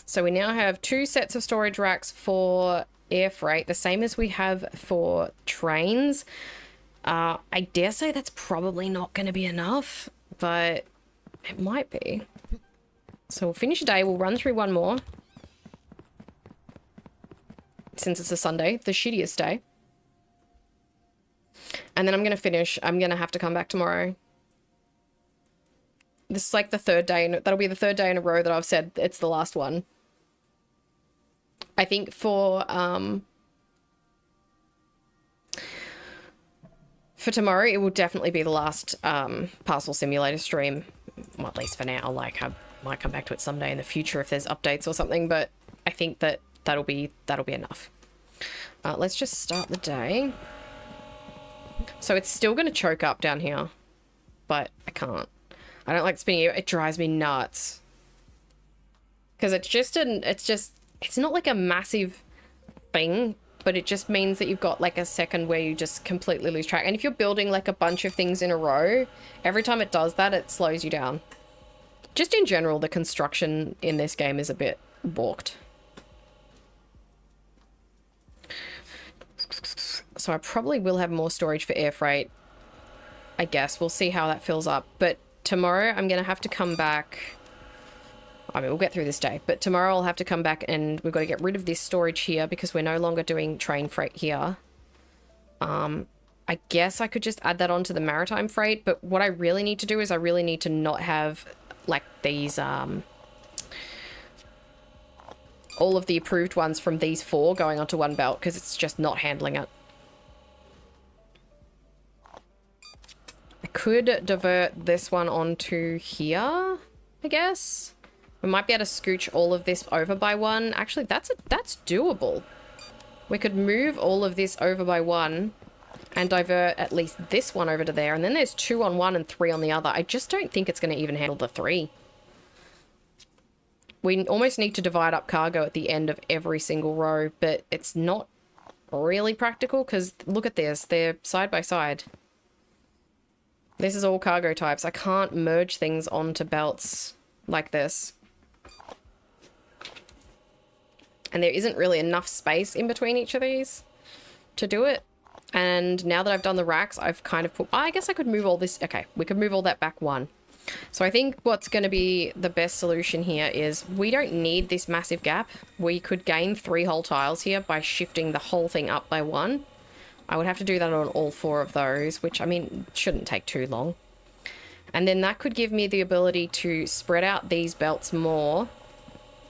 A: So we now have 2 sets of storage racks for air freight, the same as we have for trains. I dare say that's probably not going to be enough, but it might be. So we'll finish a day, we'll run through one more. Since it's a Sunday, the shittiest day. And then I'm going to finish. I'm going to have to come back tomorrow. This is like the 3rd day, that'll be the 3rd day in a row that I've said it's the last one. I think for tomorrow, it will definitely be the last Parcel Simulator stream. Well, at least for now. Like, I might come back to it someday in the future if there's updates or something, but I think that that'll be enough. Let's just start the day. So it's still going to choke up down here, but I can't. I don't like spinning it. It drives me nuts. Because it's not like a massive thing, but it just means that you've got like a second where you just completely lose track. And if you're building like a bunch of things in a row, every time it does that, it slows you down. Just in general, the construction in this game is a bit balked. So I probably will have more storage for air freight. I guess we'll see how that fills up. But tomorrow I'm going to have to come back. I mean, we'll get through this day, but tomorrow I'll have to come back and we've got to get rid of this storage here because we're no longer doing train freight here. I guess I could just add that onto the maritime freight, but what I really need to do is I really need to not have like these, all of the approved ones from these 4 going onto one belt because it's just not handling it. I could divert this one onto here, I guess. We might be able to scooch all of this over by 1. Actually, that's doable. We could move all of this over by 1 and divert at least this one over to there. And then there's 2 on one and 3 on the other. I just don't think it's going to even handle the 3. We almost need to divide up cargo at the end of every single row, but it's not really practical because look at this. They're side by side. This is all cargo types. I can't merge things onto belts like this. And there isn't really enough space in between each of these to do it. And now that I've done the racks, I've kind of put... I guess I could move all this... Okay, we could move all that back 1. So I think what's going to be the best solution here is we don't need this massive gap. We could gain 3 whole tiles here by shifting the whole thing up by 1. I would have to do that on all 4 of those, which, I mean, shouldn't take too long. And then that could give me the ability to spread out these belts more.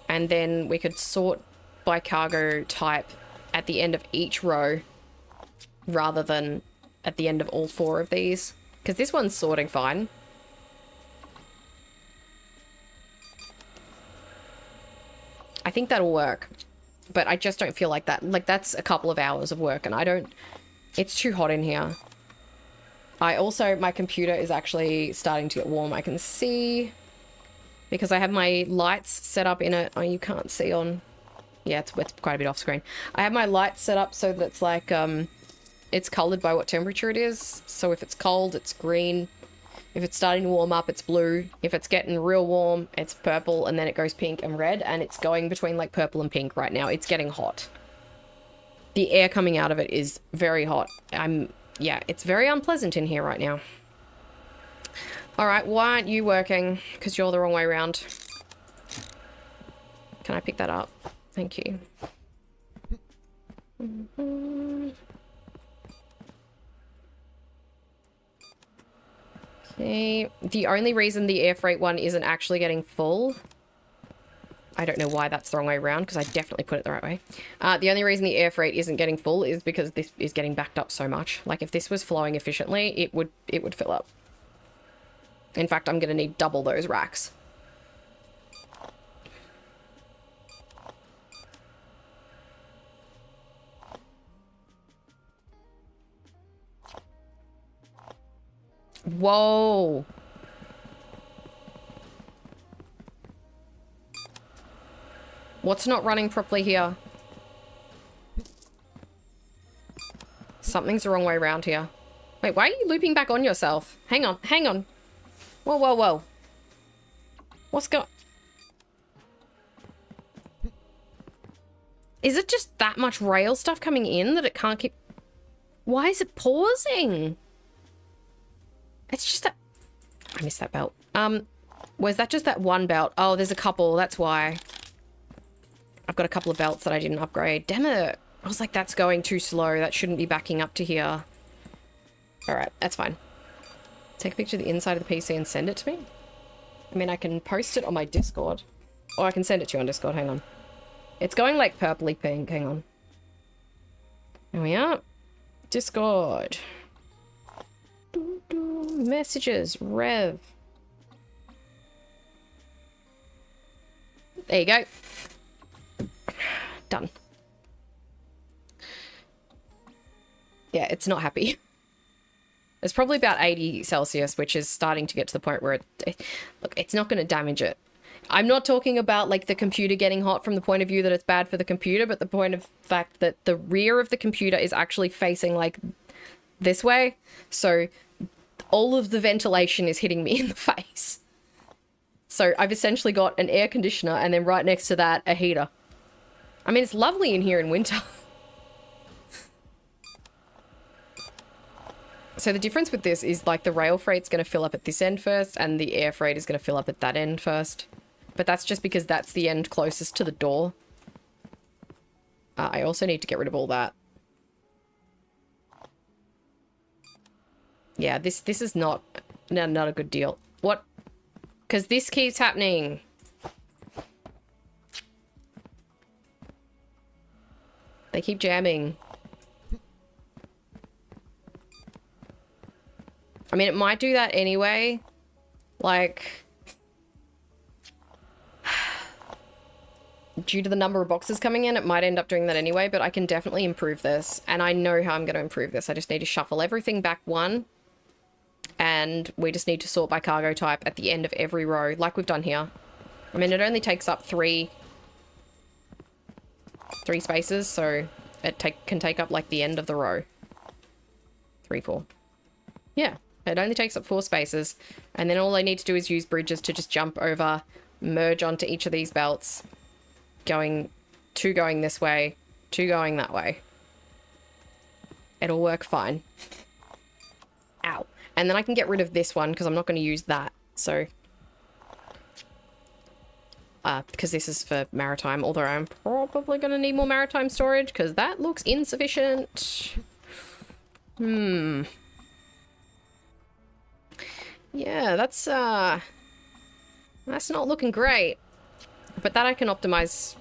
A: And then we could sort by cargo type at the end of each row rather than at the end of all 4 of these. Because this one's sorting fine. I think that'll work. But I just don't feel like that. Like, that's a couple of hours of work and I don't... It's too hot in here. I also... My computer is actually starting to get warm. I can see... Because I have my lights set up in it. Oh, you can't see on... Yeah, it's quite a bit off screen. I have my lights set up so that it's like... It's coloured by what temperature it is. So if it's cold, it's green. If it's starting to warm up, it's blue. If it's getting real warm, it's purple, and then it goes pink and red, and it's going between like purple and pink right now. It's getting hot. The air coming out of it is very hot. Yeah, it's very unpleasant in here right now. All right, why aren't you working? Because you're the wrong way around. Can I pick that up? Thank you. Okay, the only reason the air freight one isn't actually getting full, I don't know why that's the wrong way around because I definitely put it the right way. The only reason the air freight isn't getting full is because this is getting backed up so much. Like if this was flowing efficiently, it would fill up. In fact, I'm going to need double those racks. Whoa. What's not running properly here? Something's the wrong way around here. Wait, why are you looping back on yourself? Hang on, hang on. Whoa, whoa, whoa. What's going... Is it just that much rail stuff coming in that it can't keep... Why is it pausing? It's just that... I missed that belt. Was that just that one belt? Oh, there's a couple, that's why. I've got a couple of belts that I didn't upgrade. Damn it. I was like, that's going too slow. That shouldn't be backing up to here. Alright, that's fine. Take a picture of the inside of the PC and send it to me. I mean, I can post it on my Discord. Or I can send it to you on Discord, hang on. It's going like purpley pink, hang on. Here we are. Discord. Messages, Rev. There you go. Done. Yeah, it's not happy. It's probably about 80 Celsius, which is starting to get to the point where look, it's not going to damage it. I'm not talking about like the computer getting hot from the point of view that it's bad for the computer, but the point of fact that the rear of the computer is actually facing like this way. So all of the ventilation is hitting me in the face. So I've essentially got an air conditioner and then right next to that, a heater. I mean, it's lovely in here in winter. So the difference with this is like the rail freight's going to fill up at this end first and the air freight is going to fill up at that end first. But that's just because that's the end closest to the door. I also need to get rid of all that. Yeah, this is not a good deal. What? Because this keeps happening. They keep jamming. I mean, it might do that anyway. Like, due to the number of boxes coming in, it might end up doing that anyway, but I can definitely improve this. And I know how I'm going to improve this. I just need to shuffle everything back one. And we just need to sort by cargo type at the end of every row, like we've done here. I mean, it only takes up three spaces, so it can take up like the end of the row. 3, 4. Yeah. It only takes up 4 spaces, and then all I need to do is use bridges to just jump over, merge onto each of these belts, going this way, 2 going that way. It'll work fine. Ow. And then I can get rid of this one, because I'm not going to use that, so... because this is for maritime, although I'm probably going to need more maritime storage, because that looks insufficient. Yeah, that's not looking great. But that I can optimize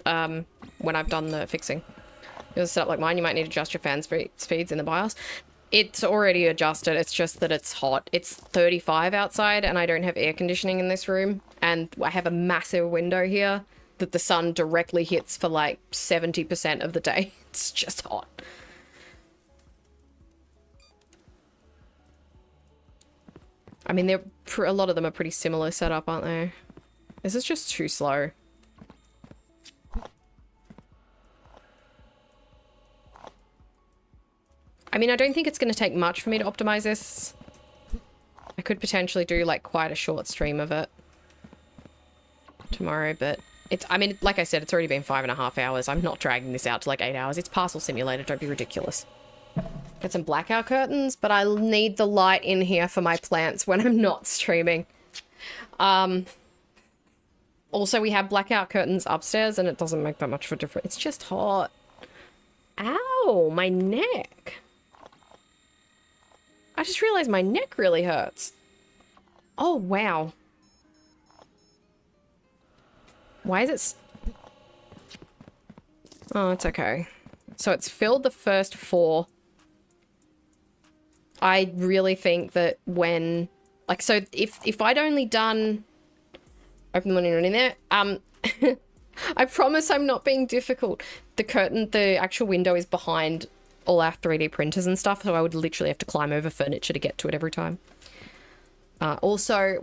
A: when I've done the fixing. You'll set up like mine, you might need to adjust your fan speeds in the BIOS. It's already adjusted, it's just that it's hot. It's 35 outside and I don't have air conditioning in this room. And I have a massive window here that the sun directly hits for like 70% of the day. It's just hot. I mean, a lot of them are pretty similar setup, aren't they? This is just too slow. I mean, I don't think it's going to take much for me to optimize this. I could potentially do like quite a short stream of it tomorrow, but I mean, like I said, it's already been 5.5 hours. I'm not dragging this out to like 8 hours. It's Parcel Simulator, don't be ridiculous. Get some blackout curtains, but I need the light in here for my plants when I'm not streaming. Also, we have blackout curtains upstairs and it doesn't make that much of a difference. It's just hot. Ow, my neck. I just realized my neck really hurts. Oh, wow. Why is it... Oh, it's okay. So it's filled the first 4. I really think that when... Like, so if I'd only done... Open the window in there. I promise I'm not being difficult. The curtain, the actual window is behind all our 3D printers and stuff, so I would literally have to climb over furniture to get to it every time. Also,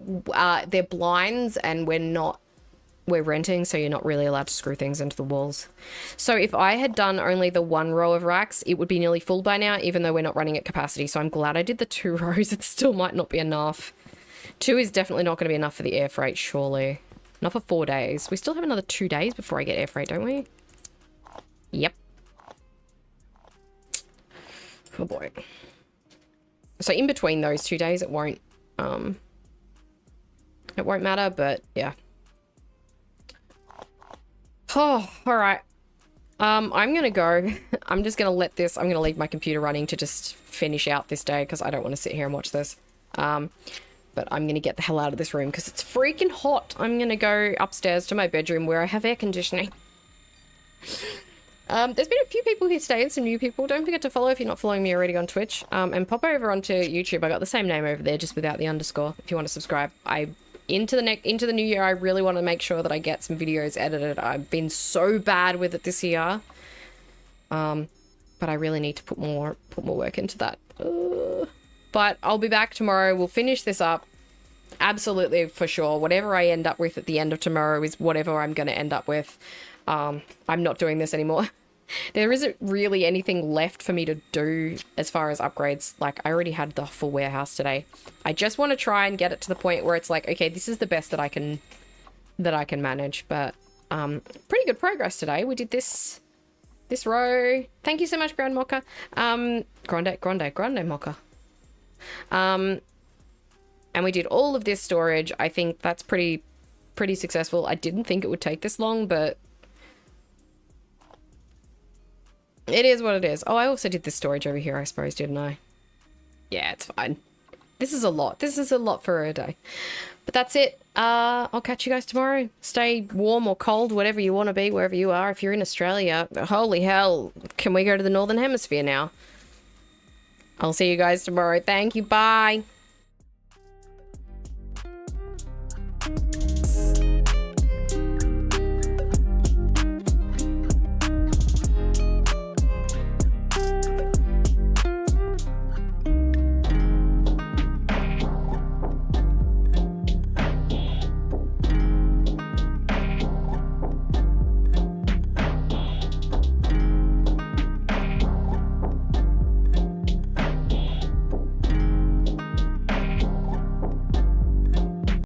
A: they're blinds and we're renting, so you're not really allowed to screw things into the walls. So if I had done only the 1 row of racks, it would be nearly full by now, even though we're not running at capacity. So I'm glad I did the 2 rows. It still might not be enough. 2 is definitely not going to be enough for the air freight, surely. Not for 4 days. We still have another 2 days before I get air freight, don't we? Yep. Oh boy. So in between those 2 days, it won't matter, but yeah. Oh, all right. I'm gonna go. I'm just gonna I'm gonna leave my computer running to just finish out this day because I don't want to sit here and watch this. But I'm gonna get the hell out of this room because it's freaking hot. I'm gonna go upstairs to my bedroom where I have air conditioning. There's been a few people here today and some new people. Don't forget to follow if you're not following me already on Twitch. And pop over onto YouTube. I got the same name over there, just without the underscore. If you want to subscribe, into the new year, I really want to make sure that I get some videos edited. I've been so bad with it this year, but I really need to put more work into that. But I'll be back tomorrow. We'll finish this up. Absolutely, for sure. Whatever I end up with at the end of tomorrow is whatever I'm going to end up with. I'm not doing this anymore. There isn't really anything left for me to do as far as upgrades. Like, I already had the full warehouse today. I just want to try and get it to the point where it's like, okay, this is the best that I can manage. But pretty good progress today. We did this row. Thank you so much, Grand Mocha. Grande Mocha. And we did all of this storage. I think that's pretty successful. I didn't think it would take this long, but it is what it is. Oh, I also did this storage over here, I suppose, didn't I? Yeah, it's fine. This is a lot. This is a lot for a day. But that's it. I'll catch you guys tomorrow. Stay warm or cold, whatever you want to be, wherever you are. If you're in Australia, holy hell, can we go to the Northern Hemisphere now? I'll see you guys tomorrow. Thank you. Bye.